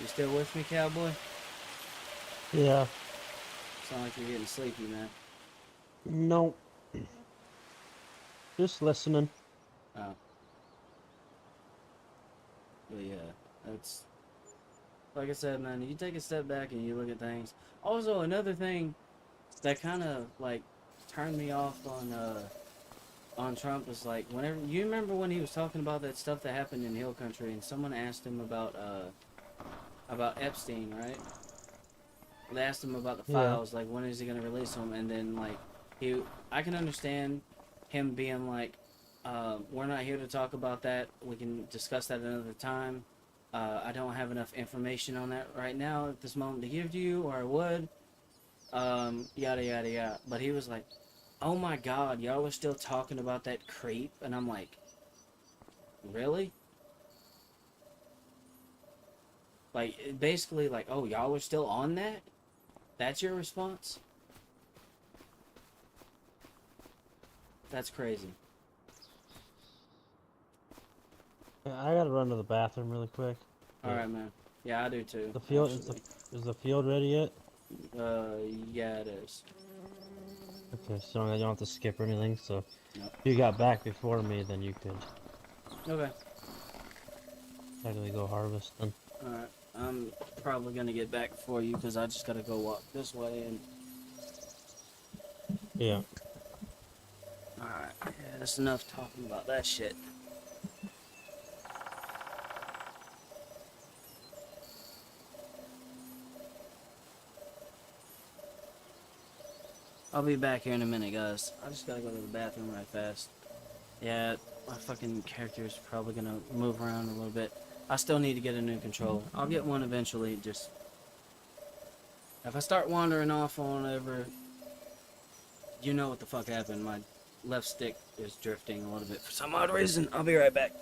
You still with me, cowboy? Yeah. Sound like you're getting sleepy, man. No. Just listening. Oh. But yeah, that's... Like I said, man, you take a step back and you look at things. Also, another thing that kind of, like, turned me off on Trump was, like, whenever... You remember when he was talking about that stuff that happened in Hill Country, and someone asked him about Epstein, right? They asked him about the Yeah. files, like, when is he going to release them? And then, like, I can understand him being like, we're not here to talk about that. We can discuss that another time. I don't have enough information on that right now at this moment to give to you, or I would. Yada, yada, yada. But he was like, oh my God, y'all are still talking about that creep? And I'm like, really? Like, basically, like, oh, y'all are still on that? That's your response? That's crazy. I gotta run to the bathroom really quick. Alright, man. Yeah, I do too. The field is the field ready yet? Yeah, it is. Okay, so I don't have to skip or anything. So Nope. if you got back before me, then you could Okay. actually go harvest then. Alright. I'm probably gonna get back before you because I just gotta go walk this way and... Yeah. Alright. Yeah, that's enough talking about that shit. I'll be back here in a minute, guys. I just gotta go to the bathroom right fast. Yeah, my fucking character is probably gonna move around a little bit. I still need to get a new controller. I'll get one eventually, just... If I start wandering off on whatever, you know what the fuck happened. My left stick is drifting a little bit for some odd reason. I'll be right back.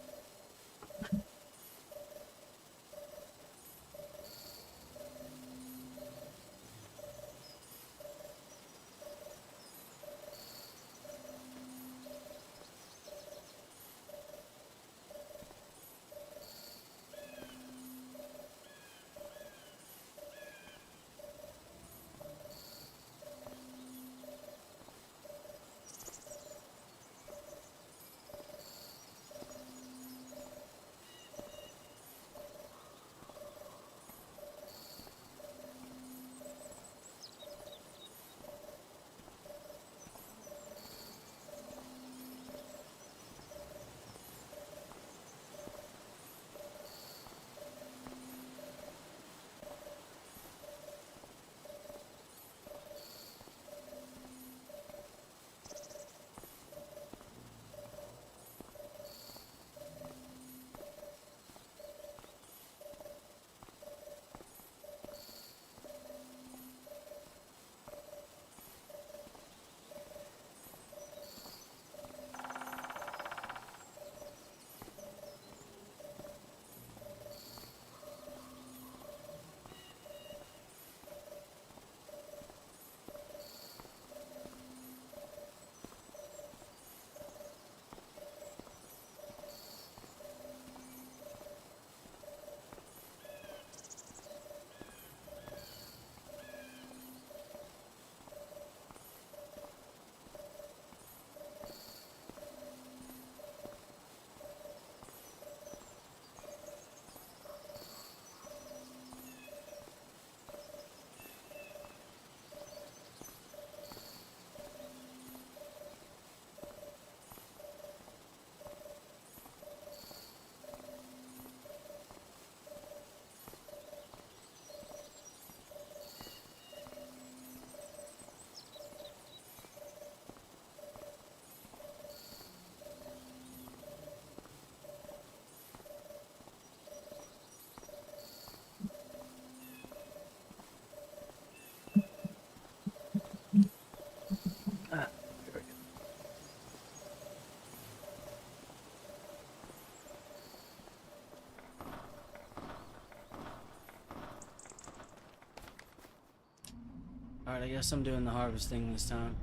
Alright, I guess I'm doing the harvesting this time.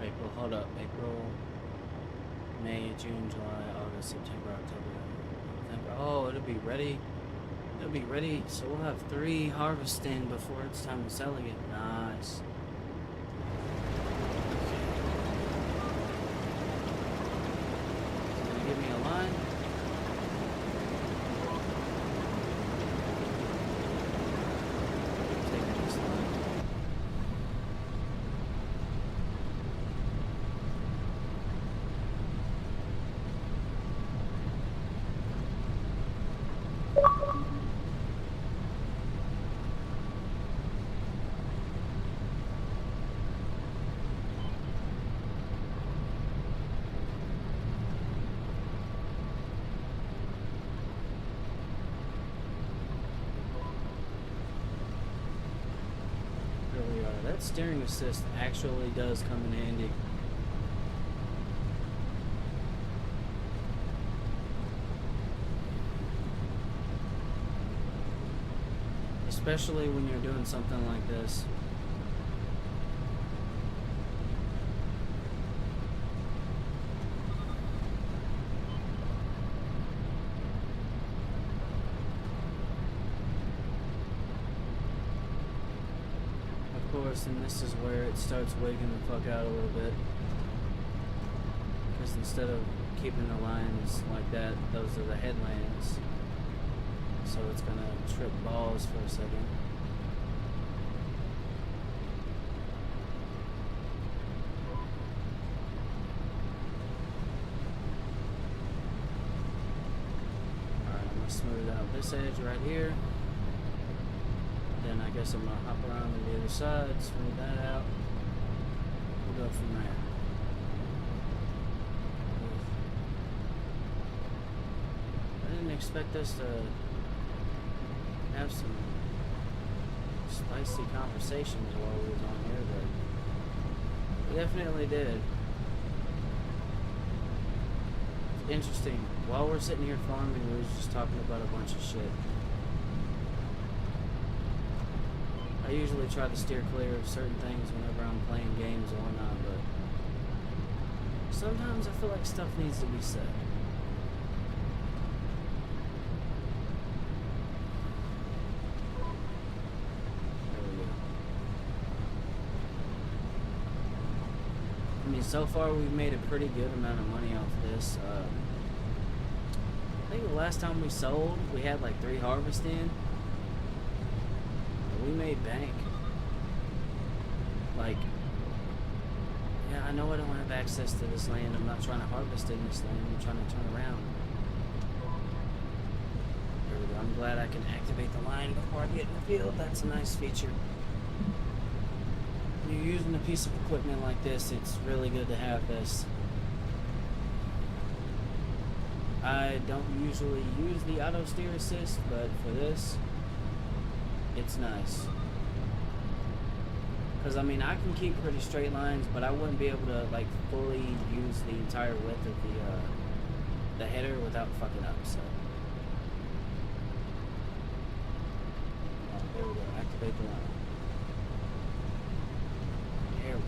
April, hold up. April, May, June, July, August, September, October, November. Oh, it'll be ready. It'll be ready. So we'll have 3 harvesting before it's time to sell again. Nice. Gonna give me a line. Take this line. Really are. That steering assist actually does come in handy. Especially when you're doing something like this. Of course, and this is where it starts wigging the fuck out a little bit. Because instead of keeping the lines like that, those are the headlands. So it's gonna trip balls for a second. Alright, I'm gonna smooth out this edge right here. Then I guess I'm gonna hop around to the other side, smooth that out. We'll go from there. I didn't expect us to have some spicy conversations while we was on here, but we definitely did. It's interesting. While we're sitting here farming, we was just talking about a bunch of shit. I usually try to steer clear of certain things whenever I'm playing games or whatnot, but sometimes I feel like stuff needs to be said. I mean, so far we've made a pretty good amount of money off this. I think the last time we sold, we had like 3 harvests in. We made bank. Like, yeah, I know I don't have access to this land. I'm not trying to harvest in this land. I'm trying to turn around. There we go. I'm glad I can activate the line before I get in the field. That's a nice feature. When you're using a piece of equipment like this, it's really good to have this. I don't usually use the auto steer assist, but for this, it's nice. Because I mean, I can keep pretty straight lines, but I wouldn't be able to like fully use the entire width of the header without fucking up. So there we go. Activate the line. There we go.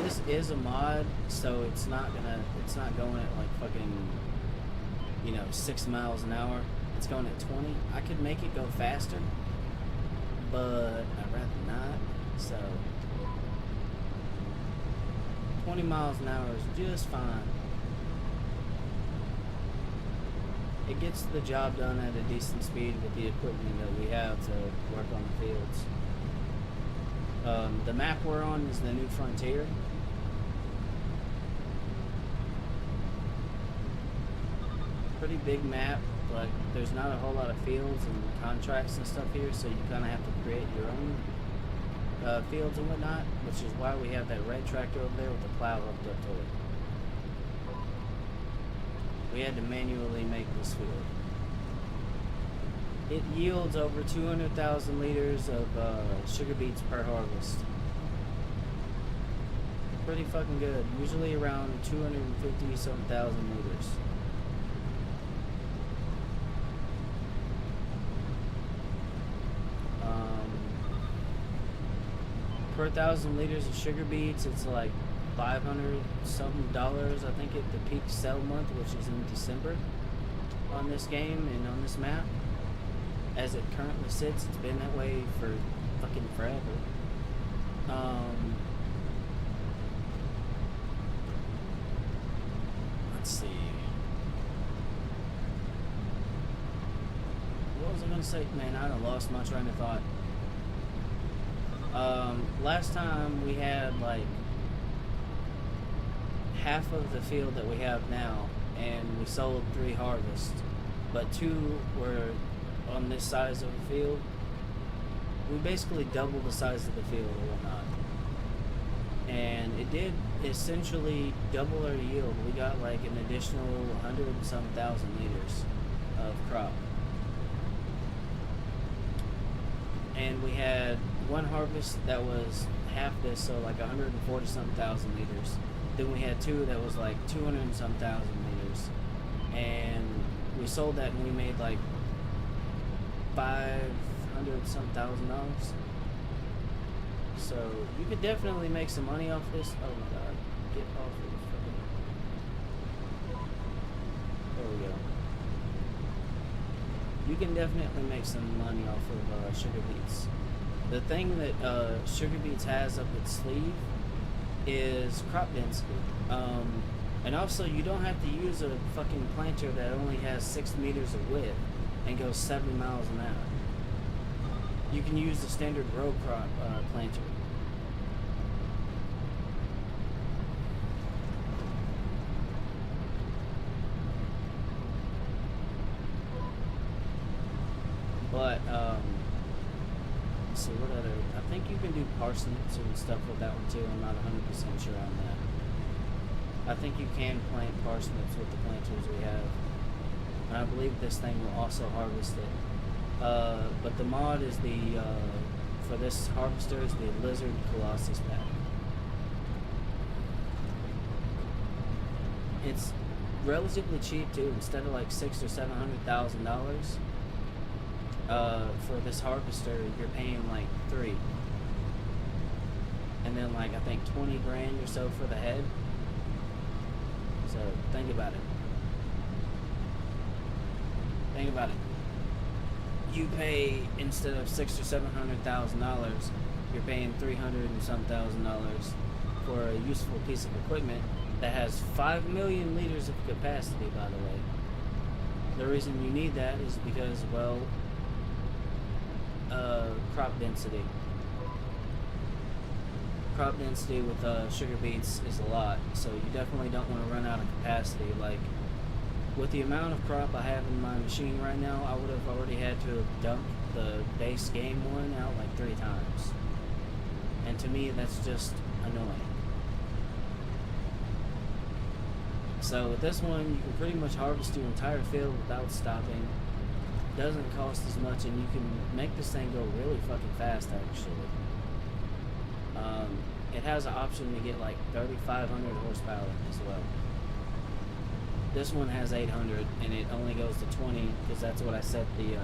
This is a mod, so it's not going at like fucking, 6 miles an hour. It's going at 20. I could make it go faster, but I'd rather not. So 20 miles an hour is just fine. It gets the job done at a decent speed with the equipment that we have to work on the fields. The map we're on is the New Frontier. pretty big map, but there's not a whole lot of fields and contracts and stuff here, so you kind of have to create your own fields and whatnot, which is why we have that red tractor over there with the plow hooked up to it. We had to manually make this field. It yields over 200,000 liters of sugar beets per harvest. Pretty fucking good. Usually around 250 some thousand liters. Per 1,000 liters of sugar beets, it's like $500 something. I think at the peak sell month, which is in December, on this game and on this map. As it currently sits, it's been that way for fucking forever. Let's see. What was I gonna say? Man, I done lost my train of thought. Last time we had like half of the field that we have now, and we sold 3 harvests, but 2 were on this size of the field. We basically doubled the size of the field or whatnot, and it did essentially double our yield. We got like an additional 100 and some thousand liters of crop, and we had one harvest that was half this, so like 140 some thousand liters. Then we had 2 that was like 200 and some thousand liters, and we sold that and we made like $500 some thousand. So you could definitely make some money off this. Oh my god, get off of this fucking... There we go. You can definitely make some money off of sugar beets. The thing that sugar beets has up its sleeve is crop density. And also, you don't have to use a fucking planter that only has 6 meters of width and goes 70 miles an hour. You can use the standard row crop planter. But, let's see, what other... I think you can do parsnips and stuff with that one too. I'm not 100% sure on that. I think you can plant parsnips with the planters we have. And I believe this thing will also harvest it. But the mod is the, for this harvester is the Lizard Colossus pack. It's relatively cheap too. Instead of like $600,000 or $700,000 for this harvester, you're paying like 3, and then like I think 20 grand or so for the head. So think about it. Think about it. You pay, instead of $600,000 or $700,000, you're paying $300 and some thousand for a useful piece of equipment that has 5 million liters of capacity, by the way. The reason you need that is because, well, crop density. Crop density with sugar beets is a lot, so you definitely don't want to run out of capacity. Like, with the amount of crop I have in my machine right now, I would have already had to have dumped the base game one out like 3 times. And to me, that's just annoying. So with this one, you can pretty much harvest your entire field without stopping. Doesn't cost as much, and you can make this thing go really fucking fast, actually. It has an option to get like 3,500 horsepower as well. This one has 800, and it only goes to 20 because that's what I set the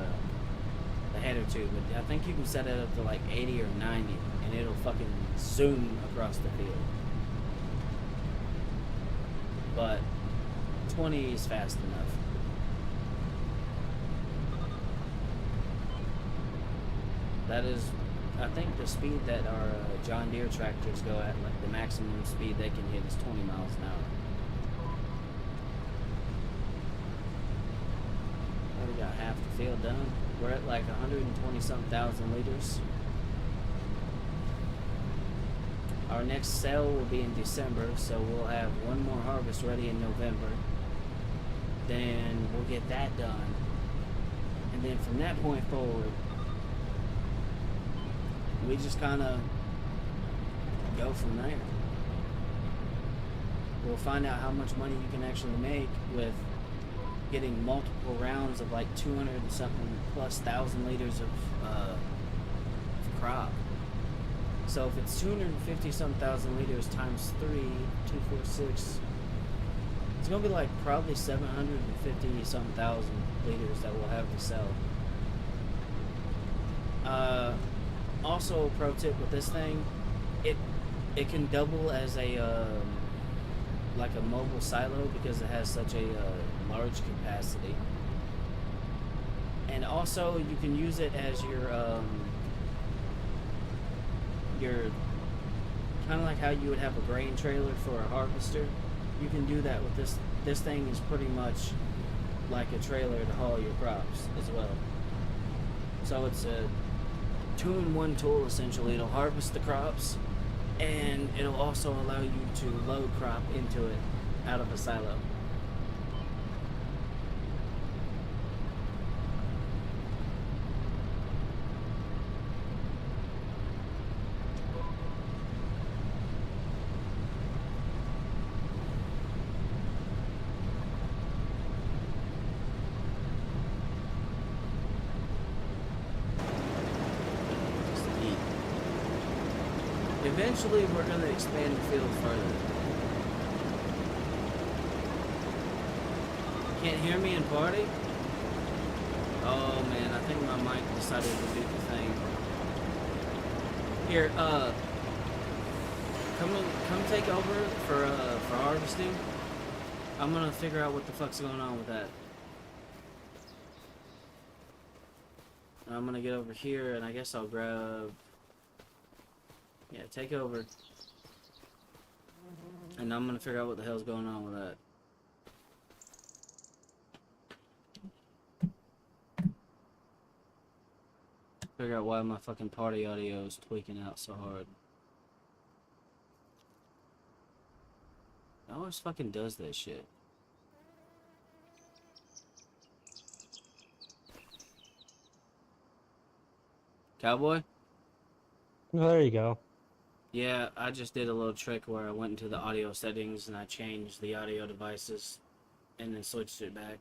header to. But I think you can set it up to like 80 or 90, and it'll fucking zoom across the field. But 20 is fast enough. That is, I think the speed that our John Deere tractors go at, like the maximum speed they can hit is 20 miles an hour. Already got half the field done. We're at like 120 some thousand liters. Our next sale will be in December, so we'll have one more harvest ready in November. then we'll get that done. And then from that point forward, we just kind of go from there. We'll find out how much money you can actually make with getting multiple rounds of like 200 and something plus 1,000 liters of crop. So if it's 250 some thousand liters times 3, 246, it's gonna be like probably 750 some thousand liters that we'll have to sell. Also, pro tip with this thing, it can double as a like a mobile silo because it has such a large capacity. And also, you can use it as your kind of like how you would have a grain trailer for a harvester. You can do that with this. This thing is pretty much like a trailer to haul your crops as well. So it's a 2-in-1 tool essentially. It'll harvest the crops, and it'll also allow you to load crop into it out of a silo. Eventually, we're going to expand the field further. Can't hear me in party? Oh man, I think my mic decided to do the thing. Here, come take over for harvesting. I'm gonna figure out what the fuck's going on with that. I'm gonna get over here, and I guess I'll grab. Yeah, take over. And I'm gonna figure out what the hell's going on with that. Figure out why my fucking party audio is tweaking out so hard. It always fucking does that shit. Cowboy? Oh, there you go. Yeah, I just did a little trick where I went into the audio settings and I changed the audio devices and then switched it back.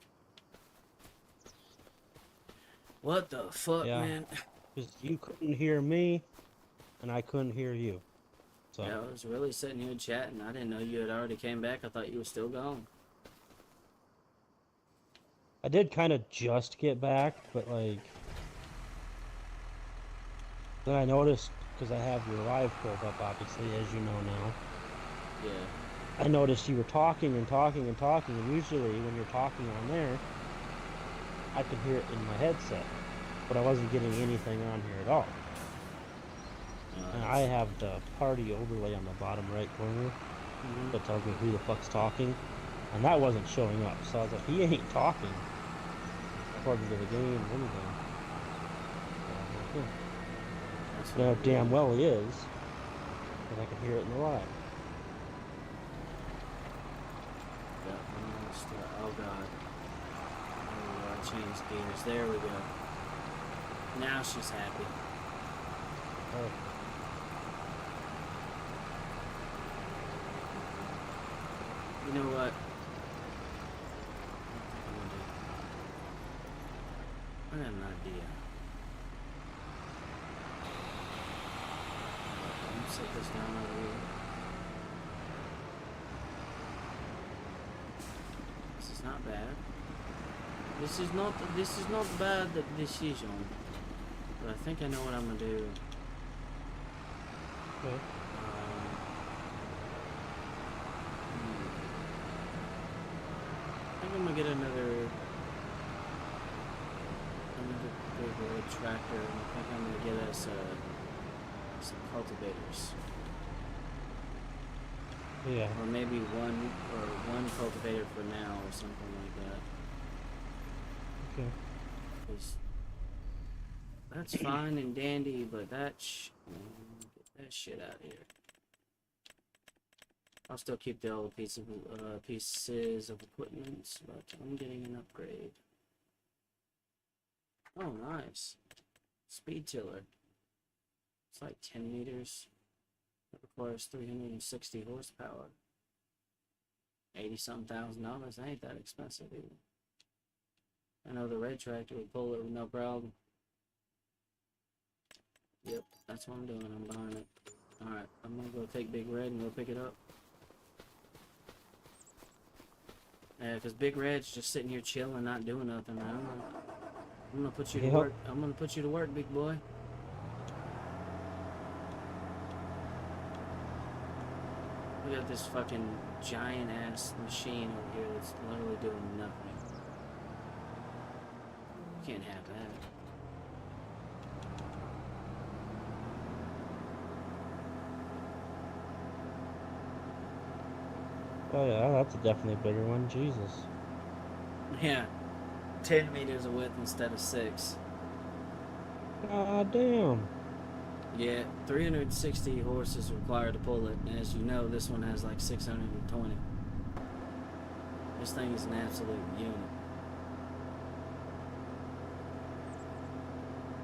What the fuck, Yeah. man? Because you couldn't hear me, and I couldn't hear you. So. Yeah, I was really sitting here chatting. I didn't know you had already came back. I thought you were still gone. I did kind of just get back, but like... Then I noticed, because I have your live pulled up, obviously, as you know now. Yeah. I noticed you were talking and talking and talking, and usually when you're talking on there, I could hear it in my headset, but I wasn't getting anything on here at all. And I have the party overlay on the bottom right corner that tells me who the fuck's talking, and that wasn't showing up. So I was like, he ain't talking according to the game or anything. So, yeah. Now damn well he is, because I can hear it in the live. Oh god. Oh, I changed gears. There we go. Now she's happy. Oh. You know what? I got an idea. Let me set this down over here. This is not bad. This is not bad decision. But I think I know what I'm gonna do. Okay. I think I'm gonna get another big red tractor, and I think I'm gonna get us some cultivators. Yeah. Or maybe one cultivator for now, or something like that. Okay. 'Cause that's fine and dandy, but get that shit out of here. I'll still keep the old pieces of equipment, but I'm getting an upgrade. Oh, nice. Speed tiller. It's like 10 meters. It requires 360 horsepower. 80-something thousand dollars. Ain't that expensive either. I know the red tractor would pull it with no problem. Yep, that's what I'm doing. I'm buying it. Alright, I'm gonna go take Big Red and go pick it up. Yeah, because Big Red's just sitting here chilling, not doing nothing, man. I'm gonna put you to work. I'm gonna put you to work, big boy. We got this fucking giant ass machine over here that's literally doing nothing. Can't have that. Oh yeah, that's definitely a bigger one. Jesus. Yeah, 10 meters of width instead of 6. God damn. Yeah, 360 horses required to pull it, and as you know, this one has like 620. This thing is an absolute unit.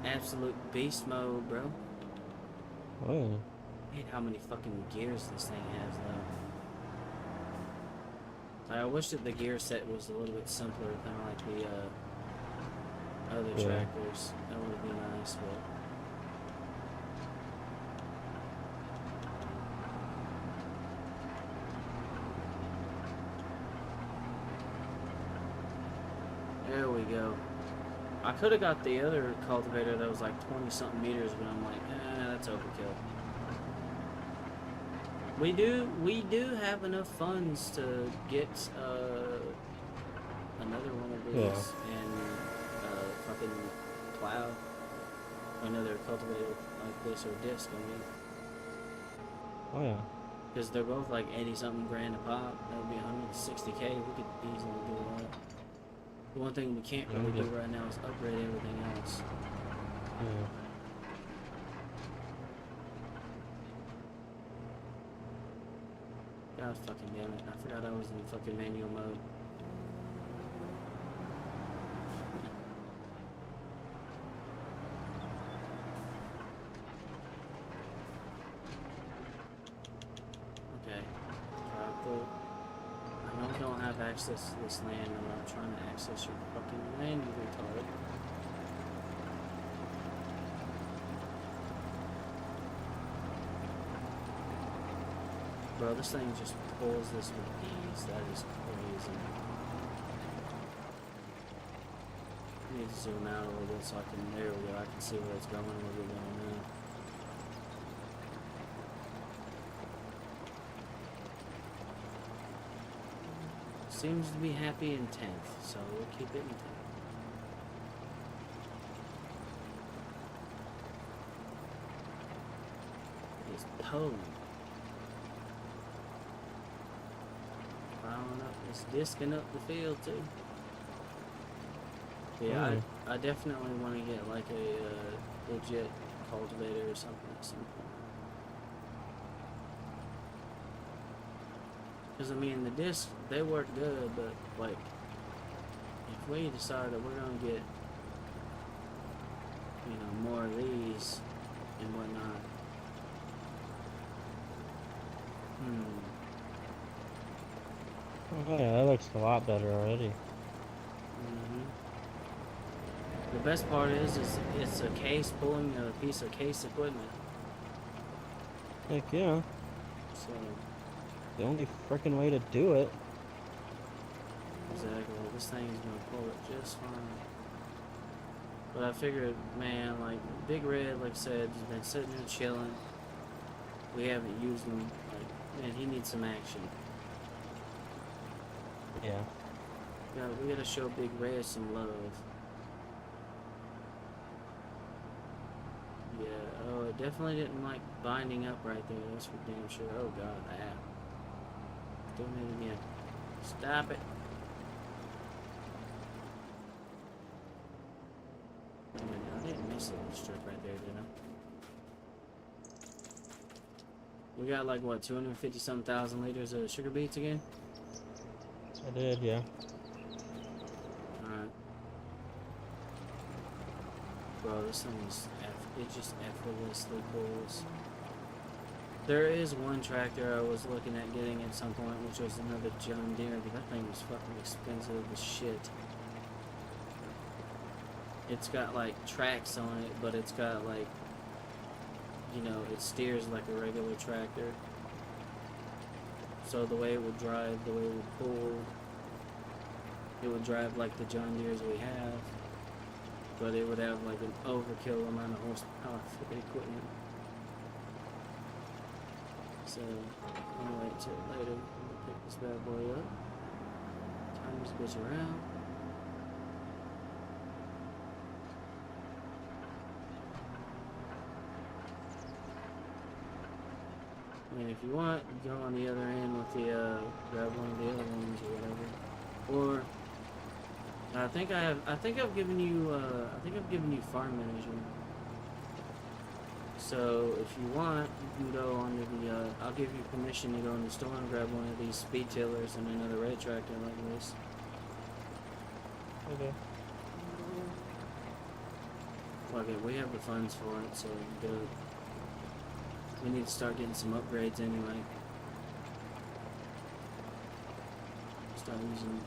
Absolute beast mode, bro. Oh yeah. I hate how many fucking gears this thing has, though. I wish that the gear set was a little bit simpler, kind of like the other tractors. That would be nice, but... There we go. I could have got the other cultivator that was like 20-something meters, but I'm like, that's overkill. We do have enough funds to get another one of these and fucking plow another cultivator like this, or disc, I mean. Oh yeah. Because they're both like 80-something grand a pop. That would be 160K. We could easily do that. The one thing we can't really do right now is upgrade everything else. Yeah. God fucking damn it. I forgot I was in fucking manual mode. Okay. I know we don't have access to this land. I'm not trying to access your fucking land, you retard. Bro, this thing just pulls this with ease. That is crazy. I need to zoom out a little bit so I can, there we go, I can see where it's going, where we're going now. Seems to be happy in 10th, so we'll keep it in 10th. He's pulling. Plowing up, it's disking up the field too. Yeah, I definitely want to get like a legit cultivator or something at some point. Because I mean, the discs, they work good, but like, if we decide that we're gonna get, you know, more of these and whatnot, Oh yeah, that looks a lot better already. The best part is it's a case pulling a piece of case equipment. Heck yeah. So The only freaking way to do it. exactly, this thing is gonna pull it just fine. But I figured, man, like Big Red, like I said, has been sitting there chilling. We haven't used him. Like, man, he needs some action. Yeah. We gotta show Big Red some love. Yeah, oh, it definitely didn't like binding up right there. That's for damn sure. Oh god, that. Doing it again. Stop it. Wait a minute, I didn't miss a little strip right there, did We got like what, 250-some thousand liters of sugar beets again? I did, yeah. Alright. Bro, this thing is it just effortlessly pulls. There is one tractor I was looking at getting at some point, which was another John Deere, but that thing was fucking expensive as shit. It's got like tracks on it, but it's got like, you know, it steers like a regular tractor. So the way it would drive, the way it would pull, it would drive like the John Deeres we have, but it would have like an overkill amount of horsepower for the equipment. So, I'm gonna wait until later. I'm gonna pick this bad boy up. Time this bitch around. I mean, if you want, you go on the other end with the, grab one of the other ones or whatever. Or, I think I've given you farm manager. So, if you want, you can go onto the, I'll give you permission to go in the store and grab one of these speed tillers and another red tractor like this. Okay. Okay, we have the funds for it, so do it. We need to start getting some upgrades anyway.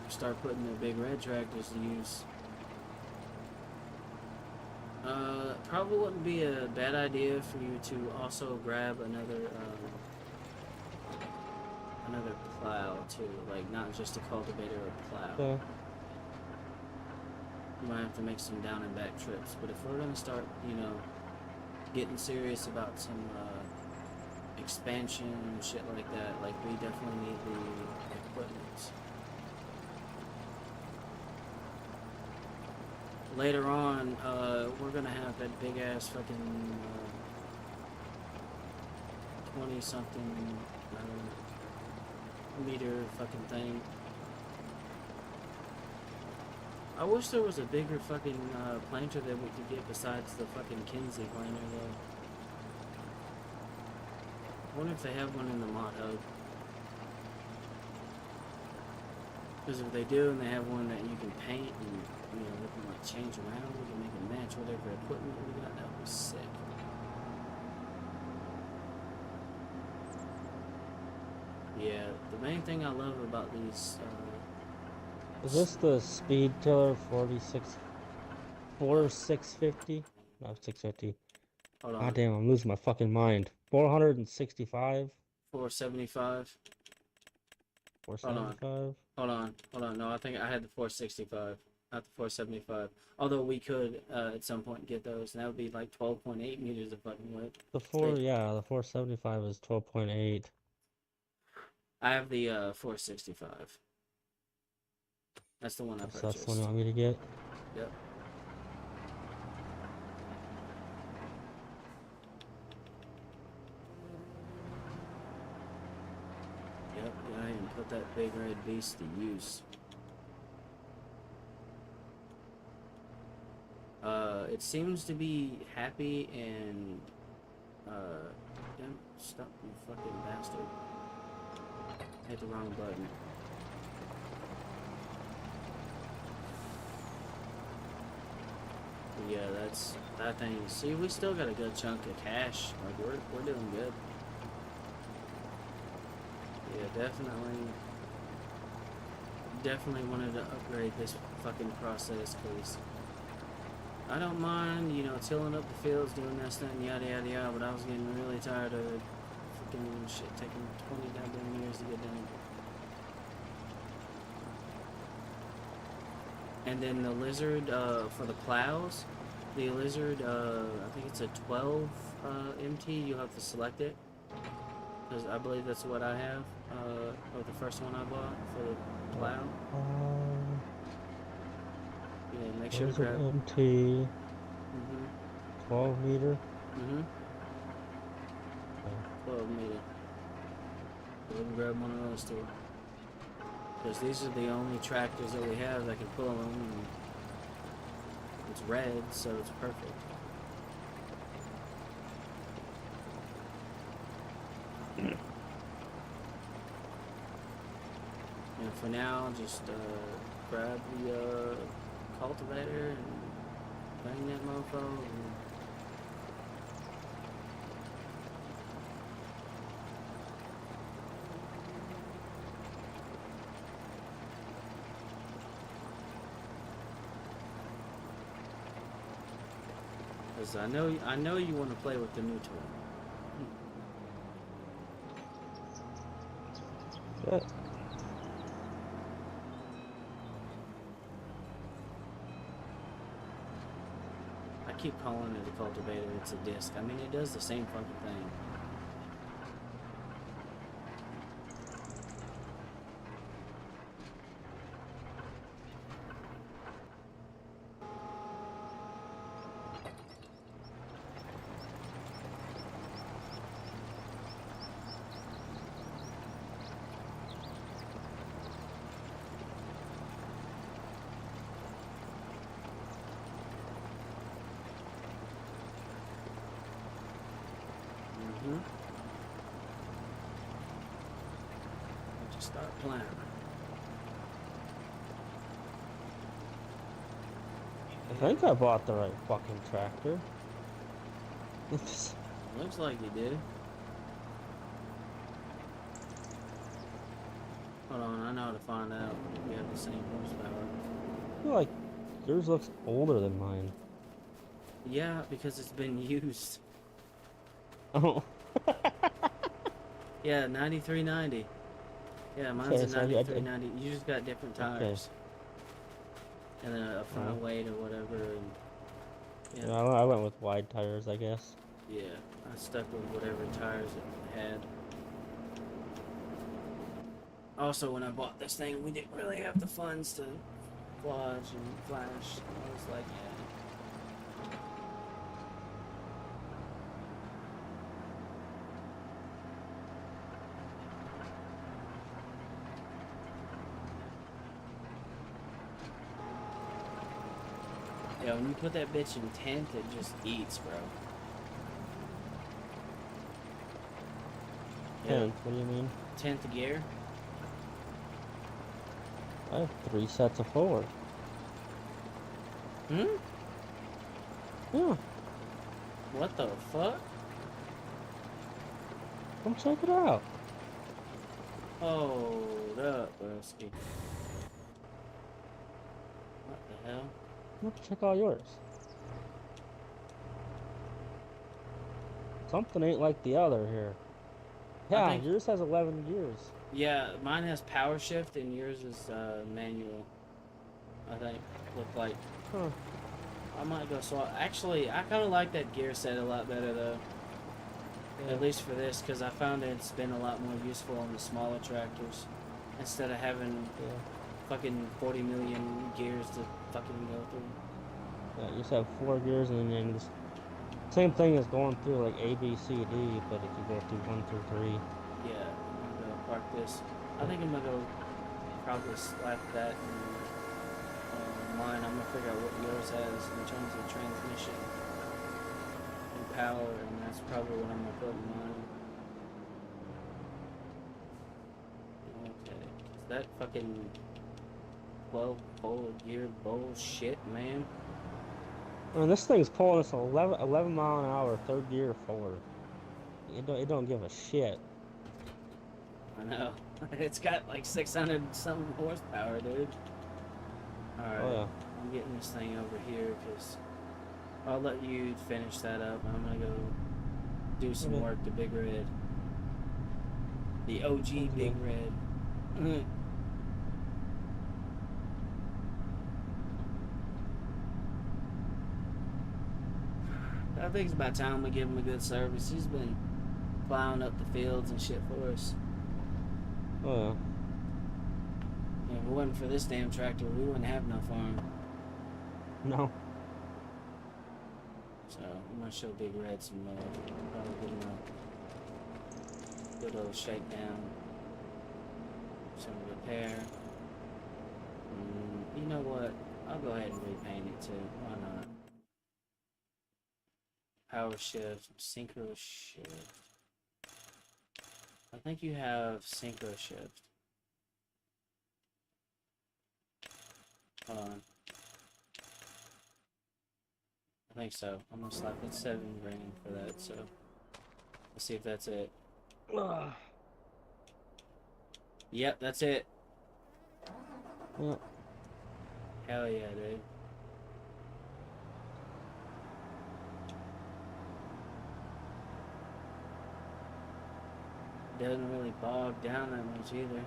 Start putting the big red tractors to use. Probably wouldn't be a bad idea for you to also grab another plow too, like not just a cultivator, a plow. Okay. You might have to make some down and back trips, but if we're gonna start, you know, getting serious about some expansion and shit like that, like we definitely need the equipment. Later on, we're gonna have that big ass fucking 20-something meter fucking thing. I wish there was a bigger fucking planter that we could get besides the fucking Kinsey planter though. I wonder if they have one in the mod hub. Because if they do and they have one that you can paint and, you know, we can like change around, we can make it match whatever equipment we got, that would be sick. Yeah, the main thing I love about these, Is this the speed tiller 4650? No, 650. hold on, God damn, I'm losing my fucking mind. 465? 475. 475? Hold on. No, I think I had the 465, not the 475. Although we could at some point get those, and that would be like 12.8 meters of fucking width. The 475 is 12.8. I have the 465. That's the one I So purchased. that's the one you want me to get? Yep. Yep, yeah, and put that big red beast to use. It seems to be happy and, damn, stop, you fucking bastard. I hit the wrong button. But yeah, that's that thing. See, we still got a good chunk of cash. Like, we're doing good. Yeah, definitely wanted to upgrade this fucking process, because I don't mind, you know, tilling up the fields, doing this, that, and yada, yada, yada, but I was getting really tired of fucking shit taking 20 goddamn years to get done. And then the lizard, for the plows, the lizard, I think it's a 12 MT, you'll have to select it. Because I believe that's what I have, or the first one I bought for the plow. Yeah, make sure to grab MT. 12 meter. 12 meter. Go ahead and grab one of those too. Because these are the only tractors that we have that can pull them. And it's red, so it's perfect. And for now, just grab the cultivator and bang that mofo. And because I know you want to play with the new tool. Shit. I keep calling it a cultivator. It's a disc. I mean, it does the same fucking thing. Just start playing. I think I bought the right fucking tractor. Looks like you did. Hold on, I know how to find out if we have the same horsepower. I feel like yours looks older than mine. Yeah, because it's been used. Oh. Yeah, 9390. Yeah, mine's Okay, a so 9390. You just got different tires. Okay. And a front weight or whatever. And yeah, I went with wide tires, I guess. yeah, I stuck with whatever tires it had. Also, when I bought this thing, we didn't really have the funds to lodge and flash. I was like, yeah. Yeah, when you put that bitch in 10th, it just eats, bro. Yeah. 10th, what do you mean? 10th gear? I have 3 sets of 4. Hmm? Yeah, What the fuck? come check it out. Hold up, broski. What the hell? Let's check all yours. Something ain't like the other here. Yeah, yours has 11 gears. Yeah, mine has power shift and yours is manual. I think. Look like. Huh. I might go swap. Actually, I kind of like that gear set a lot better though. Yeah. At least for this, because I found it's been a lot more useful on the smaller tractors. Instead of having fucking 40 million gears to fucking go through. Yeah, you just have 4 gears and then this same thing as going through like A, B, C, D, but if you go through 1 through 3. Yeah, I'm gonna go park this. I think I'm gonna go probably slap that in mine. I'm gonna figure out what yours has in terms of transmission and power, and that's probably what I'm gonna put in mine. Okay, is that fucking 12 forward gear bullshit, man? I mean, this thing's pulling us 11 mile an hour, 3rd gear forward. It don't give a shit. I know. It's got like 600 something horsepower, dude. Alright, Oh, yeah. I'm getting this thing over here because I'll let you finish that up. I'm gonna go do some work to Big Red. The OG Big Red. I think it's about time we give him a good service. He's been plowing up the fields and shit for us. Oh, yeah. If it wasn't for this damn tractor, we wouldn't have no farm. No. So I'm gonna show Big Red some love. Probably give him a good old shakedown. Some repair. You know what? I'll go ahead and repaint it too. Why not? Power shift, synchro shift. I think you have synchro shift. Hold on. I think so. I'm gonna slap it 7 grand for that, so let's see if that's it. Ugh. Yep, that's it. Yeah. Hell yeah, dude. Doesn't really bog down that much either.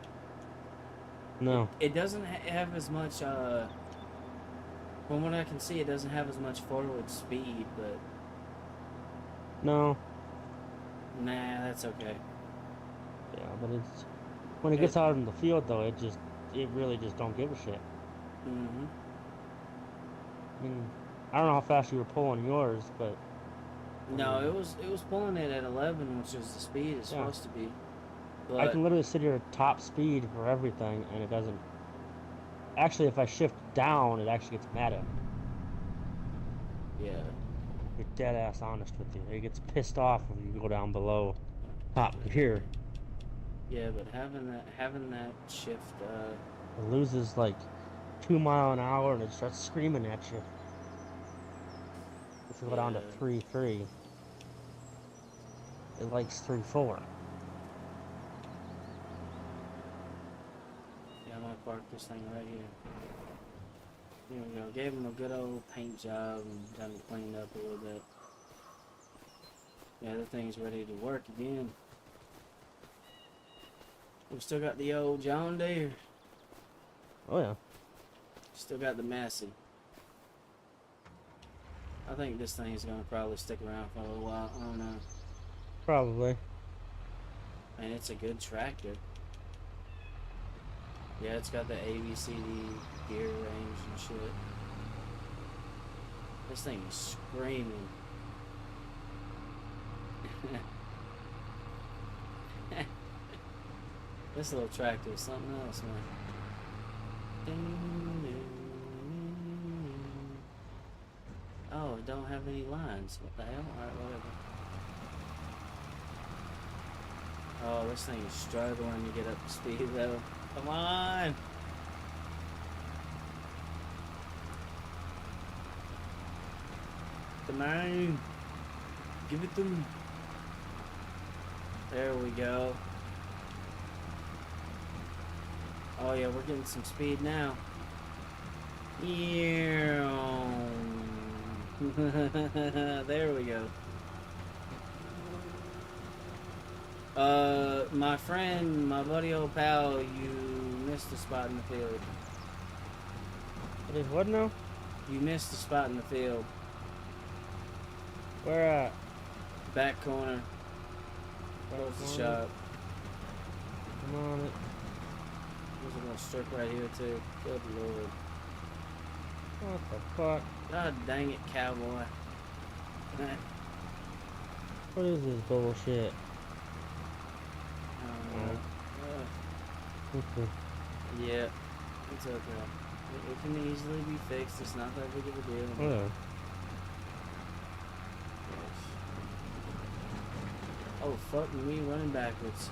No. It doesn't have as much, from what I can see, it doesn't have as much forward speed, but No. nah, that's okay. Yeah, but it's when it gets out in the field though, it really just don't give a shit. Mm-hmm. I mean, I don't know how fast you were pulling yours, but No, it was pulling it at 11, which is the speed it's yeah. supposed to be. I But can literally sit here at top speed for everything, and it doesn't. Actually, if I shift down, it actually gets mad at me. yeah, Be dead ass honest with you. It gets pissed off when you go down below top gear. yeah, but having that shift, It loses like 2 miles an hour, and it starts screaming at you. If you go down to yeah, 3.3, it likes 3.4. yeah, I'm gonna park this thing right here. Here we go. Gave him a good old paint job and got it cleaned up a little bit. Yeah, the thing's ready to work again. We still got the old John Deere. Oh yeah. Still got the Massey. I think this thing is gonna probably stick around for a little while. I don't know. Probably. And it's a good tractor. Yeah, it's got the ABCD gear range and shit. This thing is screaming. This little tractor is something else, man. Oh, it don't have any lines. What the hell? Alright, whatever. Oh, this thing is struggling to get up to speed, though. Come on! Come on! Give it to me! There we go. Oh yeah, we're getting some speed now. Yeah. There we go. My friend, my buddy old pal, you missed a spot in the field. It is what now? You missed a spot in the field. Where at? Back corner. Towards the shop. I'm on it. There's a little strip right here too. Good lord. What the fuck? God dang it, cowboy. What is this bullshit? Yeah, it's okay. It can easily be fixed. It's not that big of a deal. Yeah. Yes. Oh, fuck me running backwards.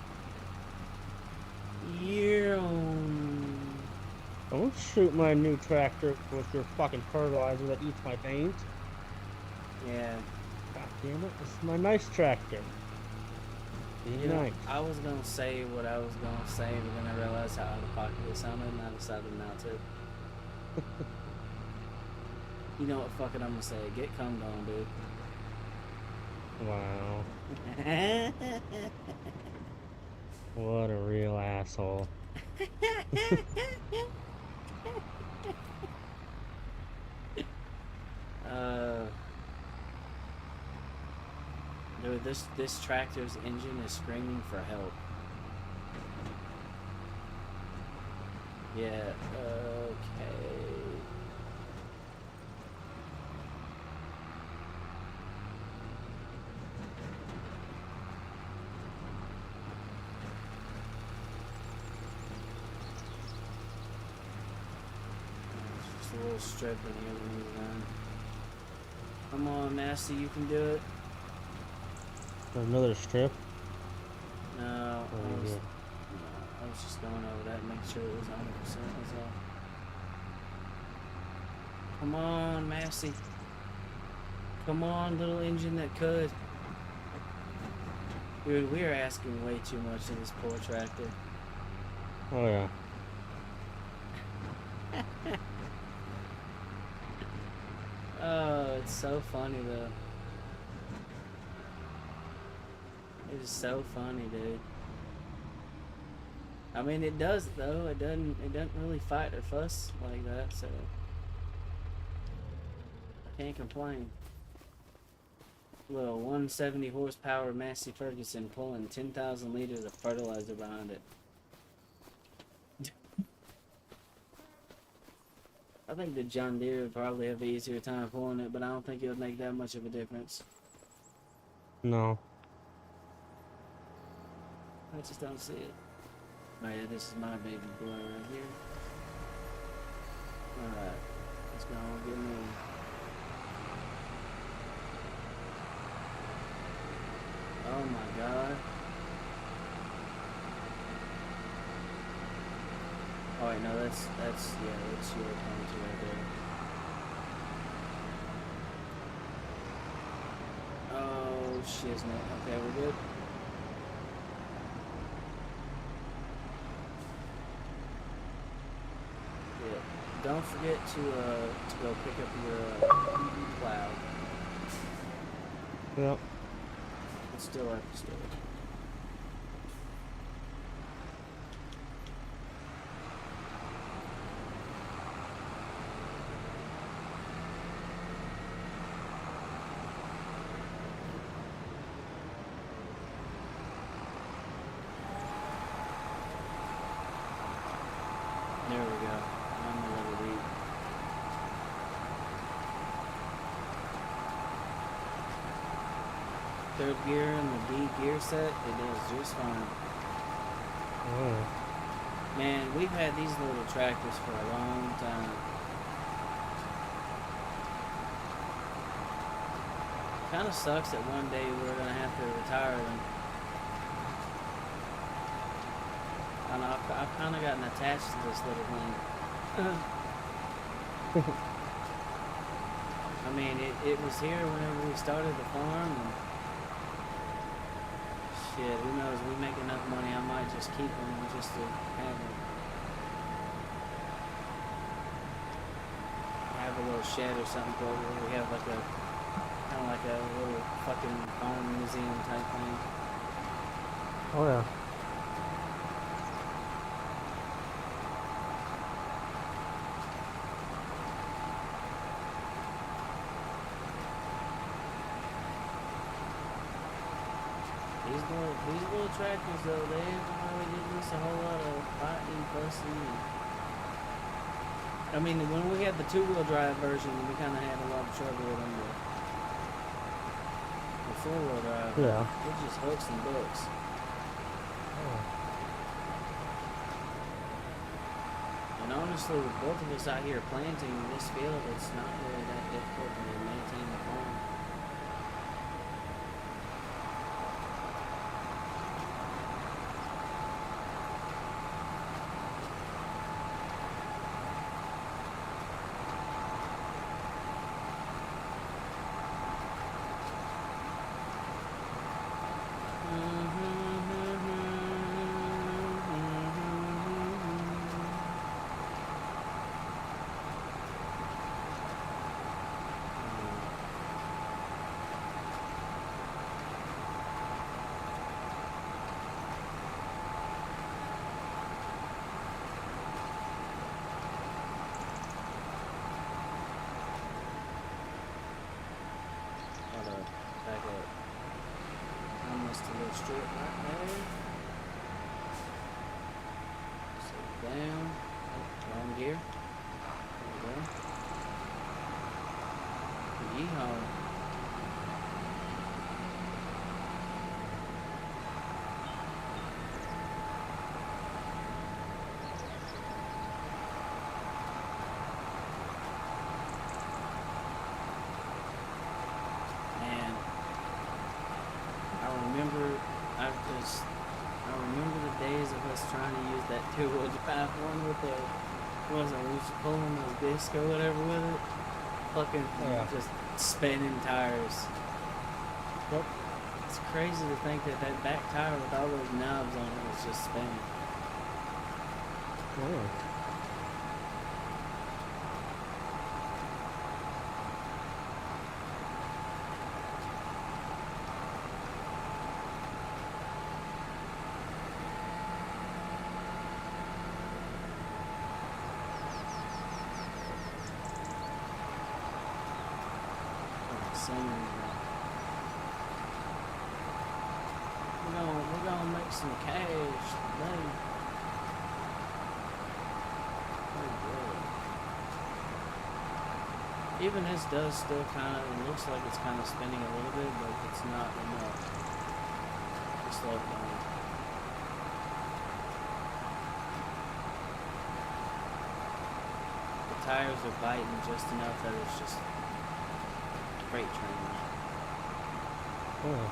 Yeah. Don't shoot my new tractor with your fucking fertilizer that eats my paint. Yeah. God damn it, this is my nice tractor. Be You know, nice. I was gonna say what I was gonna say, but then I realized how out of pocket it sounded, and I decided not to. You know what? Fuck it, I'm gonna say it. Get cummed on, dude. Wow. What a real asshole. Dude, this tractor's engine is screaming for help. Yeah, okay. Just a little strip in here when he's done. Come on, Nasty, you can do it. Another strip? No, was, good. I was just going over that and making sure it was 100%. That's all. Come on, Massey. Come on, little engine that could. Dude, we are asking way too much of this poor tractor. Oh yeah. Oh, it's so funny though. It is so funny, dude. I mean, it does though. It doesn't really fight or fuss like that, so I can't complain. Little 170 horsepower Massey Ferguson pulling 10,000 liters of fertilizer behind it. I think the John Deere would probably have an easier time pulling it, but I don't think it would make that much of a difference. No. I just don't see it. Oh yeah, this is my baby boy right here. Alright, let's go on, get moving. Oh my god. Oh wait, no, that's yeah, that's your opponent right there. Oh shiznit. Okay, we're good. Yeah. Don't forget to go pick up your plow. Yep. It's still at the store. There we go. I'm a level beat. Third gear and the D gear set, it does just fine. Oh. Man, we've had these little tractors for a long time. Kind of sucks that one day we're gonna have to retire them. I know, I've kind of gotten attached to this little thing. I mean, it was here whenever we started the farm, and shit, who knows, we make enough money, I might just keep them just to have them. Have a little shed or something where we have like a, kind of like a little fucking farm museum type thing. Oh yeah. These little tractors though, they haven't really given us a whole lot of fighting, fussing. I mean, when we had the two-wheel drive version, we kind of had a lot of trouble with them. But the four-wheel drive, Yeah. it just hooks and books. Oh. And honestly, with both of us out here planting this field, it's not really that difficult to maintain the farm. Back up. Almost a little strip right there. Sit down. Oh, wrong gear. There we go. Yeehaw. I remember the trying to use that 205 one with the, what was it, we was pulling the disc or whatever with it. Fucking just spinning tires. Yep. It's crazy to think that that back tire with all those knobs on it was just spinning. Oh. We're gonna make some cash today. Even this does still kind of, it looks like it's kind of spinning a little bit, but it's not enough to slow it down. The tires are biting just enough that it's just freight train. Oh.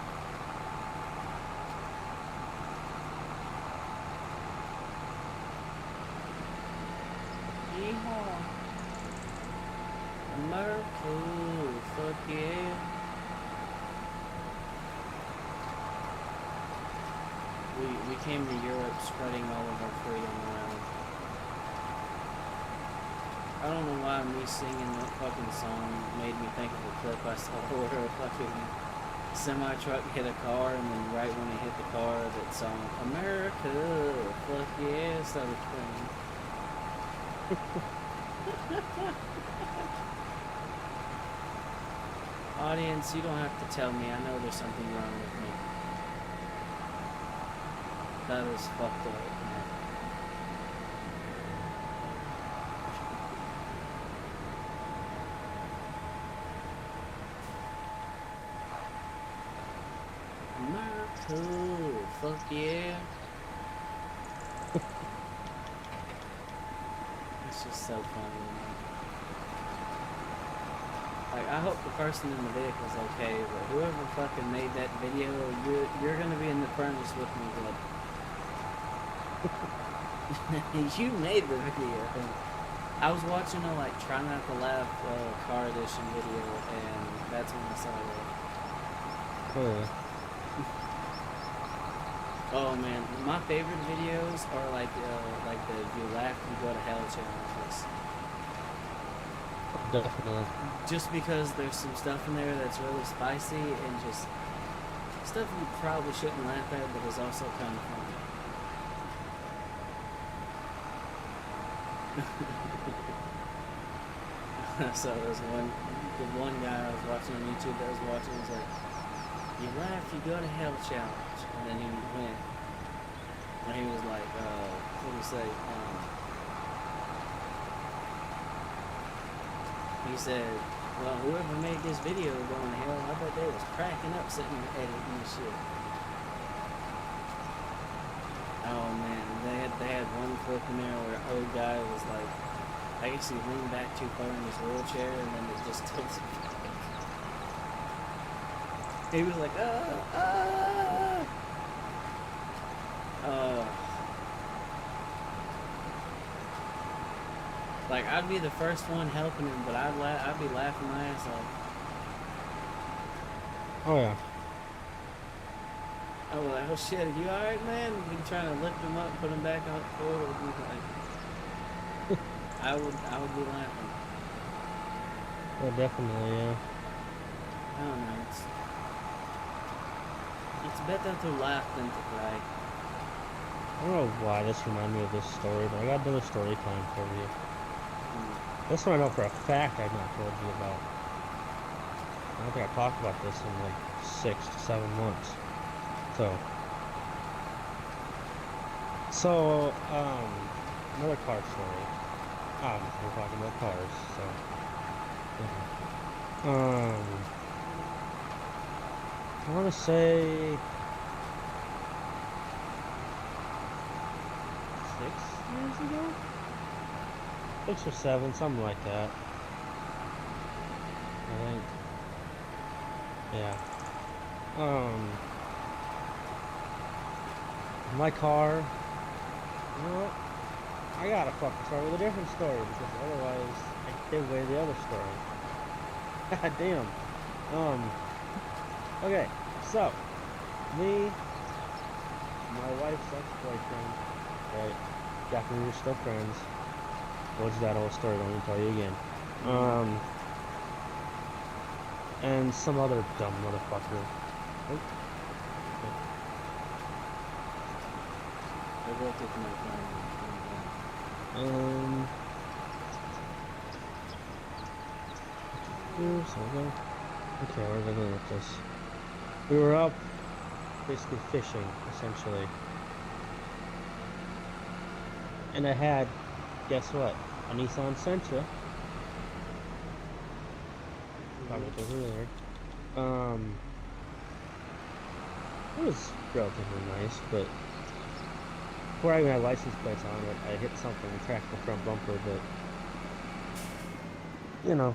Yeehaw! America, fuck yeah! We came to Europe spreading all of our freedom around. I don't know why me singing that fucking song made me think of a clip I saw where a fucking semi-truck hit a car, and then right when it hit the car, that song, America, fuck yeah, started playing. Audience, you don't have to tell me, I know there's something wrong with me. That is fucked up, man. America, fuck yeah. It's just so funny, man. Like, I hope the person in the vehicle's okay, but whoever fucking made that video, you're gonna be in the furnace with me, bud. You made the video. I was watching a, like, Try Not to Laugh car edition video, and that's when I saw that. Oh. Oh man, my favorite videos are like the "You Laugh, You Go to Hell" challenges. Definitely. Just because there's some stuff in there that's really spicy and just stuff you probably shouldn't laugh at, but is also kind of funny. So there's the one guy I was watching on YouTube that was watching was like, "You laugh, you go to hell" challenge, and then he went, and he was like, what do you say? He said, "Well, whoever made this video going to hell, I bet they was cracking up sitting there editing this shit." Oh man, they had one clip in there where an old guy was like, I guess he leaned back too far in his wheelchair, and then it just tilted. He was like, like I'd be the first one helping him, but I'd be laughing my ass off. Oh yeah. I was like, oh shit, are you alright, man? We trying to lift him up, put him back on forward. Like, I would be laughing. Well, definitely, yeah. I don't know. It's better to laugh than to cry. I don't know why this reminded me of this story, but I got another story time for you. This one I know for a fact I've not told you about. I don't think I've talked about this in like 6 to 7 months. So, another car story. We're talking about cars, so. I want to say 6 years ago? 6 or 7, something like that. I think. Yeah. My car You know what? I gotta fucking start with a different story because otherwise I give away the other story. God damn. Um, okay, so me, my wife's ex-boyfriend, right? Back when we were still friends. Told you that whole story, don't need to tell you again. Mm-hmm. And some other dumb motherfucker. Oh, okay. They're both looking at phone. Um, so I go. Okay, where was I going with this? We were up basically fishing, essentially. And I had, guess what? A Nissan Sentra. Talked about Mm-hmm. this earlier. Um, it was relatively nice, but before I even had license plates on it, I hit something and cracked the front bumper, but, you know,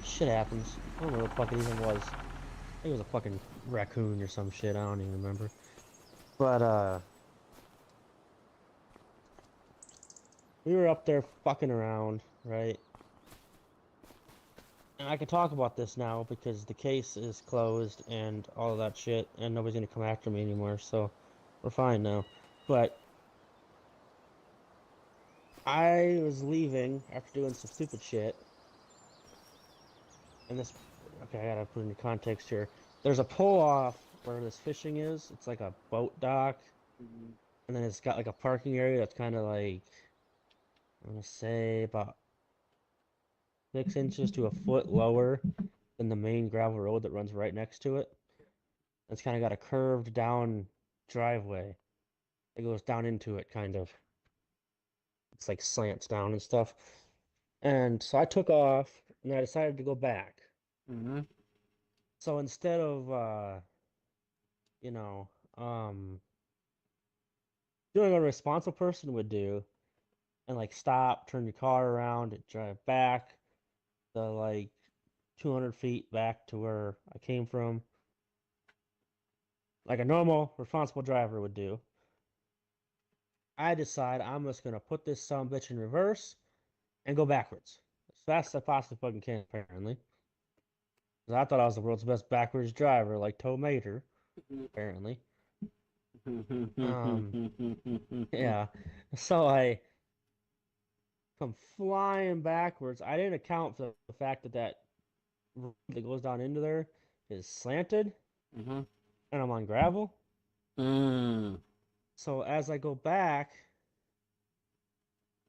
shit happens. I don't know what the fuck it even was. I think it was a fucking raccoon or some shit. I don't even remember. But, we were up there fucking around, right? And I can talk about this now because the case is closed and all of that shit, and nobody's gonna come after me anymore, so we're fine now. But I was leaving after doing some stupid shit, and this, okay, I gotta put into context here. There's a pull off where this fishing is. It's like a boat dock, Mm-hmm. and then it's got like a parking area that's kind of like, I'm gonna say about 6 inches to a foot lower than the main gravel road that runs right next to it. It's kind of got a curved down driveway. It goes down into it, kind of. It's like slants down and stuff. And so I took off and I decided to go back. Mm-hmm. So instead of, you know, doing what a responsible person would do and like stop, turn your car around, and drive back the like 200 feet back to where I came from, like a normal responsible driver would do, I decide I'm just gonna put this son of a bitch in reverse and go backwards as fast as I possibly fucking can, apparently. 'Cause I thought I was the world's best backwards driver, like Tow Mater, apparently. Um, yeah. So I come flying backwards. I didn't account for the fact that that road that goes down into there is slanted, Mm-hmm. and I'm on gravel. Mm. So as I go back,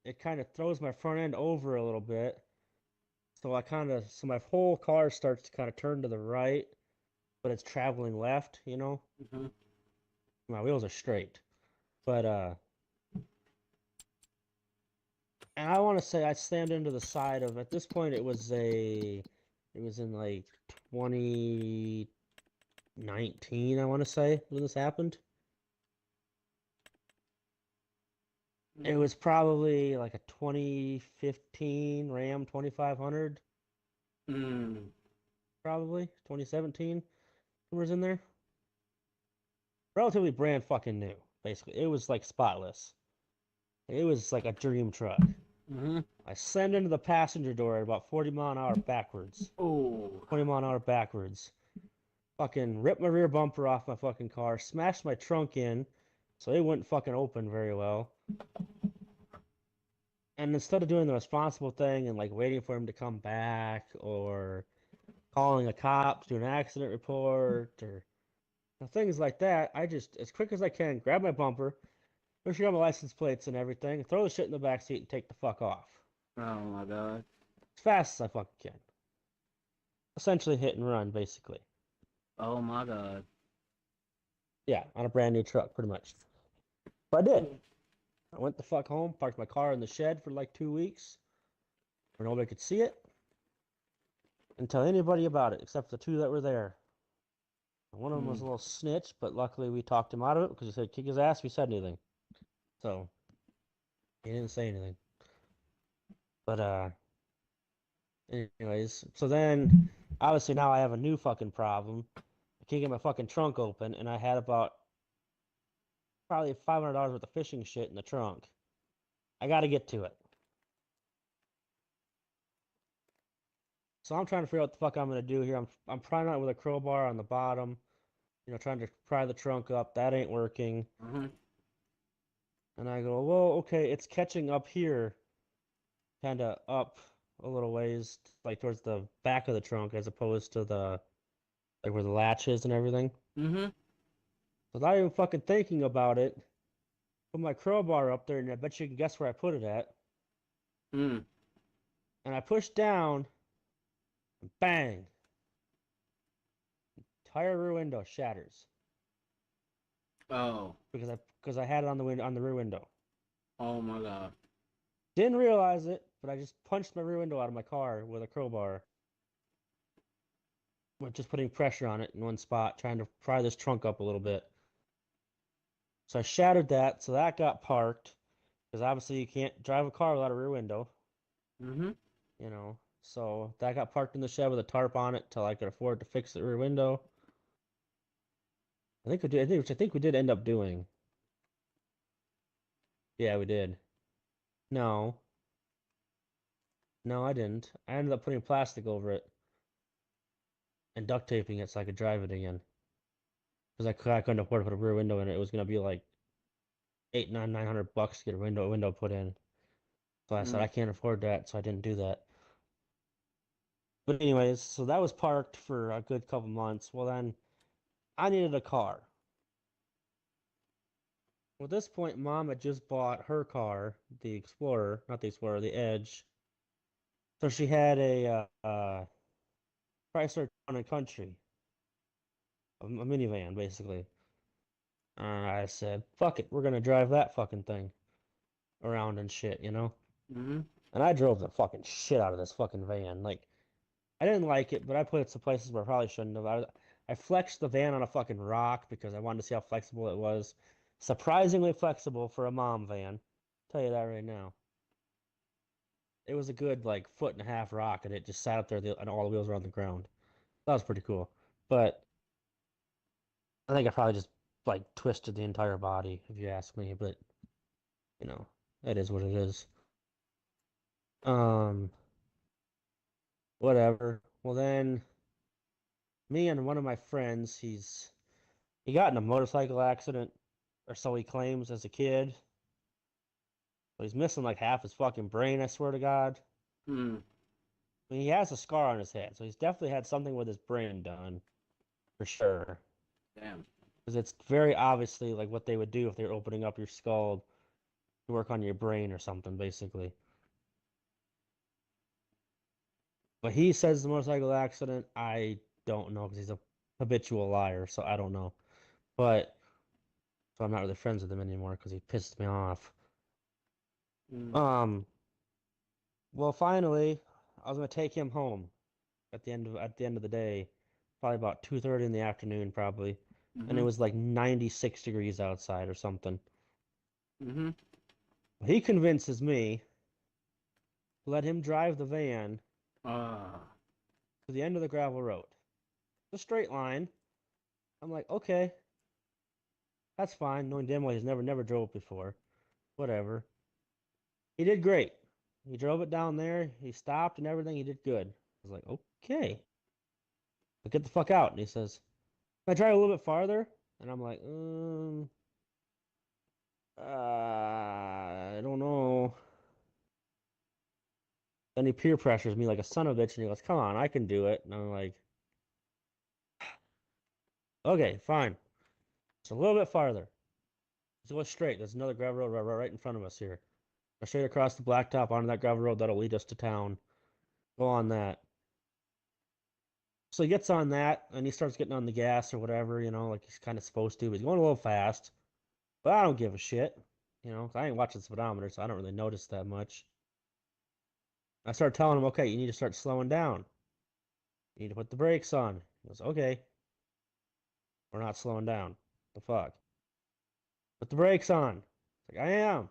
it kind of throws my front end over a little bit. So my whole car starts to kind of turn to the right, but it's traveling left, you know? Mm-hmm. My wheels are straight. But and I want to say I slammed into the side of, at this point it was in like 2019, I want to say, when this happened. It was probably like a 2015 Ram 2500, Mm. probably 2017. Was in there. Relatively brand fucking new, basically. It was like spotless. It was like a dream truck. Mm-hmm. I slammed into the passenger door at about 40 mph backwards. Oh. 20 mph backwards. Fucking ripped my rear bumper off my fucking car, smashed my trunk in, so it wouldn't fucking open very well. And instead of doing the responsible thing and like waiting for him to come back or calling a cop to do an accident report or things like that, I just, as quick as I can, grab my bumper, make sure I got my license plates and everything, throw the shit in the back seat and take the fuck off. Oh my god. As fast as I fucking can. Essentially hit and run, basically. Oh my god. Yeah, on a brand new truck, pretty much. But I did. I went the fuck home, parked my car in the shed for like 2 weeks, where nobody could see it, and tell anybody about it except for the two that were there. One of them was Mm. a little snitch, but luckily we talked him out of it because he said kick his ass if he said anything. So he didn't say anything. But anyways, so then obviously now I have a new fucking problem. I can't get my fucking trunk open, and I had about probably $500 worth of fishing shit in the trunk. I got to get to it. So I'm trying to figure out what the fuck I'm gonna do here. I'm prying out with a crowbar on the bottom, trying to pry the trunk up. That ain't working. Mm-hmm. And I go, well, okay, it's catching up here, kind of up a little ways, like towards the back of the trunk, as opposed to the like where the latch is and everything. Mm-hmm. So not even fucking thinking about it, put my crowbar up there, and I bet you can guess where I put it at. Mm. And I push down, and bang, entire rear window shatters Oh. because I had it on the rear window. Oh my God. Didn't realize it, but I just punched my rear window out of my car with a crowbar, with just putting pressure on it in one spot, trying to pry this trunk up a little bit. So I shattered that, so that got parked, because obviously you can't drive a car without a rear window, Mm-hmm. So that got parked in the shed with a tarp on it till I could afford to fix the rear window. I think we did, which I think we did end up doing. Yeah, we did. No, no, I didn't. I ended up putting plastic over it and duct taping it so I could drive it again. Because I couldn't afford to put a rear window in it. It was gonna be like eight, $900 to get a window put in. So I said Mm. I can't afford that, so I didn't do that. But anyways, so that was parked for a good couple months. Well then, I needed a car. Well, at this point, Mom had just bought her car, the Explorer, not the Explorer, the Edge. So she had a Chrysler Town and Country, a minivan, basically. I said, "Fuck it, we're gonna drive that fucking thing around and shit." Mm-hmm. And I drove the fucking shit out of this fucking van. Like, I didn't like it, but I put it some places where I probably shouldn't have. I flexed the van on a fucking rock because I wanted to see how flexible it was. Surprisingly flexible for a mom van. Tell you that right now. It was a good like foot and a half rock, and it just sat up there, and all the wheels were on the ground. That was pretty cool. But I think I probably just like twisted the entire body, if you ask me. But you know, it is what it is. Um, whatever. Well then, me and one of my friends, he got in a motorcycle accident, or so he claims as a kid. But he's missing like half his fucking brain, I swear to God. Mm. I mean, he has a scar on his head, so he's definitely had something with his brain done, for sure. Damn. Because it's very obviously like what they would do if they were opening up your skull to work on your brain or something, basically. But he says the motorcycle accident. I don't know because he's a habitual liar, so I don't know. But so I'm not really friends with him anymore because he pissed me off. Mm. Um, well, finally, I was gonna take him home at the end of the day, probably about 2:30 in the afternoon, probably, and it Mm-hmm. was like 96 degrees outside or something. Mm-hmm. He convinces me to let him drive the van Ah. to the end of the gravel road. The straight line. I'm like, okay, that's fine, knowing damn well he's never drove it before. Whatever. He did great. He drove it down there. He stopped and everything. He did good. I was like, okay, but get the fuck out. And he says, can I drive a little bit farther? And I'm like, I don't know. Then he peer pressures me like a son of a bitch, and he goes, come on, I can do it. And I'm like, okay, fine. It's a little bit farther. Let's go straight. There's another gravel road right in front of us here. Go straight across the blacktop onto that gravel road that'll lead us to town. Go on that. So he gets on that and he starts getting on the gas or whatever, like he's kind of supposed to. But he's going a little fast, but I don't give a shit, 'cause I ain't watching the speedometer, so I don't really notice that much. I start telling him, okay, you need to start slowing down. You need to put the brakes on. He goes, okay, we're not slowing down. The fuck? Put the brakes on. It's like, I am.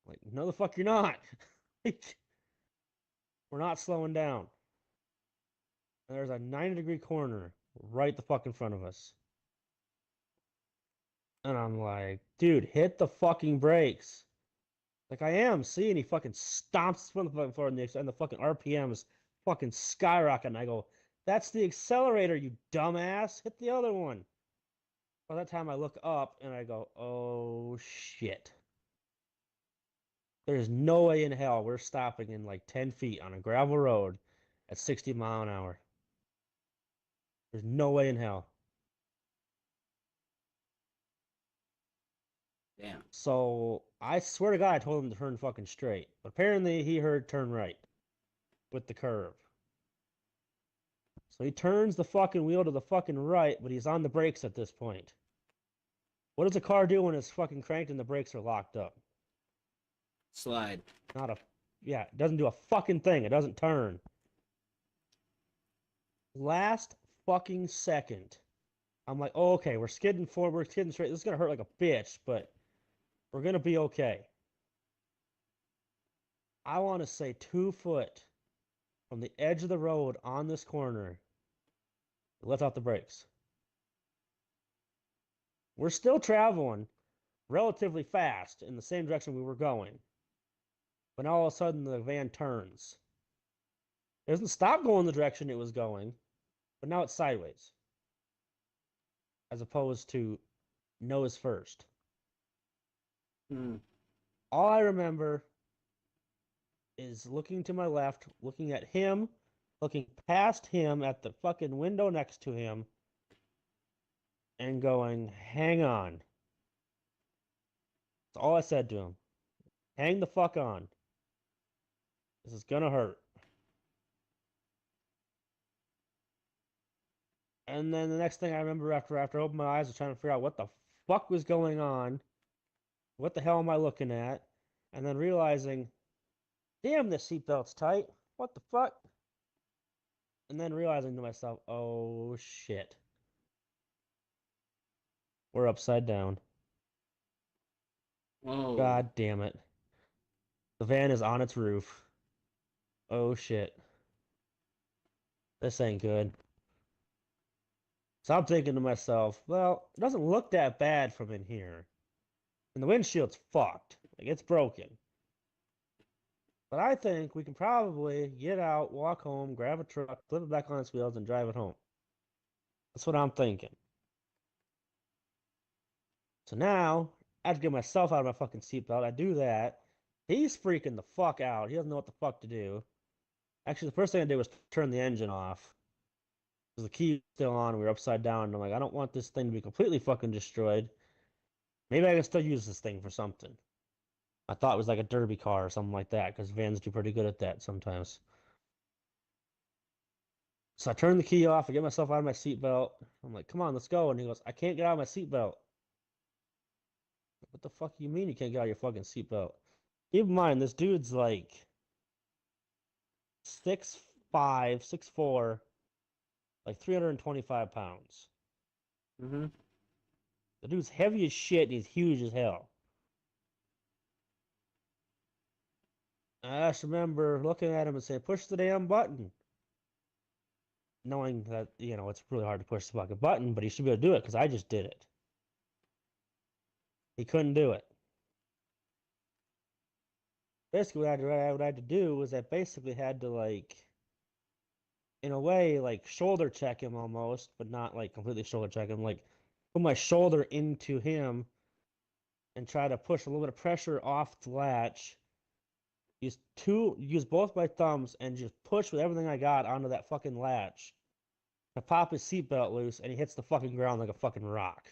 Like, no, the fuck, you're not. Like, we're not slowing down. And there's a 90-degree corner right the fuck in front of us. And I'm like, dude, hit the fucking brakes. Like I am. See, and he fucking stomps from the fucking floor, and the fucking RPMs fucking skyrocket. And I go, that's the accelerator, you dumbass. Hit the other one. By that time, I look up and I go, oh shit. There's no way in hell we're stopping in like 10 feet on a gravel road at 60 mile an hour. There's no way in hell. Damn. So I swear to God, I told him to turn fucking straight. But apparently he heard turn right with the curve. So he turns the fucking wheel to the fucking right, but he's on the brakes at this point. What does a car do when it's fucking cranked and the brakes are locked up? Slide. Not a, yeah, it doesn't do a fucking thing. It doesn't turn. Last fucking second, I'm like, oh, okay, we're skidding forward, we're skidding straight. This is gonna hurt like a bitch, but we're gonna be okay. I want to say 2 foot from the edge of the road on this corner. Let off the brakes. We're still traveling relatively fast in the same direction we were going, but now all of a sudden the van turns. It doesn't stop going the direction it was going, but now it's sideways, as opposed to nose first. Hmm. All I remember is looking to my left, looking at him, looking past him at the fucking window next to him, and going, hang on. That's all I said to him. Hang the fuck on. This is gonna hurt. And then the next thing I remember after I opened my eyes was trying to figure out what the fuck was going on. What the hell am I looking at? And then realizing, damn, this seatbelt's tight. What the fuck? And then realizing to myself, oh shit. We're upside down. Whoa. God damn it. The van is on its roof. Oh shit. This ain't good. So I'm thinking to myself, well, it doesn't look that bad from in here. And the windshield's fucked. Like it's broken. But I think we can probably get out, walk home, grab a truck, flip it back on its wheels, and drive it home. That's what I'm thinking. So now, I have to get myself out of my fucking seatbelt. I do that. He's freaking the fuck out. He doesn't know what the fuck to do. Actually, the first thing I did was turn the engine off. Because the key was still on, and we were upside down. And I'm like, I don't want this thing to be completely fucking destroyed. Maybe I can still use this thing for something. I thought it was like a derby car or something like that, because vans do pretty good at that sometimes. So I turn the key off, I get myself out of my seatbelt. I'm like, come on, let's go. And he goes, I can't get out of my seatbelt. What the fuck do you mean you can't get out of your fucking seatbelt? Keep in mind, this dude's like 6'5", 6'4", like 325 pounds. Mm-hmm. The dude's heavy as shit and he's huge as hell. I just remember looking at him and saying, push the damn button. Knowing that, it's really hard to push the fucking button, but he should be able to do it because I just did it. He couldn't do it. Basically, what I had to do was I basically had to, like, in a way, like, shoulder check him almost, but not, like, completely shoulder check him. Like, put my shoulder into him and try to push a little bit of pressure off the latch. Use both my thumbs and just push with everything I got onto that fucking latch. I pop his seatbelt loose and he hits the fucking ground like a fucking rock.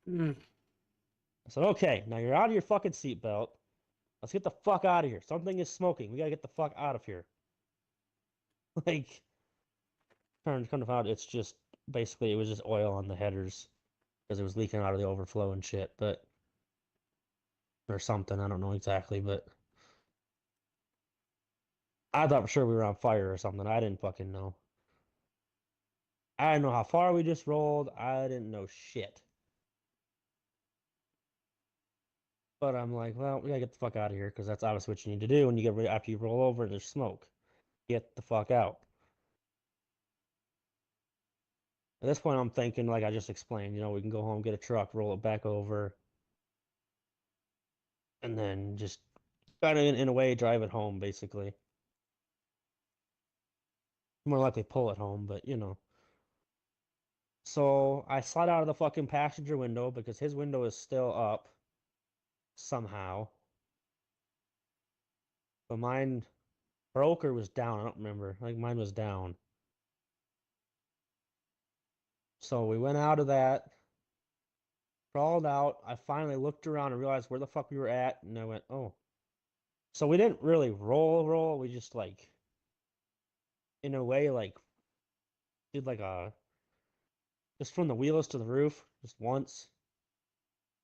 Mm. I said, okay, now you're out of your fucking seatbelt. Let's get the fuck out of here. Something is smoking. We gotta get the fuck out of here. Like, come to find out, it's just basically it was just oil on the headers because it was leaking out of the overflow and shit, but or something. I don't know exactly, but I thought for sure we were on fire or something. I didn't fucking know. I didn't know how far we just rolled. I didn't know shit. But I'm like, well, we gotta get the fuck out of here because that's obviously what you need to do when you get after you roll over and there's smoke. Get the fuck out. At this point, I'm thinking, like I just explained, we can go home, get a truck, roll it back over. and then just kind of in a way drive it home, basically. More likely pull it home, but you know. So I slide out of the fucking passenger window because his window is still up somehow. But mine broke or was down. I don't remember. Like mine was down. So we went out of that, crawled out. I finally looked around and realized where the fuck we were at, and I went, oh. So we didn't really roll. We just like, in a way, like did like a just from the wheels to the roof, just once,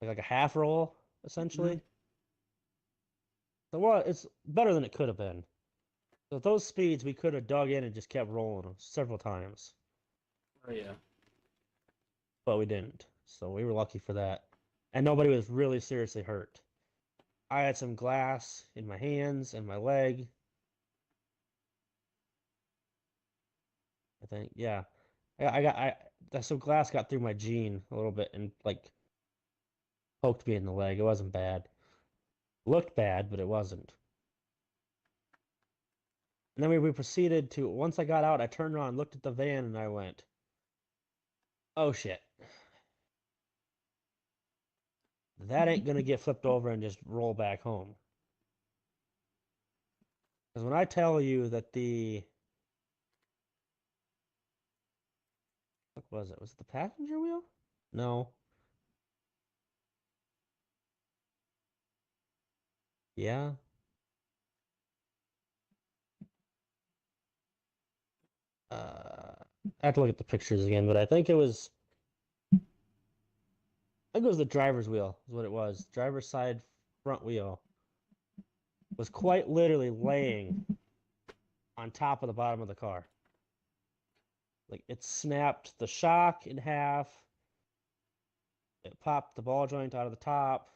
like a half roll, Mm-hmm. essentially. So well, it's better than it could have been. So at those speeds, we could have dug in and just kept rolling them several times, Oh yeah. but we didn't. So we were lucky for that. And nobody was really seriously hurt. I had some glass in my hands and my leg. I think, yeah. Some glass got through my jean a little bit and like poked me in the leg. It wasn't bad. Looked bad, but it wasn't. And then we proceeded to, once I got out, I turned around, looked at the van, and I went, oh shit. That ain't gonna get flipped over and just roll back home. Because when I tell you that what was it? Was it the passenger wheel? No. Yeah. I have to look at the pictures again, but I think it was the driver's wheel, is what it was. Driver's side front wheel was quite literally laying on top of the bottom of the car. Like it snapped the shock in half, it popped the ball joint out of the top,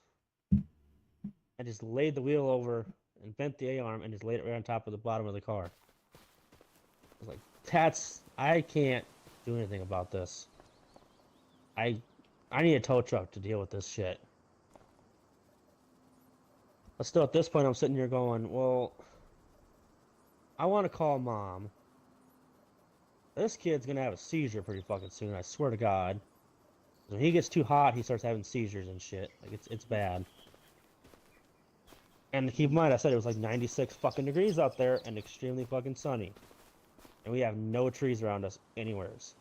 and just laid the wheel over and bent the A-arm and just laid it right on top of the bottom of the car. I was like, I can't do anything about this. I I need a tow truck to deal with this shit. But still, at this point, I'm sitting here going, well, I want to call mom. This kid's gonna have a seizure pretty fucking soon, I swear to God. When he gets too hot, he starts having seizures and shit. Like it's bad. And keep in mind, I said it was like 96 fucking degrees out there and extremely fucking sunny. And we have no trees around us anywheres.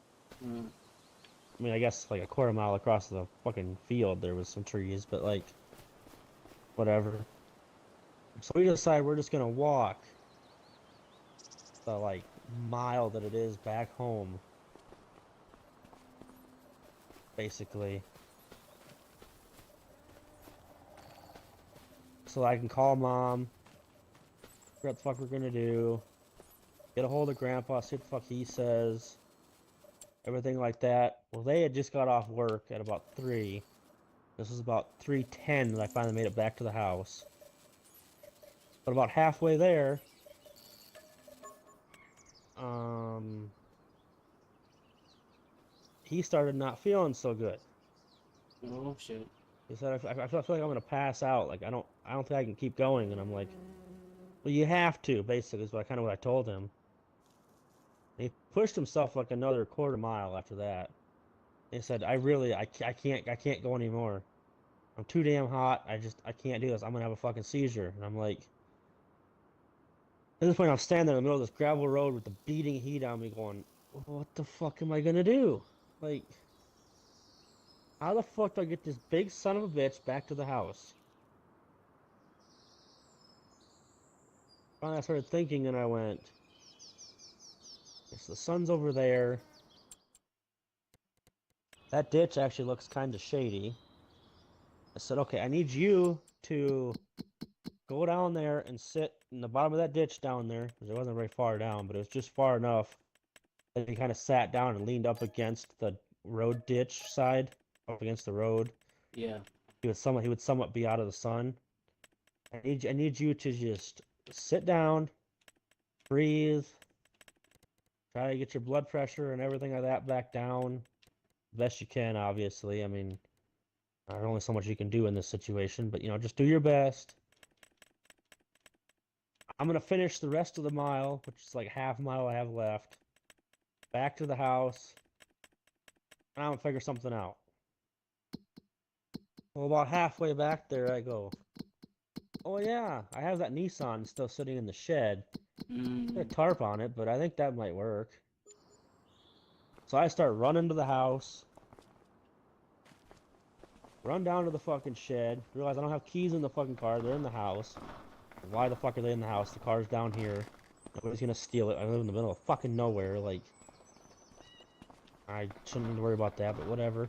Mm. I mean, I guess like a quarter mile across the fucking field there was some trees, but like whatever. So we decide we're just gonna walk the like mile that it is back home, basically. So I can call mom, figure out what the fuck we're gonna do, get a hold of grandpa, see what the fuck he says, everything like that. Well, they had just got off work at about 3. This was about 3:10 that I finally made it back to the house. But about halfway there, um, he started not feeling so good. Oh shit. He said, I feel like I'm gonna pass out. Like I don't think I can keep going." And I'm like, "Well, you have to." Basically, is what I told him. And he pushed himself like another quarter mile after that. He said, I can't go anymore. I'm too damn hot. I can't do this. I'm gonna have a fucking seizure." And I'm like, at this point, I'm standing in the middle of this gravel road with the beating heat on me, going, "What the fuck am I gonna do? Like, how the fuck do I get this big son of a bitch back to the house?" Finally, I started thinking, and I went, "It's the sun's over there. That ditch actually looks kind of shady." I said, "Okay, I need you to go down there and sit in the bottom of that ditch down there, because it wasn't very far down, but it was just far enough that he kind of sat down and leaned up against the road ditch side, up against the road. Yeah. He would somewhat be out of the sun. I need you to just sit down, breathe, try to get your blood pressure and everything like that back down, best you can, obviously. I mean, There's only so much you can do in this situation, but you know, just do your best. I'm gonna finish the rest of the mile, which is like half mile I have left. Back to the house, and I'm gonna figure something out. Well, about halfway back there, I go, oh yeah, I have that Nissan still sitting in the shed. Put a Mm. tarp on it, but I think that might work. So I start running to the house, run down to the fucking shed, realize I don't have keys in the fucking car, they're in the house. Why the fuck are they in the house? The car's down here. Nobody's gonna steal it. I live in the middle of fucking nowhere, like, I shouldn't need to worry about that, but whatever.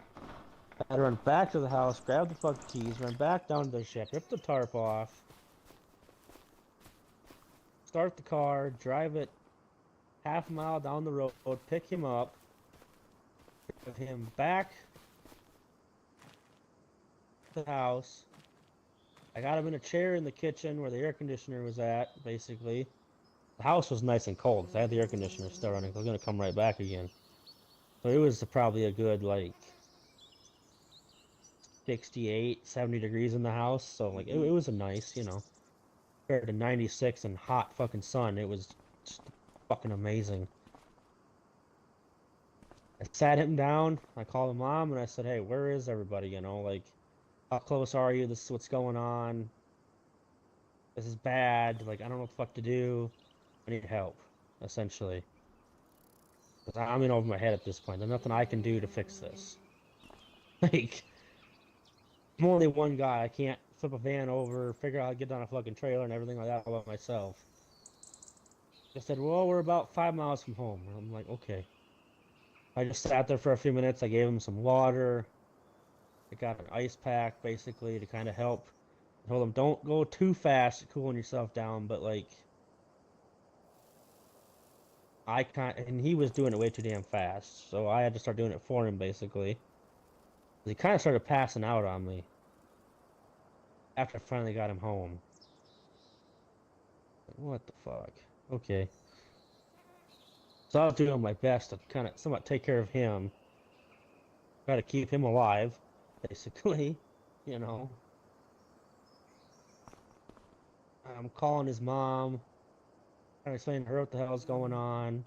I had to run back to the house, grab the fucking keys, run back down to the shed, rip the tarp off, start the car, drive it half a mile down the road, pick him up, drive him back to the house. I got him in a chair in the kitchen where the air conditioner was at, basically. The house was nice and cold, so I had the air conditioner still running. I was gonna come right back again. So it was probably a good, like, 68, 70 degrees in the house. So, like, it was a nice, you know, compared to 96 and hot fucking sun, it was just fucking amazing. I sat him down, I called him mom, and I said, hey, where is everybody, you know, like, how close are you? This is what's going on. This is bad. Like, I don't know what the fuck to do. I need help, essentially. 'Cause I'm in over my head at this point. There's nothing I can do to fix this. Like, I'm only one guy. I can't flip a van over, figure out how to get on a fucking trailer and everything like that all by myself. They said, well, we're about 5 miles from home. I'm like, okay. I just sat there for a few minutes. I gave him some water. I got an ice pack, basically, to kind of help. I told him, don't go too fast at cooling yourself down, but, like, and he was doing it way too damn fast, so I had to start doing it for him, basically. He kind of started passing out on me after I finally got him home. Like, what the fuck? Okay. So I was doing my best to kind of somewhat take care of him, try to keep him alive, basically, you know. I'm calling his mom, trying to explain to her what the hell's going on.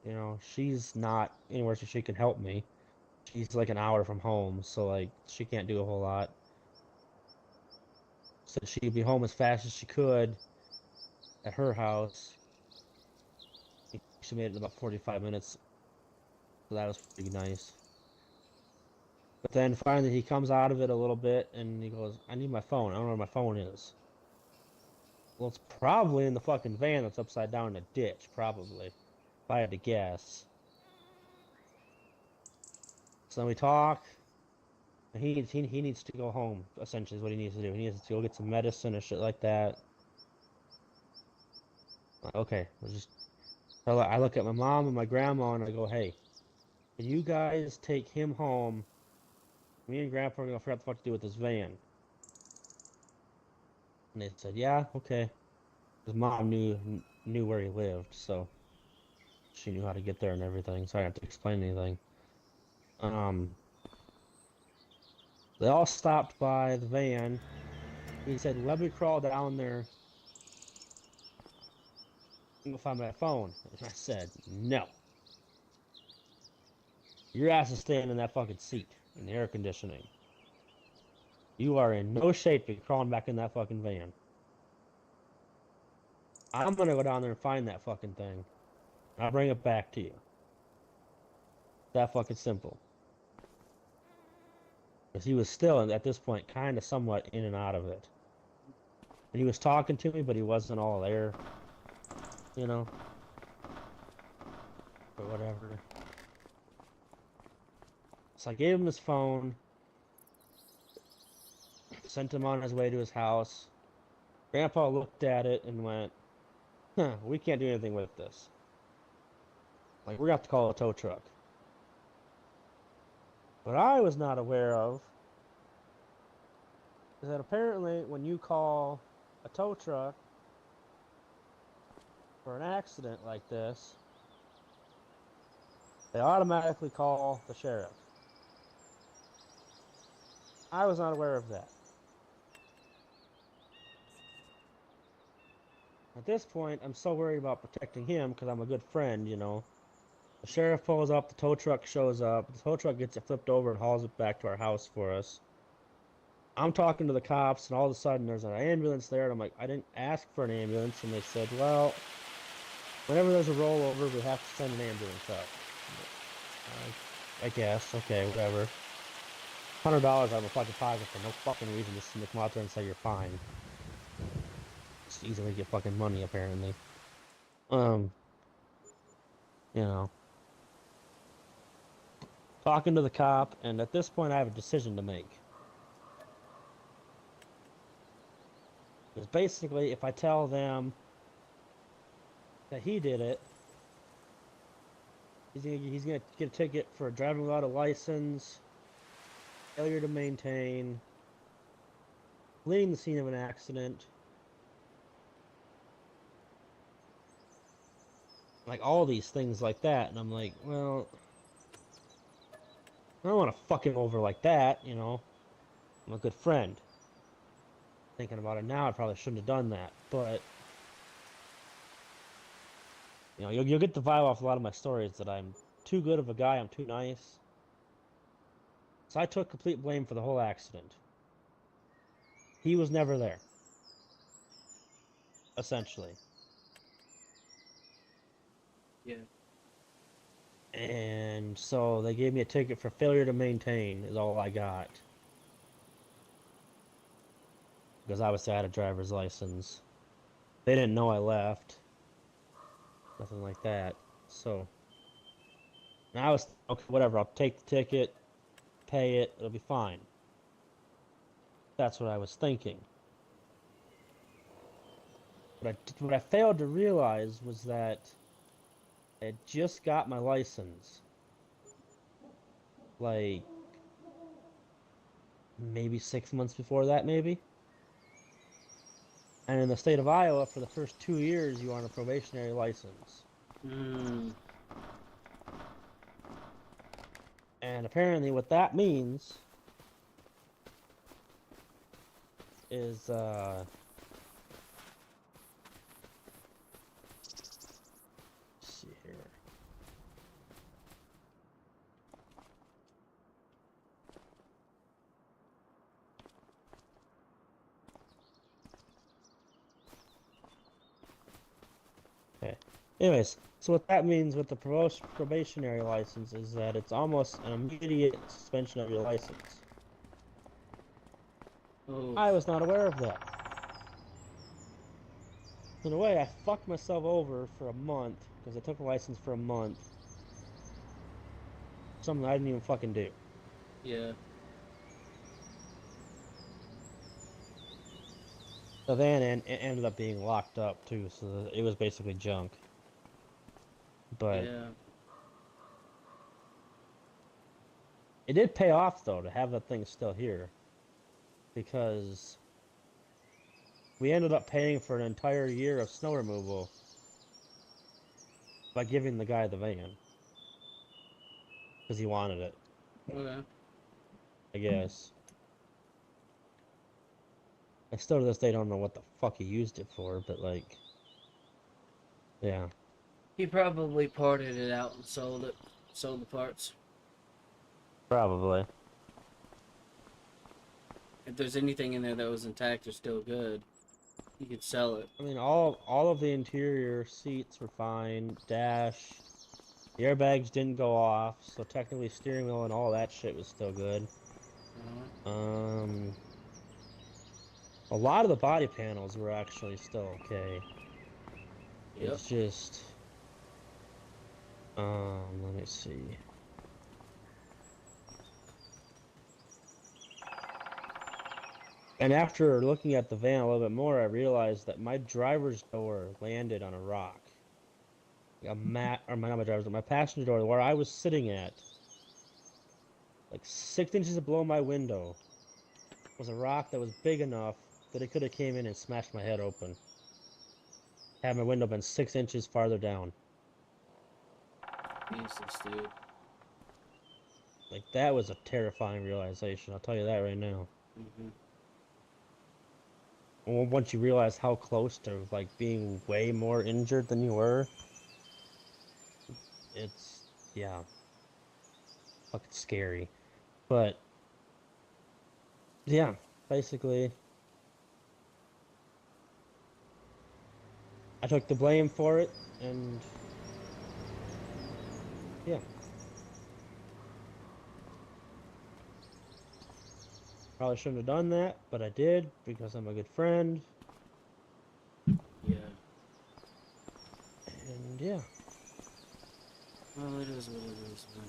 You know, she's not anywhere so she can help me. She's like an hour from home, so like she can't do a whole lot. Said she'd be home as fast as she could at her house. She made it in about 45 minutes, so that was pretty nice. But then finally he comes out of it a little bit and he goes, I need my phone. I don't know where my phone is. Well, it's probably in the fucking van that's upside down in a ditch, probably. If I had to guess. So then we talk. And he needs to go home, essentially, is what he needs to do. He needs to go get some medicine or shit like that. Okay, we'll just. So I look at my mom and my grandma and I go, hey, can you guys take him home? Me and grandpa are gonna figure out what the fuck to do with this van. And they said, yeah, okay. His mom knew where he lived, so she knew how to get there and everything, so I didn't have to explain anything. Um, they all stopped by the van. He said, let me crawl down there and go find my phone. And I said, no. Your ass is staying in that fucking seat in the air conditioning. You are in no shape to be crawling back in that fucking van. I'm gonna go down there and find that fucking thing. I'll bring it back to you. That fucking simple. Because he was still, at this point, kind of somewhat in and out of it. And he was talking to me, but he wasn't all there. You know? But whatever. So I gave him his phone. Sent him on his way to his house. Grandpa looked at it and went, huh, we can't do anything with this. Like, we're gonna have to call a tow truck. What I was not aware of is that apparently when you call a tow truck for an accident like this, they automatically call the sheriff. I was not aware of that. At this point, I'm so worried about protecting him because I'm a good friend, you know. The sheriff pulls up, the tow truck shows up, the tow truck gets it flipped over and hauls it back to our house for us. I'm talking to the cops, and all of a sudden there's an ambulance there, and I'm like, I didn't ask for an ambulance, and they said, well, whenever there's a rollover, we have to send an ambulance up. I guess, okay, whatever. $100 out of my fucking pocket for no fucking reason, just to come out there and say you're fine. It's easily get fucking money, apparently. Um, you know. Talking to the cop, and at this point I have a decision to make. Because basically, if I tell them that he did it, he's gonna get a ticket for driving without a license, failure to maintain, fleeing the scene of an accident, like all these things like that. And I'm like, well, I don't want to fuck him over like that, you know. I'm a good friend. Thinking about it now, I probably shouldn't have done that, but you know, you'll get the vibe off a lot of my stories that I'm too good of a guy, I'm too nice. So I took complete blame for the whole accident. He was never there, essentially. Yeah. And so they gave me a ticket for failure to maintain is all I got. Because obviously I had a driver's license. They didn't know I left. Nothing like that. So and I was okay, whatever, I'll take the ticket, pay it, it'll be fine. That's what I was thinking. What I failed to realize was that I had just got my license. Like maybe 6 months before that, maybe. And in the state of Iowa, for the first 2 years, you are on a probationary license. Mm. And apparently, what that means is, let's see here. Okay. Anyways, so what that means with the probationary license is that it's almost an immediate suspension of your license. Oh. I was not aware of that. In a way, I fucked myself over for a month because I took a license for a month. Something I didn't even fucking do. Yeah. The van ended up being locked up too, so it was basically junk. But Yeah. it did pay off though to have that thing still here, because we ended up paying for an entire year of snow removal by giving the guy the van because he wanted it, Okay. I guess. I still to this day don't know what the fuck he used it for, but like, yeah, He probably parted it out and sold it. Sold the parts. probably. If there's anything in there that was intact or still good, you could sell it. I mean, all of the interior seats were fine. Dash, the airbags didn't go off, so technically steering wheel and all that shit was still good. Um, a lot of the body panels were actually still okay. Yep. It's just, let me see. And after looking at the van a little bit more, I realized that my driver's door landed on a rock. Or not my driver's door, my passenger door, where I was sitting at, like 6 inches below my window, was a rock that was big enough that it could have came in and smashed my head open. Had my window been 6 inches farther down. Jesus, dude. Like that was a terrifying realization. I'll tell you that right now. Hmm. Once you realize how close to like being way more injured than you were, it's yeah, fucking scary. But yeah, basically, I took the blame for it, and yeah, probably shouldn't have done that, but I did because I'm a good friend, Yeah. and yeah. Well, it is what it is, man.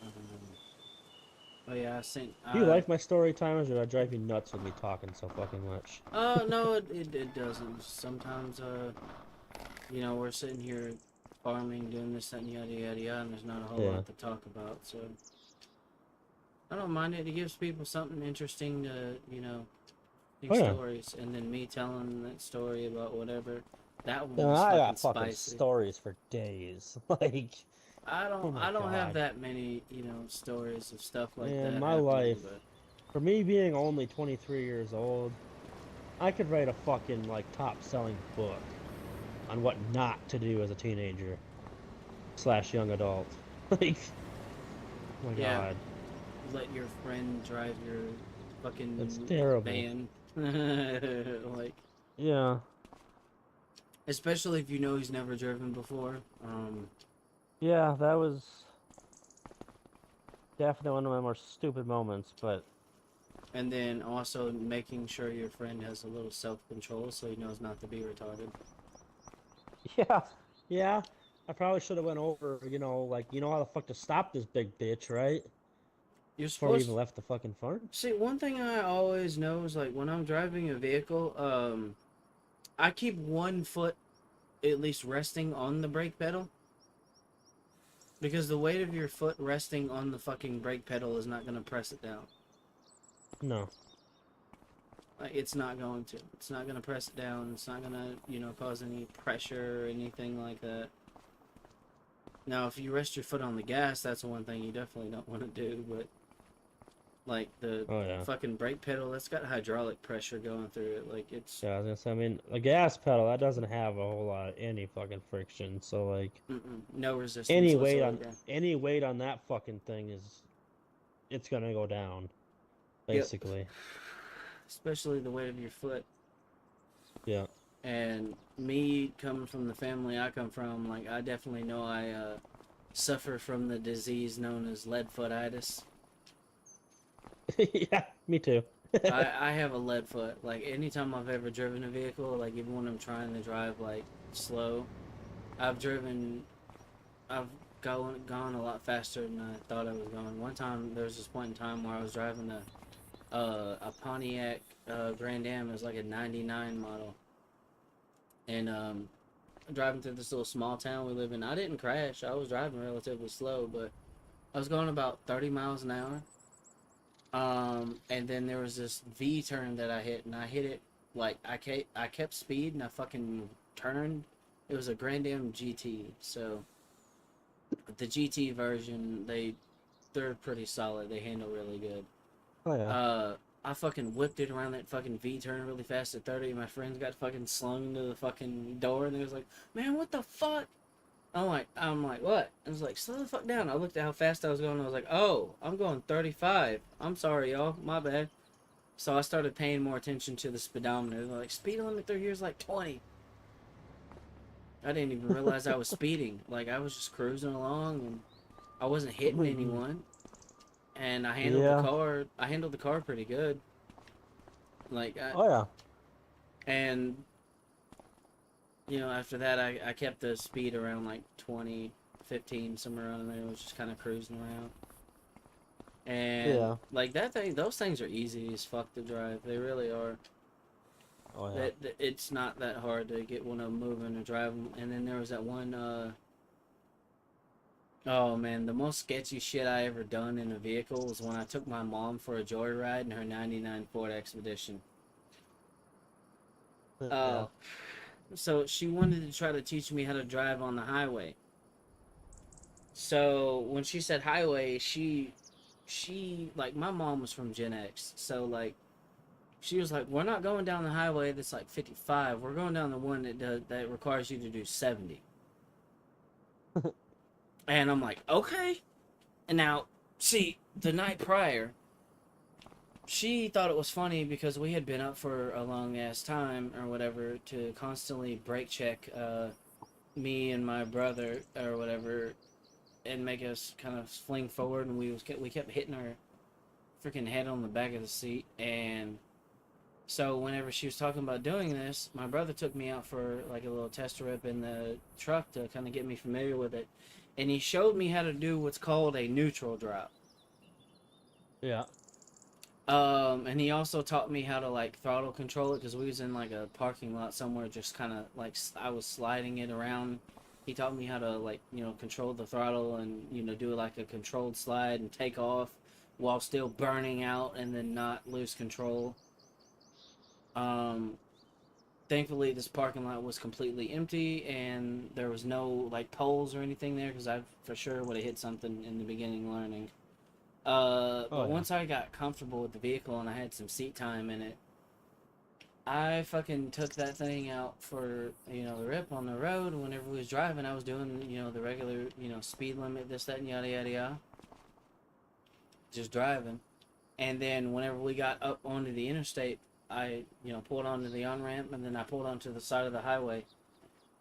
Um, oh yeah, I think Do you like my story timers, or do I drive you nuts with me talking so fucking much? no, it doesn't. Sometimes, we're sitting here farming, doing this, that, and yada, yada, yada, and there's not a whole Yeah. lot to talk about, so I don't mind it. It gives people something interesting to, Oh think yeah. stories, and then me telling that story about whatever. That one Yeah, was I fucking got fucking spicy. stories for days. Like, I oh don't, my I don't have god. that many, stories of stuff like Man, that my happening, life, but for me being only 23 years old, I could write a fucking like top selling book on what not to do as a teenager slash young adult. Like, oh my yeah, god, let your friend drive your that's fucking terrible. van, like. Yeah, Especially if you know he's never driven before. yeah, that was definitely one of my more stupid moments, but And then also making sure your friend has a little self-control so he knows not to be retarded. yeah, yeah, I probably should have went over, like, how the fuck to stop this big bitch, right? You're Before we even supposed left the fucking farm. See, one thing I always know is like when I'm driving a vehicle, I keep one foot at least resting on the brake pedal because the weight of your foot resting on the fucking brake pedal is not going to press it down. No. Like, it's not going to. It's not going to press it down. It's not going to, cause any pressure or anything like that. Now, if you rest your foot on the gas, that's one thing you definitely don't want to do. But like the Oh yeah. fucking brake pedal, that's got hydraulic pressure going through it. Like it's Yeah, I was gonna say, I mean, a gas pedal that doesn't have a whole lot of any fucking friction, so like no resistance whatsoever. any weight on that fucking thing is it's gonna go down, Yep. basically. Especially the weight of your foot. Yeah. And me coming from the family I come from, like I definitely know I suffer from the disease known as lead footitis. Yeah, me too. I have a lead foot. Like anytime I've ever driven a vehicle, like even when I'm trying to drive like slow, I've driven I've gone a lot faster than I thought I was going. One time there was this point in time where I was driving a Pontiac Grand Am. It was like a '99 model, and driving through this little small town we live in. I didn't crash. I was driving relatively slow, but I was going about 30 miles an hour. And then there was this V turn that I hit, and I hit it like I kept speed and I fucking turned. It was a Grand Am GT, so the GT version they're pretty solid. They handle really good. Oh yeah. Uh, I fucking whipped it around that fucking V turn really fast at 30. My friends got fucking slung into the fucking door, and they was like, "Man, what the fuck?" I'm like, what? I was like, slow the fuck down. I looked at how fast I was going. I was like, oh, I'm going 35. I'm sorry, y'all. My bad. So I started paying more attention to the speedometer. They're like, speed limit through here is like 20. I didn't even realize I was speeding. Like, I was just cruising along, and I wasn't hitting anyone. And I handled the Yeah. car. I handled the car pretty good. Like, Oh yeah. and after that, I kept the speed around like 20, 15, somewhere around there. I was just kind of cruising around. And Yeah. like those things are easy as fuck to drive. They really are. Oh yeah. It's not that hard to get one of them moving or drive them. And then there was that one. Oh man, the most sketchy shit I ever done in a vehicle was when I took my mom for a joyride in her '99 Ford Expedition. Yeah. Oh So she wanted to try to teach me how to drive on the highway. So when she said highway, she like my mom was from Gen X, so like she was like, we're not going down the highway that's like 55. We're going down the one that requires you to do 70. And I'm like, okay. And now, see, the night prior, she thought it was funny because we had been up for a long ass time or whatever to constantly brake check me and my brother or whatever and make us kind of fling forward, and we kept hitting our freaking head on the back of the seat. And so whenever she was talking about doing this, my brother took me out for like a little test rip in the truck to kind of get me familiar with it, and he showed me how to do what's called a neutral drop. Yeah. And he also taught me how to like throttle control it because we was in like a parking lot somewhere, just kind of like I was sliding it around. He taught me how to like control the throttle and do like a controlled slide and take off while still burning out and then not lose control. Um, Thankfully this parking lot was completely empty and there was no like poles or anything there because I for sure would have hit something in the beginning learning. But Oh yeah. once I got comfortable with the vehicle and I had some seat time in it, I fucking took that thing out for, the rip on the road. Whenever we was driving, I was doing, the regular, speed limit, this, that, and yada, yada, yada. Just driving. And then whenever we got up onto the interstate, I, pulled onto the on-ramp and then I pulled onto the side of the highway.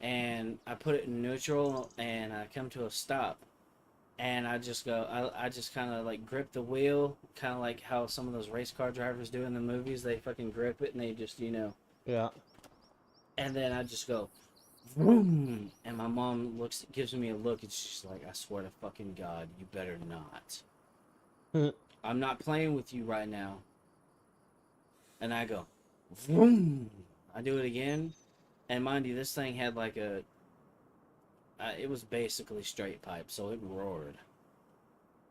And I put it in neutral and I come to a stop. And I just go, I just kind of like grip the wheel, kind of like how some of those race car drivers do in the movies. They fucking grip it and they just, Yeah. and then I just go, vroom, and my mom gives me a look, and she's like, I swear to fucking God, you better not. I'm not playing with you right now. And I go, vroom. I do it again, and mind you, this thing had like it was basically straight pipe, so it roared.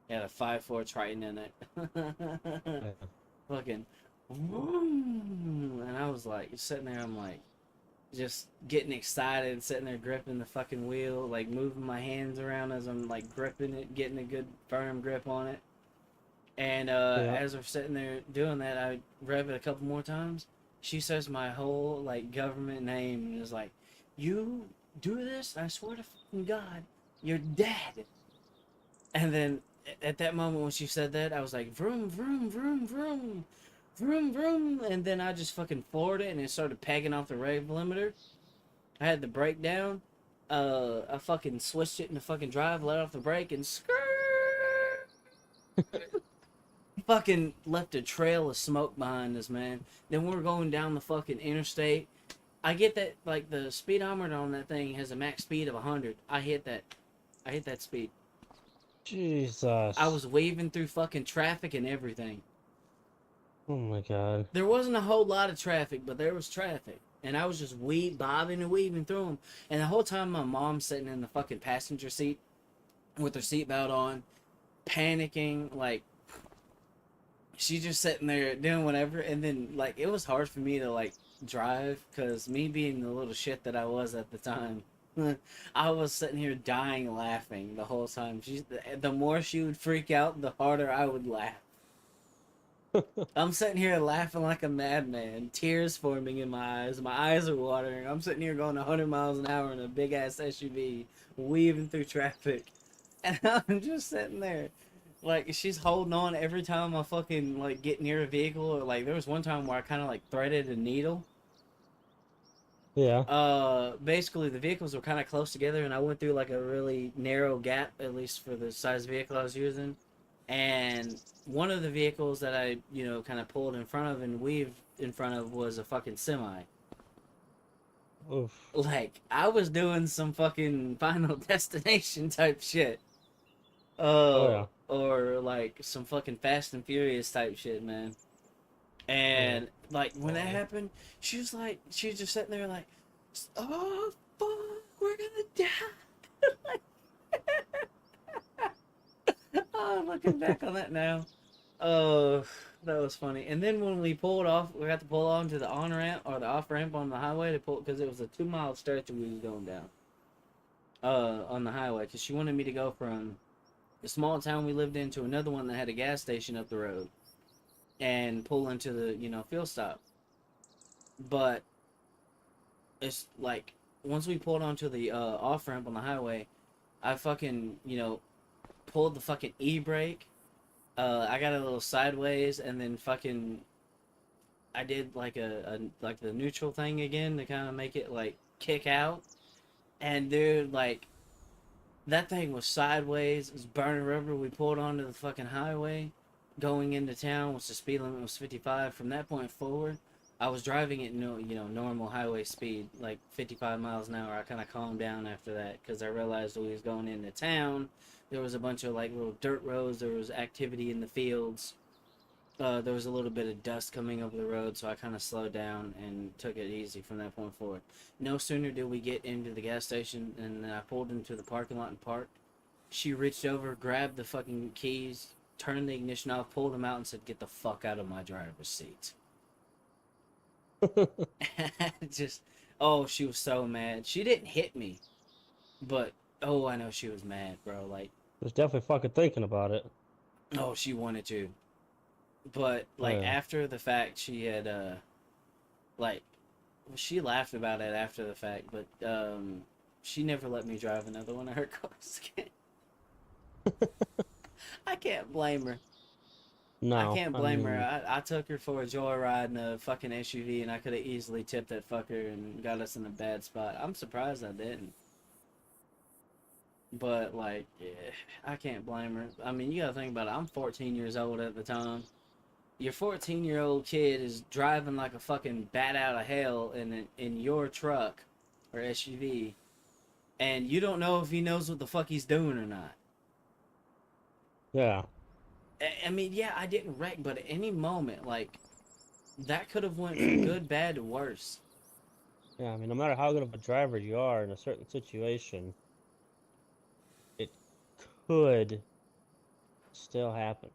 It had a 5.4 Triton in it. Yeah. Fucking, vroom. And I was like, sitting there, I'm like, just getting excited, sitting there gripping the fucking wheel, like moving my hands around as I'm like gripping it, getting a good firm grip on it. And Yeah. as we're sitting there doing that, I rev it a couple more times. She says my whole like government name and is like, "You do this? I swear to fucking God, you're dead." And then at that moment when she said that, I was like, "Vroom, vroom, vroom, vroom." Vroom vroom, and then I just fucking floored it, and it started pegging off the rave limiter. I had the brake down. I fucking switched it in the fucking drive, let off the brake, and skirt. Fucking left a trail of smoke behind us, man. Then we're going down the fucking interstate. I get that, like, the speedometer on that thing has a max speed of 100. I hit that. I hit that speed. I Jesus. was waving through fucking traffic and everything. Oh my God. There wasn't a whole lot of traffic, but there was traffic. And I was just bobbing and weaving through them. And the whole time my mom's sitting in the fucking passenger seat with her seatbelt on, panicking, like, she's just sitting there doing whatever. And then, like, it was hard for me to, like, drive because me being the little shit that I was at the time, I was sitting here dying laughing the whole time. The more she would freak out, the harder I would laugh. I'm sitting here laughing like a madman, tears forming in my eyes. My eyes are watering. I'm sitting here going 100 miles an hour in a big ass SUV, weaving through traffic, and I'm just sitting there, like she's holding on every time I fucking like get near a vehicle. Or like there was one time where I kind of like threaded a needle. Yeah. Basically the vehicles were kind of close together, and I went through like a really narrow gap, at least for the size vehicle I was using. And one of the vehicles that I, kind of pulled in front of and weaved in front of was a fucking semi. Oof. Like, I was doing some fucking Final Destination type shit. Oh yeah. Or like some fucking Fast and Furious type shit, man. Oh And like when that God. happened, she was just sitting there like, oh fuck, we're gonna die. Oh, looking back on that now. Oh, That was funny. And then when we pulled off, we got to pull onto the on ramp or the off ramp on the highway to pull because it was a 2 mile stretch we was going down. On the highway because she wanted me to go from the small town we lived in to another one that had a gas station up the road and pull into the fuel stop. But it's like once we pulled onto the off ramp on the highway, I fucking pulled the fucking e brake. I got a little sideways and then fucking I did like a like the neutral thing again to kind of make it like kick out. And dude, like that thing was sideways. It was burning rubber. We pulled onto the fucking highway, going into town, which the speed limit was 55. From that point forward, I was driving at normal highway speed, like 55 miles an hour. I kind of calmed down after that because I realized we was going into town. There was a bunch of like little dirt roads. There was activity in the fields. There was a little bit of dust coming over the road, so I kind of slowed down and took it easy from that point forward. No sooner did we get into the gas station and I pulled into the parking lot and parked. She reached over, grabbed the fucking keys, turned the ignition off, pulled them out, and said, "Get the fuck out of my driver's seat." Just, oh, she was so mad. She didn't hit me, but oh, I know she was mad, bro. Like, Was definitely fucking thinking about it. oh, she wanted to. But Oh, like yeah. after the fact, she had like she laughed about it after the fact, but she never let me drive another one of her cars again. I can't blame her. I No, can't I blame her. mean, I took her for a joyride in a fucking SUV, and I could have easily tipped that fucker and got us in a bad spot. I'm surprised I didn't. But like, yeah, I can't blame her. I mean, you gotta think about it. I'm 14 years old at the time. Your 14-year-old kid is driving like a fucking bat out of hell in your truck or SUV, and you don't know if he knows what the fuck he's doing or not. yeah. I mean, yeah, I didn't wreck, but at any moment, like that could have went from good, bad to worse. Yeah, I mean, no matter how good of a driver you are in a certain situation, it could still happen.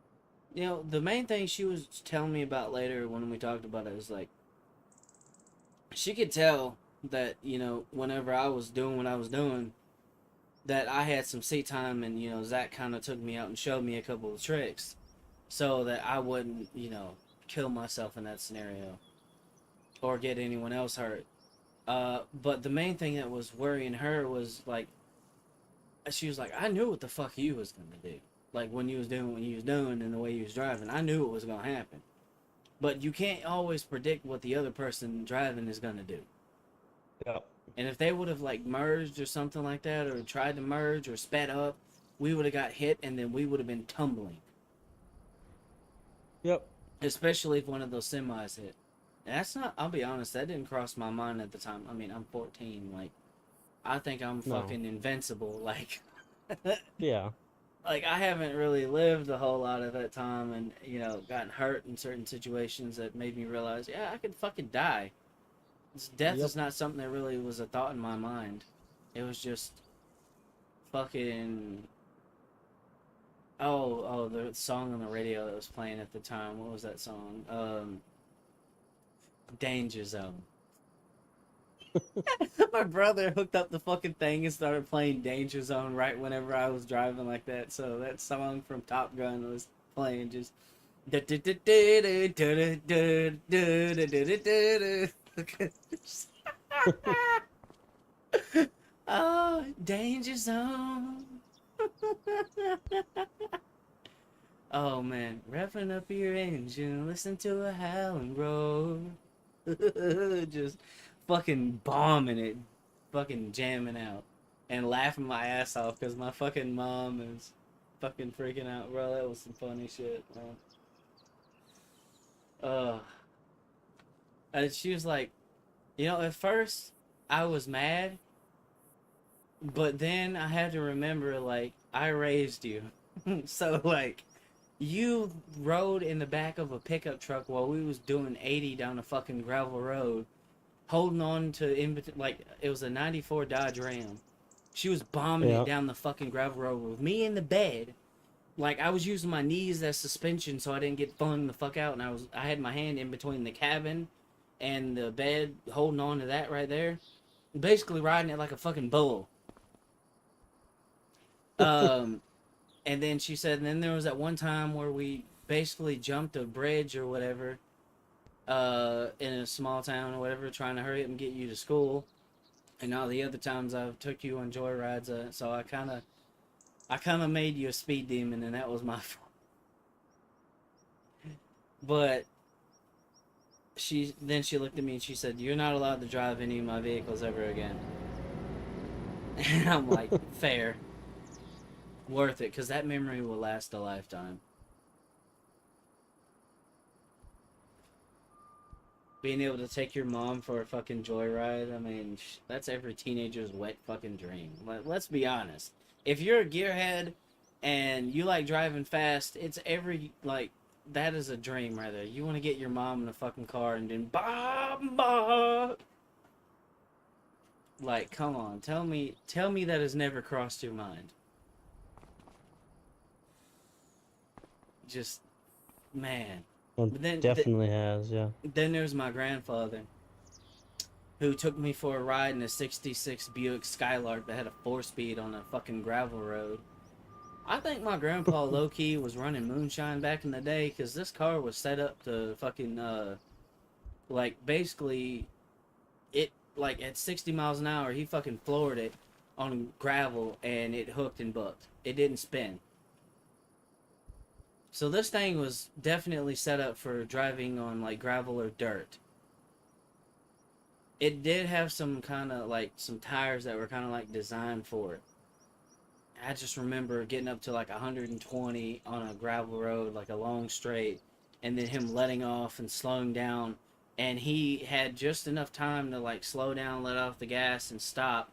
The main thing she was telling me about later when we talked about it was like she could tell that whenever I was doing what I was doing, that I had some seat time, and Zach kind of took me out and showed me a couple of tricks, so that I wouldn't kill myself in that scenario or get anyone else hurt. But the main thing that was worrying her was like she was like, I knew what the fuck you was gonna do. Like when you was doing what you was doing and the way you was driving, I knew it was gonna happen. But you can't always predict what the other person driving is gonna do. Yep. And if they would have like merged or something like that, or tried to merge or sped up, we would have got hit and then we would have been tumbling. Yep. Especially if one of those semis hit. And that's not. I'll be honest. That didn't cross my mind at the time. I mean, I'm 14. Like, I think I'm No. fucking invincible. Like, Yeah. like I haven't really lived a whole lot of that time, and gotten hurt in certain situations that made me realize, yeah, I could fucking die. Death Yep. is not something that really was a thought in my mind. It was just fucking. Oh, the song on the radio that was playing at the time. What was that song? Danger Zone. My brother hooked up the fucking thing and started playing Danger Zone right whenever I was driving like that. So that song from Top Gun was playing just. Oh, Danger Zone. Oh man, revving up your engine, listen to a howling roar. Just fucking bombing it, fucking jamming out, and laughing my ass off because my fucking mom is fucking freaking out, bro. That was some funny shit, man. Uh, and she was like, at first I was mad, but then I had to remember, like, I raised you. So, like, you rode in the back of a pickup truck while we was doing 80 down a fucking gravel road, holding on to, like, it was a 94 Dodge Ram. She was bombing it Yeah. down the fucking gravel road with me in the bed, like I was using my knees as suspension so I didn't get flung the fuck out, and I had my hand in between the cabin and the bed, holding on to that right there, basically riding it like a fucking bull. Um, and then she said, and then there was that one time where we basically jumped a bridge or whatever, in a small town or whatever, trying to hurry up and get you to school. And all the other times I've took you on joy rides, so I kind of made you a speed demon, and that was my fault. But she looked at me and she said, "You're not allowed to drive any of my vehicles ever again." And I'm like, fair, worth it, because that memory will last a lifetime. Being able to take your mom for a fucking joyride, I mean, that's every teenager's wet fucking dream. Let's be honest. If you're a gearhead and you like driving fast, it's every, like, that is a dream right there. You want to get your mom in a fucking car and then bah, bah. Like, come on, tell me that has never crossed your mind. Just, man. But It definitely has, yeah. Then there's my grandfather, who took me for a ride in a 66 Buick Skylark that had a 4-speed on a fucking gravel road. I think my grandpa low-key was running moonshine back in the day, because this car was set up to fucking, like, basically, it, like, at 60 miles an hour, he fucking floored it on gravel, and it hooked and bucked. It didn't spin. So this thing was definitely set up for driving on, like, gravel or dirt. It did have some kind of, like, some tires that were kind of, like, designed for it. I just remember getting up to, like, 120 on a gravel road, like a long straight, and then him letting off and slowing down. And he had just enough time to, like, slow down, let off the gas, and stop,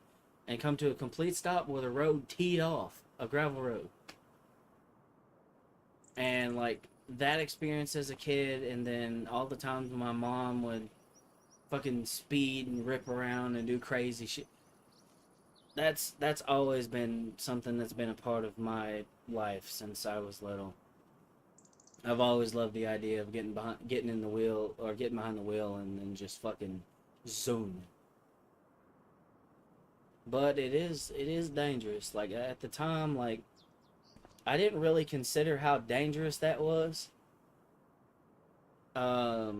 and come to a complete stop where the road teed off, a gravel road. And, like, that experience as a kid, and then all the times my mom would fucking speed and rip around and do crazy shit. That's always been something that's been a part of my life since I was little. I've always loved the idea of getting in the wheel, or getting behind the wheel, and then just fucking zoom. But it is dangerous. Like, at the time, like, I didn't really consider how dangerous that was. I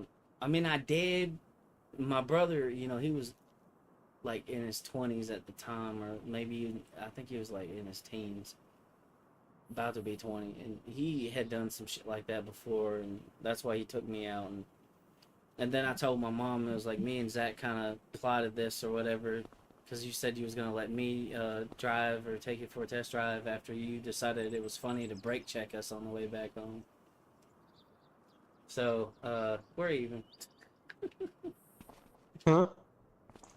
mean, I did. My brother, he was, like, in his 20s at the time, or maybe, I think he was, like, in his teens, about to be 20, and he had done some shit like that before, and that's why he took me out, and then I told my mom, it was like, me and Zach kind of plotted this or whatever, because you said you was going to let me drive or take it for a test drive after you decided it was funny to brake check us on the way back home. So, we're even. Huh?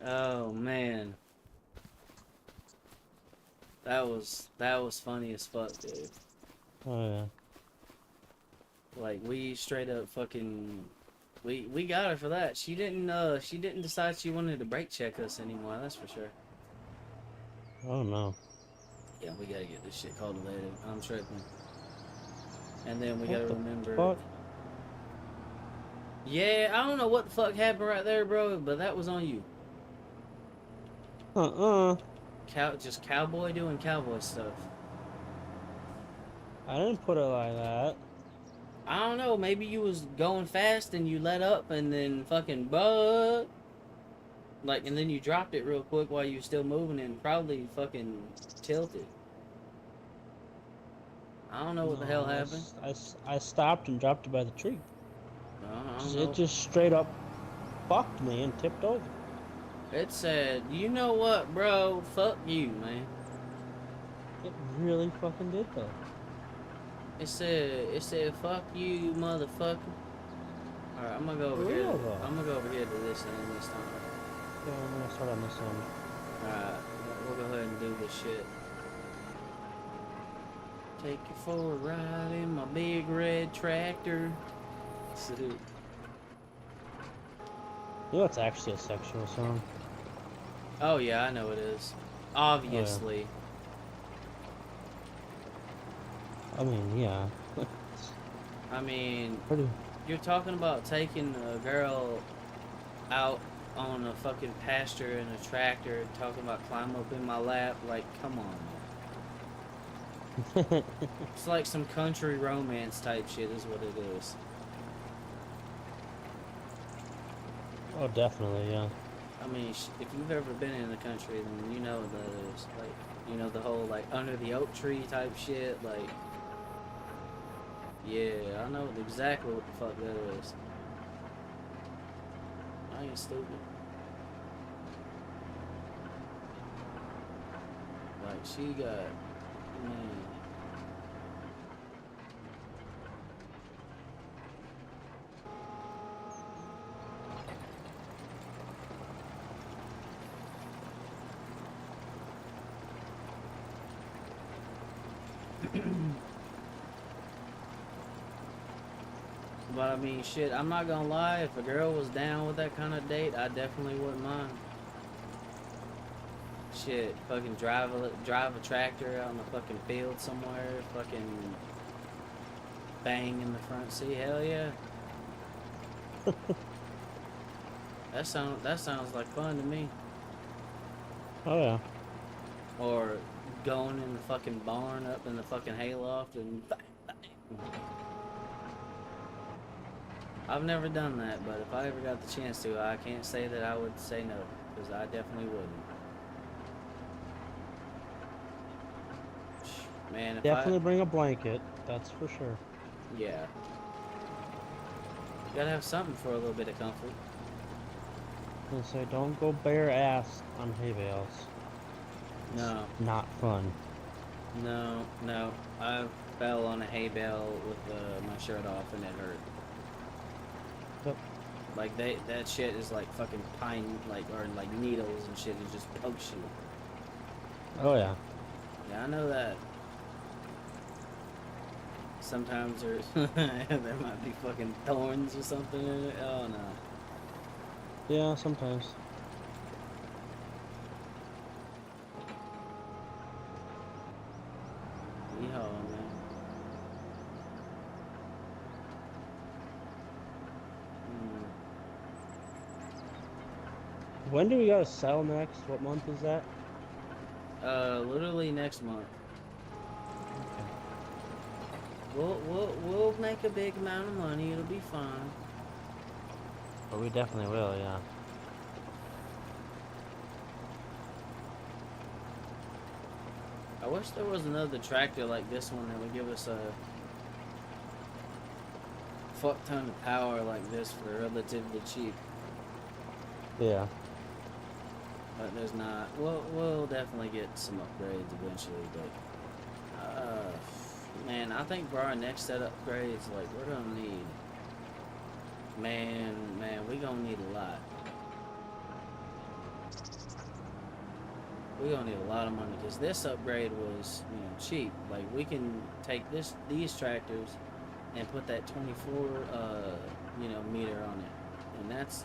Oh, man. That was funny as fuck, dude. Oh, yeah. Like, we straight up fucking... We got her for that. She didn't decide she wanted to brake check us anymore, that's for sure. Oh, no. Yeah, we gotta get this shit cultivated. I'm tripping. And then we What gotta the remember... fuck? Yeah, I don't know what the fuck happened right there, bro, but that was on you. Just cowboy doing cowboy stuff. I didn't put it like that. I don't know, maybe you was going fast and you let up and then fucking bug. Like, and then you dropped it real quick while you were still moving and probably fucking tilted. I don't know what the hell happened. I stopped and dropped it by the tree. I don't know. It just straight up fucked me and tipped over. It said, you know what, bro? Fuck you, man. It really fucking did though. It said, fuck you, motherfucker. Alright, I'm gonna go over here. I'm gonna go over here to this end this time. Yeah, I'm gonna start on this end. Alright, we'll go ahead and do this shit. Take you for a ride in my big red tractor. You know it's actually a sexual song. Oh yeah, I know it is. Obviously. I mean, yeah. I mean, Pretty. you're talking about taking a girl out on a fucking pasture in a tractor, talking about climb up in my lap. Like, come on, man. It's like some country romance type shit, is what it is. Oh, definitely, yeah. I mean, if you've ever been in the country, then you know what that is. Like, you know, the whole, like, under the oak tree type shit. Like, yeah, I know exactly what the fuck that is. I ain't stupid. Like, she got, man. But I mean, shit, I'm not gonna lie. If a girl was down with that kind of date, I definitely wouldn't mind. Shit, fucking drive a tractor out in the fucking field somewhere, fucking bang in the front seat. Hell yeah. That sounds like fun to me. Oh, yeah. Or going in the fucking barn up in the fucking hayloft and bang, bang. I've never done that, but if I ever got the chance to, I can't say that I would say no, because I definitely wouldn't. Man, if I, Definitely bring a blanket, that's for sure. yeah, gotta have something for a little bit of comfort. And say, don't go bare ass on hay bales. No, Not fun. no, I fell on a hay bale with my shirt off and it hurt. Yep. Like that shit is like fucking pine, like, or like needles and shit. It just pokes you. Oh, yeah. Yeah, I know that. Sometimes there's there might be fucking thorns or something in it. Oh no. Yeah, sometimes. Yeehaw, man. When do we gotta sell next? What month is that? Literally next month. Okay. We'll make a big amount of money. It'll be fine. But we definitely will, yeah. I wish there was another tractor like this one that would give us a fuck ton of power like this for relatively cheap. Yeah. But there's not. We'll definitely get some upgrades eventually, but man, I think for our next set of upgrades, like we're gonna need, man, we gonna need a lot. We're gonna need a lot of money because this upgrade was, cheap. Like we can take these tractors and put that 24 meter on it, and that's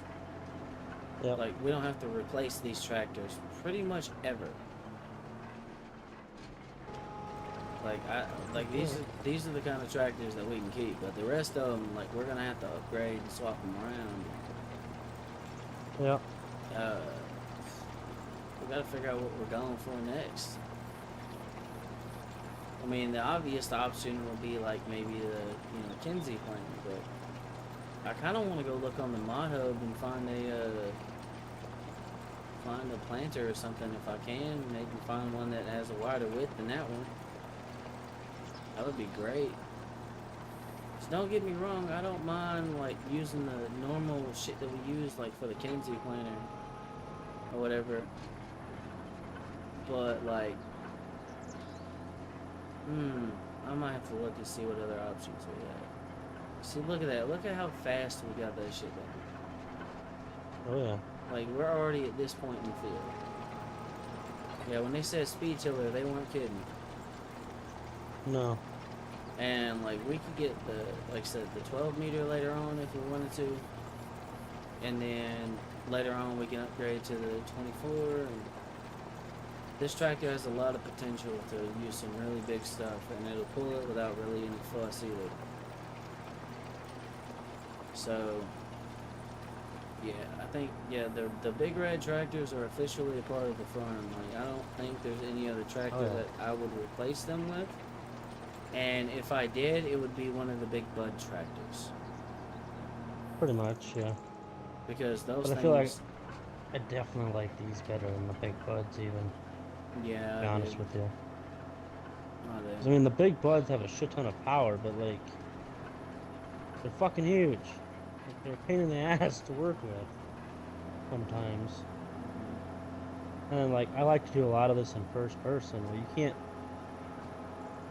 Yep. like we don't have to replace these tractors pretty much ever. These are the kind of tractors that we can keep, but the rest of them, like, we're gonna have to upgrade and swap them around. Yep. We gotta figure out what we're going for next. I mean, the obvious option would be like maybe the Kinsey plant, but I kind of want to go look on the mod hub and find a planter or something if I can. Maybe find one that has a wider width than that one. That would be great. Just don't get me wrong, I don't mind like using the normal shit that we use like for the Kinsey planter or whatever. But like, I might have to look and see what other options we have. See, look at that. Look at how fast we got that shit done. Oh, yeah. Like, we're already at this point in the field. Yeah, when they said speed tiller, they weren't kidding. No. And, like, we could get like I said, the 12 meter later on if we wanted to. And then later on we can upgrade to the 24. And This tractor has a lot of potential to use some really big stuff, and it'll pull it without really any fuss either. So, yeah, I think, yeah, the big red tractors are officially a part of the farm. Like, I don't think there's any other Oh tractor yeah, that I would replace them with. And if I did, it would be one of the big bud tractors. pretty much, yeah. Because those But I feel like things, I definitely like these better than the big buds, even. To yeah, be I do. honest with you, I do. 'cause I mean the big buds have a shit ton of power, but like they're fucking huge. Like they're a pain in the ass to work with sometimes. And like I like to do a lot of this in first person. Well, you can't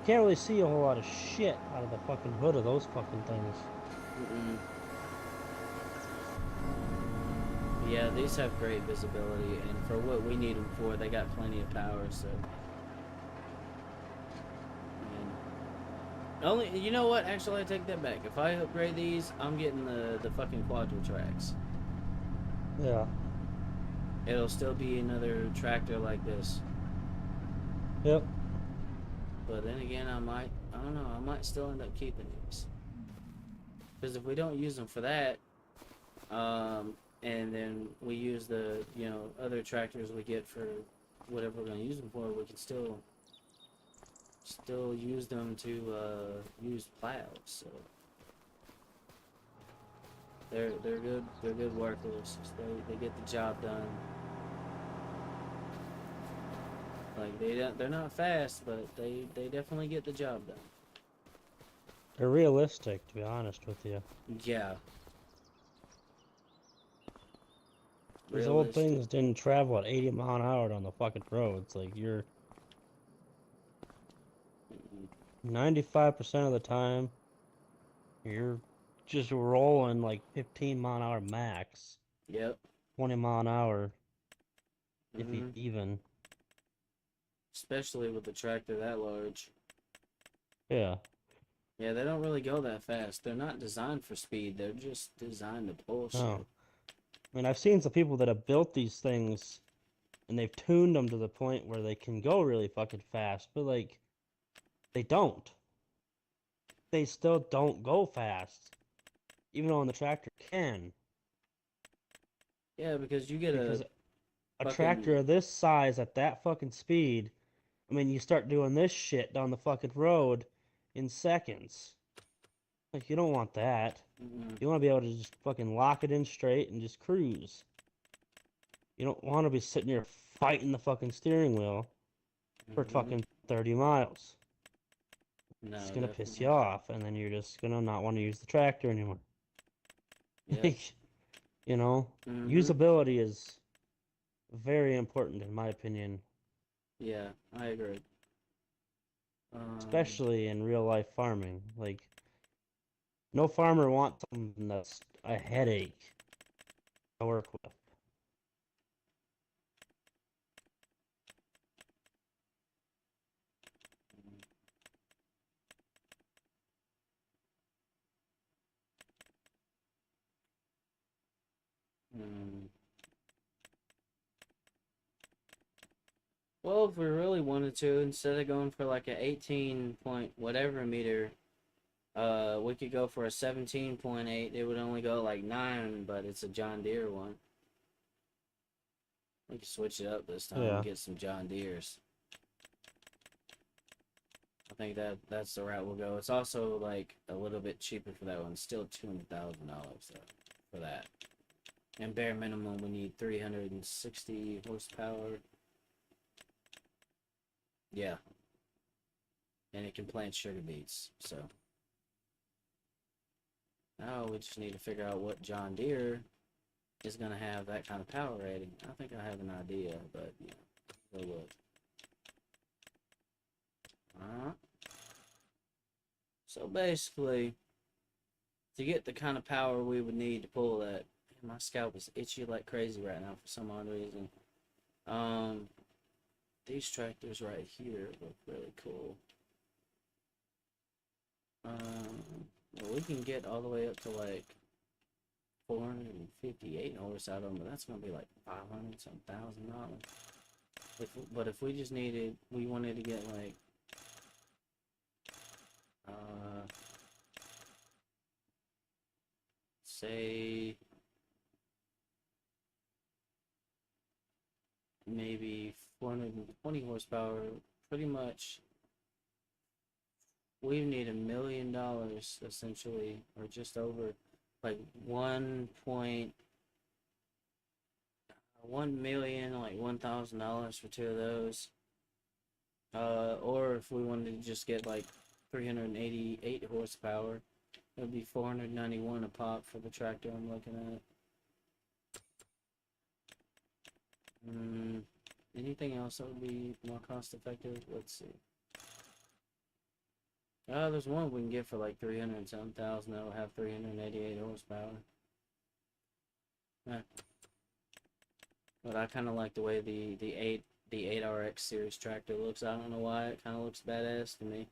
really see a whole lot of shit out of the fucking hood of those fucking things. Mm-mm. Yeah, these have great visibility, and for what we need them for, they got plenty of power. So, and only you know what? Actually, I take that back. If I upgrade these, I'm getting the fucking quadra tracks. Yeah. It'll still be another tractor like this, Yep. but then again, I don't know. I might still end up keeping these because if we don't use them for that, and then we use the other tractors we get for whatever we're gonna use them for, we can still use them to use plows. So they're good workers. They get the job done. Like they're not fast, but they definitely get the job done. They're realistic, to be honest with you. Yeah, These old realistic. things didn't travel at 80 mile an hour on the fucking roads. Like you're Mm-mm. 95% of the time, you're just rolling like 15 mile an hour max, Yep. 20 mile an hour, if Hmm. even. Especially with the tractor that large. Yeah. Yeah, they don't really go that fast. They're not designed for speed. They're just designed to pull Oh. shit. I mean, I've seen some people that have built these things and they've tuned them to the point where they can go really fucking fast, but like they don't. They still don't go fast, even though the tractor can. Yeah, because you get a Because a fucking tractor of this size at that fucking speed, I mean, you start doing this shit down the fucking road in seconds. Like, you don't want that. mm, You want to be able to just fucking lock it in straight and just cruise. You don't want to be sitting here fighting the fucking steering wheel for mm-hmm. fucking 30 miles. It's No, gonna piss you definitely. off, and then you're just gonna not want to use the tractor anymore. Yep. Like, you know, Mm-hmm. usability is very important in my opinion, Yeah, I agree. Um, especially in real life farming. Like, no farmer wants something that's a headache to work with. mm. Well, if we really wanted to, instead of going for like a 18 point whatever meter, we could go for a 17.8. It would only go like 9, but it's a John Deere one. We could switch it up this time and Yeah. get some John Deeres. I think that's the route we'll go. It's also like a little bit cheaper for that one. Still $200,000 for that. And bare minimum, we need 360 horsepower. Yeah, and it can plant sugar beets. So now we just need to figure out what John Deere is gonna have that kind of power rating. I think I have an idea, but yeah, we'll look. Alright. So basically, to get the kind of power we would need to pull that, my scalp is itchy like crazy right now for some odd reason. Um, these tractors right here look really cool. Well, we can get all the way up to like 458 horse out of them, but that's gonna be like 500 some $1,000. But if we just needed, we wanted to get like, uh, say maybe 420 horsepower, pretty much we need $1 million essentially, or just over, like 1.1 million, like $1,000 for two of those. Or if we wanted to just get like 388 horsepower, it would be 491 a pop for the tractor I'm looking at. Anything else that would be more cost effective? Let's see. There's one we can get for like 300 some thousand that'll have 388 horsepower. But I kind of like the way the 8RX series tractor looks. I don't know why, it kind of looks badass to me.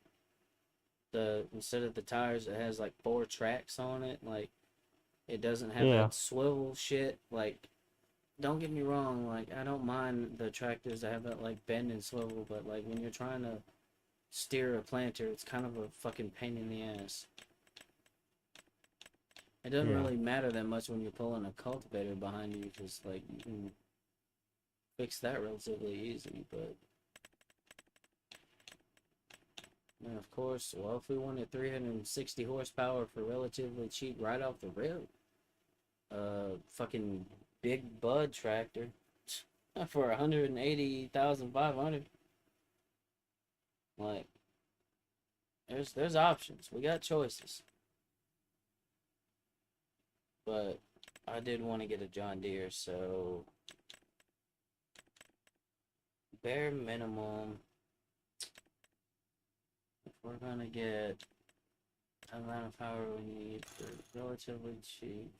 Instead of the tires, it has like 4 tracks on it. Like, it doesn't have that swivel shit. Like, don't get me wrong, like, I don't mind the tractors that have that like bend and swivel, but like when you're trying to steer a planter, it's kind of a fucking pain in the ass. It doesn't really matter that much when you're pulling a cultivator behind you, because like you can fix that relatively easy. But and of course, well, if we wanted 360 horsepower for relatively cheap right off the rip, fucking big bud tractor for 180,500. Like, there's options. We got choices. But I did want to get a John Deere, so bare minimum, if we're gonna get the amount of power we need for relatively cheap.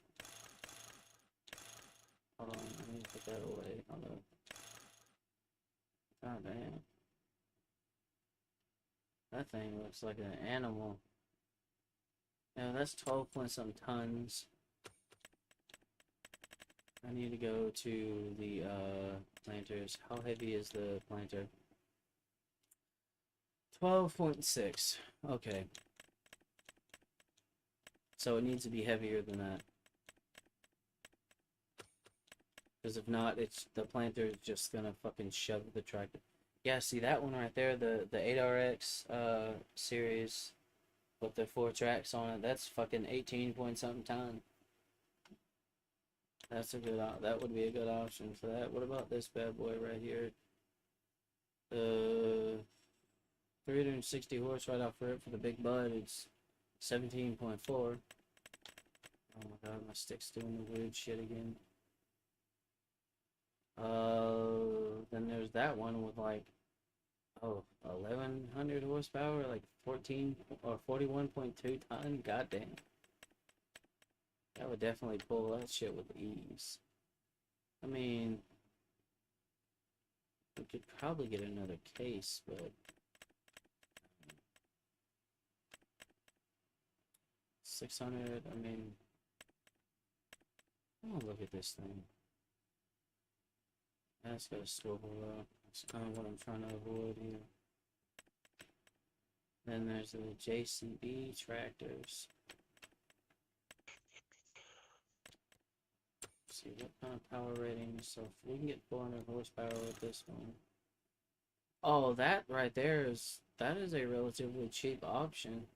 Hold on, I need to put that away. Hold on. God damn. That thing looks like an animal. Yeah, that's 12 point some tons. I need to go to the planters. How heavy is the planter? 12.6. Okay. So it needs to be heavier than that. Because if not, the planter is just gonna fucking shove the tractor. Yeah, see that one right there, the 8RX series with the 4 tracks on it. That's fucking 18 point something ton. That's a good. That would be a good option for that. What about this bad boy right here? 360 horse right off rip for the big bud. It's 17.4. Oh my god, my stick's doing the weird shit again. Then there's that one with like, 1100 horsepower, like 14 or 41.2 ton. Goddamn. That would definitely pull that shit with ease. I mean, we could probably get another case, but 600, I mean, oh, look at this thing. That's got a swivel though. That's kind of what I'm trying to avoid here. Then there's the JCB tractors. Let's see what kind of power rating. So if we can get 400 horsepower with this one. Oh, that right there that is a relatively cheap option.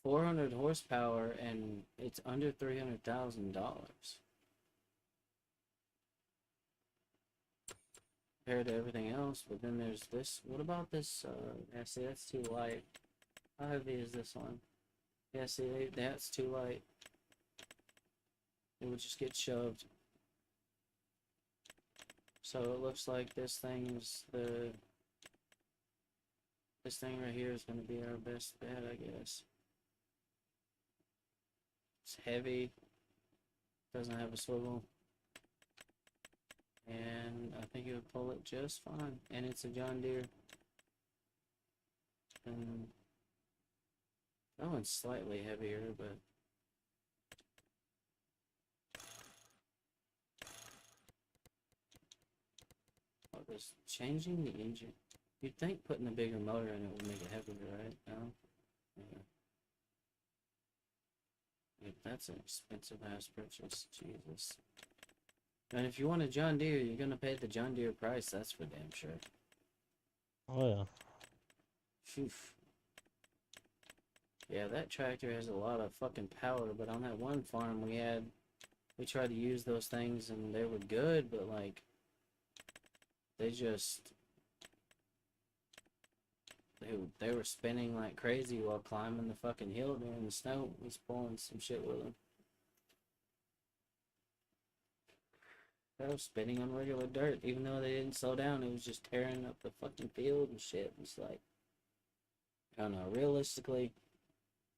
400 horsepower, and it's under $300,000 compared to everything else. But then there's this. What about this? Yeah, see, that's too light. How heavy is this one? Yeah, see, that's too light. It would just get shoved. So it looks like this thing right here is going to be our best bet, I guess. It's heavy, doesn't have a swivel, and I think it would pull it just fine. And it's a John Deere. And that one's slightly heavier, but Was changing the engine. You'd think putting a bigger motor in it would make it heavier, right? No? Yeah. Yeah, that's an expensive ass purchase. Jesus. And if you want a John Deere, you're gonna pay the John Deere price, that's for damn sure. Oh yeah. Phew. Yeah, that tractor has a lot of fucking power, but on that one farm we tried to use those things and they were good, but like, they they were spinning like crazy while climbing the fucking hill during the snow. It was pulling some shit with them. They were spinning on regular dirt, even though they didn't slow down. It was just tearing up the fucking field and shit. It's like, I don't know. Realistically,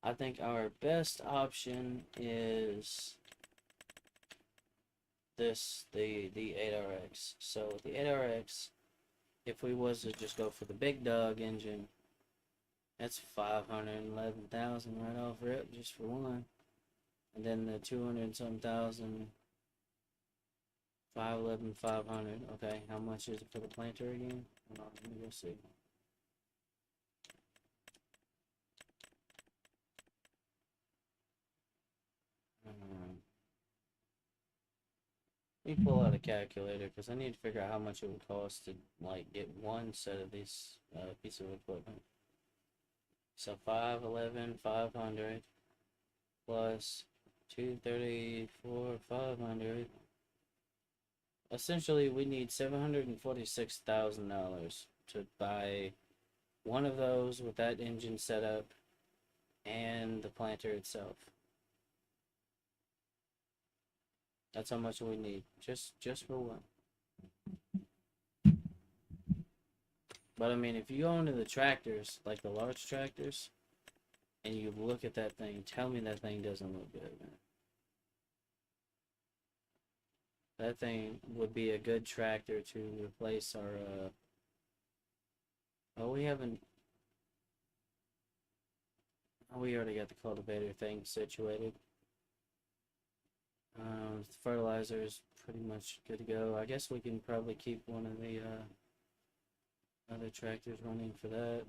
I think our best option is the 8RX. So the 8RX, if we was to just go for the big dog engine, that's 511,000 right off rip just for one, and then the 200 some thousand, 511, 500. Okay, how much is it for the planter again? Hold on, let me go see. Let me pull out a calculator because I need to figure out how much it would cost to like get one set of these piece of equipment. So 511, 500 plus 234, 500. Essentially, we need $746,000 to buy one of those with that engine set up and the planter itself. That's how much we need, just for one. But I mean, if you go into the tractors, like the large tractors, and you look at that thing, tell me that thing doesn't look good, man. That thing would be a good tractor to replace our, oh, we haven't, oh, we already got the cultivator thing situated. Fertilizer is pretty much good to go. I guess we can probably keep one of the, other tractors running for that.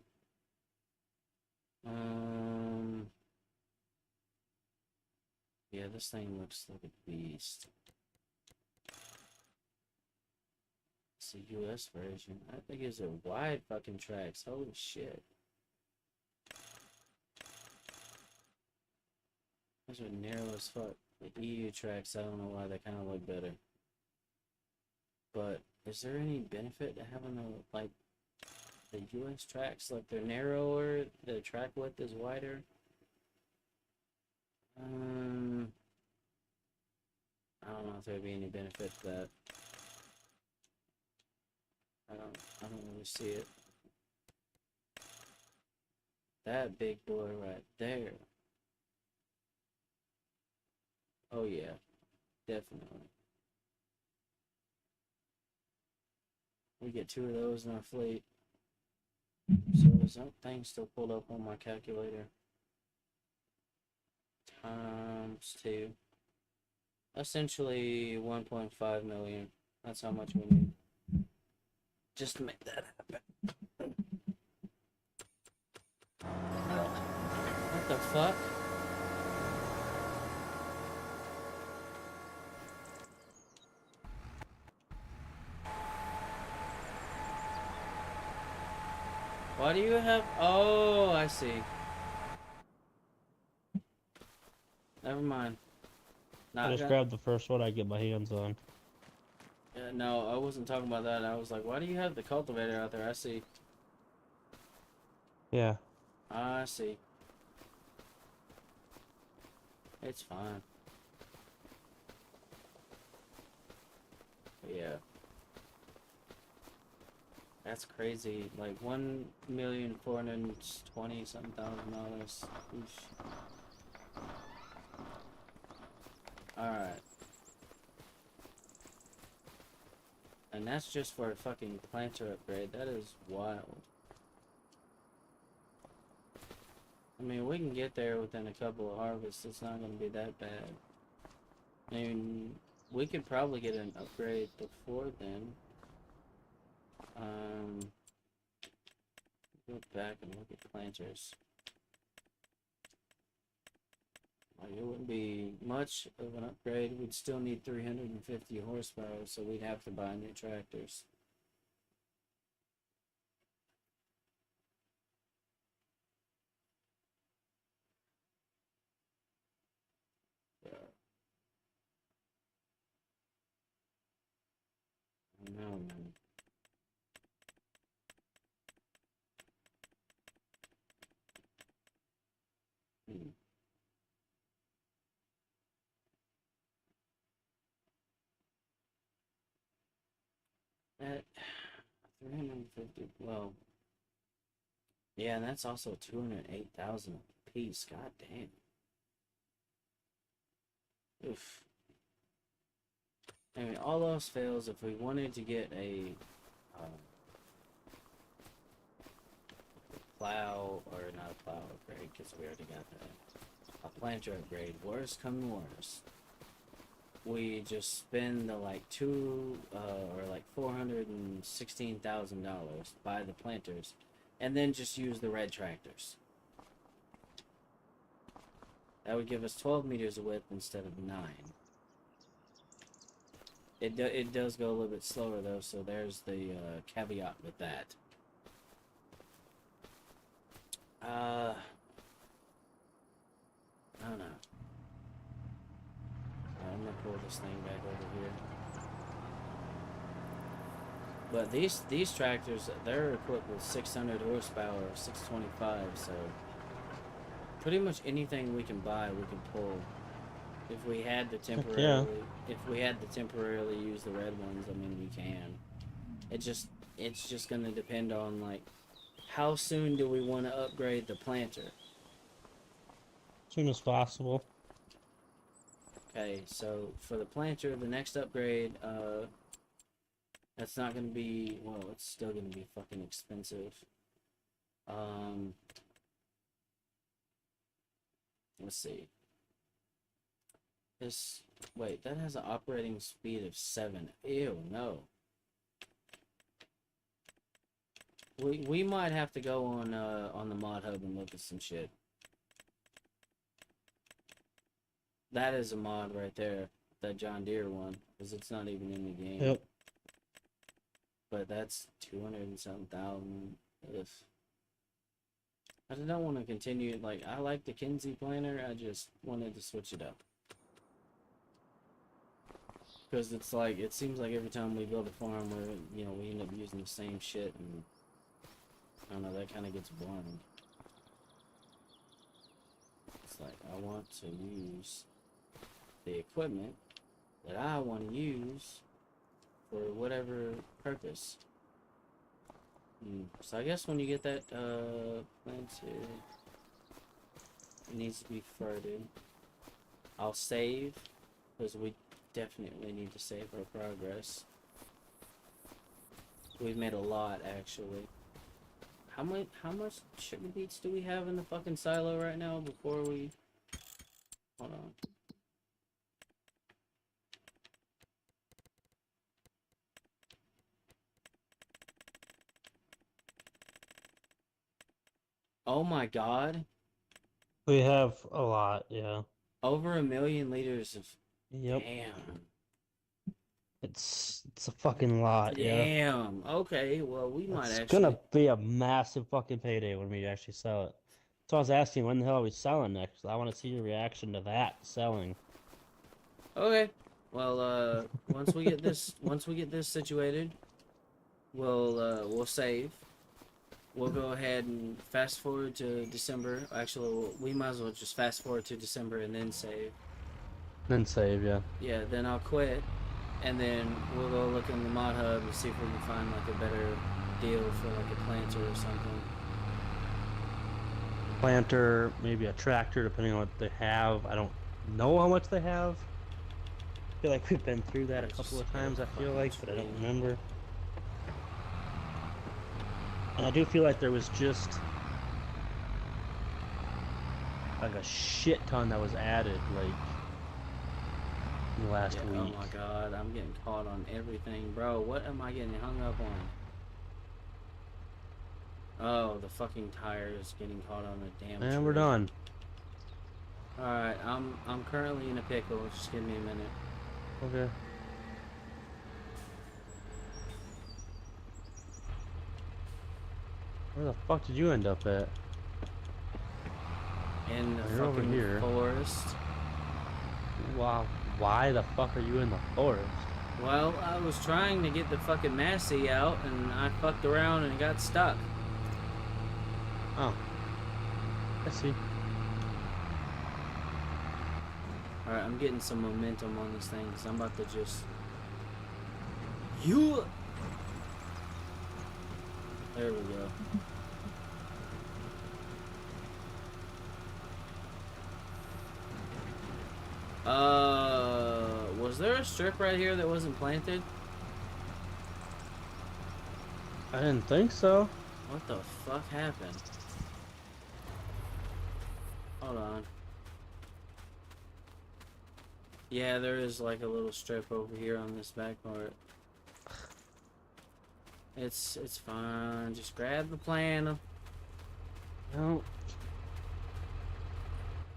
Yeah, this thing looks like a beast. It's the US version. I think it's a wide fucking tracks. Holy shit. Those are narrow as fuck. The EU tracks, I don't know why they kind of look better. But is there any benefit to having a, like, the US tracks? Like, they're narrower, the track width is wider. I don't know if there'd be any benefit to that. I don't really see it. That big boy right there. Oh yeah, definitely. We get two of those in our fleet. So is that thing still pulled up on my calculator? Times 2. Essentially 1.5 million. That's how much we need. Just to make that happen. What the fuck? Why do you have... Oh, I see. Never mind. I just grabbed the first one I get my hands on. Yeah, no, I wasn't talking about that. I was like, why do you have the cultivator out there? I see. Yeah. I see. It's fine. But yeah. That's crazy. Like $1,420,000 something. Alright. And that's just for a fucking planter upgrade. That is wild. I mean, we can get there within a couple of harvests. It's not going to be that bad. I mean, we could probably get an upgrade before then. Go back and look at planters. Like, it wouldn't be much of an upgrade. We'd still need 350 horsepower, so we'd have to buy new tractors. I don't know, man. Hmm. At 350, well, yeah, and that's also 208,000 a piece. God damn. Oof. I mean, all else fails, if we wanted to get a plow, or not a plow upgrade, because we already got that. A planter upgrade, worst come to worst. We just spend the like $416,000, buy the planters, and then just use the red tractors. That would give us 12 meters of width instead of 9. It does go a little bit slower though, so there's the caveat with that. I don't know. I'm gonna pull this thing back over here. But these tractors, they're equipped with 600 horsepower, 625, so pretty much anything we can buy, we can pull. If we had to temporarily use the red ones, I mean, we can. It's just gonna depend on like how soon do we want to upgrade the planter. As soon as possible. Okay, so for the planter, the next upgrade, that's not gonna be, well, it's still gonna be fucking expensive. Let's see. Wait, that has an operating speed of 7. Ew, no. We might have to go on the mod hub and look at some shit. That is a mod right there, that John Deere one, because it's not even in the game. Yep. But that's 200 and something thousand. I don't want to continue. Like, I like the Kinsey planter. I just wanted to switch it up. Because it's like, it seems like every time we build a farm, we end up using the same shit, and I don't know, that kind of gets boring. It's like, I want to use the equipment that I want to use for whatever purpose. So I guess when you get that planted, it needs to be further. I'll save, because we definitely need to save our progress. We've made a lot, actually. How much sugar beets do we have in the fucking silo right now before we... Hold on. Oh my god. We have a lot, yeah. Over 1 million liters of... Yep. Damn. It's a fucking lot, yeah. Damn. Okay, well, we might It's actually... gonna be a massive fucking payday when we actually sell it. So I was asking, when the hell are we selling next? I want to see your reaction to that selling. Okay. Well, once we get this situated, we'll save. We'll go ahead and fast forward to December. Actually, we might as well just fast forward to December and then save. Then save, yeah. Yeah, then I'll quit, and then we'll go look in the mod hub and see if we can find like a better deal for like a planter or something. Planter, maybe a tractor, depending on what they have. I don't know how much they have. I feel like we've been through that a couple of times, I feel like, but I don't remember. And I do feel like there was just like a shit ton that was added, like, in the last week. Oh my god, I'm getting caught on everything, bro. What am I getting hung up on? Oh, the fucking tire is getting caught on the damn And we're tree. done. Alright, I'm currently in a pickle. Just give me a minute. Okay. Where the fuck did you end up at? In the Oh, you're over fucking here. forest. Wow. Why the fuck are you in the forest? Well, I was trying to get the fucking Massey out, and I fucked around and got stuck. Oh. I see. Alright, I'm getting some momentum on this thing, because I'm about to just... You... There we go. Was there a strip right here that wasn't planted? I didn't think so. What the fuck happened? Hold on. Yeah, there is like a little strip over here on this back part. It's fine. Just grab the plant. No.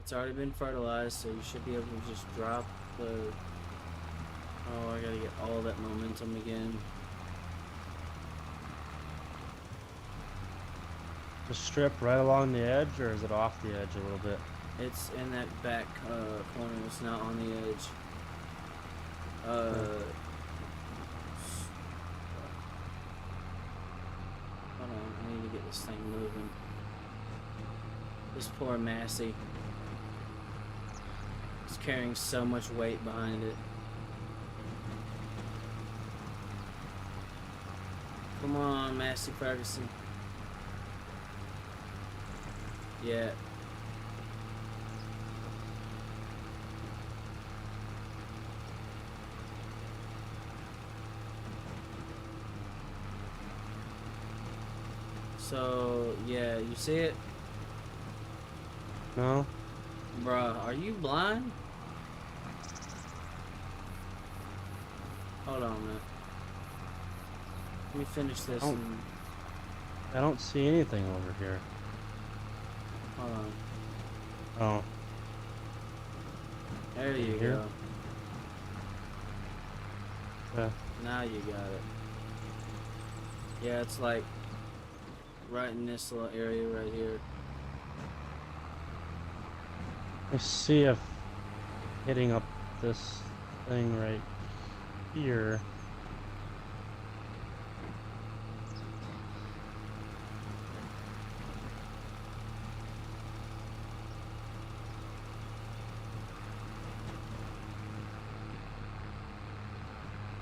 It's already been fertilized, so you should be able to just drop the... Oh, I gotta get all that momentum again. The strip right along the edge, or is it off the edge a little bit? It's in that back corner. It's not on the edge. Hold on. I need to get this thing moving. This poor Massey is carrying so much weight behind it. Come on, Massey Ferguson. Yeah. So, yeah, you see it? No. Bruh, are you blind? Hold on, man. Let me finish this and... I don't see anything over here. Hold on. Oh. There you Here? go. Yeah. Now you got it. Yeah, it's like right in this little area right here. Let's see if hitting up this thing right here.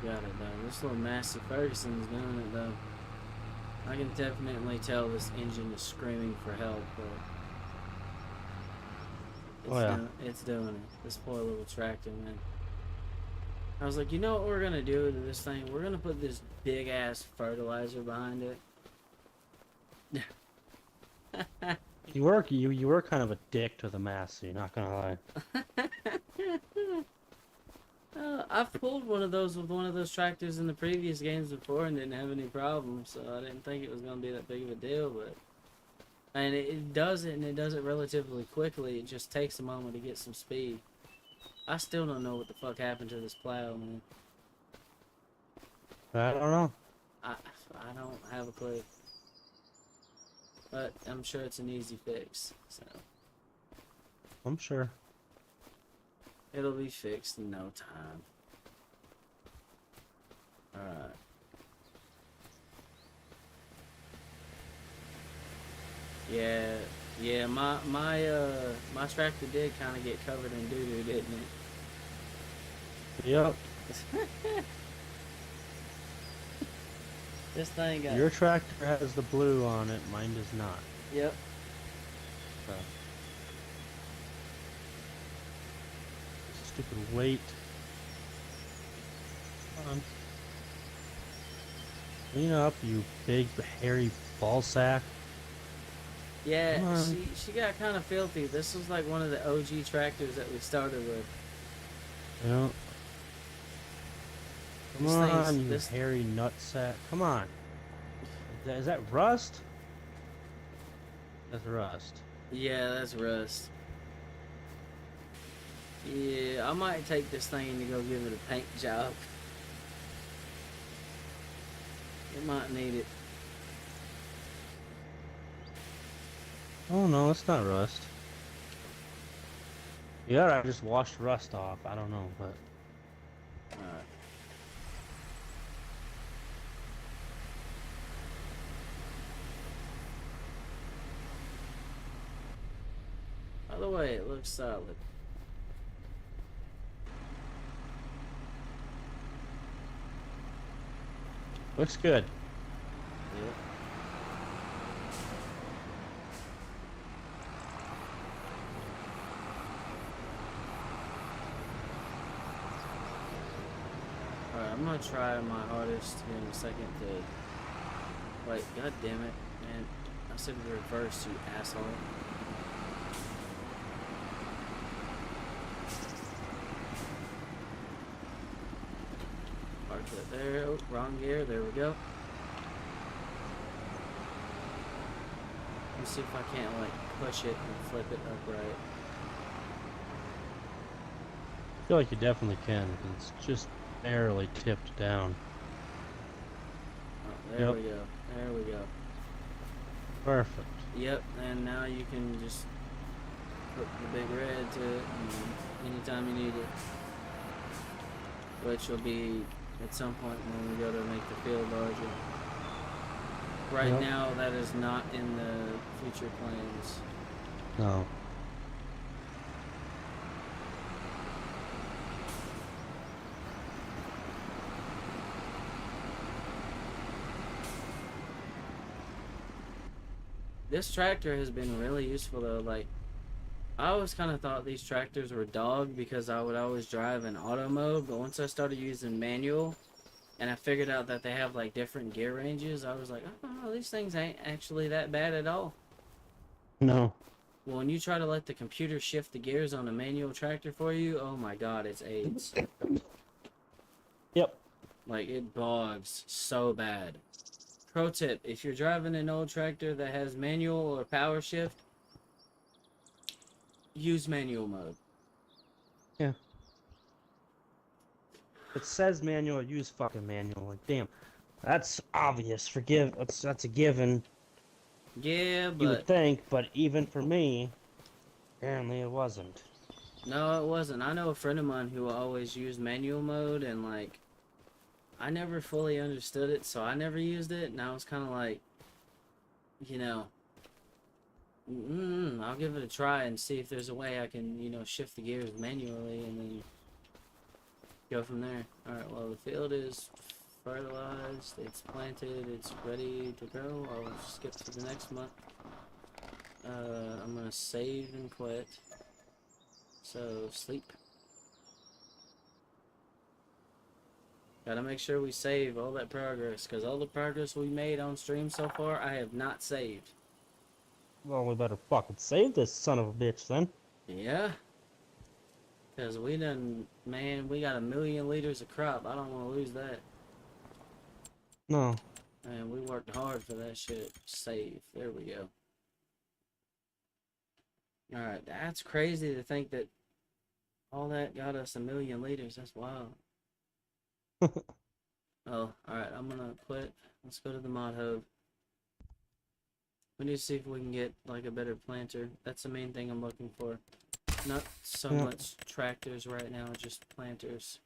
Got it though. This little Massey Ferguson's doing it though. I can definitely tell this engine is screaming for help, but it's doing it. This poor little tractor, man. I was like, you know what we're gonna do to this thing? We're gonna put this big ass fertilizer behind it. You were kind of a dick to the Massey, not gonna lie. I've pulled one of those with one of those tractors in the previous games before and didn't have any problems, so I didn't think it was going to be that big of a deal, but... And it does it, and it does it relatively quickly. It just takes a moment to get some speed. I still don't know what the fuck happened to this plow, man. I don't know. I don't have a clue. But I'm sure it's an easy fix, so... I'm sure. It'll be fixed in no time. Alright. Yeah, my tractor did kind of get covered in doo-doo, didn't it? Yep. This thing got... Your tractor has the blue on it, mine does not. Yep. So. Stupid weight. Come on. Clean up, you big hairy ball sack. Yeah, she got kind of filthy. This was like one of the OG tractors that we started with. Yeah. Come This on, thing's- you this- hairy nutsack. Come on. Is that rust? That's rust. Yeah, that's rust. Yeah, I might take this thing to go give it a paint job. It might need it. Oh no, it's not rust. Yeah, I just washed rust off. I don't know, but Alright. By the way, it looks solid. looks good. Yep. Alright, I'm gonna try my hardest here in a second to... Wait, god damn it, man. I said reverse, you asshole. Park it there. Oh, wrong gear. There we go. Let's see if I can't, like, push it and flip it upright. I feel like you definitely can. It's just barely tipped down. Oh, there Yep, we go. There we go. perfect. Yep, and now you can just put the big red to it and anytime you need it. Which will be at some point when we go to make the field larger. Right Yep. now, that is not in the future plans. No. This tractor has been really useful though. Like, I always kind of thought these tractors were dog because I would always drive in auto mode, but once I started using manual and I figured out that they have like different gear ranges, I was like, oh, these things ain't actually that bad at all. No. Well, when you try to let the computer shift the gears on a manual tractor for you, oh my god, it's AIDS. Yep. Like, it bogs so bad. Pro tip, if you're driving an old tractor that has manual or power shift, use manual mode. Yeah. It says manual, use fucking manual. Like, damn. That's obvious. Forgive. That's a given. Yeah, You would but think, but even for me, apparently it wasn't. no, it wasn't. I know a friend of mine who always used manual mode, and like, I never fully understood it, so I never used it, and I was kind of like, you know, I'll give it a try and see if there's a way I can, shift the gears manually and then go from there. Alright, well, the field is fertilized, it's planted, it's ready to go. I'll skip to the next month. I'm gonna save and quit. So, sleep. Gotta make sure we save all that progress, because all the progress we made on stream so far, I have not saved. Well, we better fucking save this son of a bitch then. Yeah, because we done, man, we got 1,000,000 liters of crop. I don't want to lose that. No. Man, we worked hard for that shit. Save. There we go. Alright, that's crazy to think that all that got us 1,000,000 liters. That's wild. Oh, alright, I'm gonna quit. Let's go to the mod hub. We need to see if we can get, like, a better planter. That's the main thing I'm looking for. Not so Yep. much tractors right now, just planters.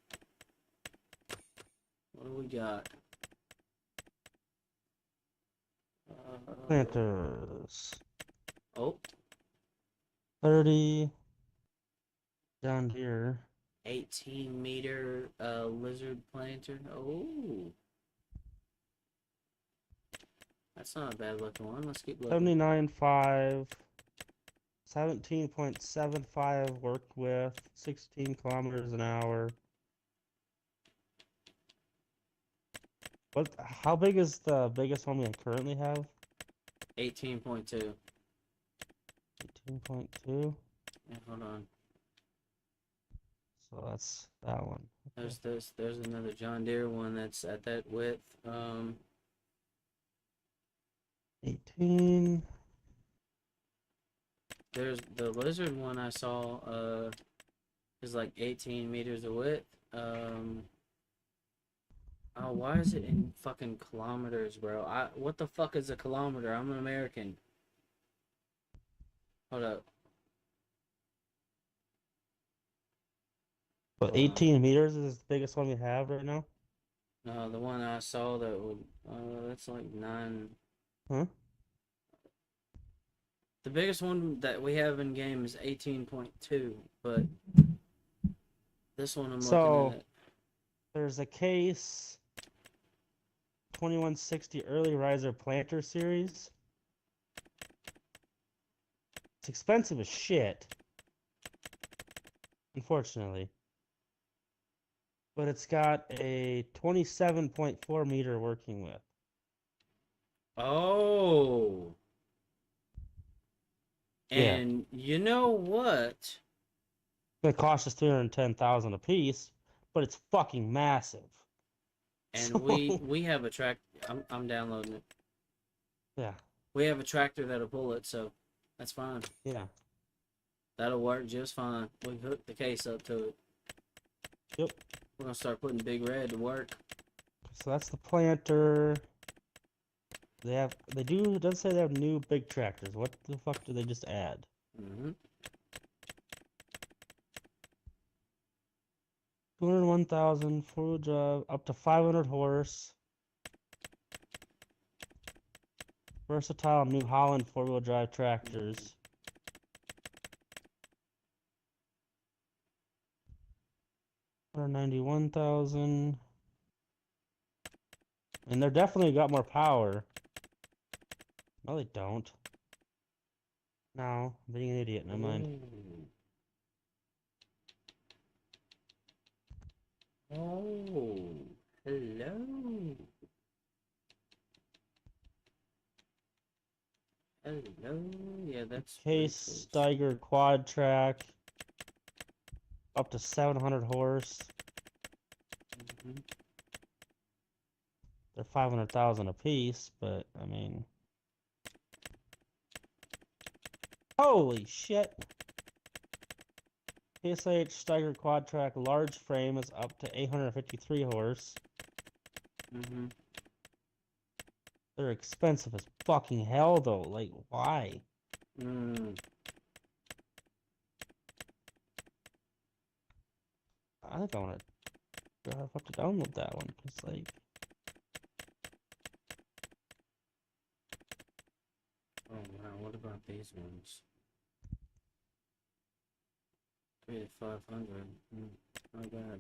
What do we got? Planters. Oh, 30. Down here. 18-meter lizard planter. Oh, that's not a bad looking one. Let's keep looking. 79.5. 17.75 work with. 16 kilometers an hour. What? How big is the biggest one we currently have? 18.2. 18.2. Yeah, hold on. So that's that one. Okay. There's another John Deere one that's at that width. 18. There's the lizard one I saw. Is like 18 meters of width. Um. Oh, why is it in fucking kilometers, bro? What the fuck is a kilometer? I'm an American. Hold up. But Hold on. 18 meters is the biggest one we have right now. No, the one I saw that would. That's like 9. Huh? The biggest one that we have in game is 18.2, but this one I'm looking So at. there's a case 2160 early riser planter series. It's expensive as shit, unfortunately. But it's got a 27.4 meter working width. Oh, Yeah. and you know what? It costs us 310,000 a piece, but it's fucking massive. And So we have a track. I'm downloading it. yeah, We have a tractor that'll pull it, so that's fine. yeah. That'll work just fine. We hook the case up to it. Yep. We're gonna start putting Big Red to work. So that's the planter. It does say they have new big tractors. What the fuck do they just add? Mm-hmm. 201,000 four-wheel drive, up to 500 horse. Versatile New Holland four-wheel drive tractors. 191,000. And they're definitely got more power. No, they don't. No, I'm being an idiot. Never mind. Ooh. Oh, hello. Hello. Yeah, that's pretty Case close. Steiger quad track. Up to 700 horse. Hmm. They're 500,000 a piece, but I mean, holy shit! PSH Steiger quad track large frame is up to 853 horse. Hmm. They're expensive as fucking hell, though. Like, why? Mm. I think I want to have to download that one. It's like, Oh wow, what about these ones? 3,500. Not bad.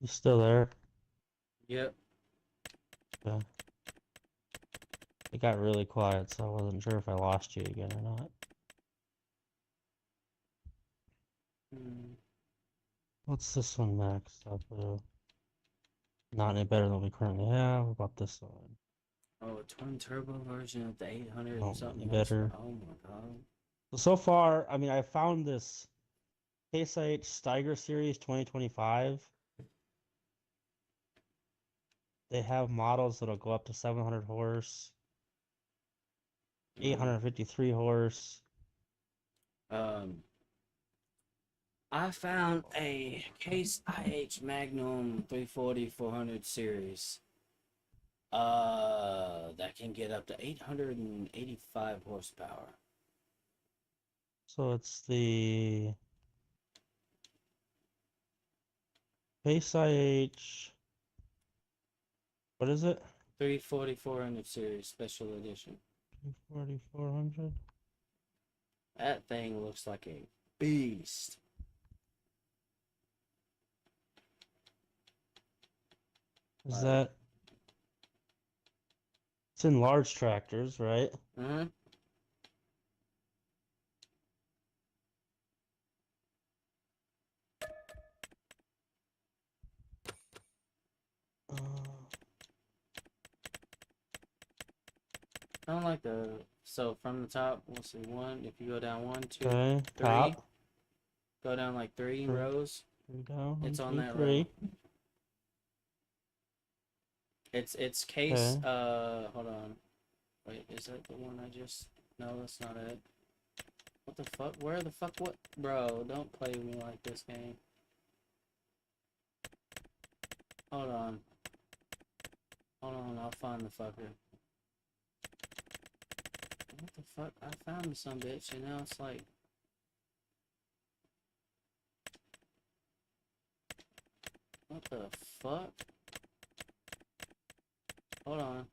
you still there? Yep. Yeah. It got really quiet, so I wasn't sure if I lost you again or not. Mm. What's this one maxed up? Not any better than what we currently have. What about this one? Oh, a twin turbo version of the 800 and No, any something horsepower. better. Oh my god. So far, I mean, I found this Case IH Steiger Series 2025. They have models that'll go up to 700 horse, Mm. 853 horse. Um, I found a Case IH Magnum 340 400 series. That can get up to 885 horsepower. So it's the Case IH. What is it? 340 400 series special edition. 240, 400. That thing looks like a beast. Is Like, that? It's in large tractors, right? uh-huh. I don't like the. So from the top, we'll see one. If you go down one, two, Okay, three, top. go down like three Three, rows. three down. It's on 1, 2, that 3. row. It's case. Okay. Hold on. Wait, is that the one I just? No, that's not it. What the fuck? Where the fuck? What? Bro, don't play with me like this game. Hold on. Hold on, I'll find the fucker. What the fuck? I found some bitch, and now it's like. What the fuck? Hold on.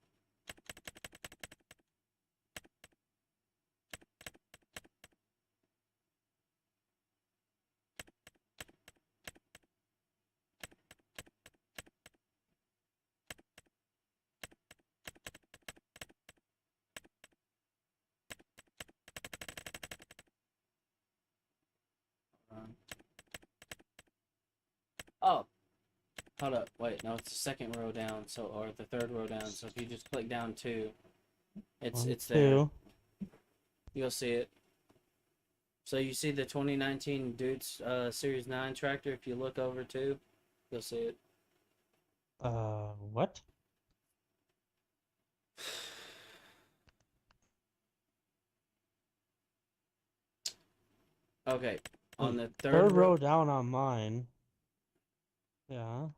Oh, hold up. Wait, no, it's the second row down, so or the third row down. So if you just click down two, it's 1, there. 2. You'll see it. So you see the 2019 Dudes Series 9 tractor. If you look over too, you'll see it. What? Okay, on Wait, the third third row. row down on mine. Yeah.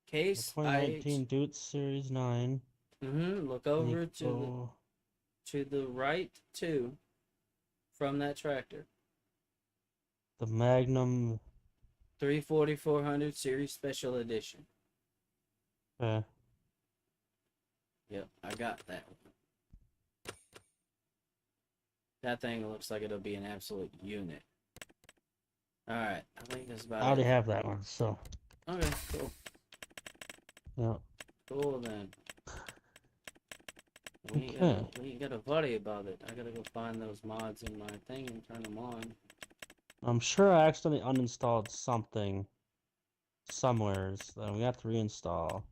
The Case 2019 Dutes Series 9. Look And you over go to the right too, from that tractor. the Magnum. 340-400 Series Special Edition. Okay. Yep, I got that one. That thing looks like it'll be an absolute unit. Alright, I think that's about I already it. have that one, so. Okay, cool. Yeah. Cool then. Okay. We ain't gotta worry about it. I gotta go find those mods in my thing and turn them on. I'm sure I accidentally uninstalled something somewheres that we have to reinstall.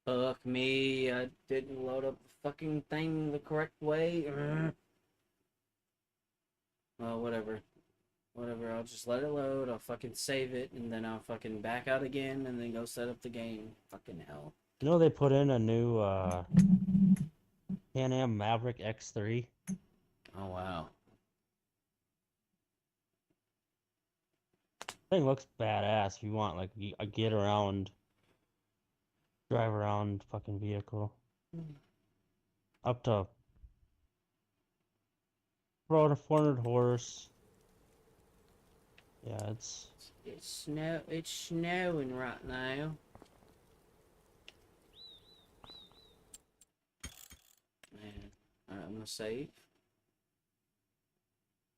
Fuck me, I didn't load up the fucking thing the correct way. Well, whatever. Whatever, I'll just let it load, I'll fucking save it, and then I'll fucking back out again, and then go set up the game. Fucking hell. You know they put in a new Can-Am Maverick X3? Oh, wow. Thing looks badass if you want like a get around, drive around fucking vehicle. Up to 400 horse. Yeah, it's It's snowing right now. Man, alright, I'm gonna save.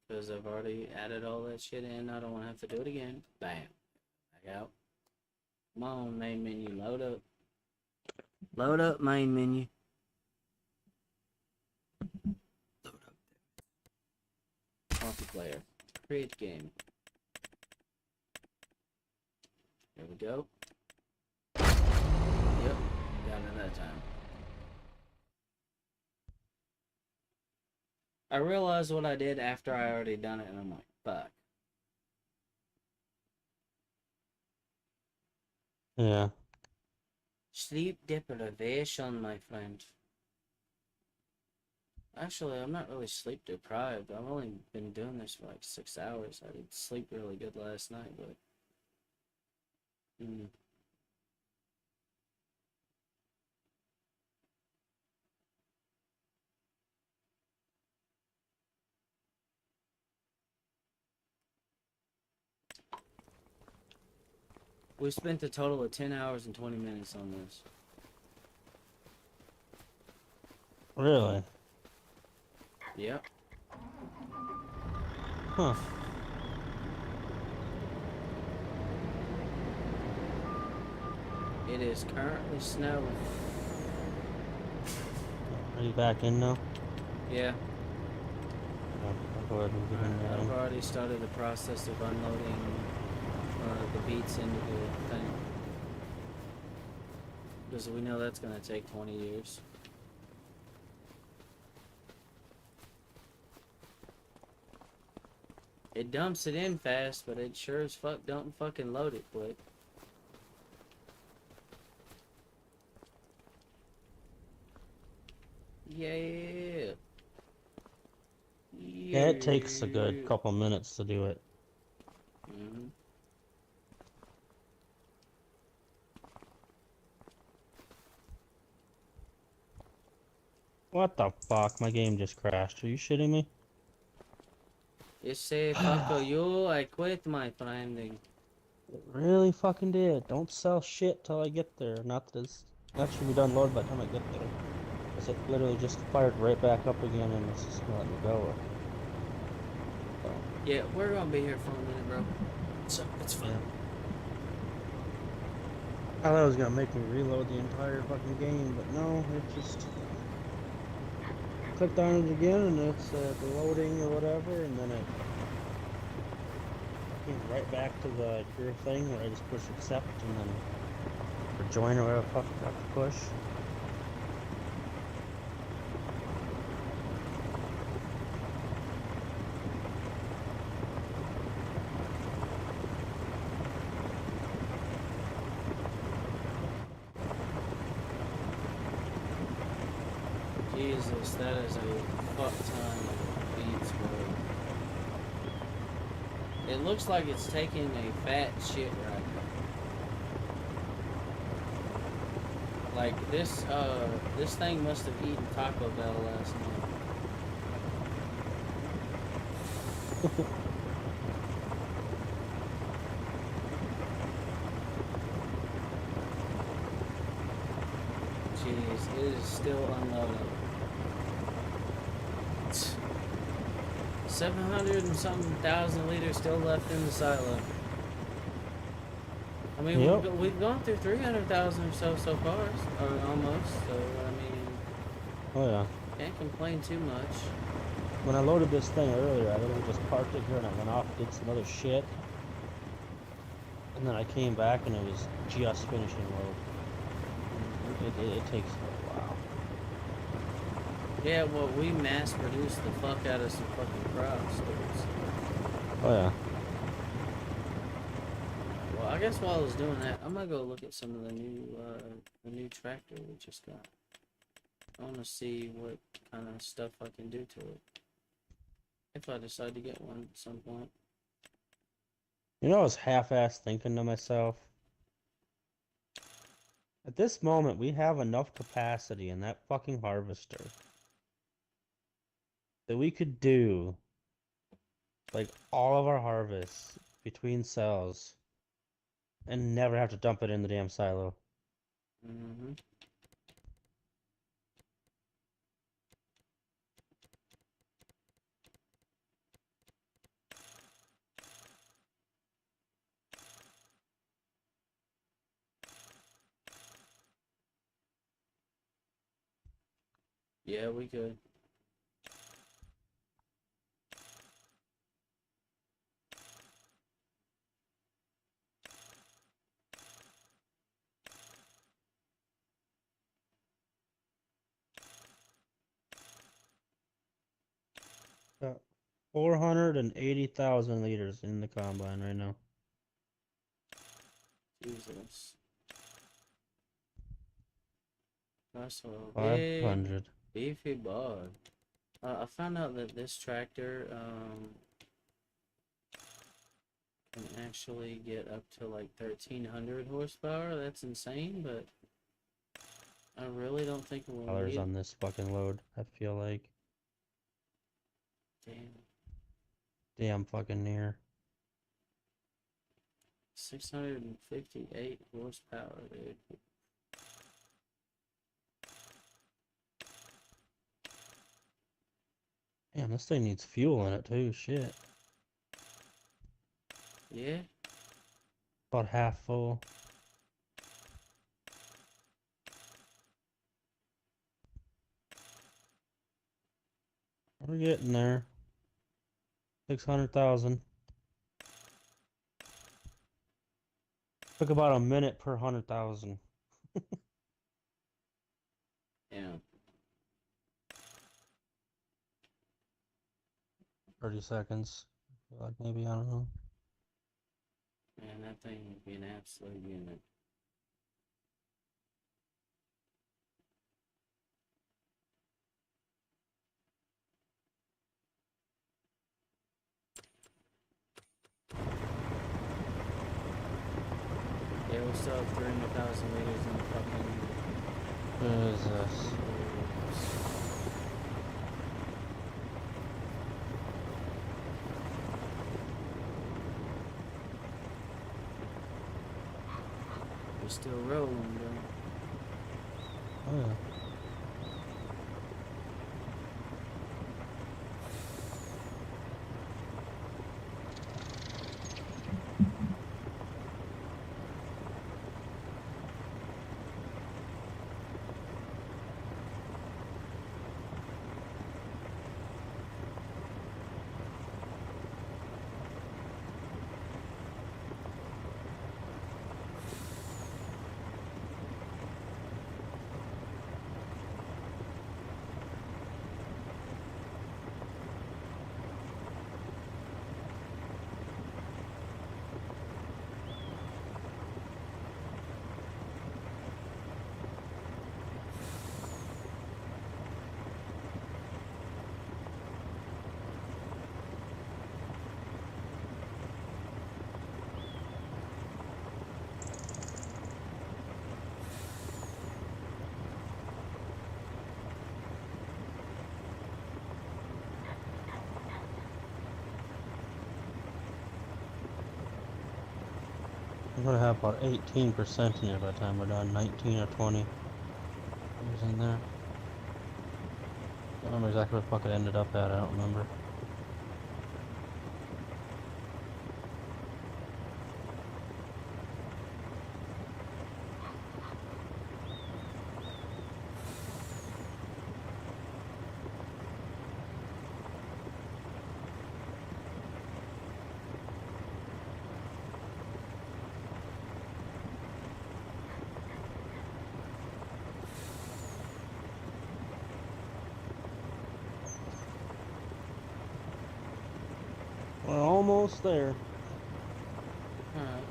Because I've already added all that shit in, I don't wanna have to do it again. Bam. Back out. Come on, main menu, load up. Load up, main menu. Load up. Multiplayer. Create game. There we go. Yep, got it that time. I realized what I did after I already done it, and I'm like, fuck. yeah. Sleep deprivation, my friend. Actually, I'm not really sleep deprived. I've only been doing this for like 6 hours. I did sleep really good last night, but... We spent a total of 10 hours and 20 minutes on this. Really? Yep. Huh. It is currently snowing. Are you back in now? Yeah. I'll go ahead and get in there. I've already started the process of unloading the beets into the thing. Because we know that's going to take 20 years. It dumps it in fast, but it sure as fuck don't fucking load it quick. Yeah. Yeah, it takes a good Yeah. couple minutes to do it. Mm-hmm. What the fuck? My game just crashed. Are you shitting me? It say fuck you, I quit my friending. It really fucking did. Don't sell shit till I get there. Not that that should be done load by the time I get there. Because it literally just fired right back up again and it's just gonna let me go. So, Yeah, we're gonna be here for a minute, bro. So it's fine. yeah. I thought it was gonna make me reload the entire fucking game, but no, it just clicked on it again and it said loading or whatever, and then it came right back to the your thing where I just push accept and then or join or whatever the fuck I have to push. Jesus, that is a fuck ton of beats, bro. It looks like it's taking a fat shit right now. Like this thing must have eaten Taco Bell last night. Jeez, it is still unloading. 700 and something thousand liters still left in the silo. I mean, Yep. we've gone through 300,000 or so far, or almost. So I mean, Oh yeah. can't complain too much. When I loaded this thing earlier, I literally just parked it here and I went off, did some other shit, and then I came back and it was just finishing load. It takes a while. Yeah, well, we mass produced the fuck out of some fucking crops, dude. So. Oh yeah. Well, I guess while I was doing that, I'm gonna go look at some of the new tractor we just got. I want to see what kind of stuff I can do to it. If I decide to get one at some point. You know, I was half-assed thinking to myself, at this moment, we have enough capacity in that fucking harvester that we could do like all of our harvests between cells and never have to dump it in the damn silo. Mm-hmm. Yeah, we could. 480,000 liters in the combine right now. Jesus. That's a big, 500. beefy bug. I found out that this tractor can actually get up to like 1,300 horsepower. That's insane, but I really don't think we'll Dollars need. on this fucking load, I feel like. Damn. Damn fucking near. 658 horsepower, dude. Damn, this thing needs fuel in it too, shit. Yeah. About half full. We're getting there. 600,000. Took about a minute per 100,000. Yeah. 30 seconds. Like maybe, I don't know. Man, that thing would be an absolute unit. Yeah, we still have 300,000 liters in the fucking. Jesus. We're still rolling, bro. Oh, yeah. I'm gonna have about 18% in there by the time we're done. 19 or 20. Who's in there? Don't remember exactly what the fuck it ended up at. I don't remember. We're almost there. Alright.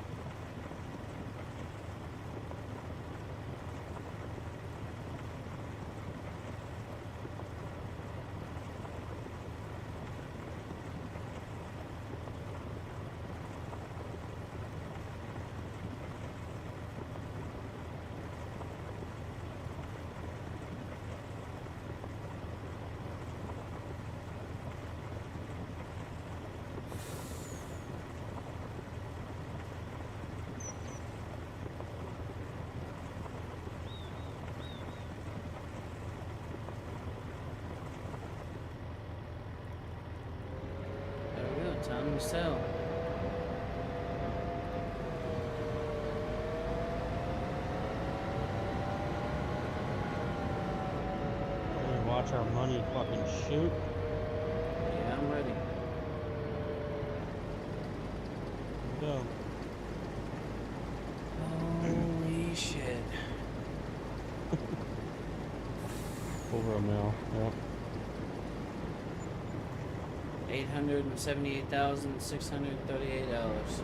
There we go. Time to sell. We're gonna watch our money fucking shoot. Yeah, I'm ready. Here we go. Holy shit. Over a mil. Yep. $878,638.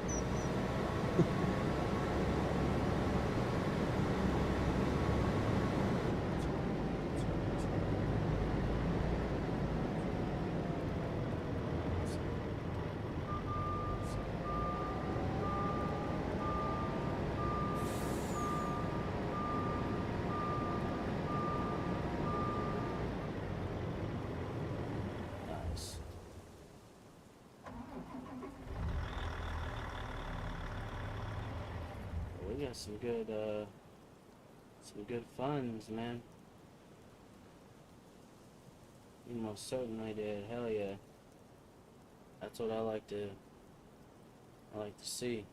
Nice. We got some good funds, man. You most certainly did. Hell yeah. That's what I like to see.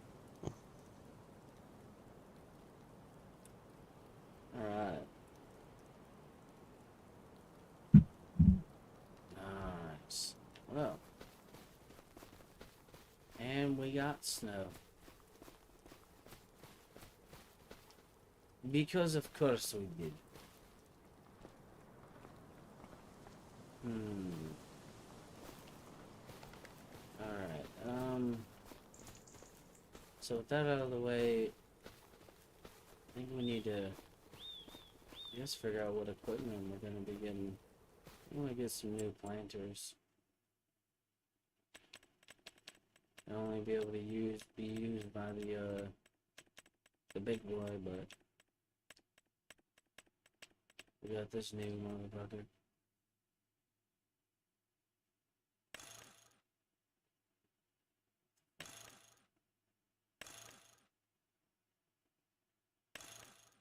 Alright. Nice. Well. And we got snow. Because of course we did. Alright, so with that out of the way, I think we need to, I guess, figure out what equipment we're gonna be getting. I want to get some new planters. They'll only be able to be used by the big boy, but we got this new motherfucker.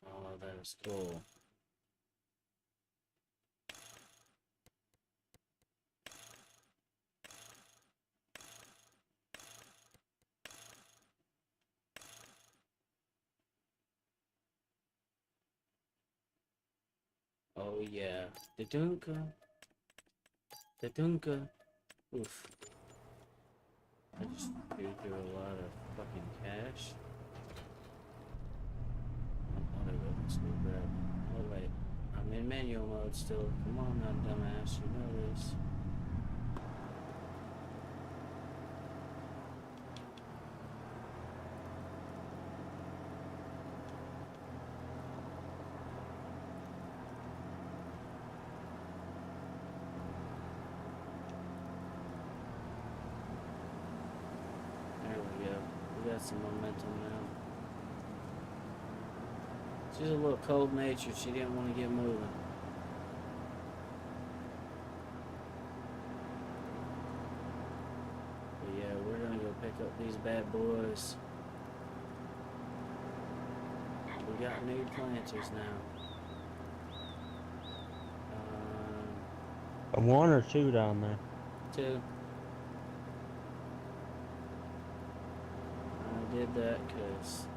Oh, that is cool. Oh yeah, the Dunka. The Dunka. Oof. I just threw through a lot of fucking cash. I wanna go let's go grab. Oh wait, I'm in manual mode still. Come on now, dumbass, you know this. There we go. We got some momentum now. She's a little cold-natured. She didn't want to get moving. But yeah, we're gonna go pick up these bad boys. We got new planters now. One or two down there. Two. I did that because,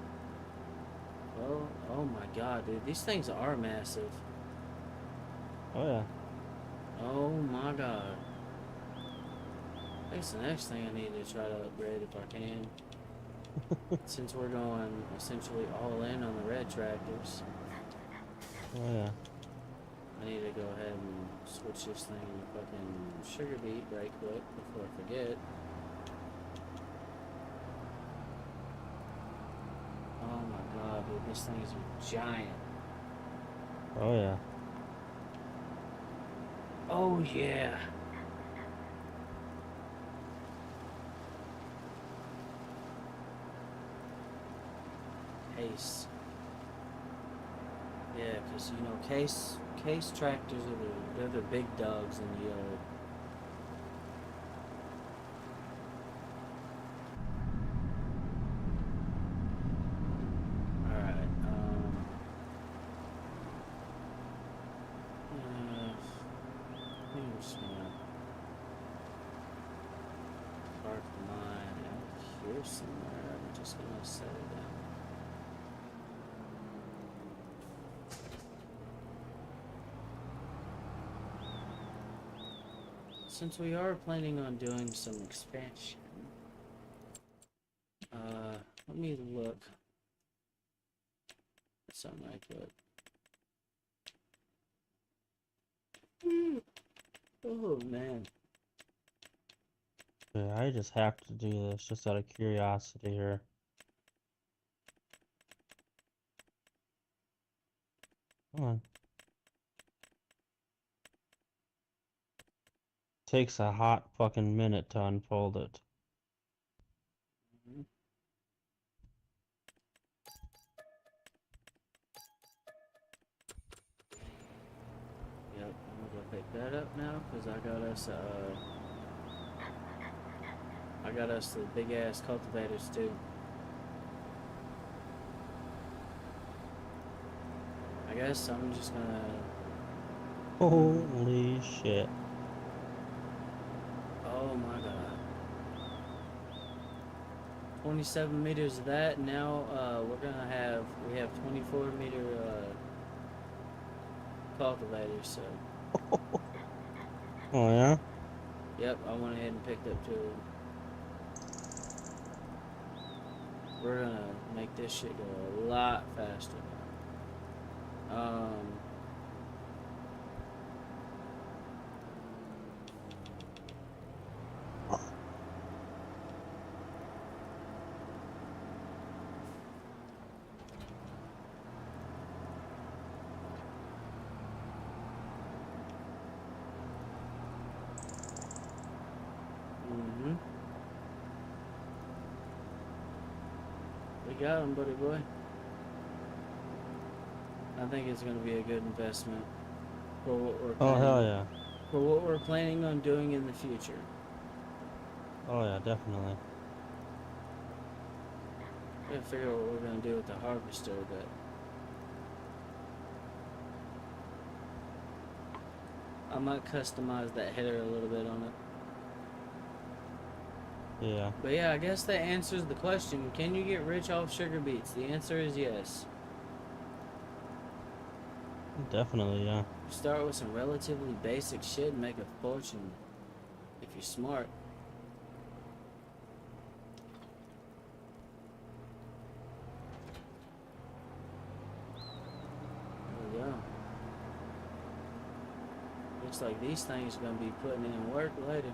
well, oh my god, dude, these things are massive. Oh yeah. Oh my god. That's the next thing I need to try to upgrade if I can. Since we're going essentially all in on the red tractors. Oh yeah. I need to go ahead and switch this thing to fucking sugar beet right quick before I forget. Oh my god, dude, this thing is giant. Oh yeah. Oh yeah. Case. Yeah, because you know, case tractors are they're the big dogs in the yard. Alright, I think I'm just gonna park mine out here somewhere. I'm just gonna set it down. Since we are planning on doing some expansion, let me look at something I could. Oh man. Yeah, I just have to do this just out of curiosity here. Come on. Takes a hot fucking minute to unfold it. Mhm. Yep, I'm gonna go pick that up now because I got us the big ass cultivators too. I guess I'm just gonna. Holy shit. Oh my god. 27 meters of that. Now we have 24-meter cultivators. So Oh yeah? yep, I went ahead and picked up two of them. We're gonna make this shit go a lot faster now. Um, mm-hmm. We got him, buddy boy. I think it's gonna be a good investment for what we're Oh hell planning yeah. for what we're planning on doing in the future. Oh yeah, definitely. We gotta figure out what we're gonna do with the harvester, but I might customize that header a little bit on it. Yeah. But yeah, I guess that answers the question. Can you get rich off sugar beets? The answer is yes. Definitely, yeah. You start with some relatively basic shit and make a fortune if you're smart. There we go. Looks like these things are gonna be putting in work later.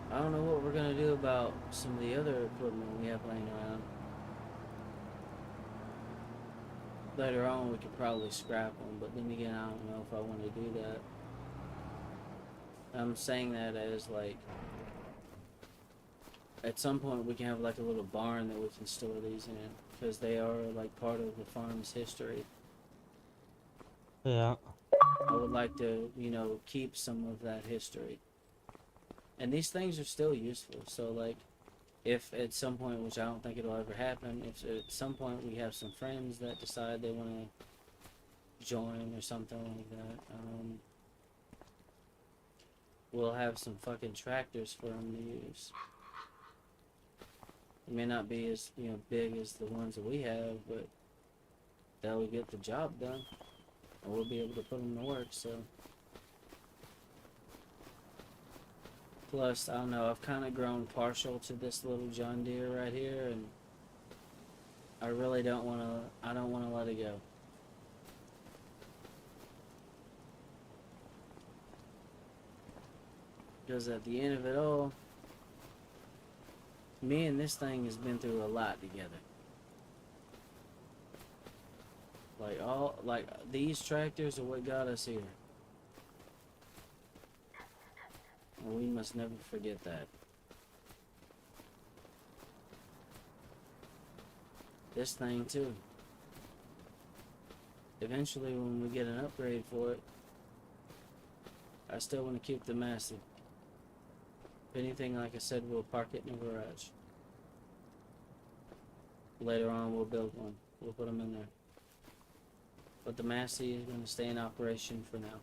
I don't know what we're gonna do about some of the other equipment we have laying around. Later on, we could probably scrap them, but then again, I don't know if I want to do that. I'm saying that as like, at some point we can have like a little barn that we can store these in, because they are like part of the farm's history. Yeah. I would like to, you know, keep some of that history. And these things are still useful, so like, if at some point, which I don't think it'll ever happen, if at some point we have some friends that decide they want to join or something like that, we'll have some fucking tractors for them to use. It may not be as, you know, big as the ones that we have, but they'll get the job done, and we'll be able to put them to work. So, plus, I don't know, I've kind of grown partial to this little John Deere right here, and I really don't want to. I don't want to let it go. Because at the end of it all, me and this thing has been through a lot together. Like these tractors are what got us here. And we must never forget that. This thing too. Eventually when we get an upgrade for it, I still want to keep the Massey. If anything, like I said, we'll park it in the garage. Later on we'll build one. We'll put them in there. But the Massey is going to stay in operation for now.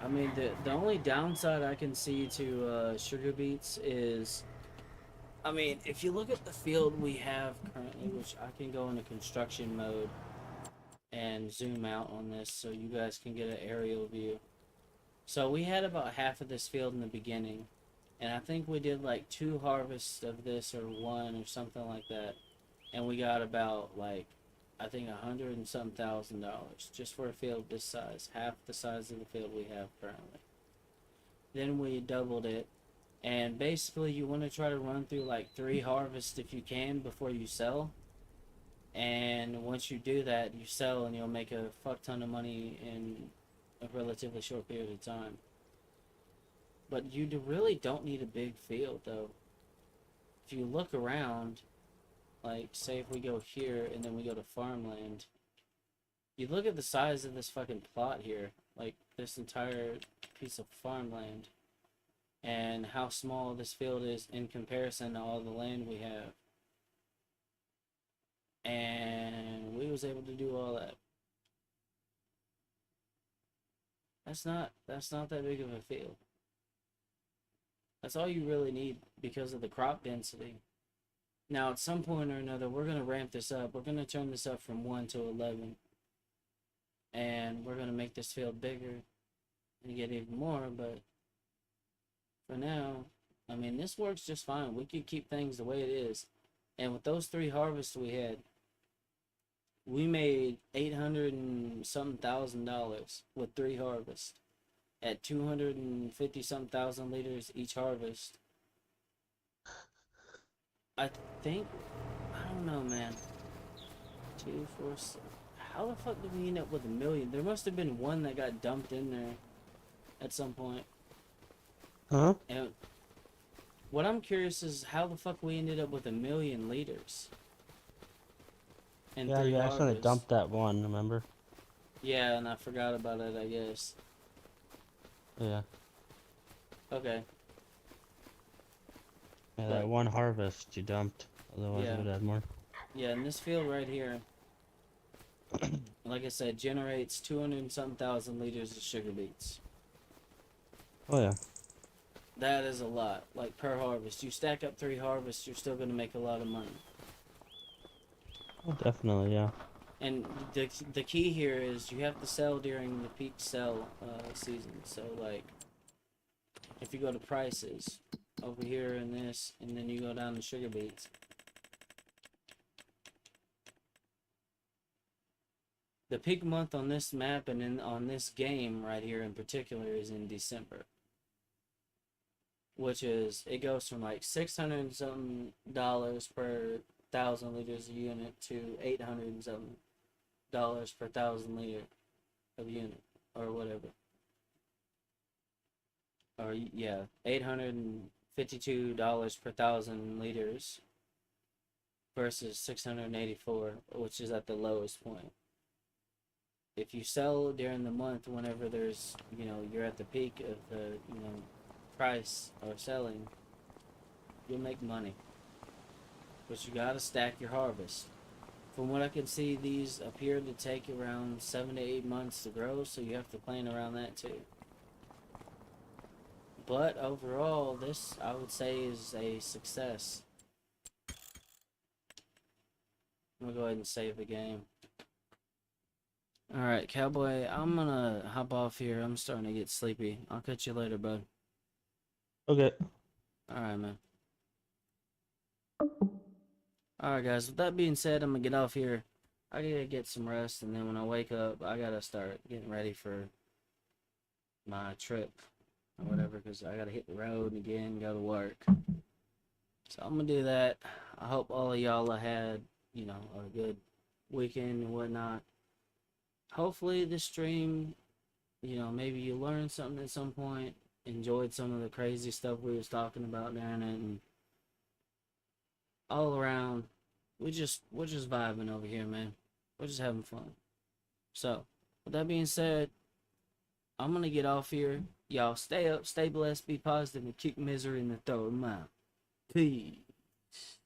I mean, the only downside I can see to sugar beets is, I mean, if you look at the field we have currently, which I can go into construction mode and zoom out on this so you guys can get an aerial view. So we had about half of this field in the beginning, and I think we did like 2 harvests of this or 1 or something like that, and we got about like, I think $100,000 just for a field this size, half the size of the field we have currently. Then we doubled it, and basically you want to try to run through like 3 harvests if you can before you sell. And once you do that, you sell and you'll make a fuck ton of money in a relatively short period of time. But you really don't need a big field though. If you look around, like say if we go here and then we go to farmland, you look at the size of this fucking plot here, like this entire piece of farmland, and how small this field is in comparison to all the land we have. And we was able to do all that. That's not that big of a field. That's all you really need because of the crop density. Now, at some point or another, we're going to ramp this up. We're going to turn this up from 1 to 11. And we're going to make this field bigger and get even more. But for now, I mean, this works just fine. We can keep things the way it is. And with those 3 harvests we had, we made 800 and some $1,000 with 3 harvests at 250 some thousand liters each harvest. I think, I don't know, man. 2, 4, 6. How the fuck did we end up with 1,000,000? There must have been one that got dumped in there at some point. Huh? And what I'm curious is how the fuck we ended up with 1,000,000 liters. And Yeah, 3 you accidentally harvests. dumped that one, remember? Yeah, and I forgot about it, I guess. Yeah. Okay. Yeah, But, that one harvest you dumped. Otherwise, yeah. it would have more. Yeah, and this field right here, like I said, generates 200 and some thousand liters of sugar beets. Oh, yeah. That is a lot, like per harvest. You stack up 3 harvests, you're still going to make a lot of money. Oh, definitely, yeah. And the key here is you have to sell during the peak sell season. So, like, if you go to prices over here in this, and then you go down to sugar beets, the peak month on this map and on this game right here in particular is in December, which is, it goes from like 600 and something dollars per 1,000 liters a unit to 800 and something dollars per 1,000 liter of unit or whatever. Or yeah, $852 per 1,000 liters versus 684, which is at the lowest point. If you sell during the month, whenever there's, you're at the peak of the, price or selling, you'll make money. But you gotta stack your harvest. From what I can see, these appear to take around 7 to 8 months to grow, so you have to plan around that too. But overall, this, I would say, is a success. I'm gonna go ahead and save the game. Alright, Cowboy, I'm gonna hop off here. I'm starting to get sleepy. I'll catch you later, bud. Okay. Alright, man. Alright, guys, with that being said, I'm gonna get off here. I gotta get some rest, and then when I wake up, I gotta start getting ready for my trip or whatever, because I gotta hit the road again, go to work. So I'm gonna do that. I hope all of y'all had, a good weekend and whatnot. Hopefully this stream, maybe you learned something at some point, enjoyed some of the crazy stuff we was talking about during it, and all around, we're just vibing over here, man. We're just having fun. So, with that being said, I'm gonna get off here. Y'all stay up, stay blessed, be positive, and kick misery in the throat of mouth. Peace.